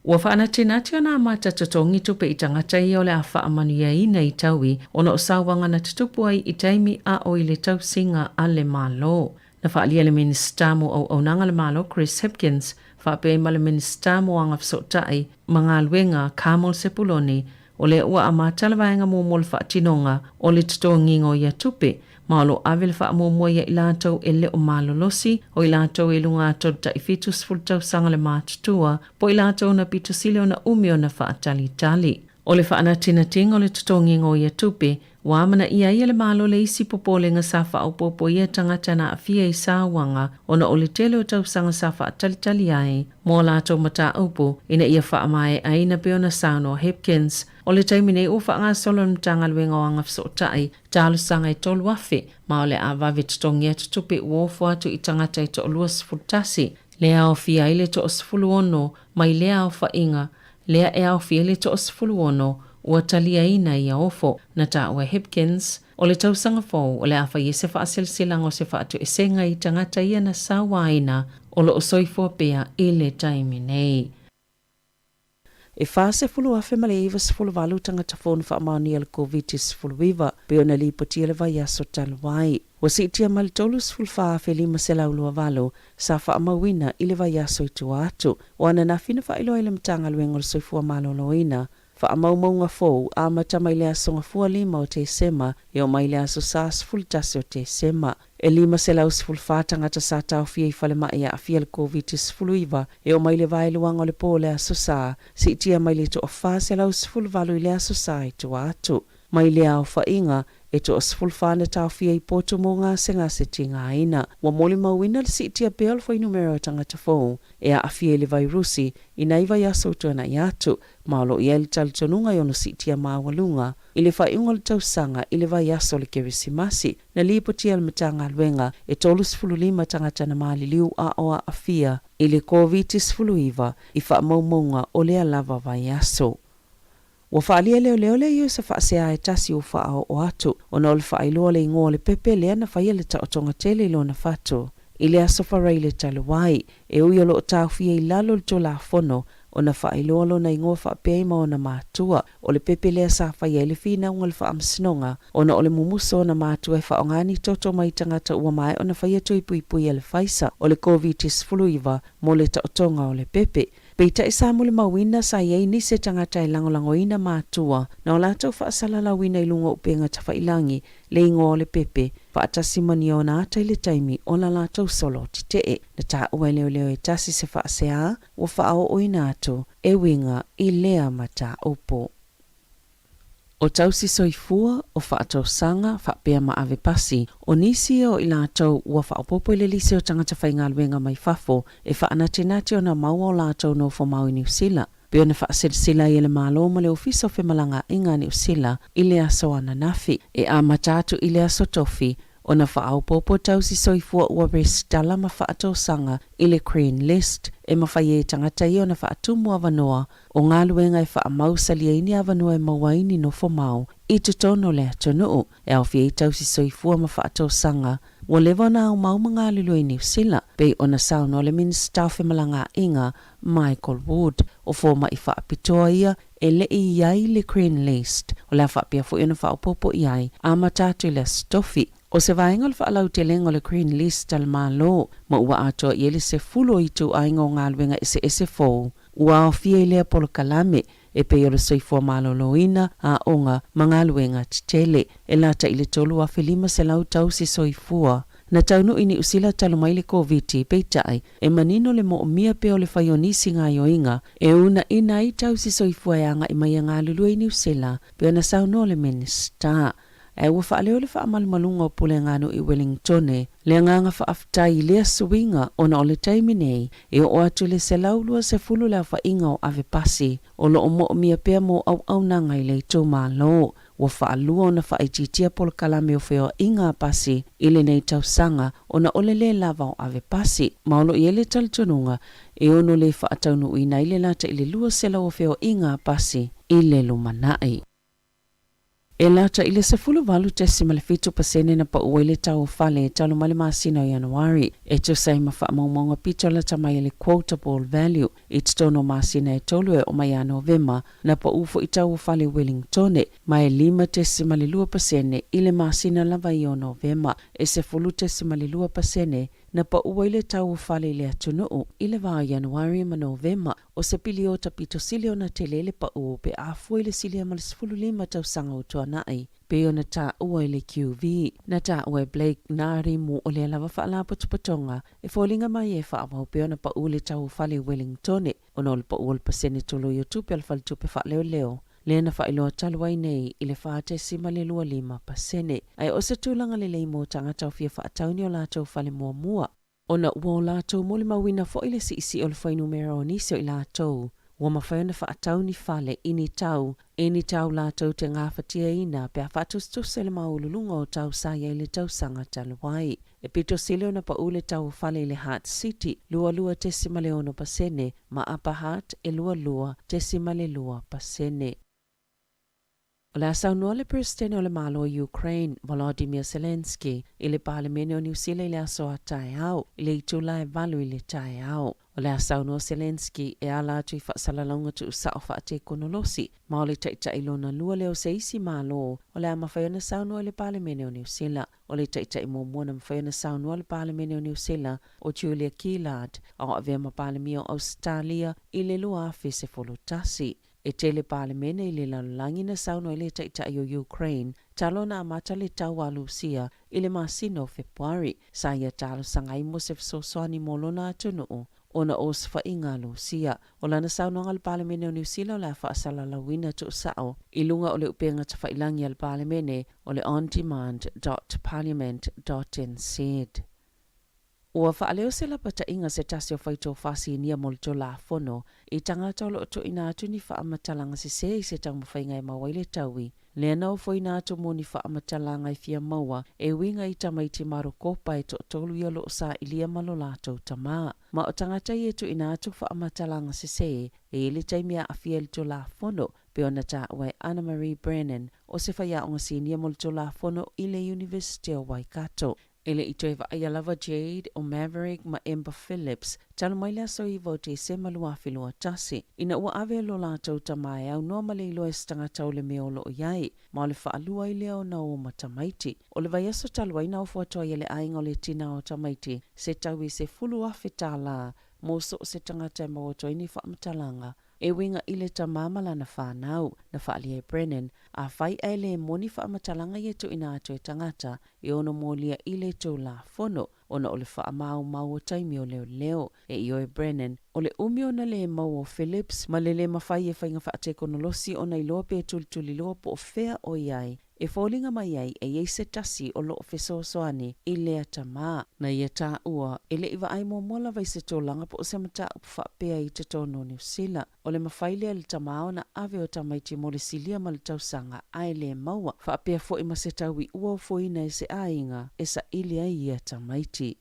Ua whaanatinati o nā mata totongi tupe i tangata i o le a whaamanuia i nei taui o na o sauwanga na tutupu ai i taimi a o i le tausinga a le malo. Na whaalia le Minister mo au aunanga le malo Chris Hipkins, whaape ma le Minister mo anga whasotai mga luenga Kamal Sepuloni o le ua amata le vaenga mo mo le whaatinonga o le tutongingo ia tupe, ma lo avel fa mo mo ia ilato e le o malo losi o ilato e lunga to ta ifitus fultau sanga le matutua po ilato na pitusile na umio na fa tali tali o le fa ana tinating o le tutongi ngo ia tupe wa mana ia le malo le isi popole nga safa au popo ia tangata na afia i sawanga o na o le tele o tau sanga safa tali tali ai mo lato mata upo ina ia fa amae aina peona sano Hipkins o le taimine o wha ngā solo mtanga luenga o anga whasotai, tālu sanga i tolu afe, ma o le awawe tutongi atu tupe uofu atu i tangata i to olua sifutasi, lea o fia ile to osfulu ono, mai lea o wha inga, lea e au fia ile to osfulu ono, ua taliaina ia ofo na Taʻua Hipkins o le tausaga fou o le awhai e se whaasilsilang o se whaatu esenga i tangata ia na sawaina o lo soifua pea i le taimi nei. E whaase fulu afe male iwa se fulu walu tangata fonu whaamani al COVID-19 pe o na li poti ele vai aso talwai. Wa si itia mali tolu se fulu whaafe lima se laulua walu sa whaamawina i le vai aso i tua atu. Wana na fina whailo ele mtanga luengo le soifua maloloina. Whaamaumaunga fou a matama ile aso ngafua lima o te sema e o maile aso saas fulu tase o te sema. E lima se lau sifulu whātangata sa tau fia i whale mai a fia le COVID-19 e o maile vai luanga o le pōle aso sa si itia maile to o wha se lau sifulu valu i le aso sa i tu atu. Maile au whainga e to o sifulu whāna tau fia i poto mō ngā senga se tinga aina. Wa moli mawina le si itia peol fo numero o tangata fōu e a fia le vai rusi i nei vai aso tuana i atu. Maolo i ele talitonunga i ono si itia mawalunga i le whainga le tausanga i le vai aso le Kerisimasi na lipotia le matanga luenga e tolu sifulu lima tangata na maliliu a oa a fia i le COVID-19 i whaamaumaunga o le alava vai aso. Wa whaalia leo le iu sa whaasea e tasi o whaao o atu o na o le whaailoa le ingoa le pepe lea na whaia le taotonga tele ilo na whatu. I le aso wharei le taluai e ui o lo o tau fia i lalo le tola whono o na whaailoa lo na ingoa whaapea ima o na mātua o le pepe lea sa whaia le whina unga le whaamsinonga o na o le mumuso o na mātua e whaongani toto mai tangata ua mai o na whaia tui pui pui le whaisa o le COVID-19 mo le taotonga o le pepe. Peita e sa mule mawina sa iei ni se tangata e langolangoina mātua na o lātou whaasala lawina i lunga upenga tawhailangi le ingo o le pepe whaatasimani o na ata i le taimi o la lātou solo titee na tā ua leo e tasi se whaasea o whaao o inatu e winga i lea mata upo. O tausi soifua o whaatau sanga whapea maave pasi o nisi o i lātou ua whaopopo i le lise o tangata whainga luenga mai fafo e whaanatinati o na maua o lātou no whamau i New Zealand. Peo na whaasirisila i le malo ma le ofisa o whemalanga inga New Zealand i le aso ana nafi e a matatu i le aso tofi o na whaopopo tausi soifua ua restala ma whaatau sanga i le Green List e mawhai e tangata i o na whaatumu avanoa o ngā luenga e whaamau saliaini avanoa e mawaini no whamau i tutono le atonuu e au fia i tausi soifua ma whaatau sanga wa lewa na au mau mga lulu i New Zealand pe o na sauna o le minister o whemalanga inga Michael Wood o fōma i whaapitoa ia e le i iai le Green List o le whaapia fo i na whaopopo iai a matatu i le stofi. O se vaenga le whaalau te lengo le Green List al malo ma ua atoa i ele se fulo i tu ainga o ngā luenga ese fōu. Ua o fia i lea polo kalame e pe o le soifua maloloina a onga mga luenga titele e lata i le tolu a whelima se lau tau si soifua. Na taunu ini usila talo mai le COVID peitai e manino le mo mia pe o le whaionisi ngā yoinga e una ina i tau si soifua e anga i mai ngā lulu i New Zealand pe o na sauno le minister. E ua whaaleo le whaamalumalunga o pule ngānu i Wellington le nganga whaaftai lea suinga o na o le taimi nei e o atu le se laulua se fulu le whainga o ave pasi o lo o mo mia pia mo au nanga i le tō malo ua whaalua o na whaititia polo kalame o wheo inga pasi i le nei tausanga o na ole le lava o ave pasi maolo i ele talitonunga e ono le whaataunu i na ile lata i le lua sela o wheo inga pasi i le lumanai. E lata ile se fulu walu tesi malefitu pasene na pa uwele tau fale talo male masina o Januari. E tu sai ma whaamaunga pito lata mai ele quotable value. I tono masina e tolu e o mai a Novema na pa ufo i tau fale Wellington. Mai lima tesi malilua pasene ile masina lava i o Novema. E se fulu tesi malilua pasene na pa uwele tau fale le atunuu ile va Januari ma Novema. O se pili o tapito sili o na telele pa u pe afu ile sili amal sifulu lima tau sanga utua nai. Pe o na ta ua ile QV. Na ta ua Blake nari mu o le lava whaala patupatonga. E fōlinga mai e whaamau pe o na pa ule tau fale Wellington. O na ole pa ule pasene tolo i o tupe al fale tupe wha leo leo. Lena whailoa taluai nei i le whaate sima le lua lima pasene. Ai o se tūlanga le leimo tangata o fia whaatauni o lātou fale mua mua. Ona ua o lātou mole mawina fo ile si isi o le whai numero o nisi o i lātou. Ua mawhaiona whaatauni fale ini tau lātou te ngāwhatia ina pe a whaatustus le maululunga o tau saia i le tau sanga taluai. E pito sile ona pa ule tau fale i le Heart City, lua tesima le ono pasene, ma Upper Heart e lua tesima le lua pasene. O le asau noa le presidente o le malo o Ukraine, Volodymyr Zelensky, i le palemene o New Zealand i le aso a tae au, i le itula e valu i le tae au. O le asau noa Zelensky e ala atu i whaasalalonga tu usao whaate konolosi, ma o le taita ilona lua leo se isi malo, o le amawhaiona sau noa le palemene o New Zealand, o le taita i mōmona mawhaiona sau noa le palemene o New Zealand, o Julia Gillard, o avea ma palemia o Australia, i le lua afe se folutasi. E tele palemene i le lalangi na sauno i le taitai o Ukraine, talo na amata le tau a Lucia i le masino Februari, sa ia talo sangai mo se fsoswani molona atunu. Ona osfa inga Lucia, o lana sauno ngal palemene o New Zealand la faasala lawina tu sao, ilunga o le upenga tawhailangi al palemene o le ondemand.parliament.nz. Ua whaaleo se la pata inga se tasi o whaito whasi nia molto la fono, i tangata o to ina atu ni whaamatalanga se i se tang mawhainga e mawaile taui. Lena o fwina atu mo ni whaamatalanga i fia maua, e winga i tamaiti maro kopa e to tolu ia lo sa ilia malo lato tamaa. Ma o tangata i etu ina atu whaamatalanga se e ili taimia a fia to la fono, pe ona ta wai Anna Marie Brennan o se whaia o ngasi nia molto la fono i le University o Waikato. Ele i toi Ayalava Jade o Maverick ma Ember Phillips, talo mai lea so i vote se malua whilua tasi. Ina ua ave lo lātou tamai au noa male ilo e stangata o le meo lo iai, ma le whaalua i leo na o matamaiti. O le vai aso talua ina o fuatoa i le ainga o le tina o tamaiti, se tau i se fulu afe tā la, mo so se tangata e mawoto ini whaamatalanga. E winga ile ta mamala na whanau, na whaali e Brennan, a whai ele moni whaamatalanga i etu ina atu e tangata, e ono molia ile tau la fono, ona ole whaamau mau o taimi o leo leo, e io e Brennan, ole umio na le mau o Phillips, ma le mawhai e whainga whaate konolosi o nei loa pe tulituli loa po o whea o iai, e fōlinga mai ai e iei se tasi o loo whesoasoani i lea tamaa. Na ia tā ua, e le iwa ai mō mola vai se tōlanga po o se mata upu whapea i te tono New Zealand. O le mawhailea le tamaa o na ave o tamaiti mo le silia ma le tausanga ai le maua. Whapea fo ima se tau i ua o fōina e se ainga e sa ili ai ia tamaiti.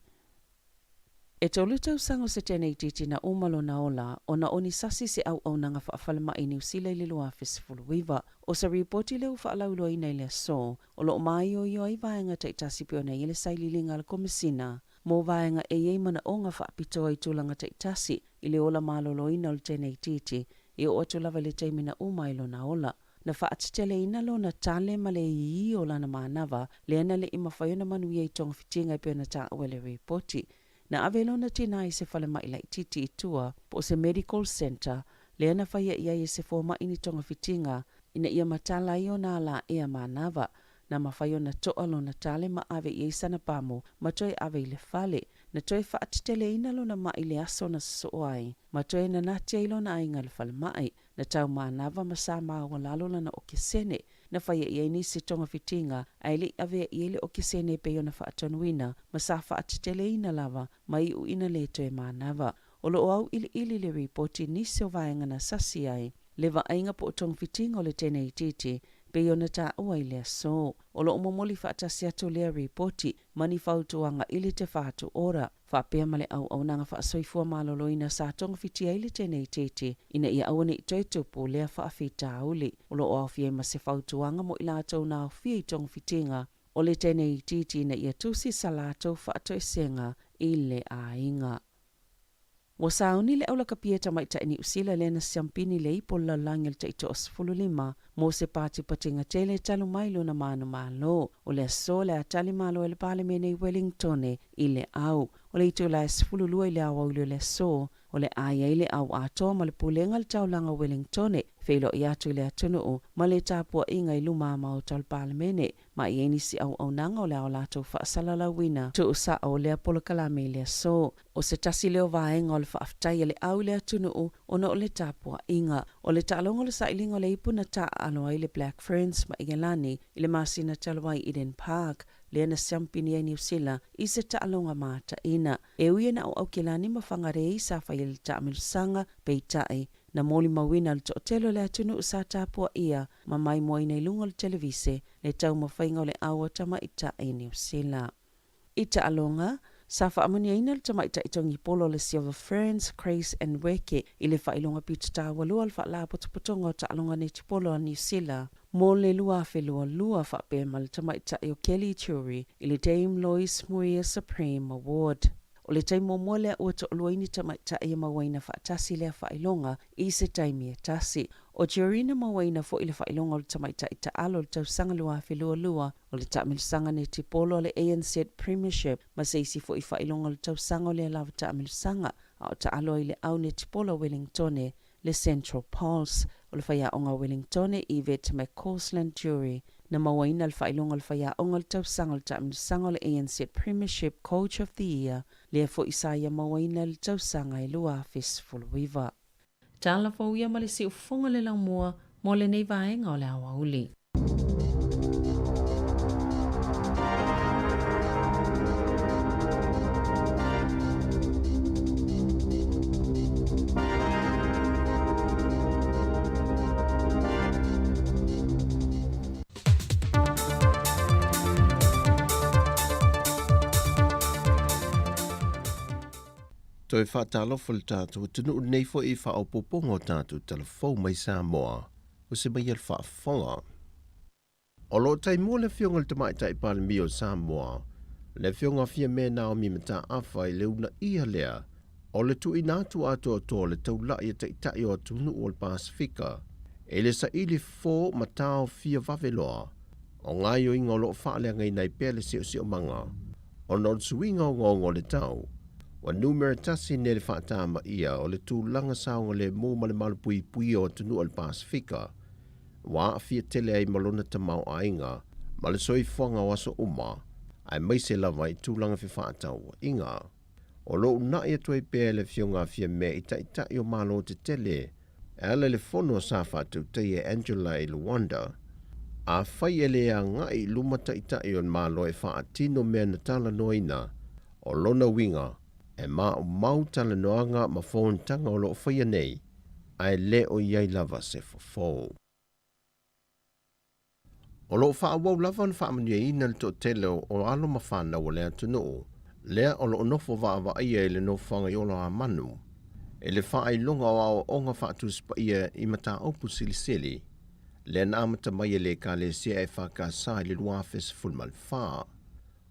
E tolu tausanga se tēnei titi na umalo na ola, o na oni sasi se au nanga whaafalama i New Zealand le lua fesifuluiva. O sa ripoti leo whaalauloa ina ile so, o lo mai o i vaenga taitasi pio na ile saililinga la komisina, mo vaenga e iei mana onga whaapitoa i tūlanga taitasi, i le ola malolo ina o le tēnei titi, i o atu lava le teimina umailo na ola. Na whaatitele ina lo na tale ma le ii o lana manava, le ana le ima whaiona manuia i tonga fitinga i pio na taa wele ripoti. Na avelo na tina i se whale mai lai titi i tua, po se medical center, le ana whaia ia i se fōma ini tonga fitinga, ina ia matala i o nā la ea manava, na mawhaio na toa lo na tale ma ave i sana pamo, ma toi ave i le whale, na toi whaatitele ina lo na mai le aso na soai, ma toi na natia ilo na ainga le whale mai, na tau manava ma sa maa lalo na o ke sene, na whaia i ni se tonga fitinga, aile ave i ele o ke sene pe o na whaatanuina, ma sa whaatitele ina lava, ma i u ina le toi manava. O lo au ili le ripoti ni se o vaenga na sasi ai, le va ainga po o tonga fitinga o le tēnei titi, pe ona ta ua i lea so. O lo momoli whaatasi atu lea ripoti, mani whautuanga ili te whaatu ora. Whapea male au nanga whaasoifua maloloina sa tonga fitia ili tēnei tete, ina ia awane i toi tupu lea whaafita auli. O lo o awhia ma se whautuanga mo ila atau na awhia i tonga fitinga, o le tēnei tete ina ia tusi sa lātou whaatoesenga i le ainga. Wa sauni le aula kapia tamaita ni usila lena siampini le ipo la langel taito osfululima, mo se pati patinga tele talu mailo na mano malo, o le so le atali malo ele palemene i Wellingtone i le au, o le ito la esfululua i le awa ulu le so, o le aia i le au ato ma le pulenga le taulanga Wellingtone, feilo i atu i le atunu ma le tapua inga i luma o tal palemene, ma i enisi au nanga o le au lato whaasalala wina, tu usa o le apolokalame le so, o se tasi leo vaenga o le whaaftai le au le atunu ona o le tapua inga, o le talonga le sailinga o le ipuna taa aloa i le Black Ferns ma Igalani, i le masina talawai Eden Park, le ana siampini ai New Zealand, i se taalonga mata ina. E uia na au kelani ma whangarei sa whai le taamilusanga peitai, na moli mawina le tootelo le atunu sa tapua ia, ma mai moa ina ilunga le televise, le tau mawhainga o le awa tama ita ai New Zealand. I taalonga, sa whaamunia ina le tamaita i tongi polo le Silver Ferns, Grace and Weke, i le whailonga pita tā walua le whaala potopotonga o taalonga ne tipolo a New Zealand, Mo le lua lua whape ma le tamaitaʻi o Kelly Turi i le Dame Lois Muir Supreme Award. O le taimo mua lea ua toʻaluaini tamaitaʻi e mawaina whaatasi lea whailonga i se taimi e tasi. O Jorina mawaina fo i le whailonga o le tamaitaʻi taalo le tausaga lua lua o le taʻamilusaga ne tipolo o le ANZ Premiership ma seisi fo i whailonga o le tausaga o le lava taʻamilusaga a o taalo i le au ne tipolo Wellingtone le Central Pulse o le whaiaonga Wellingtone Yvette McCausland Jury na mawaina le whailonga le whaiaonga le tausaga le taʻamilusaga o le ANZ Premiership Coach of the Year lea fo isaia mawaina le tausaga e lua fesfuluiva. Tala fo ia ma le si ufonga le laumua mo le nei vaenga o le awauli. Toi whaatalofa le tātou, tunu nei fo I whaopoponga o tātou telefou mai Samoa, o se mai al whaafonga. O lo tai mo le fionga le tamaitai pale mi o Samoa, le fionga fia me Naomi mata awhai le una ia lea, o le tu inatu ato o tō le tau lai e taitai o tunu o le Pasifika, e le sa ili fō matao fia waveloa, o ngai o inga o lo whaale ngai nei pele se o se o manga, o non suinga o ngongo le tau, wa numera tasi ne le whaatama ia o le tūlanga saonga le mō male malapui pui o tunu o le Pasifika, wa a fia tele ai malona tamau ainga, ma le soi whanga o aso uma, ai mai se lava I tūlanga fi whaatau inga. O lo una ia tuai pēr le fionga fia me I tai o malo te tele, ala le fono sa whātou teie Angela I Luanda, a whai ele a ngai luma tai o malo e whaatino mea na tala noina, o lona winga, e ma o mau tala noanga ma fōn tanga o lo whaia nei, ai le o iai lava se fō. O lo whaawau lava na whaamania ina le to tele o alo ma whāna o lea tunu, lea o lo nofo wa ia e le nofanga I ola a manu, e le whaai longa o ao onga whaatu spa ia I mata opu silisili, le na amata mai e le ka le sia e whaka sa I le luafes fulmal whaa.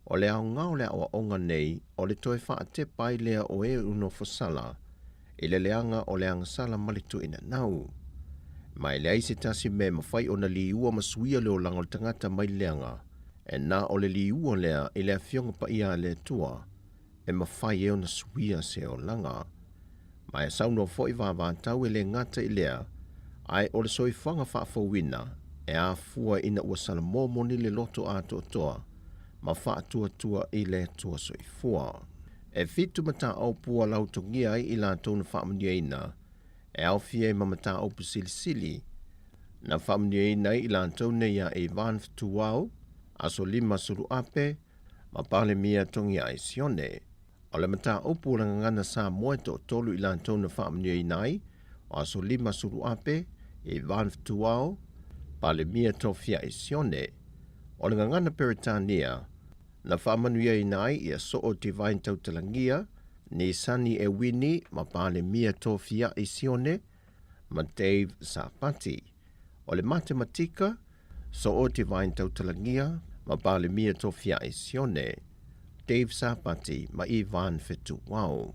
O le au ngau lea o onga nei, o le toi wha te pai lea o e uno fosala, I le leanga o leanga sala malitu ina nau. Mai lea isi tasi me mawhai o na li ua masuia leo langa o tangata mai leanga, e na o le li ua lea I lea fionga pa ia le tua, e mawhai e o na suia se o langa. Mai a sauno fo I vātau e le ngata I lea, ai o le soi whanga whaafawina, e a fua ina ua sala mōmoni le loto ato toa, ma whaatua I le tua soifua. E fitu mata au pua lautongia ai I la tōna whaamania ina, e au fie ma mata au pusilisili, na whaamania ina I la tōna ia e van ftuau, aso lima suru ape, ma pale mia tongia ai sione. O le mata au pua ngana sa moe to tolu I la tōna whaamania ina ai, aso lima suru ape, e van ftuau, pale mia tofia ai sione. O le ngana Peritania, na whaamanuia I nai ia so o Divine Tautalangia, ni Sani e Wini ma pale mia tofia I sione, ma Dave Sapati. O le matematika, so o Divine Tautalangia, ma pale mia tofia I sione, Dave Sapati ma Ivan Fetuau.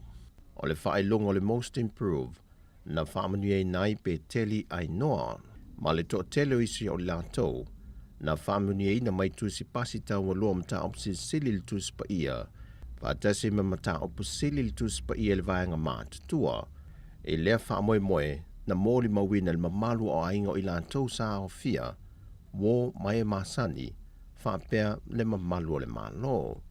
O le whaelonga o le Most Improved, na whaamanuia I nai pe teli ai noa, ma le to tele isi o latou, na whamunia ina mai tusi pasita wa loa mta opsi sili li tusi pa ia, whaatasi me mta opu sili li tusi pa ia le vaenga mātutua, e lea whaamoe moe na mōli mawina le mamalu o ainga o ila tau sa o fia, wō mai masani, whaapea le mamalu o le malo.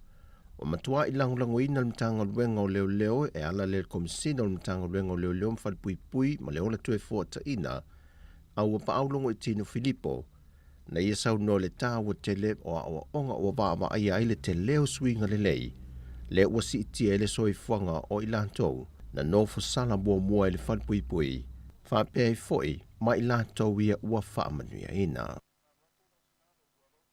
O matua I langulango ina le mtanga luenga o leo leo e ala le komisina o le mtanga luenga o leo leo mwhal pui pui ma leo la tue fōta ina, au wapa aulongo I tino Filipo, na ia sau no le tāua tele o awa onga o wawa ai ai le te leo swinga le lei, le ua si itia ele soi fuanga o ilantou, na nofo sala mua ele whalpui pui, whapea I foi, ma ilantou ia ua whaamanuia ina.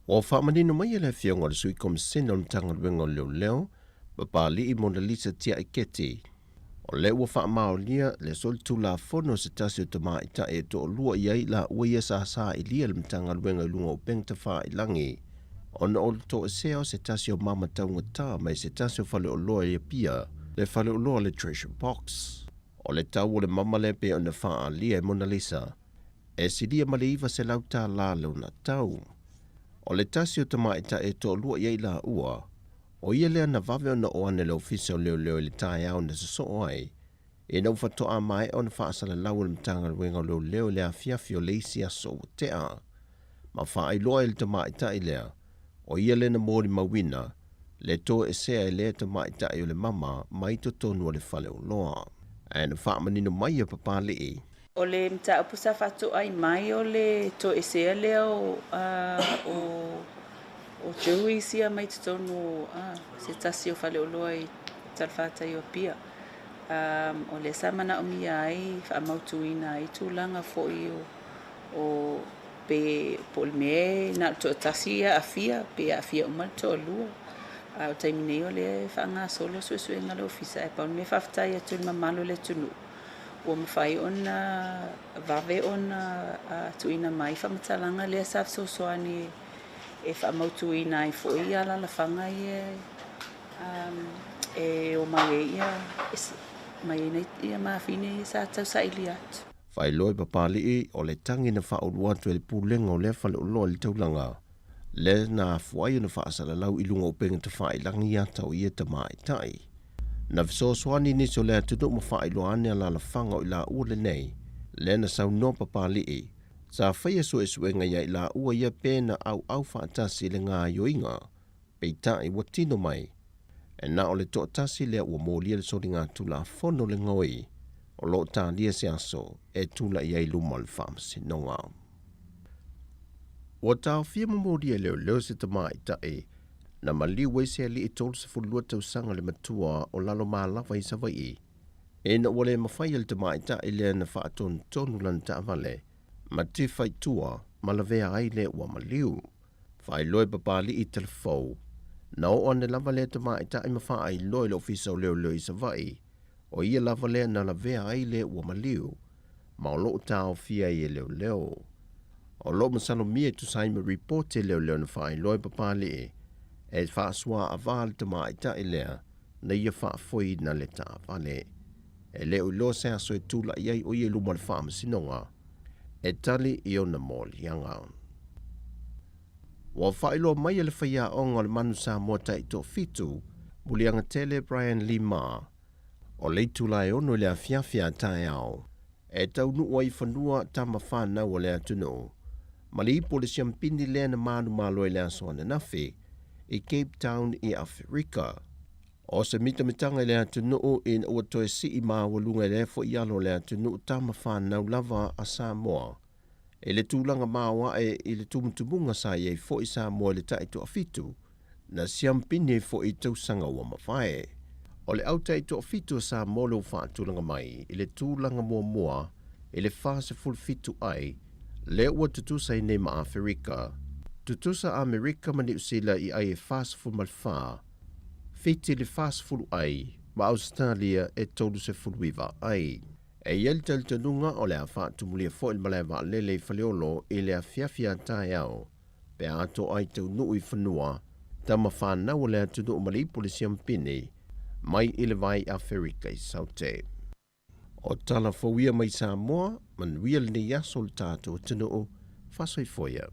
O whaamanino mai ele fionga le sui komisena o mtanga luenga o leo leo, bapa li I Mona Lisa tia I keti. O le ua whaamaulia le soltu la fono se tasi o tama ita e to lua iai la ua ia sa i lia le mtanga luenga i lunga o pengta wha i langi. Ona o to e seo se tasi o mama taunga tā mai se tasi o whale o loa i pia le whale o loa le treasure box. O le tau o le mama le pe o na wha lia e Mona Lisa. E si lia male iwa se lau tā la leo na tau. O le tasi o tama ita e to lua iai la ua. O ia lea na vave o na oane le ofisa o leo le tae au na se so ai. E nau whatoa mai o na whaasala lau le mtanga wenga leo le a fiafi o leisi a so te a. Ma wha ai loa le tama ita i lea. O ia le na mori mawina. Le to e sea e lea tama ita i o le mama mai to tonu o le whale o loa. E na wha manino mai a papa le e. O le mta upusa whatu ai mai o le to e sea leo o Joey sia mai te tonu se tasi o whale o loa i talwhata i o pia. O le samana o mia ai whaamautuina ai tūlanga fōi o pe polme na to tasi a fia pe a fia o mal to lua. O taimine o le whaanga solo suesue ngalo ofisa e paun me whaftai atu mamalo le tunu. O mawhai ona vave ona tuina mai whamatalanga le asaf so soani e whaamautuina ai fōi ala la whanga e o mai ia mai nei ia mafine sa tau sa ili atu. Whai loi papali e o le tangi na wha urua tu e le pūlenga o le whale o loa le taulanga. Le na fuai na wha asala lau ilunga o penga te wha ilangi atau ia ta mai tai. Na viso swani ni so le atuduk ma wha ilo ane ala la whanga o ila ua le nei. Le na sau no papali e. Sa whaia so e suenga ia ila ua ia pēna au wha atasi le ngā yoinga. Pei tai wa tino mai. E na o le to tasi lea ua mōlia le sori ngā tula fono le ngoi. O lo tā lia se aso e tula i ailu mal whamasi nonga. Ua tāo fia mōlia leo se tamā i tae. Na maliu se ali i tolu se fulua tau sanga le matua o lalo mālawa i savai. E na ua le mawhai al tamā i tae lea na whaaton tonu lan ta vale. Ma te whai tua malavea ai le ua maliu. Whai loe papali i telefou. Na o ane lava lea tama i tae mawha ai loi le ofisa o leo i savai. O ia lava lea na lavea ai le ua maliu. Ma o loo tau fia i leo. O loo masano mia tu saima report e leo na wha ai loi papali e. E wha asua a vale tama i tae lea na ia wha foi na le ta vale. E leo lo se aso e tula iai o ia luma le wha masinonga. E tali i o na mōli yanga. Wa whailo mai le whaia onga le manu sa mota i tō fitu, mulianga tele Brian Lima, o leitu lai ono le a fiafia tae au, e tau nuua i whanua tama whana o le atuno, mali i pole siampini lea na manu malo i lea soana nafi, i Cape Town i Afrika. O se mitamitanga i lea atuno in ua toe si i maa walunga le fo i alo le atuno tama whana lava a Samoa, e le tūlanga māua e i le tumutumunga sa i fo i Samoa le taito afitu, na siampini fo i tausanga ua mawhae. O le au taito afitu sa molo wha tūlanga mai, i le tūlanga mua, i le whase fulfitu ai, le ua tutusa i nema Afrika. Tutusa Amerika mani usila i ai e whase ful malwha, fiti le whase fulu ai, ma Australia e tolu se fuluiva ai. E iel tel tanunga o le a wha tumulia fo il malewa lele i whaleolo i le a fiafia tae au, pe ato ai tau nuu i whanua, tama whanau o le a tunu o malipoli siampini, mai i le vai Afrika i saute. O tala fawia mai Samoa, man real ni yasol tātou tunu o whasoi foia.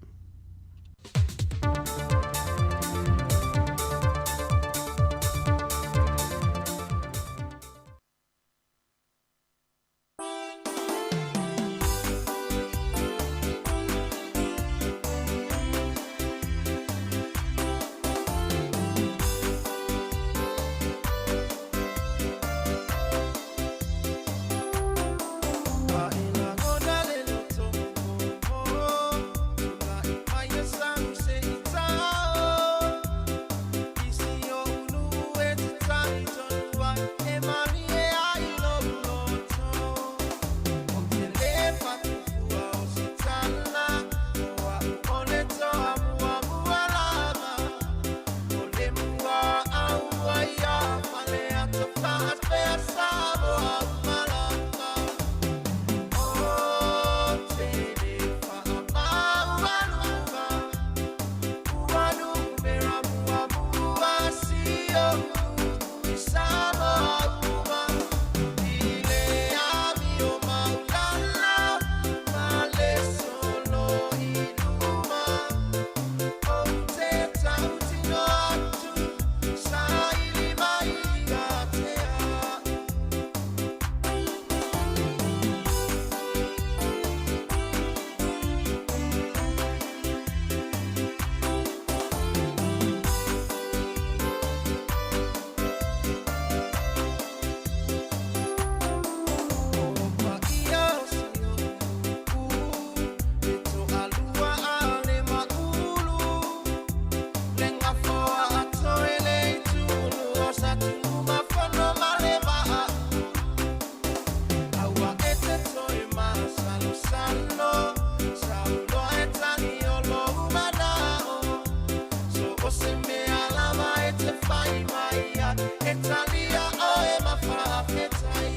se mea lava e te whai mai a e talia o e mawhawhetai.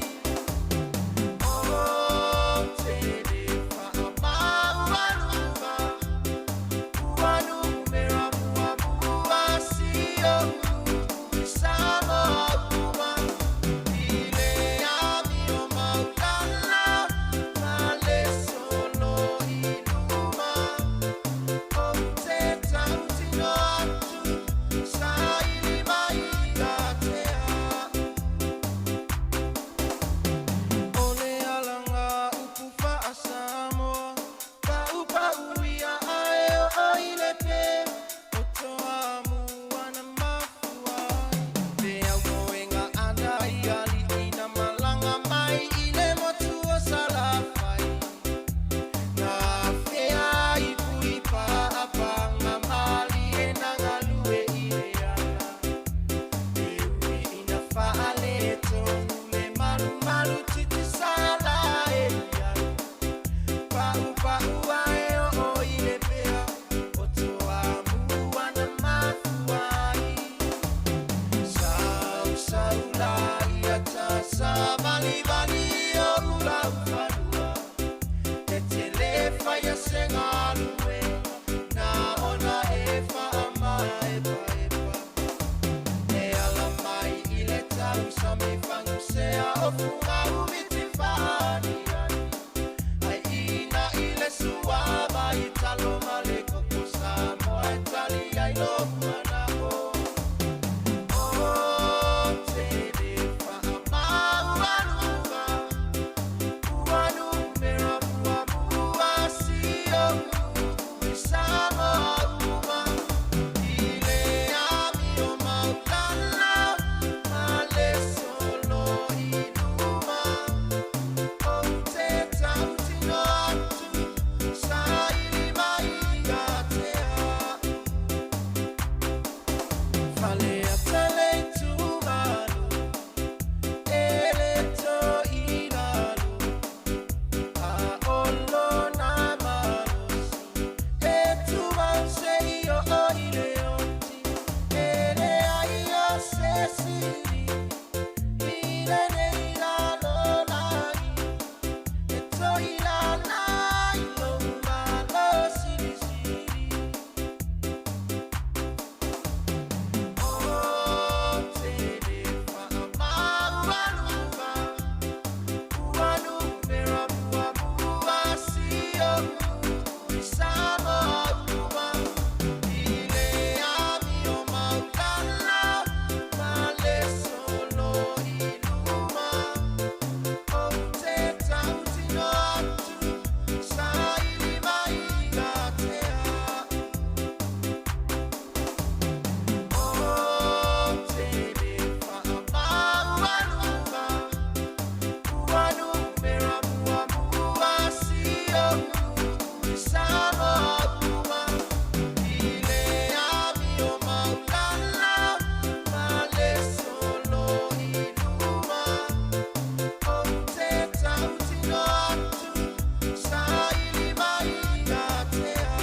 O te re whaamau anuka, uanu mera mua mua si o ui sama uma. Ile ami o maulala, male solo inuma. O te tautino atu, sa ili mai ka te a. Ole alanga upu wha Samoa, pau ia ae o ile pe, o toa muana mafua. Te au moenga ana i ali ina malanga mai ile motua salawhai. Nā whea i pui pa apanga mali e nanga lue i le ana. Te ui ina whaale tonu le malu malu titi sala e iana. Pau ae o i le pea, o toa muana mafuai. Sau la ia ta sa vali o ula ufanua. E te le whai a senga lue, nā ona e whaama e pa. E ala mai i le tau sa me whangu sea o funga umiti whaani ani. Ai ina i le suama i talo ma le koko Samoa e tali ai lo mana o. O te re whaamau anuka, uanu mera mua mua si o ui sama uma. Ile ami o maulala, male solo inuma. O te tautino atu, sa ili mai ka te a. Fale a tele tumalu, ele to inalu. A olo na manos, e tuman se io o i leonti. Ele ai o se siri, ile nei la lolai. E to i la lai lo malo siri siri. O te re whaamau anuka, uanu mera mua mua si o ui sama uma. Ile ami o maulala, male solo inuma. O te tautino atu, sa ili mai ka te a. O te re whaamau anuka, uanu mera mua mua si o ui sama uma. Ile ami o maulala, male solo inuma. O te tautino atu, sa ili mai ka te a.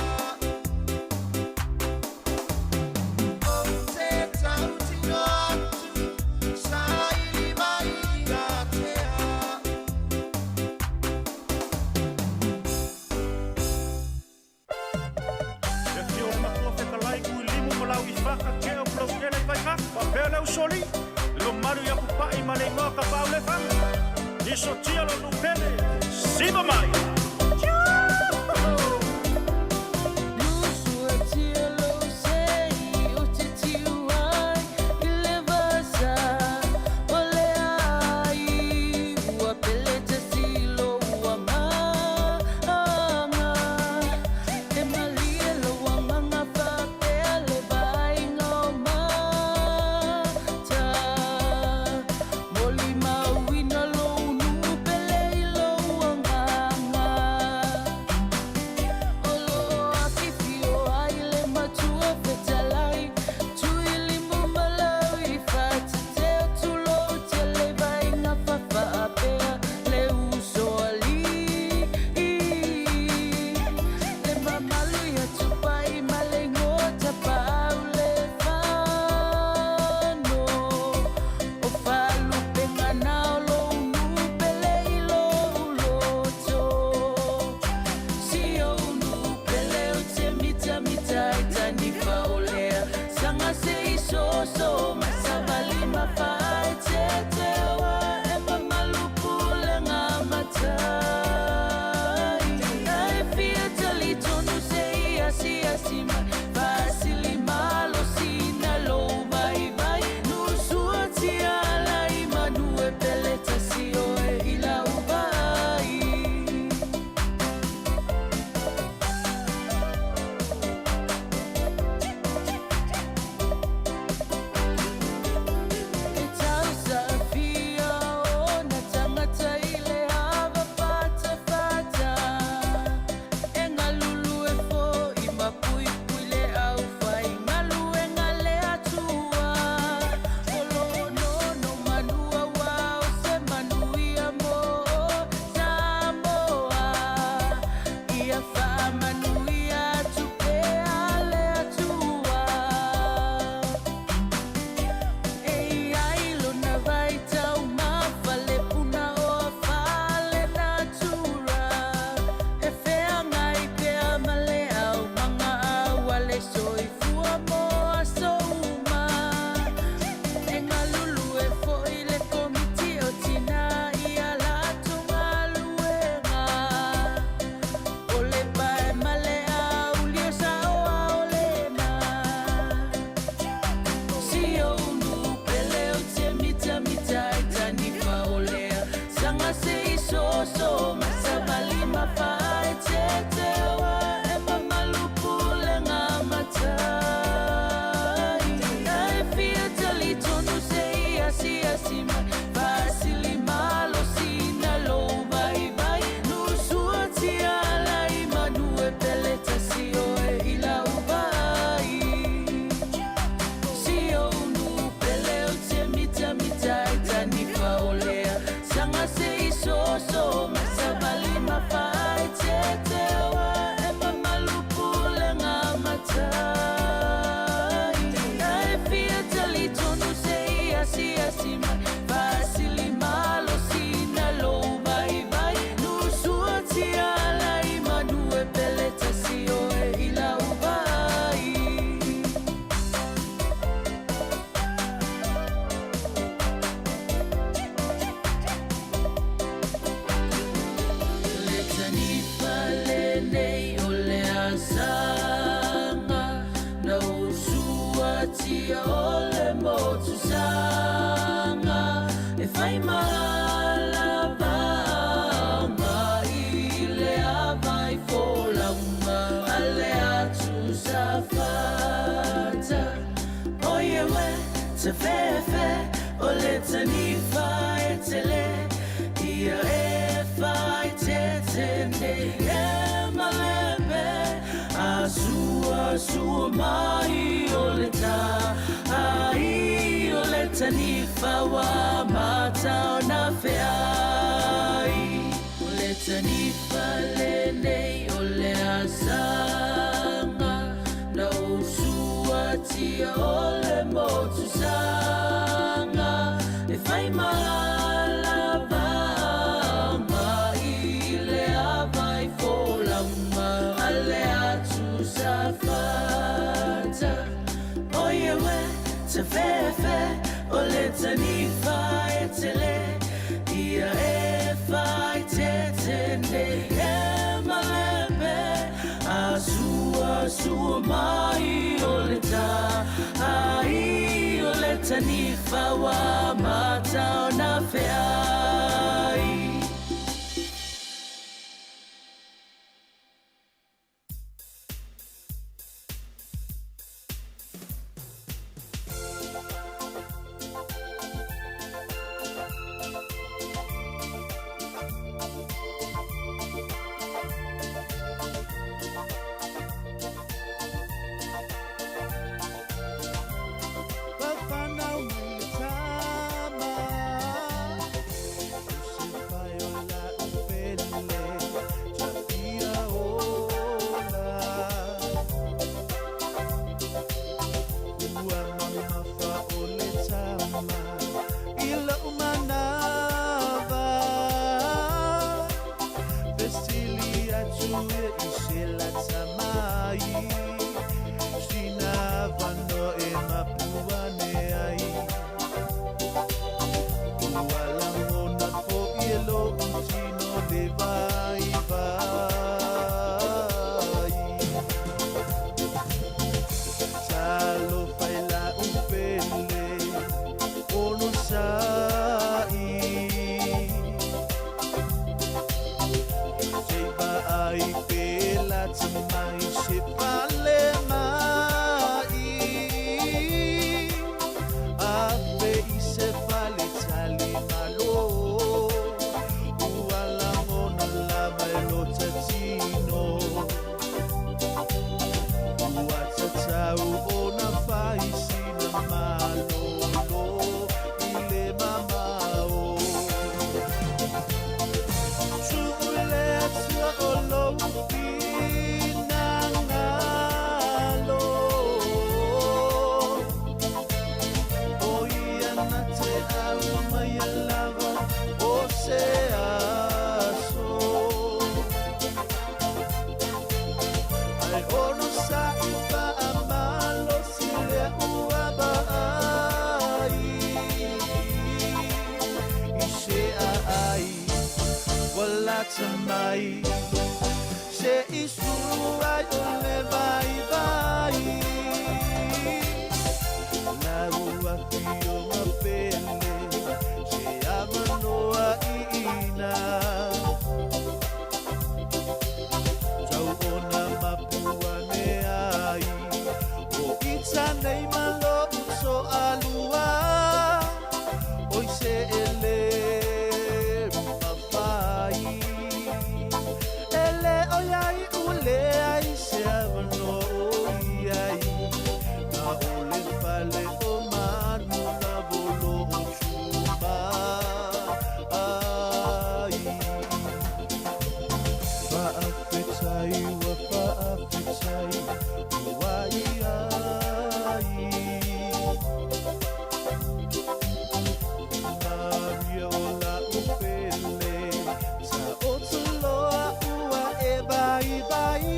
O te tautino atu, sa ili mai ka te a. E ki o makua whekalai kui limu malau I whaka ke o plau ele vai ka. Wapea leu soli, lo maru ia pupai ma nei ngoa ka pau le whanga. Iso tia lo nupele, siba mai. Moli mau ina lo nu pele lo anga. se iso so masavali mafai te te wa e mamalupu le ngamata ai fia tali tonu se asi asima fasili malo sina lo vai vai nu suati ala imanu e peleta sio e ila ubai sanay malo so alua oi se ele papai ele oi ai ule ai se avano ai na ole fale o manu na bolo chuma ai fa afetai wa fa afetai wai ai Maria ola upele sa otloa ua e bai bai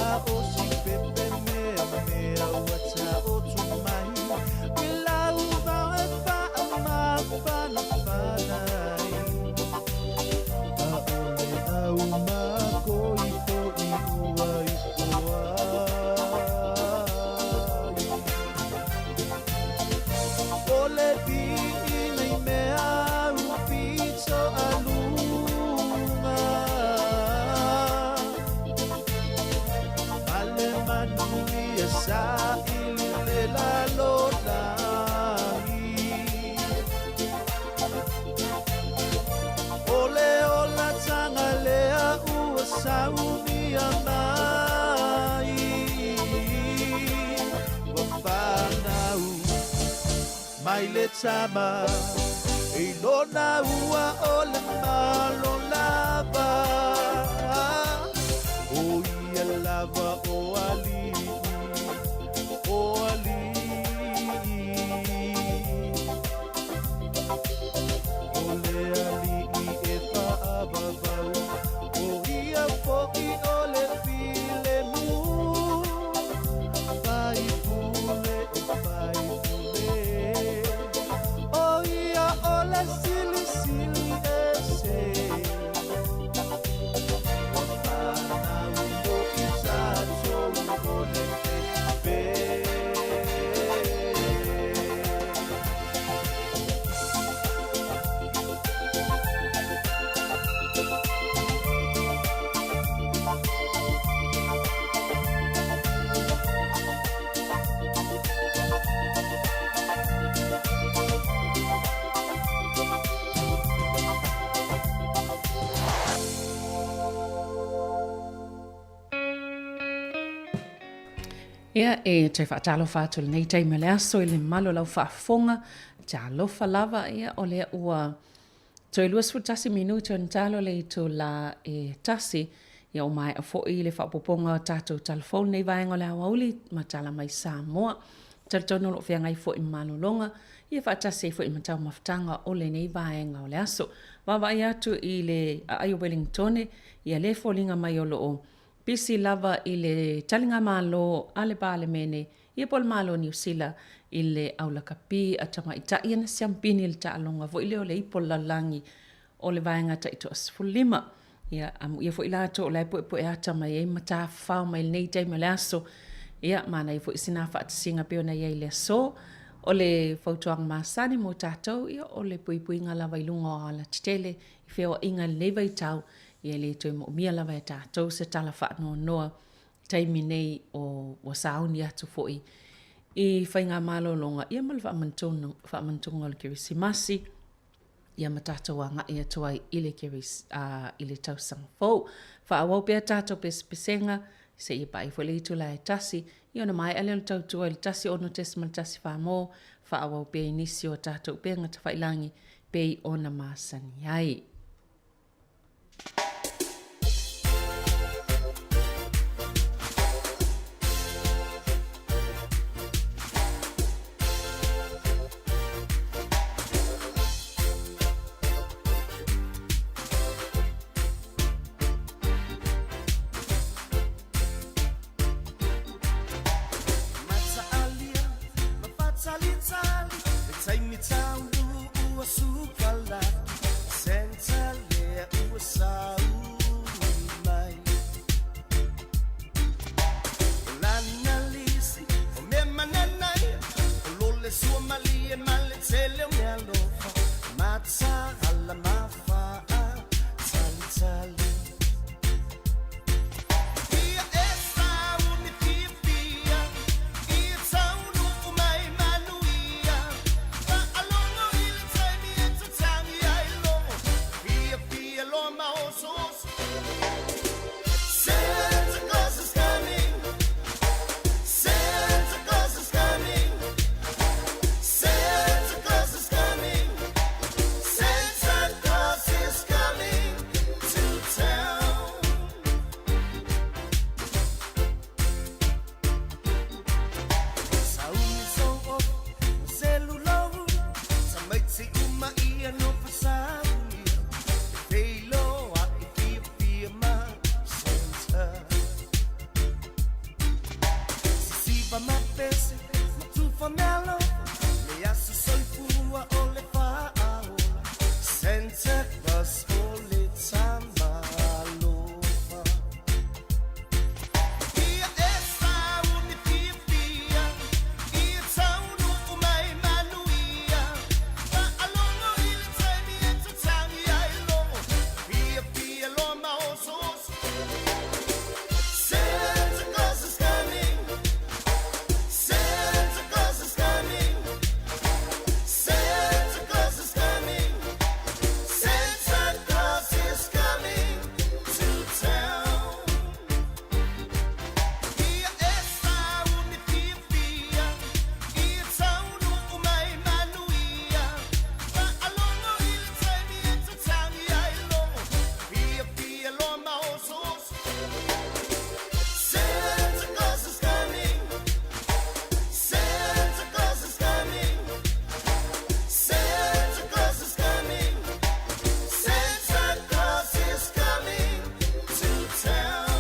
a osi pepe mea wata otumai Milau va e fa ama fana fanai a ole au mako i po i ua i poa Ole vi nei mea upito alunga Ale manui e sa ile la lolai Ole ola tanga lea ua saumi amai Wafanau Mai le tama e lona ua o le malo lava o ia lava o ali o le ali I e fa abavau o ia foki o le file mu vai pule o vai Ola sili sili ese Wapana undo isacho ole pepe Ia e te whaatalofa atu nei teime le aso I le malo lau whaafonga talofa lava ia o le ua toi luas futasi minuto en talo le ito la e tasi ia o mai a fo I le whaapoponga tatou telefon nei vaenga le awauli ma tala mai Samoa talitono lo whianga I fo I malolonga ia whaatasi fo I matau maftanga o le nei vaenga o le aso wawa I atu I le aio Wellingtone ia le folinga mai o loo Pisi lava I le talinga malo ale pale mene ia pol malo New Zealand I le aula kapi atama ita ia na siampini le taalonga vo ile o le ipol lalangi o le vaenga ta ito asfulima ia ia fo ila to le po e atama ia mata fa mai nei tai me laso ia mana ia fo sina fa singa pe ona ia le so o le fotoang masani mo tatou ia o le puipuinga lava I lunga ala tele I feo inga leva I tau ia le toi mo mia lava e tātou se tala wha noa taimi nei o wasauni atu foi I whainga malolonga ia mal wha mantunga le kirisimasi ia matataua nga ia tuai I le I le tausanga fau wha awau pia tātou pesenga se ia pai fo le itu la e tasi ia na mai ale le tautua le tasi ono tesima le tasi wha mo wha awau pia inisi o tātou pia ngata whailangi pei ona masani ai Senza famelo le asu soifua o le fa'aola Santa Claus o le tamalofa Ia e sau ni fia Ia taunu o mai manuia Fa'alongo i le taimi e tatangi ai longo Pia lo maosos Santa Claus is coming Santa Claus is coming. Santa Claus is coming. Santa Claus is coming to town. Ia essa unifia, ia taunu o mai manuia. Fa'alongo i le taimi e tatangi ai longo. Pia lo maosos. Santa Claus is coming. Santa Claus is coming. Santa Claus is coming. Santa Claus is coming to town.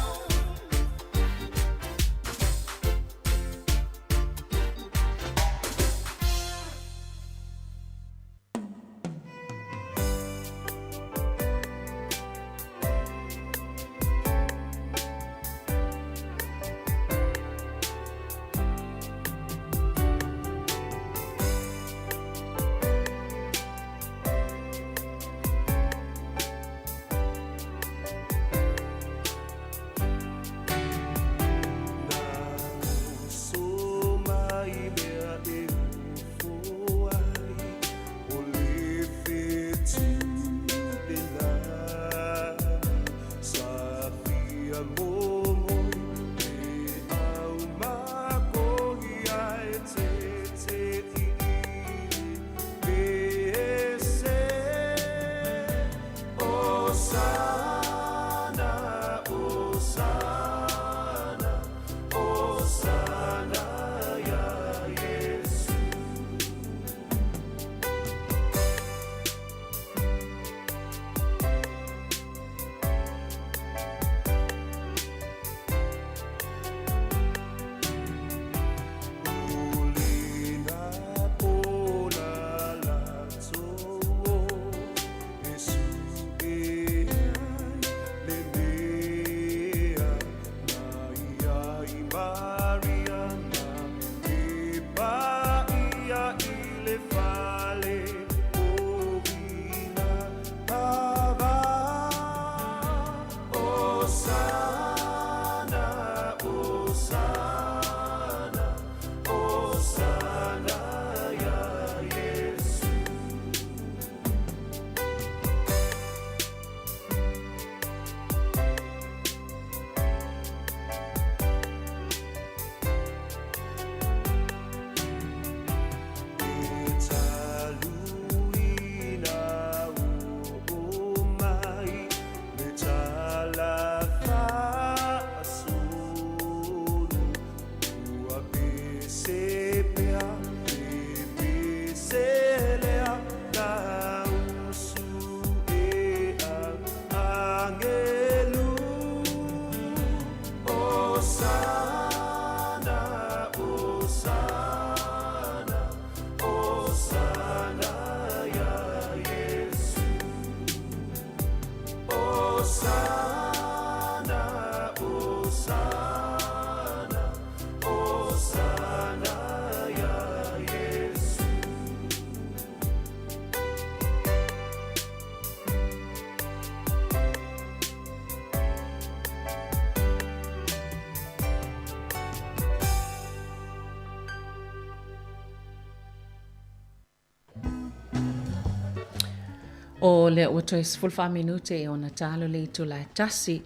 O le ua toi sfulfa minute e ona talo le itu la tasi.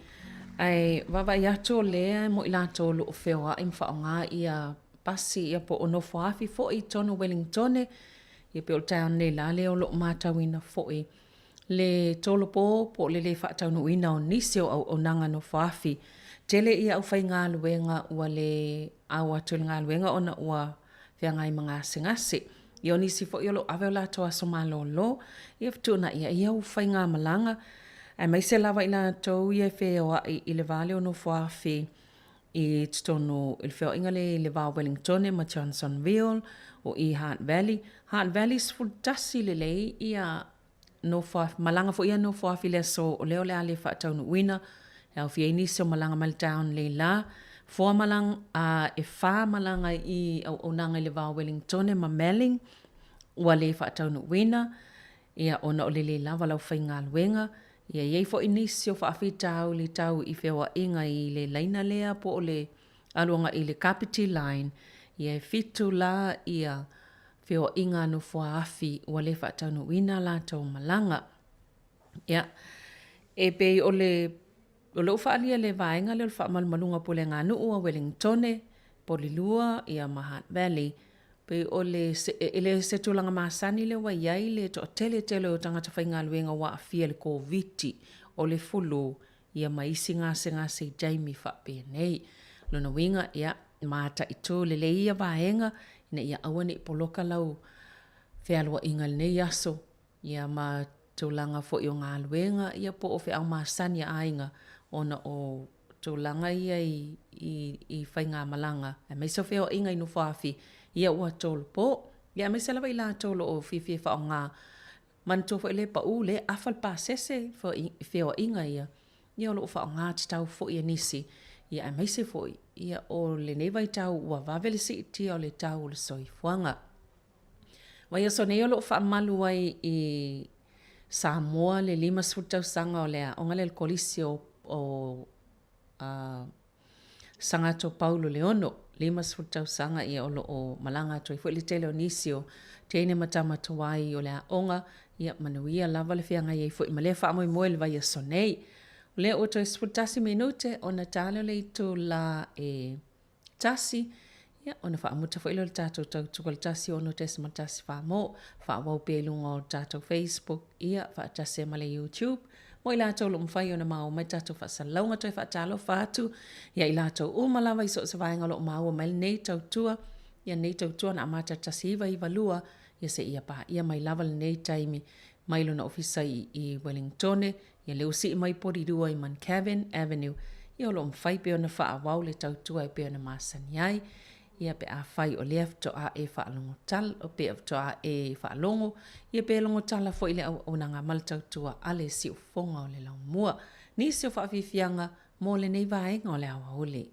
Ai wawa iato lea mo ilato lo feo a imfa o ngā ia pasi ia po ono foafi fo i tono Wellingtone. Ia pe o tau ne la leo lo mātawina fo i. Le tolo po le whaatau no ina o nisio au nanga no foafi. Tele ia au whai ngā luenga ua le au atu ngā luenga ona ua whea ngai mga singase. Ia nisi fo i olo awe o la toa somalo lo. Ia ftuna ia au whai ngā malanga. Ai mai se lava ina tau ia whea o i le vale o no foafi. i tonu il feo ingale le va Wellington ma Johnsonville o i Hunt Valley. Hunt Valley sful tasi le lei ia no fa malanga fo ia no fa file so o leo le ale fa tau wina e fia inisio malanga Maltown le la fo malang e fa malanga i o nanga le va Wellington ma Melling ua le fa tau wina ia ona o le la vala fa ingal wenga ia ye fo inisio fa afitau le tau i fewa inga i le laina lea po o le alonga i le Capitol Line ia fitu la ia feo inga no fua afi ua le whaatanu wina la tau malanga. Ia, e pe o le whaalia le vaenga le whaamalmalunga po le ngā nuu a Wellingtone, Polilua, ia Hunt Valley. Pe o le setulanga masani le waiai le to tele o tangata whainga luenga wa afia le COVID o le fulu ia maisi ngase Jamie whapea nei. Lona winga ia mata ito le ia vaenga ina ia awane poloka lau fealua ingal nei aso ia ma tulanga fo i o ngā luenga ia po o fea masani a ainga ona o tulanga ia i whainga malanga e meiso feo inga inu whaafi ia ua tolo po ia meisa lawa i la tolo o fifi wha o ngā manitofo ele pa ule afal pa sese feo inga ia lo wha o ngā titau fo i nisi ia meise fo ia o le nevai tau ua vavele si iti o le tau le soifuanga. Wai aso nei o lo wha malu ai i Samoa le 5 tau sanga o lea onga le kolisi o Sangato Paulo Leono 5 tau sanga ia o lo o malanga toi fo le tele o nisio teine matama tuai o lea onga ia manuia lava le fianga ia fo i male wha amoi moe le vai aso nei. Le o to sputasi minute o na talo le to la tasi ia ona fa muta fo ilo tato to tasi o no tes matasi fa mo fa wa pe lungo tato Facebook ia fa tasi male YouTube mo ila to lo mfai ona mau mai tato fa salonga to fa talo fa tu ia ila to o malava iso se va ngalo mau mai nei to tua ia nei to tua na mata tasi va i valua ia se ia pa ia mai lava nei time mai lo na ofisa i Wellington ia leo si mai porirua i Mancavin Avenue. Ia lo mwhai pe ona wha awau le tautua i pe ona masani ai. Ia pe a whai o lea to a e wha alongo tal, o pe to a e wha alongo. Ia pe alongo tala fo ile au o nanga mal tautua ale si o fonga o le lau mua. Ni si o wha awhiwhianga mo le nei vaenga o le awa ole.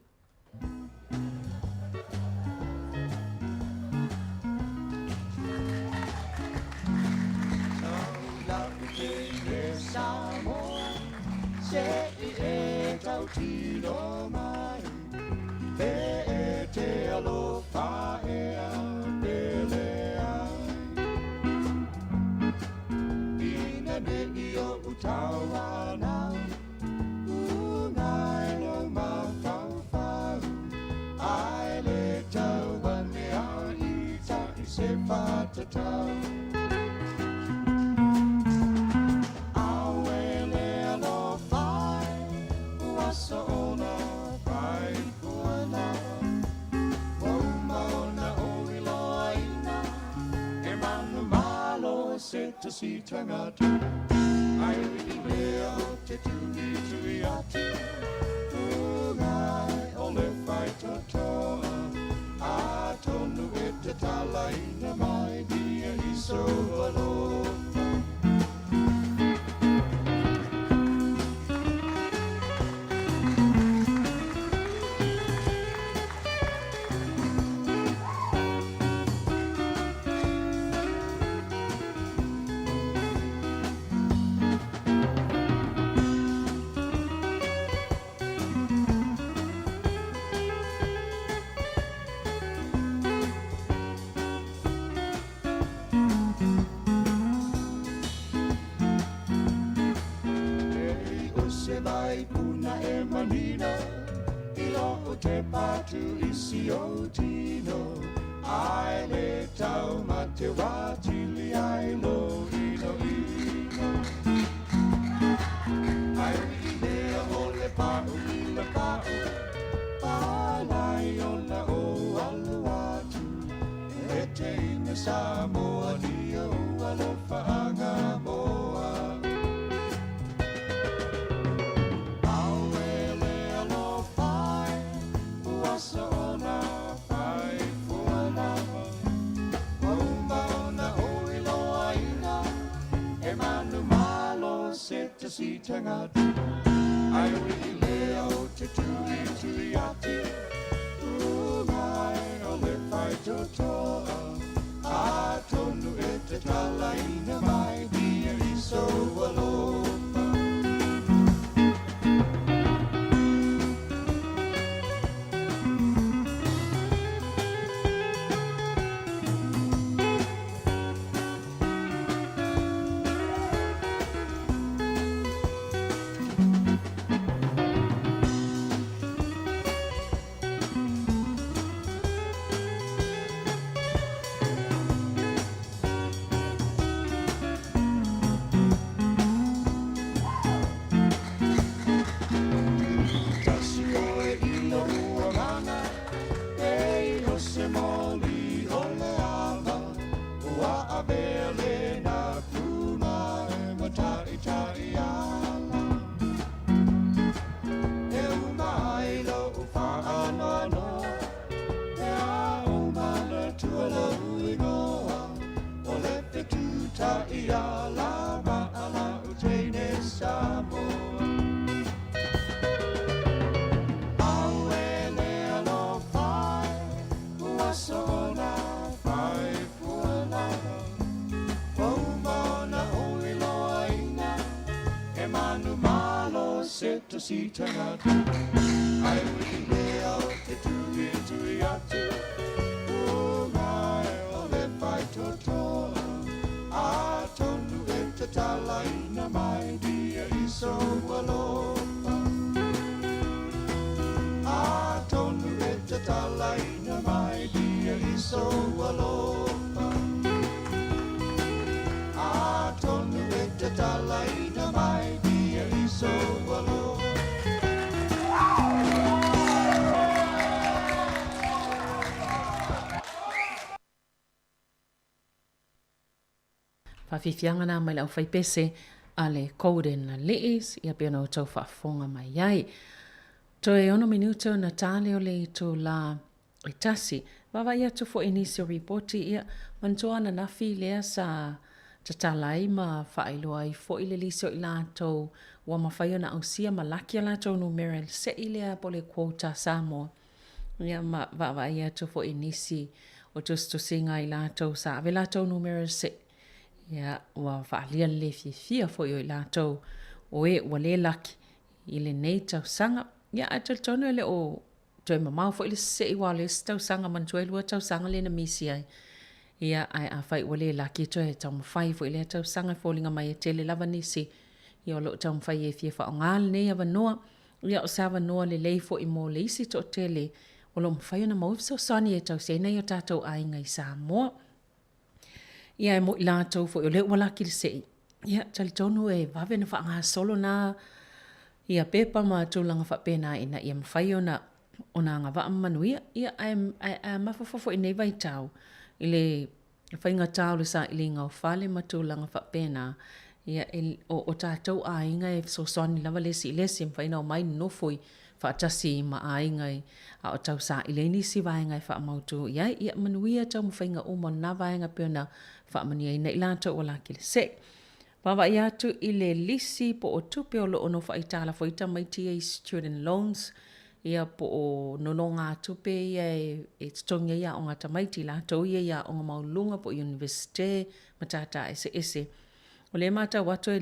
Se e tau tino mai Pe e te alofa e a pele ai Ina ne i o utawa nau Unai no mawhau whau Ai le tau wane a i ta i se whatatau to see tangata ai wiki leo te tuni tui atu Ungai ole whai totoa A tonu e te talaina mai Dia i so alofa Patu isi o tino ai le tau ma te watili ai lo ino ino ai lea o le pau le pau palai ona o alu atu e te ina Samoa ni o alofa anga moa si tangata ai wi leo te tui tui ati mai o le fai totoa a tonu e te talaina mai dia i so walopa si tangata ai wi leo te tui atu mai o le fai totoa a tonu e te talaina mai dia i so walopa a tonu e te talaina mai dia i so walopa a tonu e te talaina mai dia i so walopa Whawhiwhianga nā mai lau whaipese a le Coden na leis ia pia nau tau whaafonga mai ai. To e ono minuto na tāle o le to la e tasi. Wawa ia tu fo inisio reporti ia mantoa na nafi lea sa tatalai ma whaailoa i fo ile lisio i lātou wa mawhaio na ausia ma laki a lātou numera se ilea po le quota Samoa. Ia ma wawa ia tu fo inisi o tu singa i lātou sa ave lātou numera se. Ia wa whaalia le fia fo i lātou o e wa le laki i le nei tau sanga. Ia atal tonu ele o toi mamau fo i le se i wale tau sanga mantua lua tau sanga le na misi ai. Ia ai a whai wa le laki toi e tau mawhai fo i le tau sanga fōlinga mai e tele lava nisi. Ia o lo tau mawhai e fia wha o ngāle nei ava noa. Ia o sa ava noa le lei fo i mō le isi to tele. O lo mawhai o na mawifso sani e tau se nei o tātou ai ngai Samoa. Ia e mo i lātou fo i o leo walaki le sei. Ia tali tonu e wawe na wha ngā solo nā. Ia pepa ma tūlanga wha pēnā ina ia mawhai o na ngā wā manuia. Ia ai mawhawhawho i nei vai tau. I le whainga tau le sa i le ngau whale ma tūlanga wha pēnā. Ia o tātou a inga e so soni lava lesi i lesi mwhaina o mai nofoi whaatasi ma a inga a o tau sa i le nisi vaenga e wha mautu. Ia manuia tau mwhainga o na vaenga pēnā whaamania ina i lātou o laki le se. Wawa i atu i le lisi po o tupe o lo ono wha i tāla fo ita mai TA student loans. Ia po o nono ngā tupe ia e tongia ia o ngā tamaiti lātou ia o ngā maulunga po universite matata ese. O le mata wato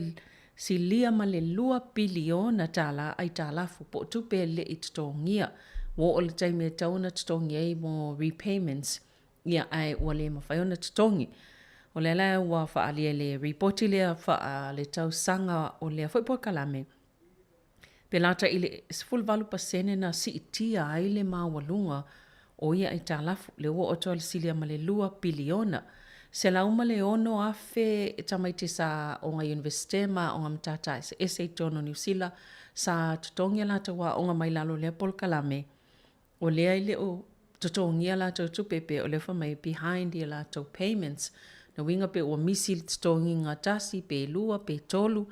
si lia ma le 2 biliona tāla ai tālafu po o tupe le i tongia. Wo o le taime tauna tongia i mo repayments. Ia ai o le mawhaiona tongi. O le lai ua whaalia le reporti lea wha le tau sanga o lea whaipoa kalame. Pe lata i le 10% na si itia ai le mawalunga o ia i tālafu le ua o toa le silia ma le 2 biliona. Se lauma le ono afe e tamaiti sa o ngā universite ma o ngā mtata ese tono New Zealand sa tutongia lata wa o ngā mailalo lea pol kalame. O lea i le o tutongia lata tupepe o le whamai behind i lata payments. Na winga pe o misi tongi ngā tasi pe lua pe tolu.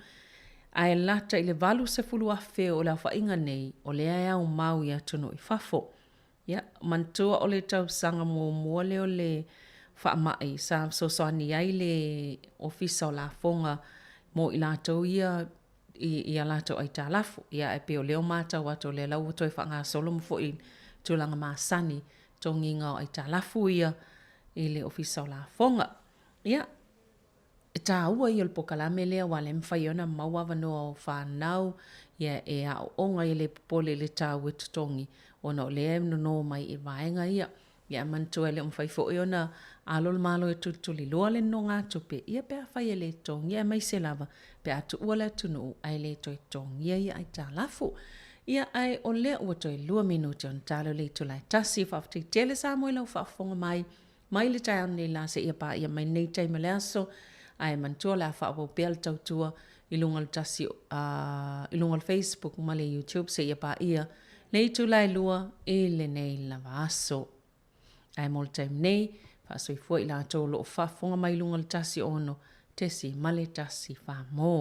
Ai lata i le valu se fulu afe o la whainga nei o le ai au mau i atono i fafo. Ia, mantua o le tau sanga mua leo le whaamai sa so soani ai le ofisa o la fonga mo i lātou ia i alato ai talafu ia e peo leo mata wato le lau toi whanga solo mfo i tūlanga māsani tō nginga ai talafu ia i le ofisa o la fonga. Ia, e tā ua i o le pokalame lea wale mwhai ona mauawa noa o whanau ia e a onga i le popole le tā witutongi ona o le e no mai i vaenga ia. Ia mantua le mwhai fo i ona alol malo e tutuli loa le no ngā tupe ia pe a whai e le tongi ia mai se lava pe atu ua le tunu ai le toi tongi ia ai tā lafu. Ia ai o lea ua toi 2 minuti on talo le tulai tasi whafti tele sa mo i lau whafonga mai le tai ane la se ia pa ia mai nei tai me le aso ai mantua la whapo pēl tautua i lungal tasi i lungal Facebook ma le YouTube se ia pa ia le tulai lua i le nei lava aso. Ai mol time nei fa soi foi la tolo whafonga mai lungal tasi ono tesi male tasi wha mo.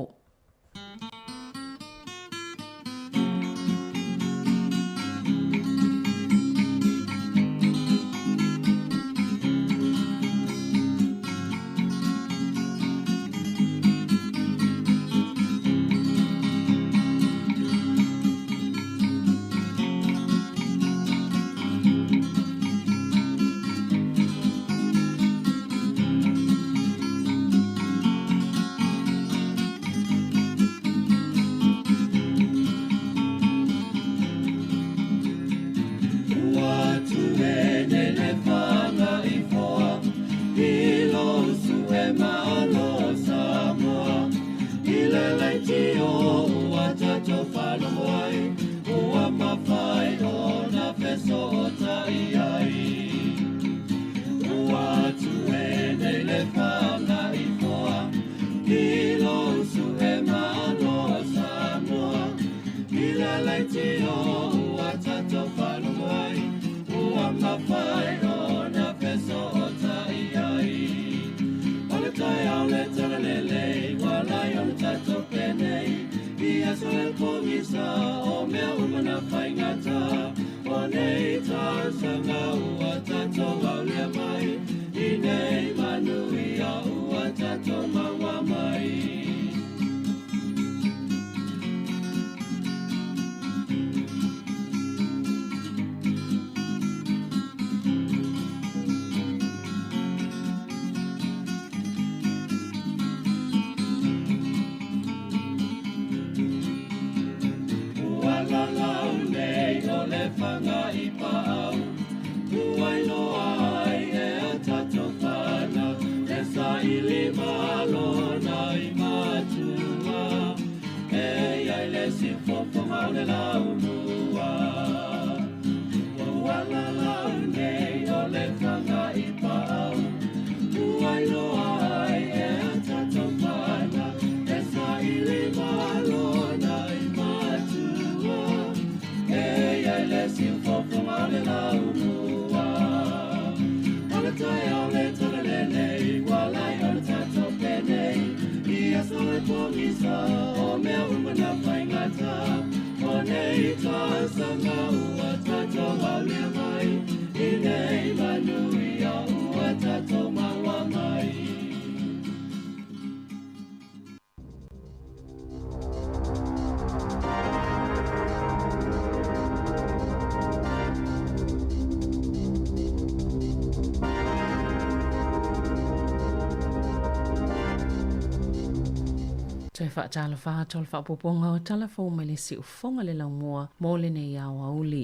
Toi wha tala wha tol wha poponga o tala fo mai le si ufonga le lau mua mo le nei au auli.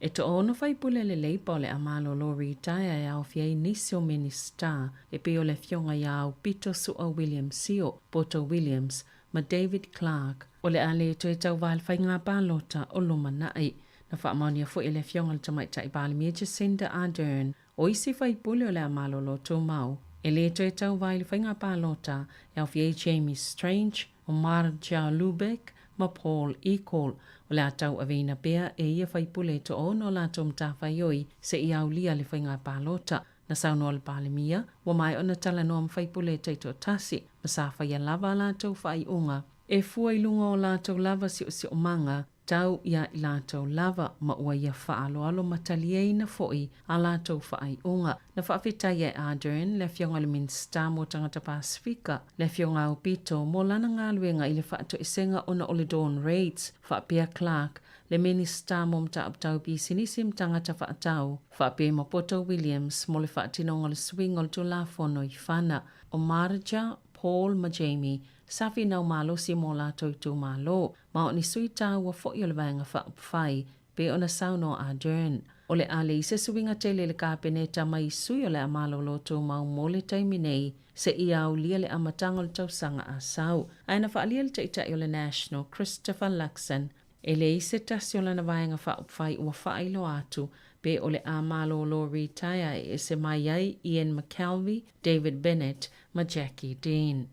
E to ono whai pule le leipa o le amalo lo retire e au fiai nisi o minister e pe o le fionga i au Peter Sua Williams Sio, Poto Williams, ma David Clark o le ale to e tau wal whai ngā pālota o loma nai na wha amaunia fo e le fionga le tamaita i bāli mea Jacinda Ardern o isi whai pule o le amalo lo tō mau. E le to e tau vai le whainga pālota e au fiai Jamie Strange o Marja Lubeck ma Paul Ecol o le atau avina pea e ia whaipule to ono la tom ta whaioi se i au lia le whainga pālota na sauno le pālemia wa mai ona tala noa mwhaipule teito tasi ma sa whaia lava la tau whai unga e fua i lunga o la tau lava si o manga tau ia i lātou lava ma ua ia whaaloalo matalieina fo'i a lātou whaaiunga. Na whaafetai e Ardern le fionga le Minster mo tangata Pasifika, le fionga upito mo lana ngā luenga i le whaato isenga ona o le Dawn Raids, whaapea Clark, le Minister mo mta aptau bisinisim tangata whaatau, whaapea Mapoto Williams mo le whaatinonga le swing o le tulafono i whana, o Marja, Paul ma Jamie, safi nau malo si mo lātou tu malo, ma o ni sui tā ua fo'i o le vaenga whaapawhai, pe ona sauno Ardern. O le ale i se suinga tele le kāpeneta mai sui o le amalo loto mau mo le taimi nei, se i au lia le amatanga le tausanga a sau. Aina whaalia le taitai o le National Christopher Luxon, e le i se tasi o lana vaenga whaapawhai ua whailo atu, pe o le amalo lo retire e se mai ai Ian McKelvey, David Bennett, ma Jackie Dean.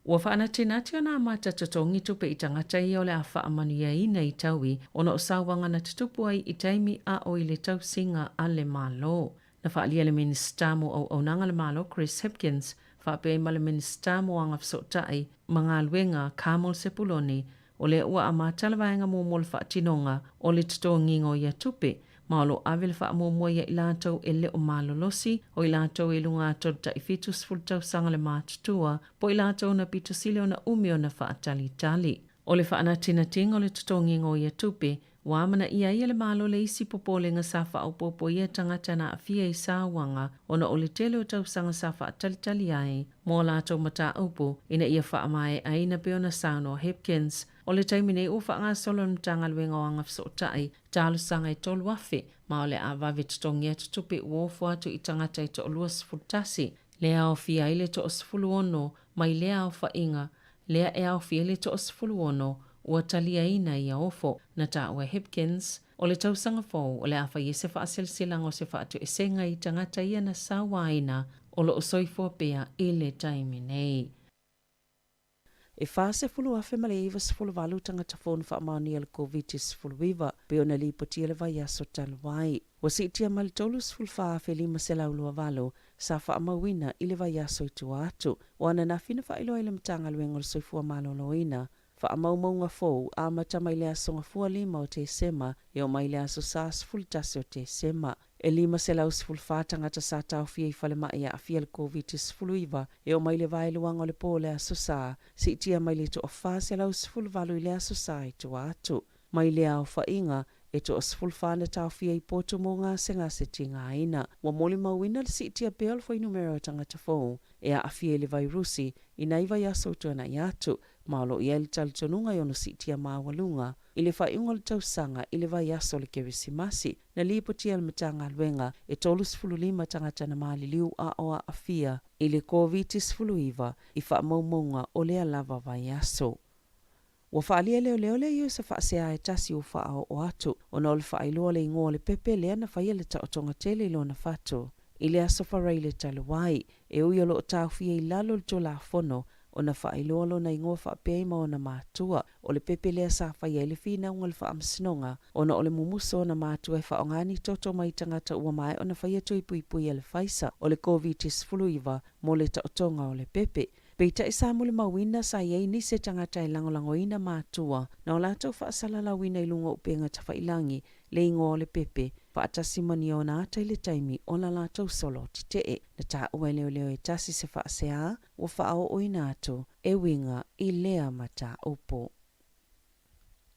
Ua whaana tinati o nā mata tatongi tupe i tangata i o le a whaamanuia i nei taui o na o sawanga na tutupu ai i taimi a o i le tausinga a le malo. Na whaalia le Minister mo au aunanga le malo Chris Hipkins, whaapea ma le Minister mo anga whasotai mga luenga Kamal Sepuloni o le ua a matalawaenga mo mo le whaatinonga o le tutongingo ia tupe, Malo avil fa mo mo ia ilato e le o malo losi o ilato e lunga to ta ifitus fultau sanga le matutua po ilato na pitusile o na umio na fa tali. O le fa ana tinating o le tutongi ngo ia tupe wa mana ia le malo le isi popole nga safa au popo ia tangata na afia i sawanga o na o le tele o tau sanga safa tali ai mo lato mata upo ina ia fa amae aina peona sauno Hipkins. O le taimine u wha ngā solo mtanga luenga o anga whasotai, tālu sanga i tolu wafe, ma o le awawe tutongi atu tupe uofu atu i tangata i to olua sifutasi, lea o fia ile to osifulu ono, mai lea o wha inga, lea e au fia ile to osifulu ono, ua talia ina i a ofo, na tā ua Hipkins, o le tausanga fau, o le awha i se wha asilsilang o se wha atu esenga i tangata ia na sawa aina, o lo osoifua pea i le taimine. E fase fulu afe male iwa sifulu walu tangata fonu wha amauni ala COVID sifulu iwa, pe ona li poti ala vai aso talwai. Wasi itia mali tolu sifulu wha afe lima se laulua walo, sa wha amawina ili vai aso itu atu. Wana na fina wha ilo ile mtanga luengo soifua maloloina, wha amaumaunga fau a mata maile aso ngafua lima o te sema, e o maile aso saa sifulu tasi o te sema. E lima se lau sifulu wha tangata sa tau fia i whale mai a fia le COVID sifulu iwa, e o maile vai luanga le po le aso saa, si itia maile to o wha se lau sifulu walu i le aso saa i tu atu. Maile au wha inga, e to o sifulu wha na tau fia i poto mo ngā senga se tinga aina. Wa moli mawina le si itia beol fo i numero tangata fau, e a fia le vai rusi, i naiva i aso tuana i atu, malo i ele talitonunga i ono si itia mawalunga, i le whaiunga le tausanga i le vai aso le Kerisimasi, na lipotia le matanga luenga e tolu sifulu lima tangata na maali liu a oa a fia, i le COVID sifulu iwa, i wha maumaunga o lea lava vai aso. Wa whaalia leo le iu sa whaasea e tasi o wha o atu, o na ole whaailoa le ingoa le pepe lea na whaia le taotonga tele ilo na whatu. I le aso wharai le taluai, e ui o lo o tau fia i lalo le tola fono, o na whaailoa lo na ingoa whaapea ma o na mātua, o le pepe lea sa whaia le whina unga le whaamsinonga, o na ole mumuso o na mātua e whaongani toto mai tangata ua mai o na whaia tui pui e le whaisa, o le COVID sifulu iwa, mo le taotonga o le pepe. Peita e sa mule mawina sa iei ni se tangata e langolango ina mātua, na o lātou whaasalala wina i lunga upenga tawa ilangi, le ingo o le pepe, whaatasi mani o na ata i le taimi o la lātou solo ti tee, na tā ua leo e tasi se whaasea, o whaao o inātou, e winga i lea mata upo.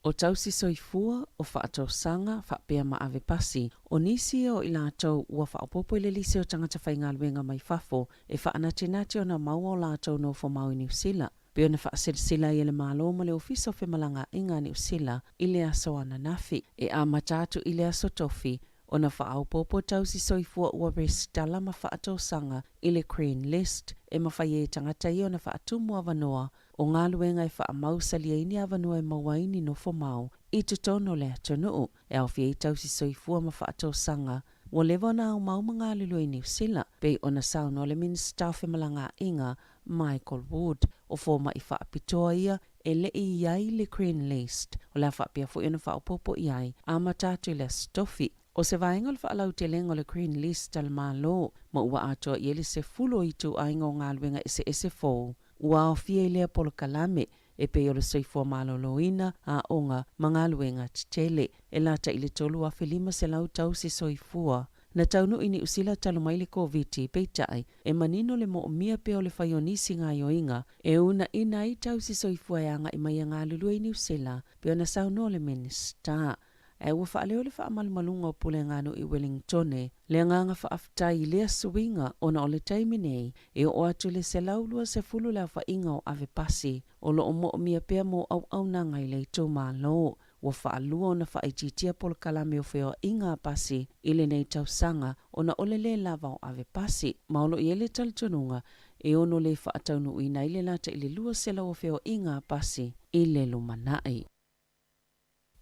O tausi soifua o whaatau sanga, whaapea ma ave pasi, o nisi o i lātou ua whaapopo i le lise o tangata whaingaluenga mai whafo, e whaanatinati o na maua o lātou no fo mau i New Zealand. Peo na whaasirisila i le malo ma le ofiso fe malanga inga New Zealand i le aso ana nafi, e a matatu i le aso tofi, o na whaapopo tausi soifua ua resitala ma whaatau sanga i le Green List, e mawhaie tangata i o na whaatumu avanoa, o ngā luenga e wha mausalia ini avanua e mawaini no fo mau, i tutono le atunuu, e au fia i tausi soifua ma whaatau sanga, wa lewa na au mau mga lulu i New Zealand, pei o na sauno le Minister fe malanga inga, Michael Wood, o fōma i whaapitoa ia, e le i iai le Green List, o la whaapia fu ina whaapopo iai, a matatu i le stofi, o se vaenga le whaalau te lengo le Green List al malo, ma ua atoa i ele se fulo i tu aingo ngā luenga ese fōu, ua o fia i lea polo kalame, e pe o le soifua maloloina a onga mangaluenga titele e lata i le tolu a felima se lau tau si soifua. Na taunu ini usila talo mai le COVID peitai e manino le mo mia pe o le faionisi ngā yoinga e una ina i tau si soifua yanga i mai ngā lulua i New Zealand pe o na sauno le minister. E ua wha le wha malmalunga o pule ngānu i Wellingtone, le nganga wha aftai lea suinga o na o le taiminei, e o atu le se laulua se fulu lea wha inga o ave pasi, o lo o mo o mia pea mo au nanga i le tau malo, ua wha alua o na wha ijitia polo kalame o wheo inga pasi, ile nei tau sanga, o na ole le lava o ave pasi, maolo i ele taltonunga, e ono le wha ataunu i na ile lata ile lua se lau o wheo inga pasi, ile lumanai.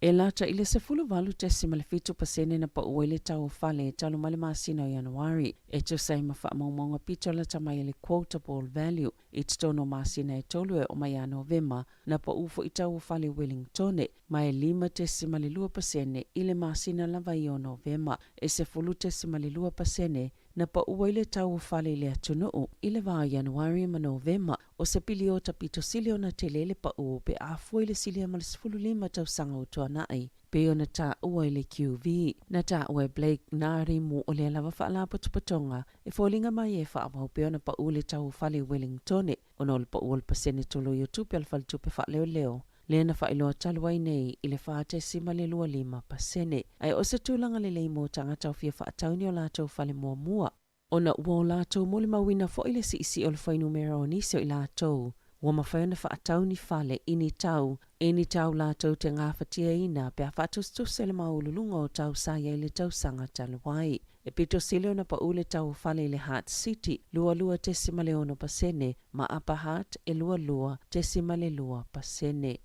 E lata ile se fulu walu tesi malefitu pasene na pa uele tau fale talo male masina o Januari. E tu sai mawha maumonga pito la tamai ele quotable value. I tono masina e tolu e o mai a Novema na pa ufo i tau fale Wellingtone. Mai 5 tesi malilua pasene ile masina lava i o Novema. E se fulu tesi malilua pasene na pa uele tau fale le atunuu ile va Januari ma Novema. O se pili o tapito silio na telele pa pe a fuele silia mal sifulu 5 tau sanga utua nai. Pe o na ta ua ile QV. Na ta ua Blake nari mu o le lava whaala patupatonga. E fōlinga mai e whaamau pe o na pa ule tau fale Wellingtone. O na ole pa uol pasene tolo YouTube al fal tupe wha leo leo. Le na whailoa taluai nei ile whaate sima le lua 5 pasene. Ai o se tūlanga le leimo tangata o fia whaatauni o lātou fale mua mua. O na ua o lātou mole mawina fo ile si isi o le whai numero o nisio i lātou. Ua mawhaiona whaatauni fale ini tau lātou te ngāwhatia ina pe a whaatustus le maululunga o tau saia ile tau sanga taluai. E pito silio na pa ule tau fale le Heart City, lua tesima le ono pasene, ma apa Heart e lua tesima le lua pasene.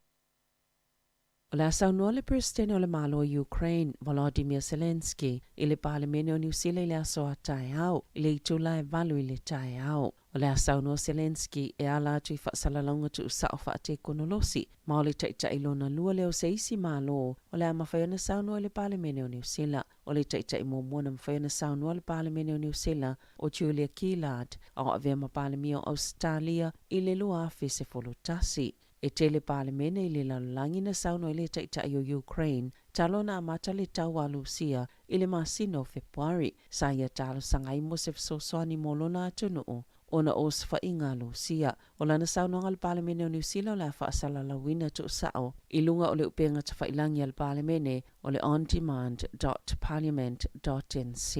O le asaunua le presidente o le malo o Ukraine, Volodymyr Zelensky, i le palemene o New Zealand i le aso a tae au, i le itula e valu i le tae au. O le asaunua Zelensky e ala atu i whaasalalonga tu usa o whaate konolosi, ma o le taita ilona lua leo se isi malo, o le amawhaiona saunua le palemene o New Zealand. O le taita i mōmona mawhaiona saunua le palemene o New Zealand o Julia Gillard, o avea mapalemi o Australia i le lua afe se folotasi. E tele palemene i le lalulangi na sauno i le taitai o Ukraine, talo na amata le tau alusia i le masino Februari, sa ia talo sangai mo se fsoswani molona atunuu, o na osfa inga alusia. O lana sauno ngal palemene o New Zealand la faasala lawina tu sao, ilunga o le upenga tawhailangi al palemene o le ondemand.parliament.nz.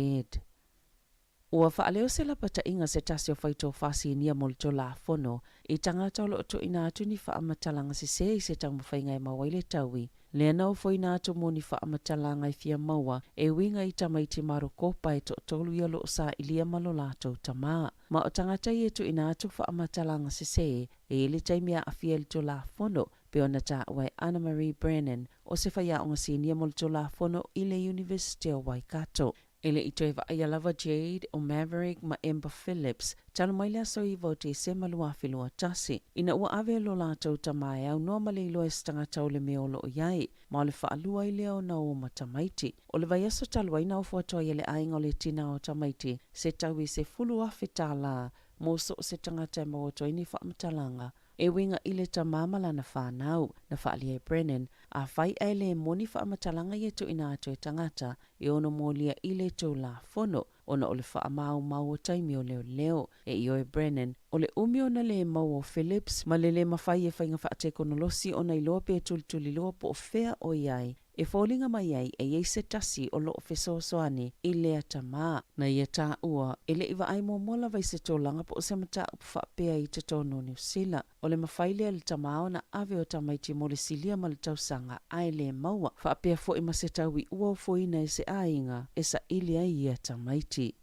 Ua whaaleo se lapata inga se tasio whaito whasi nia molto la fono, i tangata o lo to ina atu ni whaamatalanga se se i se tangmawhainga e mawaile taui. Lea nau fo ina atu mo ni whaamatalanga i fia maua, e winga i tamaiti maro kopa e to tolu ia lo sa ilia malo lato tamaa. Ma o tangata i etu ina atu whaamatalanga se se, e ili taimia a fiel to la fono, pe ona ta wai Anna Marie Brennan, o se whaia onga si nia molto la fono i le University o Waikato. Ele i toiva Ayalava Jade o Maverick ma Ember Phillips, tala mai lea so i vote se malua filua tasi. Ina ua ave lo lātou tamai au noa malilo e stangata o le meolo o iai, ma o le whaalua i leo na o matamaiti. O le vaiaso talua ina o fuatoa i le ainga o le tina o tamaiti, se tau i se fulu afe tāla, moso o se tangata e maoto ini whaamatalanga. E winga ile ta mamala na whanau, na whaalia Brennan, a whai eile moni whaamatalanga i etu ina atu e tangata, e ono molia ile tau la fono, ona o le whaamau mau o taimi o leo, e io e Brennan, o le umio na le mau o Phillips, ma le mawhai e whainga whaate konolosi o nei loa pe tulituli loa po o whea o iai, e fōlinga mai ai e iei se tasi o loo whesoasoani i lea tamaa, na ia tā ua, e le iwa ai mō mola vai se tōlanga po o se mata upu whapea i te tono New Zealand. O le mawhailea le tamaa na ave o tamaiti mo le silia ma le tausanga ai le maua, whapea fo i se tau i ua fo ina e se ainga, e sa ilia i ia tamaiti.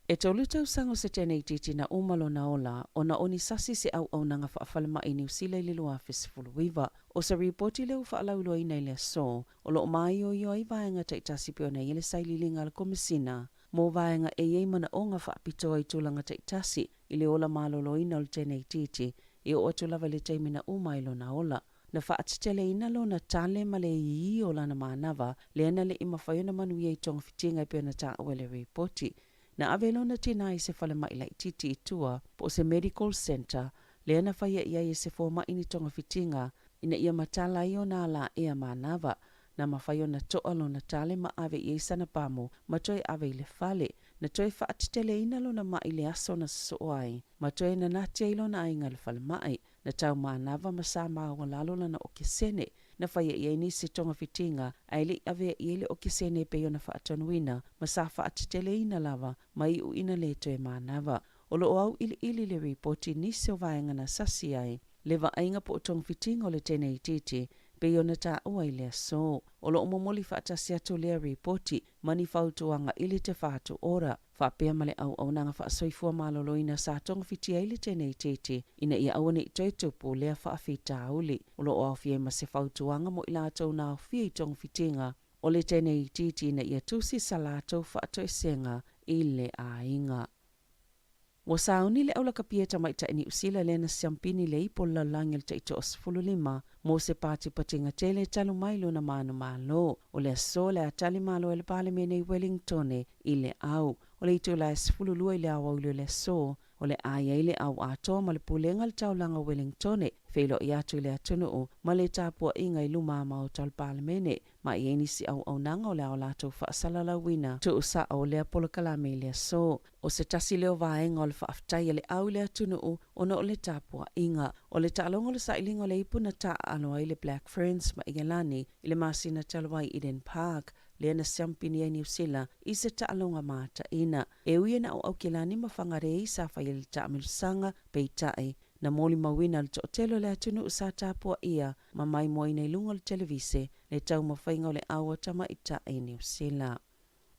E tolu tausanga se tēnei titi na umalo na ola, o na oni sasi se au nanga whaafalema i New Zealand i lua fesifuluiva. O sa ripoti leo whaalaulo i nei lea so, o lo mai o i vaenga taitasi pio nei ele saililinga al komisina, mo vaenga e iei mana o nga whaapitoa i tūlanga taitasi, i le ola malolo ina o tēnei titi, i o atu lava le teimina umailo na ola. Na whaatitele ina lo na tale male i o lana manava, le ana le ima whaiona manuia i tonga fitinga i pio na ta awele ripoti. Na avelo na tina i se whale mai lai titi i tua po se medical center le ana faia ia i se fo mai ni tonga fitinga ina ia matala i ona la ea manava na mawhai o na toa lo na tale ma ave i sana pamo ma toi ave i le fale na toi whaatitele ina lo na mai le aso na soai ma toi na natia ilo na ainga le fale mai na tau manava ma sa maa walalo na o kesene na whai i ni se tonga fitinga aile ave i le o kesene pe o na whaatonuina ma sa whaatitele ina lava ma i u ina le toi manava o lo au ili le reporti ni se o vaenga na sasi ai le vaenga po o tonga fitinga o le tene i titi pe ona ta ua i le aso. O lo omomoli whaatasi atu lea reporti, mani whautuanga ili te whaatu ora. Whapea male au nanga whaasoifua maloloina sa tonga fitia ili tene i tete, ina ia awane i toi tupu lea whaafita auli. O lo awhie ma se whautuanga mo ila atau na awhie i tonga fitinga, o le tene i tete ina ia tusi salato whaato esenga i le ainga. Wa sauni le aula kapia tamaita ini usila lena siampini le ipo la langil ta ito osfululima mo se pati patinga tele talu mailo na manu malo o le aso le atali malo ele pale mene i Wellington ile au o le ito la esfululua ile awa ulo le aso o le aya ile au ato ma le pulenga le taulanga Wellington feilo i atu ile atunu o ma le tapua inga i luma ama o tal pale mene ma i enisi au nanga o le au lato whaasalala wina tu usa o le apolo kalame ile aso o se tasi leo vaenga o le whaaftai le au le atunu o na o le tapua inga o le talongo le sailinga o le ipuna ta aloa i le Black Ferns ma Igalani i le masina talawai Eden Park le na siampini ai New Zealand i se taalonga mata ina. E uia na au kilani ma whangarei sa whai le taamilusanga peitai na moli mawina le tootelo le atunu usa tapua ia ma mai moina i lunga le televise le tau mawhainga o le awa tama ita ai New Zealand.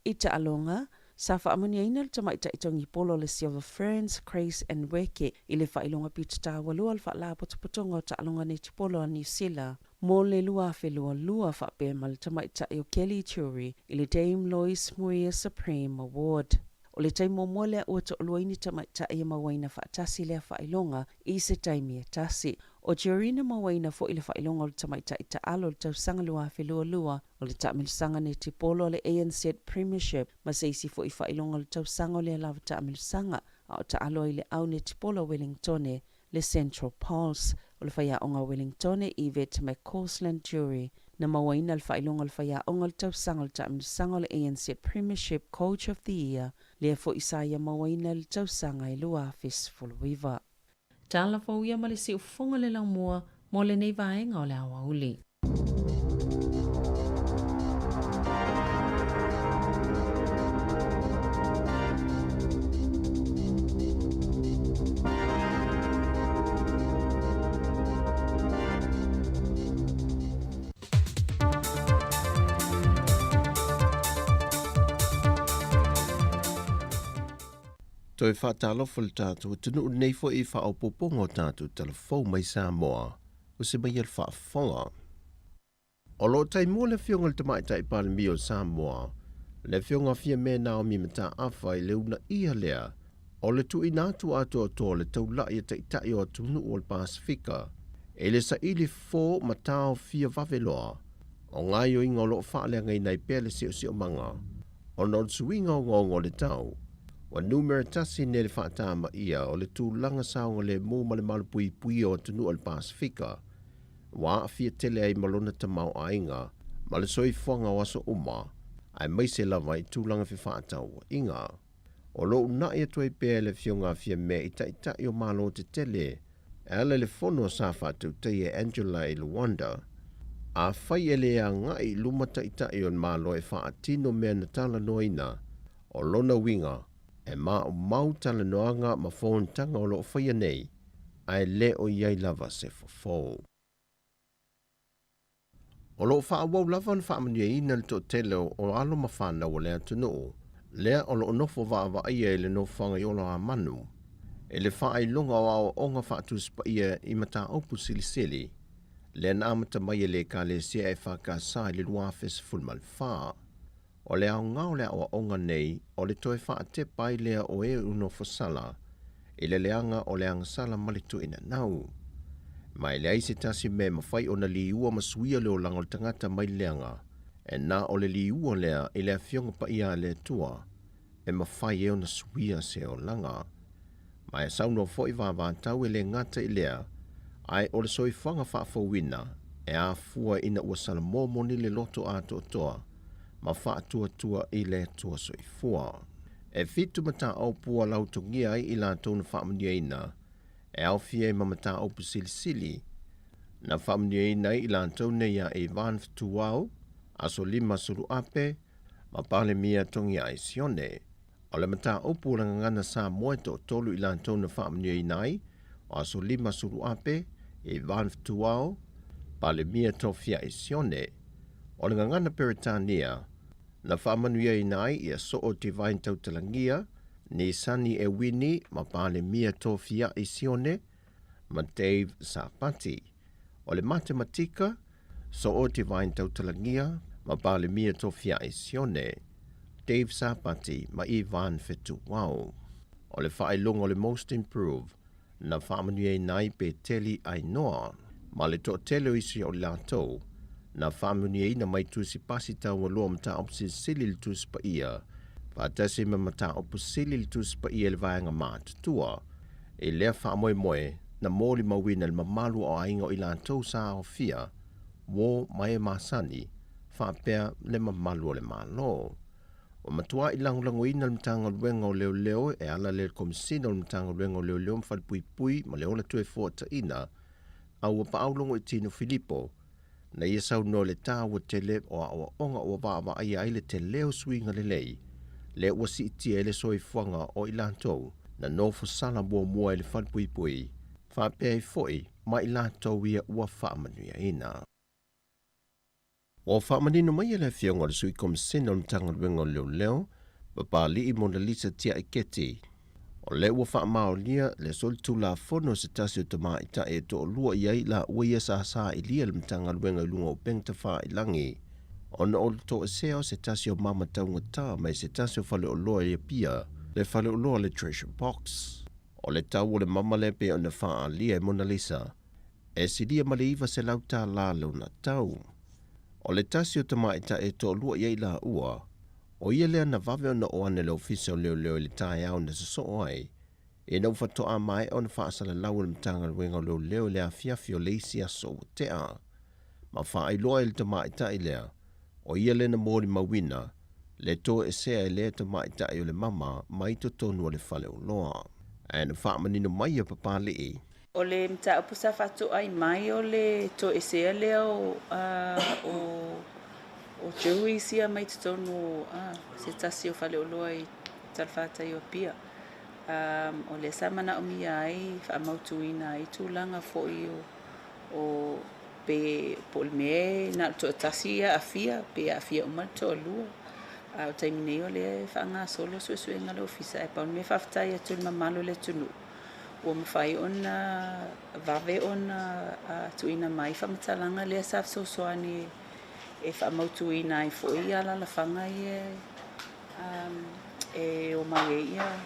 I taalonga, sa whaamania ina le tama ita itongi polo le Silver Ferns, Crace and Weke i le whailonga pita walua le whaala potopotonga o taalonga ne tipolo a New Zealand. Mo le lua lua whape ma le tama ita o Kelly Turi i le Dame Lois Muia Supreme Award. O le taimo mole o to luaini tama ita e mawaina whaatasi le whailonga i se taimi e tasi. O Jorina mawaina fo i le whailonga o le tama ita alo le tausanga lua lua o le taamilusanga ne tipolo le ANZ Premiership ma seisi fo i whailonga le tausanga o le lava taamilusanga a o ta alo i le au ne tipolo Wellington le Central Pulse o le whaia onga Wellington Yvette McCausland Jury na mawaina le whailonga le whaia onga le tausanga le taamilusanga o le ANZ Premiership Coach of the Year le fo isaia mawaina le tausanga i lua Fistful-Wiva. Tala fo ia ma le si ufonga le laumua mo le nei vaenga o le awa uli. Toi whaatalofa le tātou, tunu nei fo i whaopoponga o tātou telefou mai Samoa, o se mai al whaafonga. O lo tai mua le fionga le tamaitai pale mi o Samoa, le fionga fia me nao mi mata awha i leuna ia lea, o le tu inatu ato o tō le tau lai tai tai o tunu o le Pasifika, e le sa ili fō matao fia waveloa, o ngai o inga o lo whaalea ngai nei pēle se o si o manga, o non suinga o ngongo le tau, wa numera tasi ne le whaatama ia o le tūlanga saonga le mō ma le malapui pui o tunu o le Pasifika, wa a fia tele ai malona tamau ainga, ma le soi whanga o aso uma, ai mai se lava i tūlanga fi whaatau inga. O lo una ia tuai pēr le fionga fia me i ta i o malo te tele, ala le fono sa whātou teie Angela i Luanda, a whai ele a ngai lumata i ta i on malo e whaatino mea na tala noina, o lona winga, e ma o mau tala noanga ma fōn tanga o lo whaia nei, ai le o iai lava se fō. O lo wha awau lava na whaamania ina le to tele o alo ma whana o lea tunu, lea o lo nofo wa ia e le nofanga i ola a manu, e le wha ai longa o ao onga whaatu spa ia i mata aupu silisili, lea na amata mai e le ka le sia e whaka sa le lua Fistful mal wha. O le au ngau le awa onga nei, o le toi wha te pai lea o e uno fosala, i le leanga o le anga sala malitu ina nau. Mai le aise tasi me mawhai o na li ua masuia leo langa o tangata mai leanga, e na o le li ua lea i le fionga pa ia le tua, e mawhai e o na suia se o langa. Mai sauno fo I vava tau le ngata I lea, ai o le soifanga whaafawina e a fua ina ua salamomoni le loto a toa, ma whaatua I le tua soifua. E fitu mata au pua lautongia ai I la tona whaamania ina, e au fie mamata au pusilisili, na whaamania ina I la tona ia e van ftuau, aso lima suru ape, ma pale mia tongi ai sione. O le mata upu la ngana sa moe to tolu I la tona whaamania inai, o aso lima suru ape, e van ftuau, pale mia tofia ai sione. O le ngana Peritania, na whaamanuia inai ia so o Divine Tautalangia, ni Sani e Wini ma pale mia tofia ai sione, ma Dave Sapati. O le matematika, so o Divine Tautalangia, ma pale mia tofia ai sione, Dave Sapati ma Ivan Fetuau. O le whaelonga o le Most Improved, na whaamanuia inai pe teli ai noa, ma le to telo isi o lato, na whaamanuia ina mai tusi pasi tau walua mta opsi sili li tusi pa ia, whaatasi ma mta opu sili li tusi pa ia le vaenga mātutua, e lea whaamoe moe na mōli mawina le mamalu o ainga o lato sa o fia, wo mai masani, whaapea le mamalu o le malo. O matua ilangulango ina le mtanga luenga o leo leo e ala le komisina o le mtanga luenga o leo leo mfal pui pui ma leo la tue fōta ina, au pa aulongo I tino Filipo, na ia sau no le tā ua tele o awa onga o wawa ai ai le te leo swinga le lei, le ua si itia ele soi fuanga o ilantou, na nofo sala mua mua ele fal pui pui, whapea I foi, ma ilantou ia ua whaamanuia ina. O whaamanino mai ele fionga le sui komisina o mtanga luenga o leo leo, papa li I Mona Lisa tia iketi, o le ua whaamao lia le solitu la fono se tasi o tama ita e to lua iai la ua ia sa ilia le mtanga luenga lunga o pengta wha ilangi. O na o to eseo se tasi o mama taunga ta mai se tasi o fale o loa ia pia, le fale o loa le treasure box. O le tau o le mama lepe o na wha lia e Mona Lisa, e silia maleiva se lauta la leo na tau. O le tasi o tama ita e to lua iai la ua, o ia lea na vave o na oane le ofisa o leo leo le tae au na saso oai, e na ufatoa mai o na whaasala lau le mtanga luenga o leo leo le a fiafi o leisi aso o te a. Ma wha iloa le tama ita I lea, o ia le na mōri mawina, le to e sea e lea tama ita I o le mama mai to tonu o le fale o loa. E na wha manino mai a papa lii. O le mta upusa fatu ai mai o le to esea leo o Joey sia mai tonu se tasi o fale o loa I talfata I o pia. O le samana o mia ai whaamautuina I tūlanga fo I o pe polme na to tasi a fia pe a fia o malto lua. O taimine o le whaanga solo suenga le ofisa e paun me whaftai atu le mamalo le tunu. O mawhai ona vave ona tuina mai whamatalanga lea saf soani e whaamautuina I fo I ala la whanga e o mai ia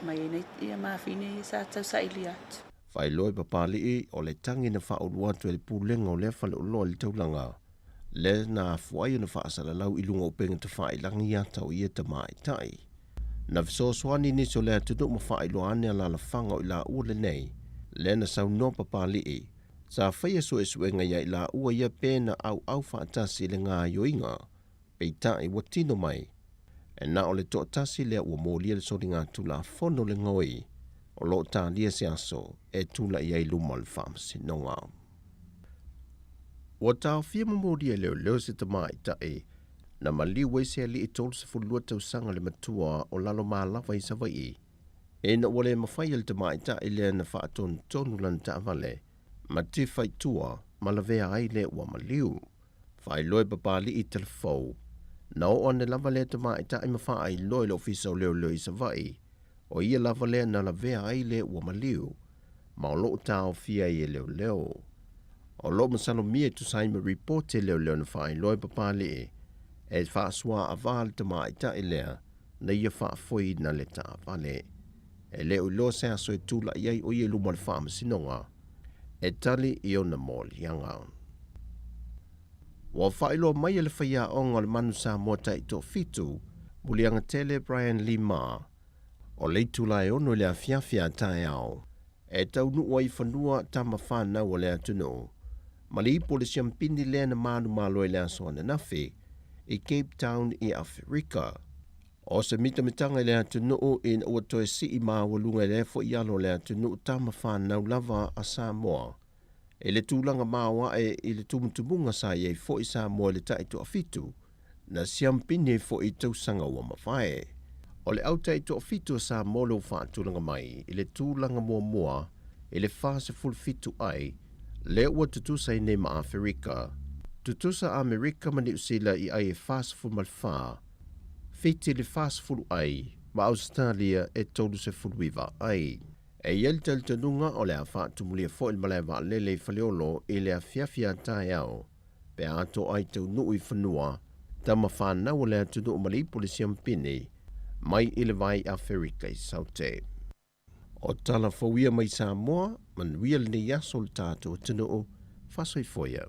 mai nei ia mawhine sa tau sa ili atu. Whai loe papali o le tangi na whaurua tu le pūlenga o le whale o loa le taulanga. Le na fuai na whaasala lau ilunga o penga te whai langi a tau ia ta mai tai. Na visoaswani ni so lea tuduk ma whai loa ane ala la whanga o ila ua le nei. Le na sau no papali sa whaia so e suenga ia ila ua ia pēna au whaatasi le ngā yoinga. Pei tai watino mai. E na o le to tasi lea ua mōlia le sori ngā tula fono le ngoi. O lo tā lia se aso e tula iai luma le whaamasinonga. Ua tau fia mamoria leo se tamai tae, na maliwe se ali I tolu se fulua tau sanga le matua o lalo maalawa I Savai. E na wale mawhai le tamai tae lea na whaatonu tonu lan taavale, ma te whaitua malavea ai le ua maliu. Whai loe babali I telefou, na o ane lava le tamai tae mawha ai loe le ofisa o leo I Savai, o ia lava lea na la vea ai le ua maliu, ma o loo tau fia I leo. O loo masalo mia tu saima report e leo na whae loe papale e whaasua a vale ta mai ta lea na ia whaafoi na le ta vale. E leo loa se aso e tula iai o ia luma le whaamasinonga, e tali I ona mōlianga. Wa whaeloa mai le whaia onga le manu sa mota I to fitu, mulianga tele Brian Lima, O le tulai ono le afiafia tae au. E tau nua I whanua tama whanau o le atunu. Ma le ipo le siampini lea na manu malo I le aso ana nafi I Cape Town I Afrika. O se mitamitanga I le atunu in ua toe si I mawalunga le fo I alo le atunu tama whanau lava a Samoa. E le tūlanga māua I le tumutumunga sa I fo I Samoa le taito afitu na siampini fo I tausanga ua mawhae. O le au taito afitu sa molo whaatulanga mai I le tūlanga mua I le fase fulfitu ai le ua tutusa I nema Afrika. Tutusa Amerika mani usila I ai fase fulmalfa. Fiti le fase fulu ai ma Australia e tolu se fuluiva ai. E iel taltanunga o le a whaatumulia fo il maleva lele I faleolo I le a fiafia tae au. Pe ato ai tau nui whanua tama whanau le atunu o mali polisiampini mai I le vai Afrika I saute. O tala fawia mai Samoa, man wia le yaso le tātou tunu fasoi foia.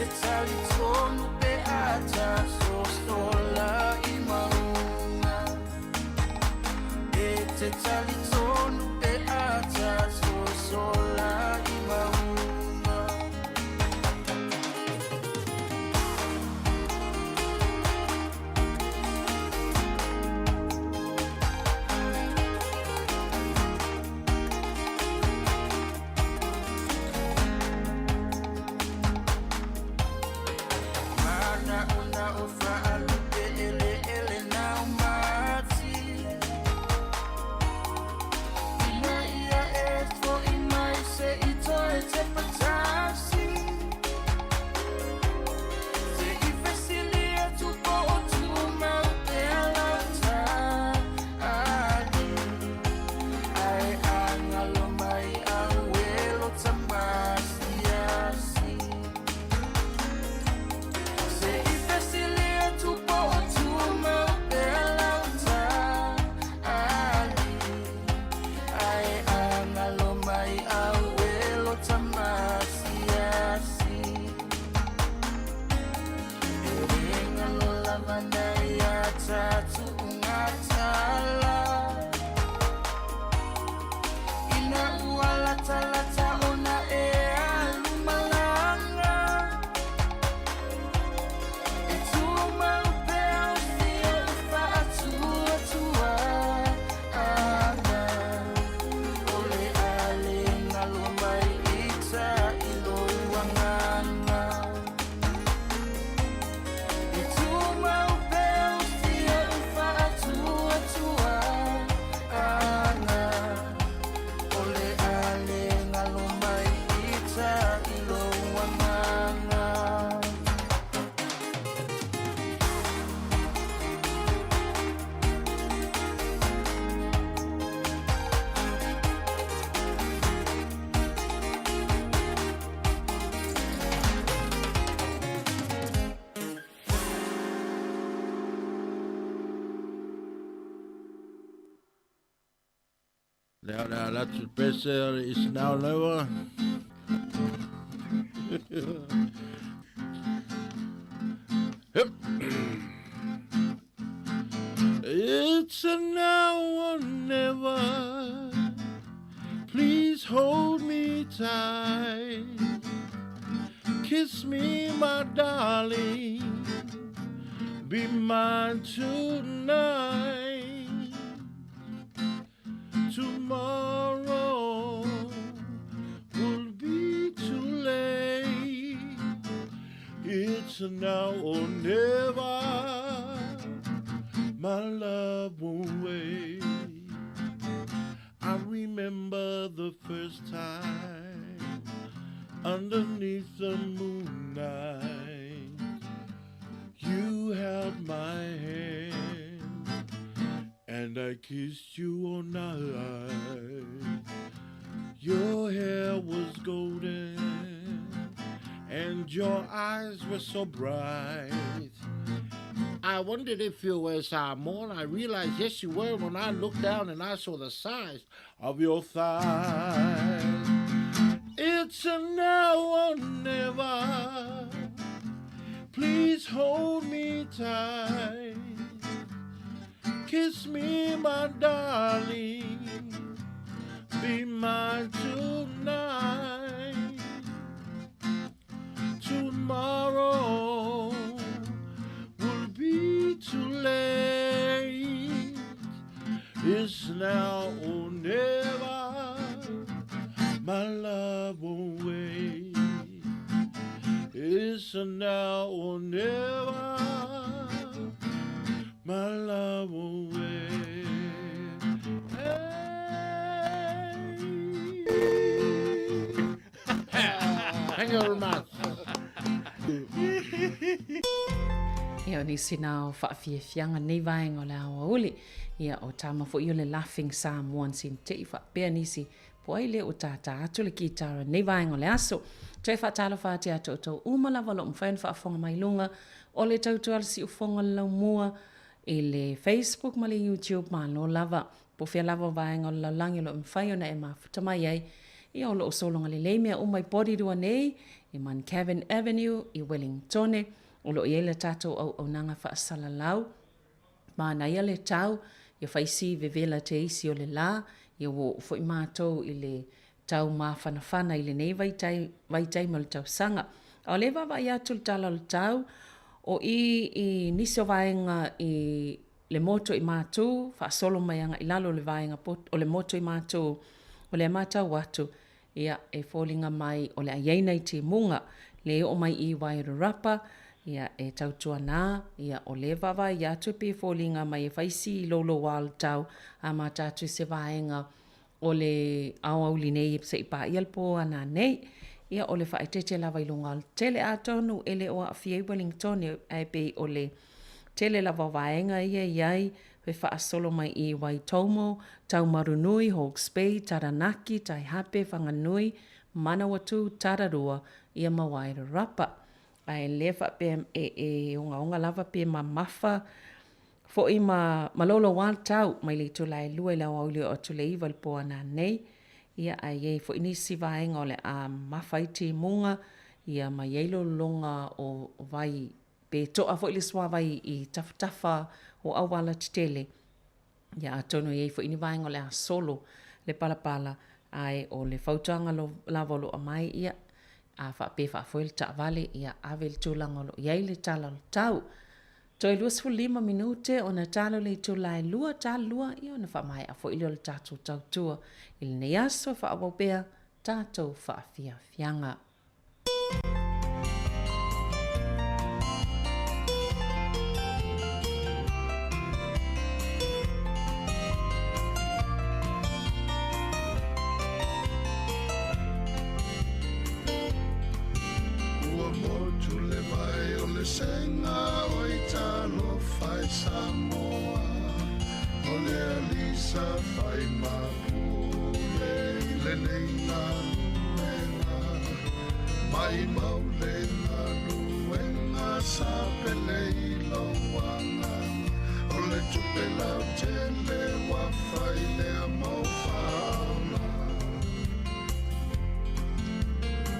te tali tonu pe ata so stola I maunga. E te tali tonu pe ata so sola I maunga. Mana una ofa alupe ele ele na umati. Ina ia esto imai se ito e te patasi. Se I fesilia tu po o tu mau te alata. Ali ai angalo mai awelo tamasi asi. Se I fesilia tu po o tu mau te alata. Ali ai angalo mai awelo tamasi asi. Ngalo lavanda ya tatu ngatala. Ina uala talata ona e alumalanga. Itu mau peo fia fa atua tua ana. Ole ale ngalo mai ita ilo wanganga. Itu mau peo fia fa atua tua ana. Ole ale ngalo mai ita ilo wanganga. Now, that's the best there is now never. Yep. It's a now or never. Please hold me tight. Kiss me, my darling. Be mine tonight. Tomorrow will be too late. It's now or never. My love won't wait. I remember the first time underneath the moonlight. You held my hand and I kissed you all night. Your hair was golden and your eyes were so bright. I wondered if you were Samoan. I realized yes you were when I looked down and I saw the size of your thighs. It's a now or never. Please hold me tight. Kiss me, my darling. Be mine tonight. Tomorrow will be too late. It's now or never. My love won't wait. It's a now or never. My love won't wait. Thank you very much. Ia ni sinao whaafiafianga nei vaenga o le awa uli. Ia o tama fo i o le Laughing Samoan sin te i whaapea nisi po ai le o tata atu le kitara nei vaenga o le aso. Toi whaatalo whaate ato o tau umalawa lo mwhaen whaafonga mai lunga o le tautu alisi ufonga lau mua i le Facebook ma le YouTube ma lo lava. Po fia lava vaenga o lau langi lo mwhaen o na e mafuta mai ai. Ia o lo solonga le leimea o mai pori rua nei i Mancavan Avenue i Wellingtone. O lo i le tātou au nanga whaasalalau. Mana ia le tau, ia whaisi vevela te isi o le la, ia wo fo i mātou i le tau mawhanawhana i le nei vaitai ma le tau sanga. O le wawa i atu le tala le tau, o i nisi o vaenga i le moto i mātou, whaasolo mai anga i lalo le vaenga o le moto i mātou, o le mātou watu, ia e fōlinga mai o le aiena i te munga, le o mai i Wairarapa, ia e tautua nā, ia o le wawa i atu pe fōlinga mai e whaisi i lolo wāl tau, a mā tātu se vaenga o le auauli nei e psa i pā ialpo ana nei, ia o le whaetete lava i longa tele atonu ele o a Whiei Wellington e pe o le tele lava vaenga ia iai we whaasolo mai i Waitomo, Taumarunui, Hawke's Bay, Taranaki, Taihape, Whanganui, Manawatu, Tararua, ia ma Wairarapa. Ai lewa pe onga lava pe ma mafa fo i ma malolo wal tau mai le tulai lua i lau auli o tulei valpo ana nei. Ia ai ei fo inisi vaenga o le a mafa i te munga, ia ma yeilo longa o vai pe toa fo ili swa vai i taftafa o awala titele. Ia atono ei fo ini vaenga o le a solo le palapala ai o le fautanga lava lo amai ia a fa pe fa foi ta vale ia avel tulanga lo ia le tala tau. Toi 25 minute ona talo le tulai lua talua ia ona fa mai a foi le tatu tau tua il ne aso fa abopea tato fa fianga. Senga o i talo fai Samoa, o le alisa fai mapule, le neina luenga, mai maule na luenga sa pele i loanga, o le tupela tele wa fai le amau fauna.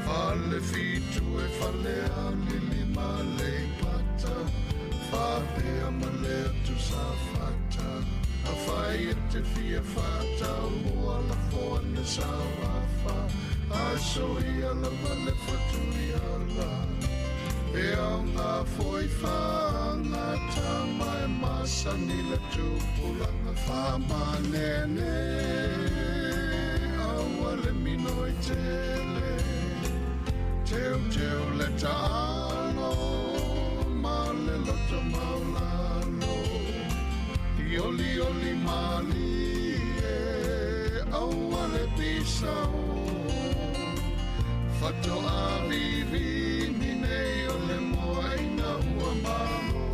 Fale fitu e fale alili male pata, fapea male tu sa fata, a fai te fia fata, ua la fone sa wafa, a so ia la vale fatu ia la, e au ngā foi whaanga tama e masa ni la tupulanga whamanene, au ale mino i tele, teu le talo, ma le loto maulalo, ioli mali e aua le pisao, fato a vivi minei o le moaina ua malo.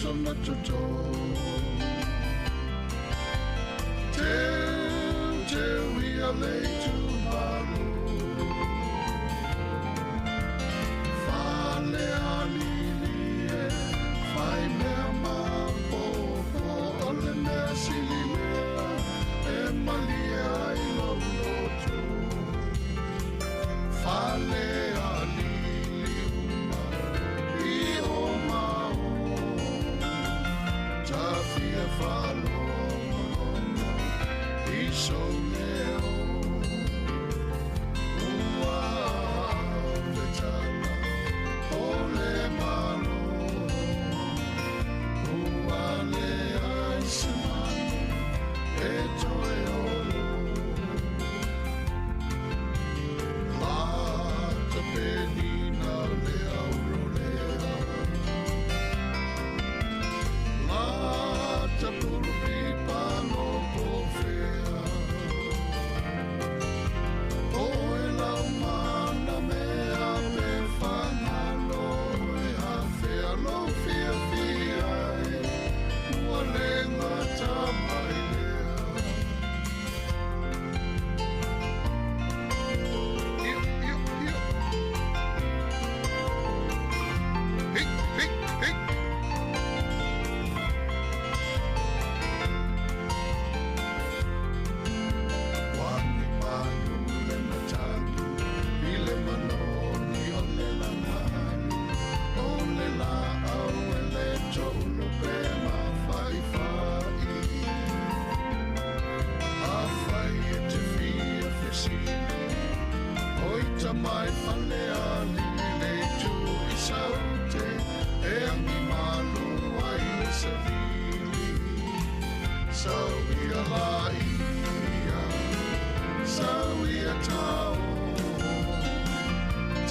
Sona toto Teu ia leitu malu Fale alilie Fai mea mapopo Ole mea silimea E malia i lotu Fale alilie I oma Tafia falo I so leo Ua vetala Ole malo Ua le aisemani E toe olo Lata penina le aurolea Lata pulupi pano pofea fale ali le tu I saute e ami malu ai se vili Sauia la ia Sauia tau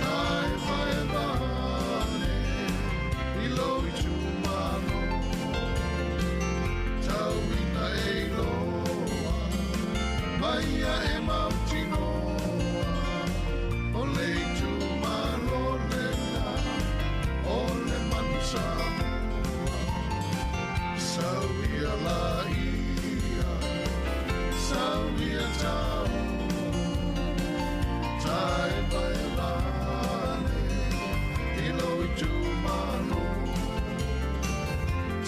Tai vai vane I loi tu mano Tau ina e loa Maia e mautinoa O le tu mano lena O le manu samua Sauia la ia Sauia tau Tai vai lane I loi tu mano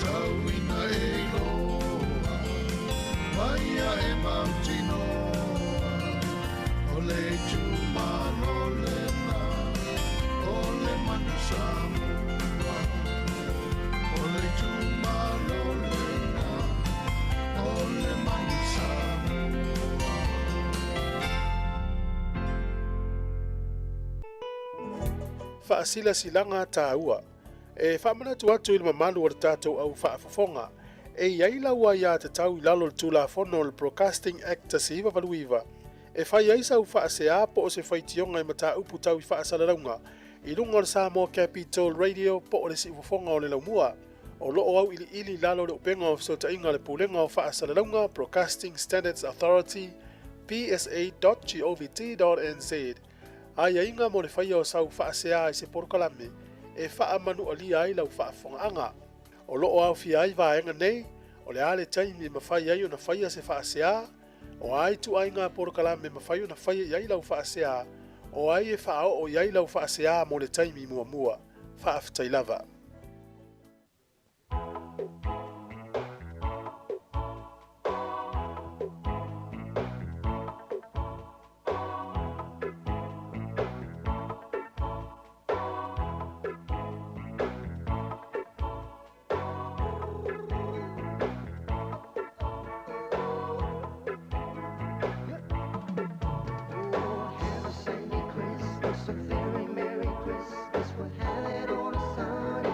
Tau ina e loa Maia e mautinoa O le tu mano lena O le manu samua O le tu mano lena O le manu samua Faasila silanga taua. E whamana tu atu ili mamalu o tātou au whaafafonga. E iaila ua ia te tau I lalo le tūla whono o le Broadcasting Act ta se iwa valuiva. E whai aisa au whaasea po o se whaitionga I mata upu tau I whaasalaunga. I runga o le Samoa Capital Radio po o le si ufafonga o le laumua. O loo au ili lalo le upenga o so tainga le pulenga o whaasalaunga Broadcasting Standards Authority psa.govt.nz. Ai inga mo le whaia o sau whaasea I se porokalame. E wha manu alia ai lau whaafonga anga. O loo au fia ai vaenga nei, o le ale taimi mawhai ai o na whaia se whaasea, o ai tu ai ngā porokalame mawhai o na whaia iai lau whaasea, o ai e whaao o iai lau whaasea mo le taimi mua mua, whaafitai lava. Have a very Merry Christmas. We'll have it on a Sunday.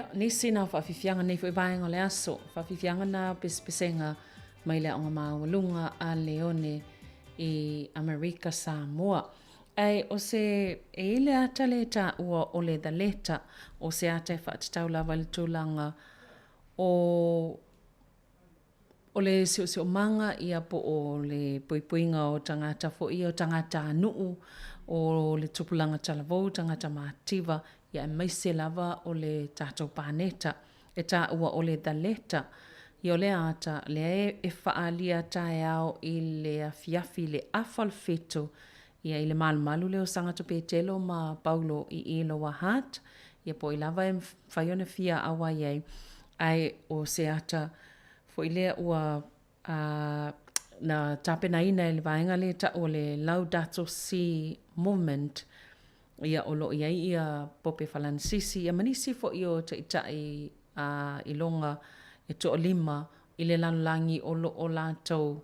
Ia, nisi na whawhiwhianga nei whaibāinga le aso. Whawhiwhianga na pespesenga mai le onga maungalunga a Leone i Amerika Samoa. Ai, o se e ile ata le ta ua o le daleta o se ata e whaatatau lava le tūlanga o le sio manga ia po o le puipuinga o tangata fo ia o tangata anuu o le tupulanga talavou, tangata maativa ia e maise lava o le tātou pāneta e tā ua o le daleta i o le ata le e whaalia tae au i le afiafi le afalfeto ia i le malu leo sangata petelo ma Paulo i ilo wa hat ia po i lava e whaione fia awa iei ai o se ata fo i lea ua na tapena ina i le vaenga le ta o le Laudato Si movement ia o lo iei ia pope Falansisi ia manisi fo i o te itai i longa e to lima i le lanulangi o lo o lātou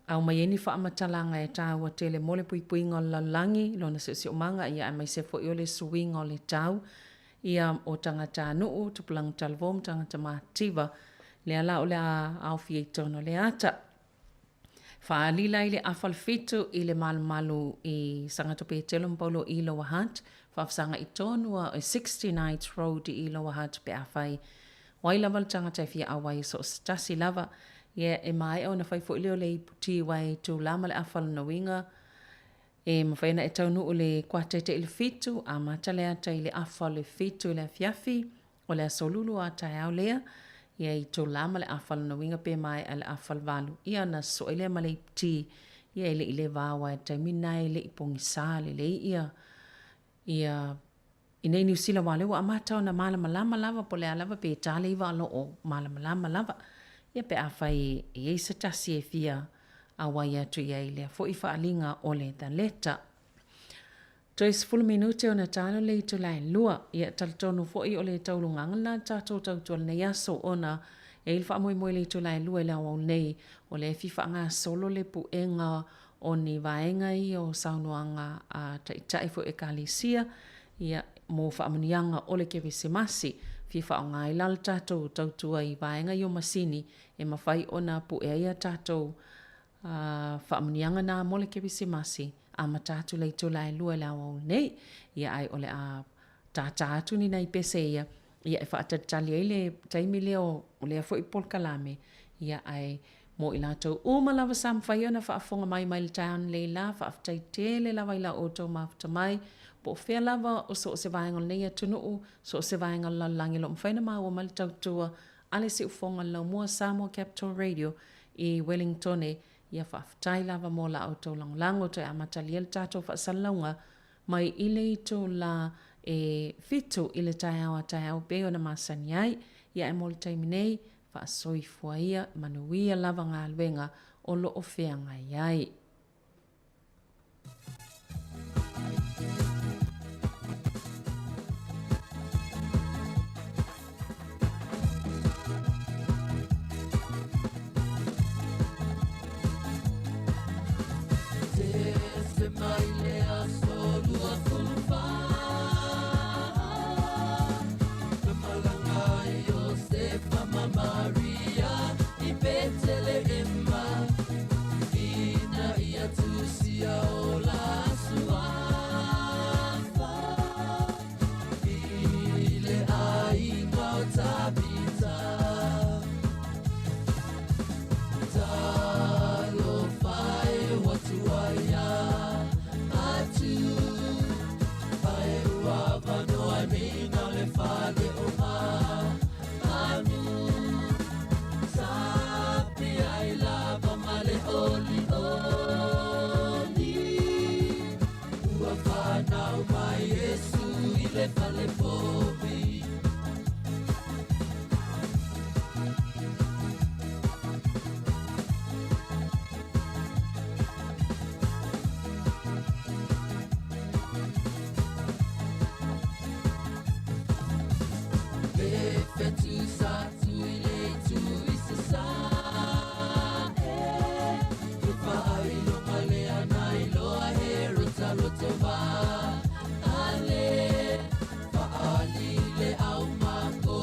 au mai eni whaamatalaga e tāua tele mole puipuinga o lanulangi lona se o manga ia mai se fo i o le suinga o le tau ia o tangata anuu tupulang talvom tangata maativa le ala o le au fietono le ata whaalila i le afalfitu i le malu i sangato petelo mpaulo i Lower Hunt whafsanga i tonua 69th Road i Lower Hunt pe awhai wai lava le tangata fia awai so stasi lava ia e mai o na whaifo ileo le iputi wai tu lama le afal na winga e mawhaina e taunu o le kuatete ili fitu a matale ata i le afal le fitu i le afiafi o le asolulu a tai au lea ia i tu lama le afal na winga pe mai a le afal valu ia na so ile ma le iputi ia ile vawa e taimina ile ipongisale le ia inei New Zealand wale wa amata ona malama lava po le alava pe tale iwa alo o malama lava ia pe awhai e se tasi e fia awai atu ia ilea fo i whaalinga o le daleta. Tois fulu minute o na tano le i tulai lua ia taltonu fo i o le taulungangana tatou tautual nei aso ona e il whaamoe le i tulai lua i la wau nei o le fifa ngā solo le puenga o ni vaenga i o saunuanga a taitai fo e kalisia ia mo whaamunianga o le kewesemasi fifa o ngai lal tātou tautua i vaenga i o masini e mawhai o nā puea ia tātou whaamunianga nā mole kewesemasi a matatu le tolai lua la wau nei ia ai o le a tātātu ni nei pese ia e whaatatali ai le taimi leo o le a fo i polkalame ia ai mo i lātou umalawa sam whai ona whaafonga mai le taon le la whaaftai tele lawa i la oto mafta mai po fea lava o so se vaenga nei atunuu so se vaenga la langi lo mwhaina maua mali tautua ale se ufonga la mua Samoa Capital Radio i Wellington ia whaaftai lava mo la auto langolango te amatali el tato whaasalaunga mai ile ito la e fitu ile tai au beo na masani ai ia e moli taiminei whaasoifua ia manuia lava ngā alwenga o lo o fea ngai ai. Maria, I Betele Emma, Ina ia tusia o la suafa, Ile ai ngau tabita, Talo fai watu aya, Atu, Fai uava no ai mina le fale o ma, Anu, Oli, ua whanau mai Yesu I le pale popi. Pepe tu sa tu ile tu isa sa. Ale, faali le au mako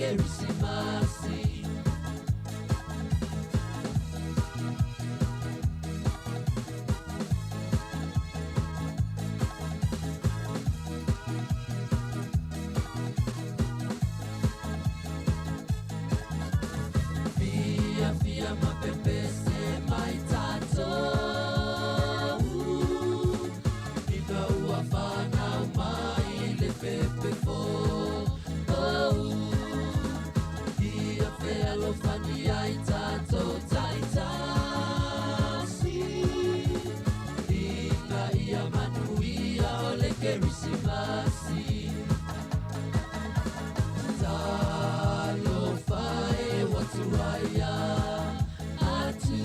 Kerisimasi. Via mapepese mai tato Ika uafana umai le pepe fo Ia fea lo fani ai tato taitasi Ika ia manuia o le Kerisimasi Talo fae watu raya Atu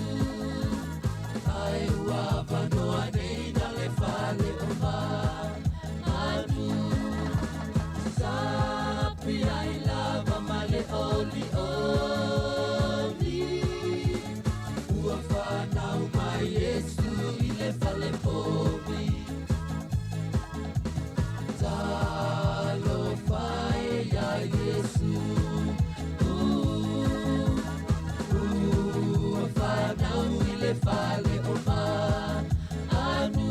Ai wapa noa neina le fale oma Anu Sapi ai lava male oli oli Ua whanau mai Yesu ile fale pomi Talo fae ya Yesu Whanau ile fale oma Anu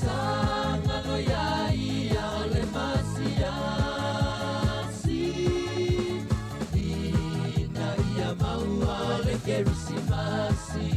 Sangalo ya ia ole masiasi Ina ia maua ole Kerisimasi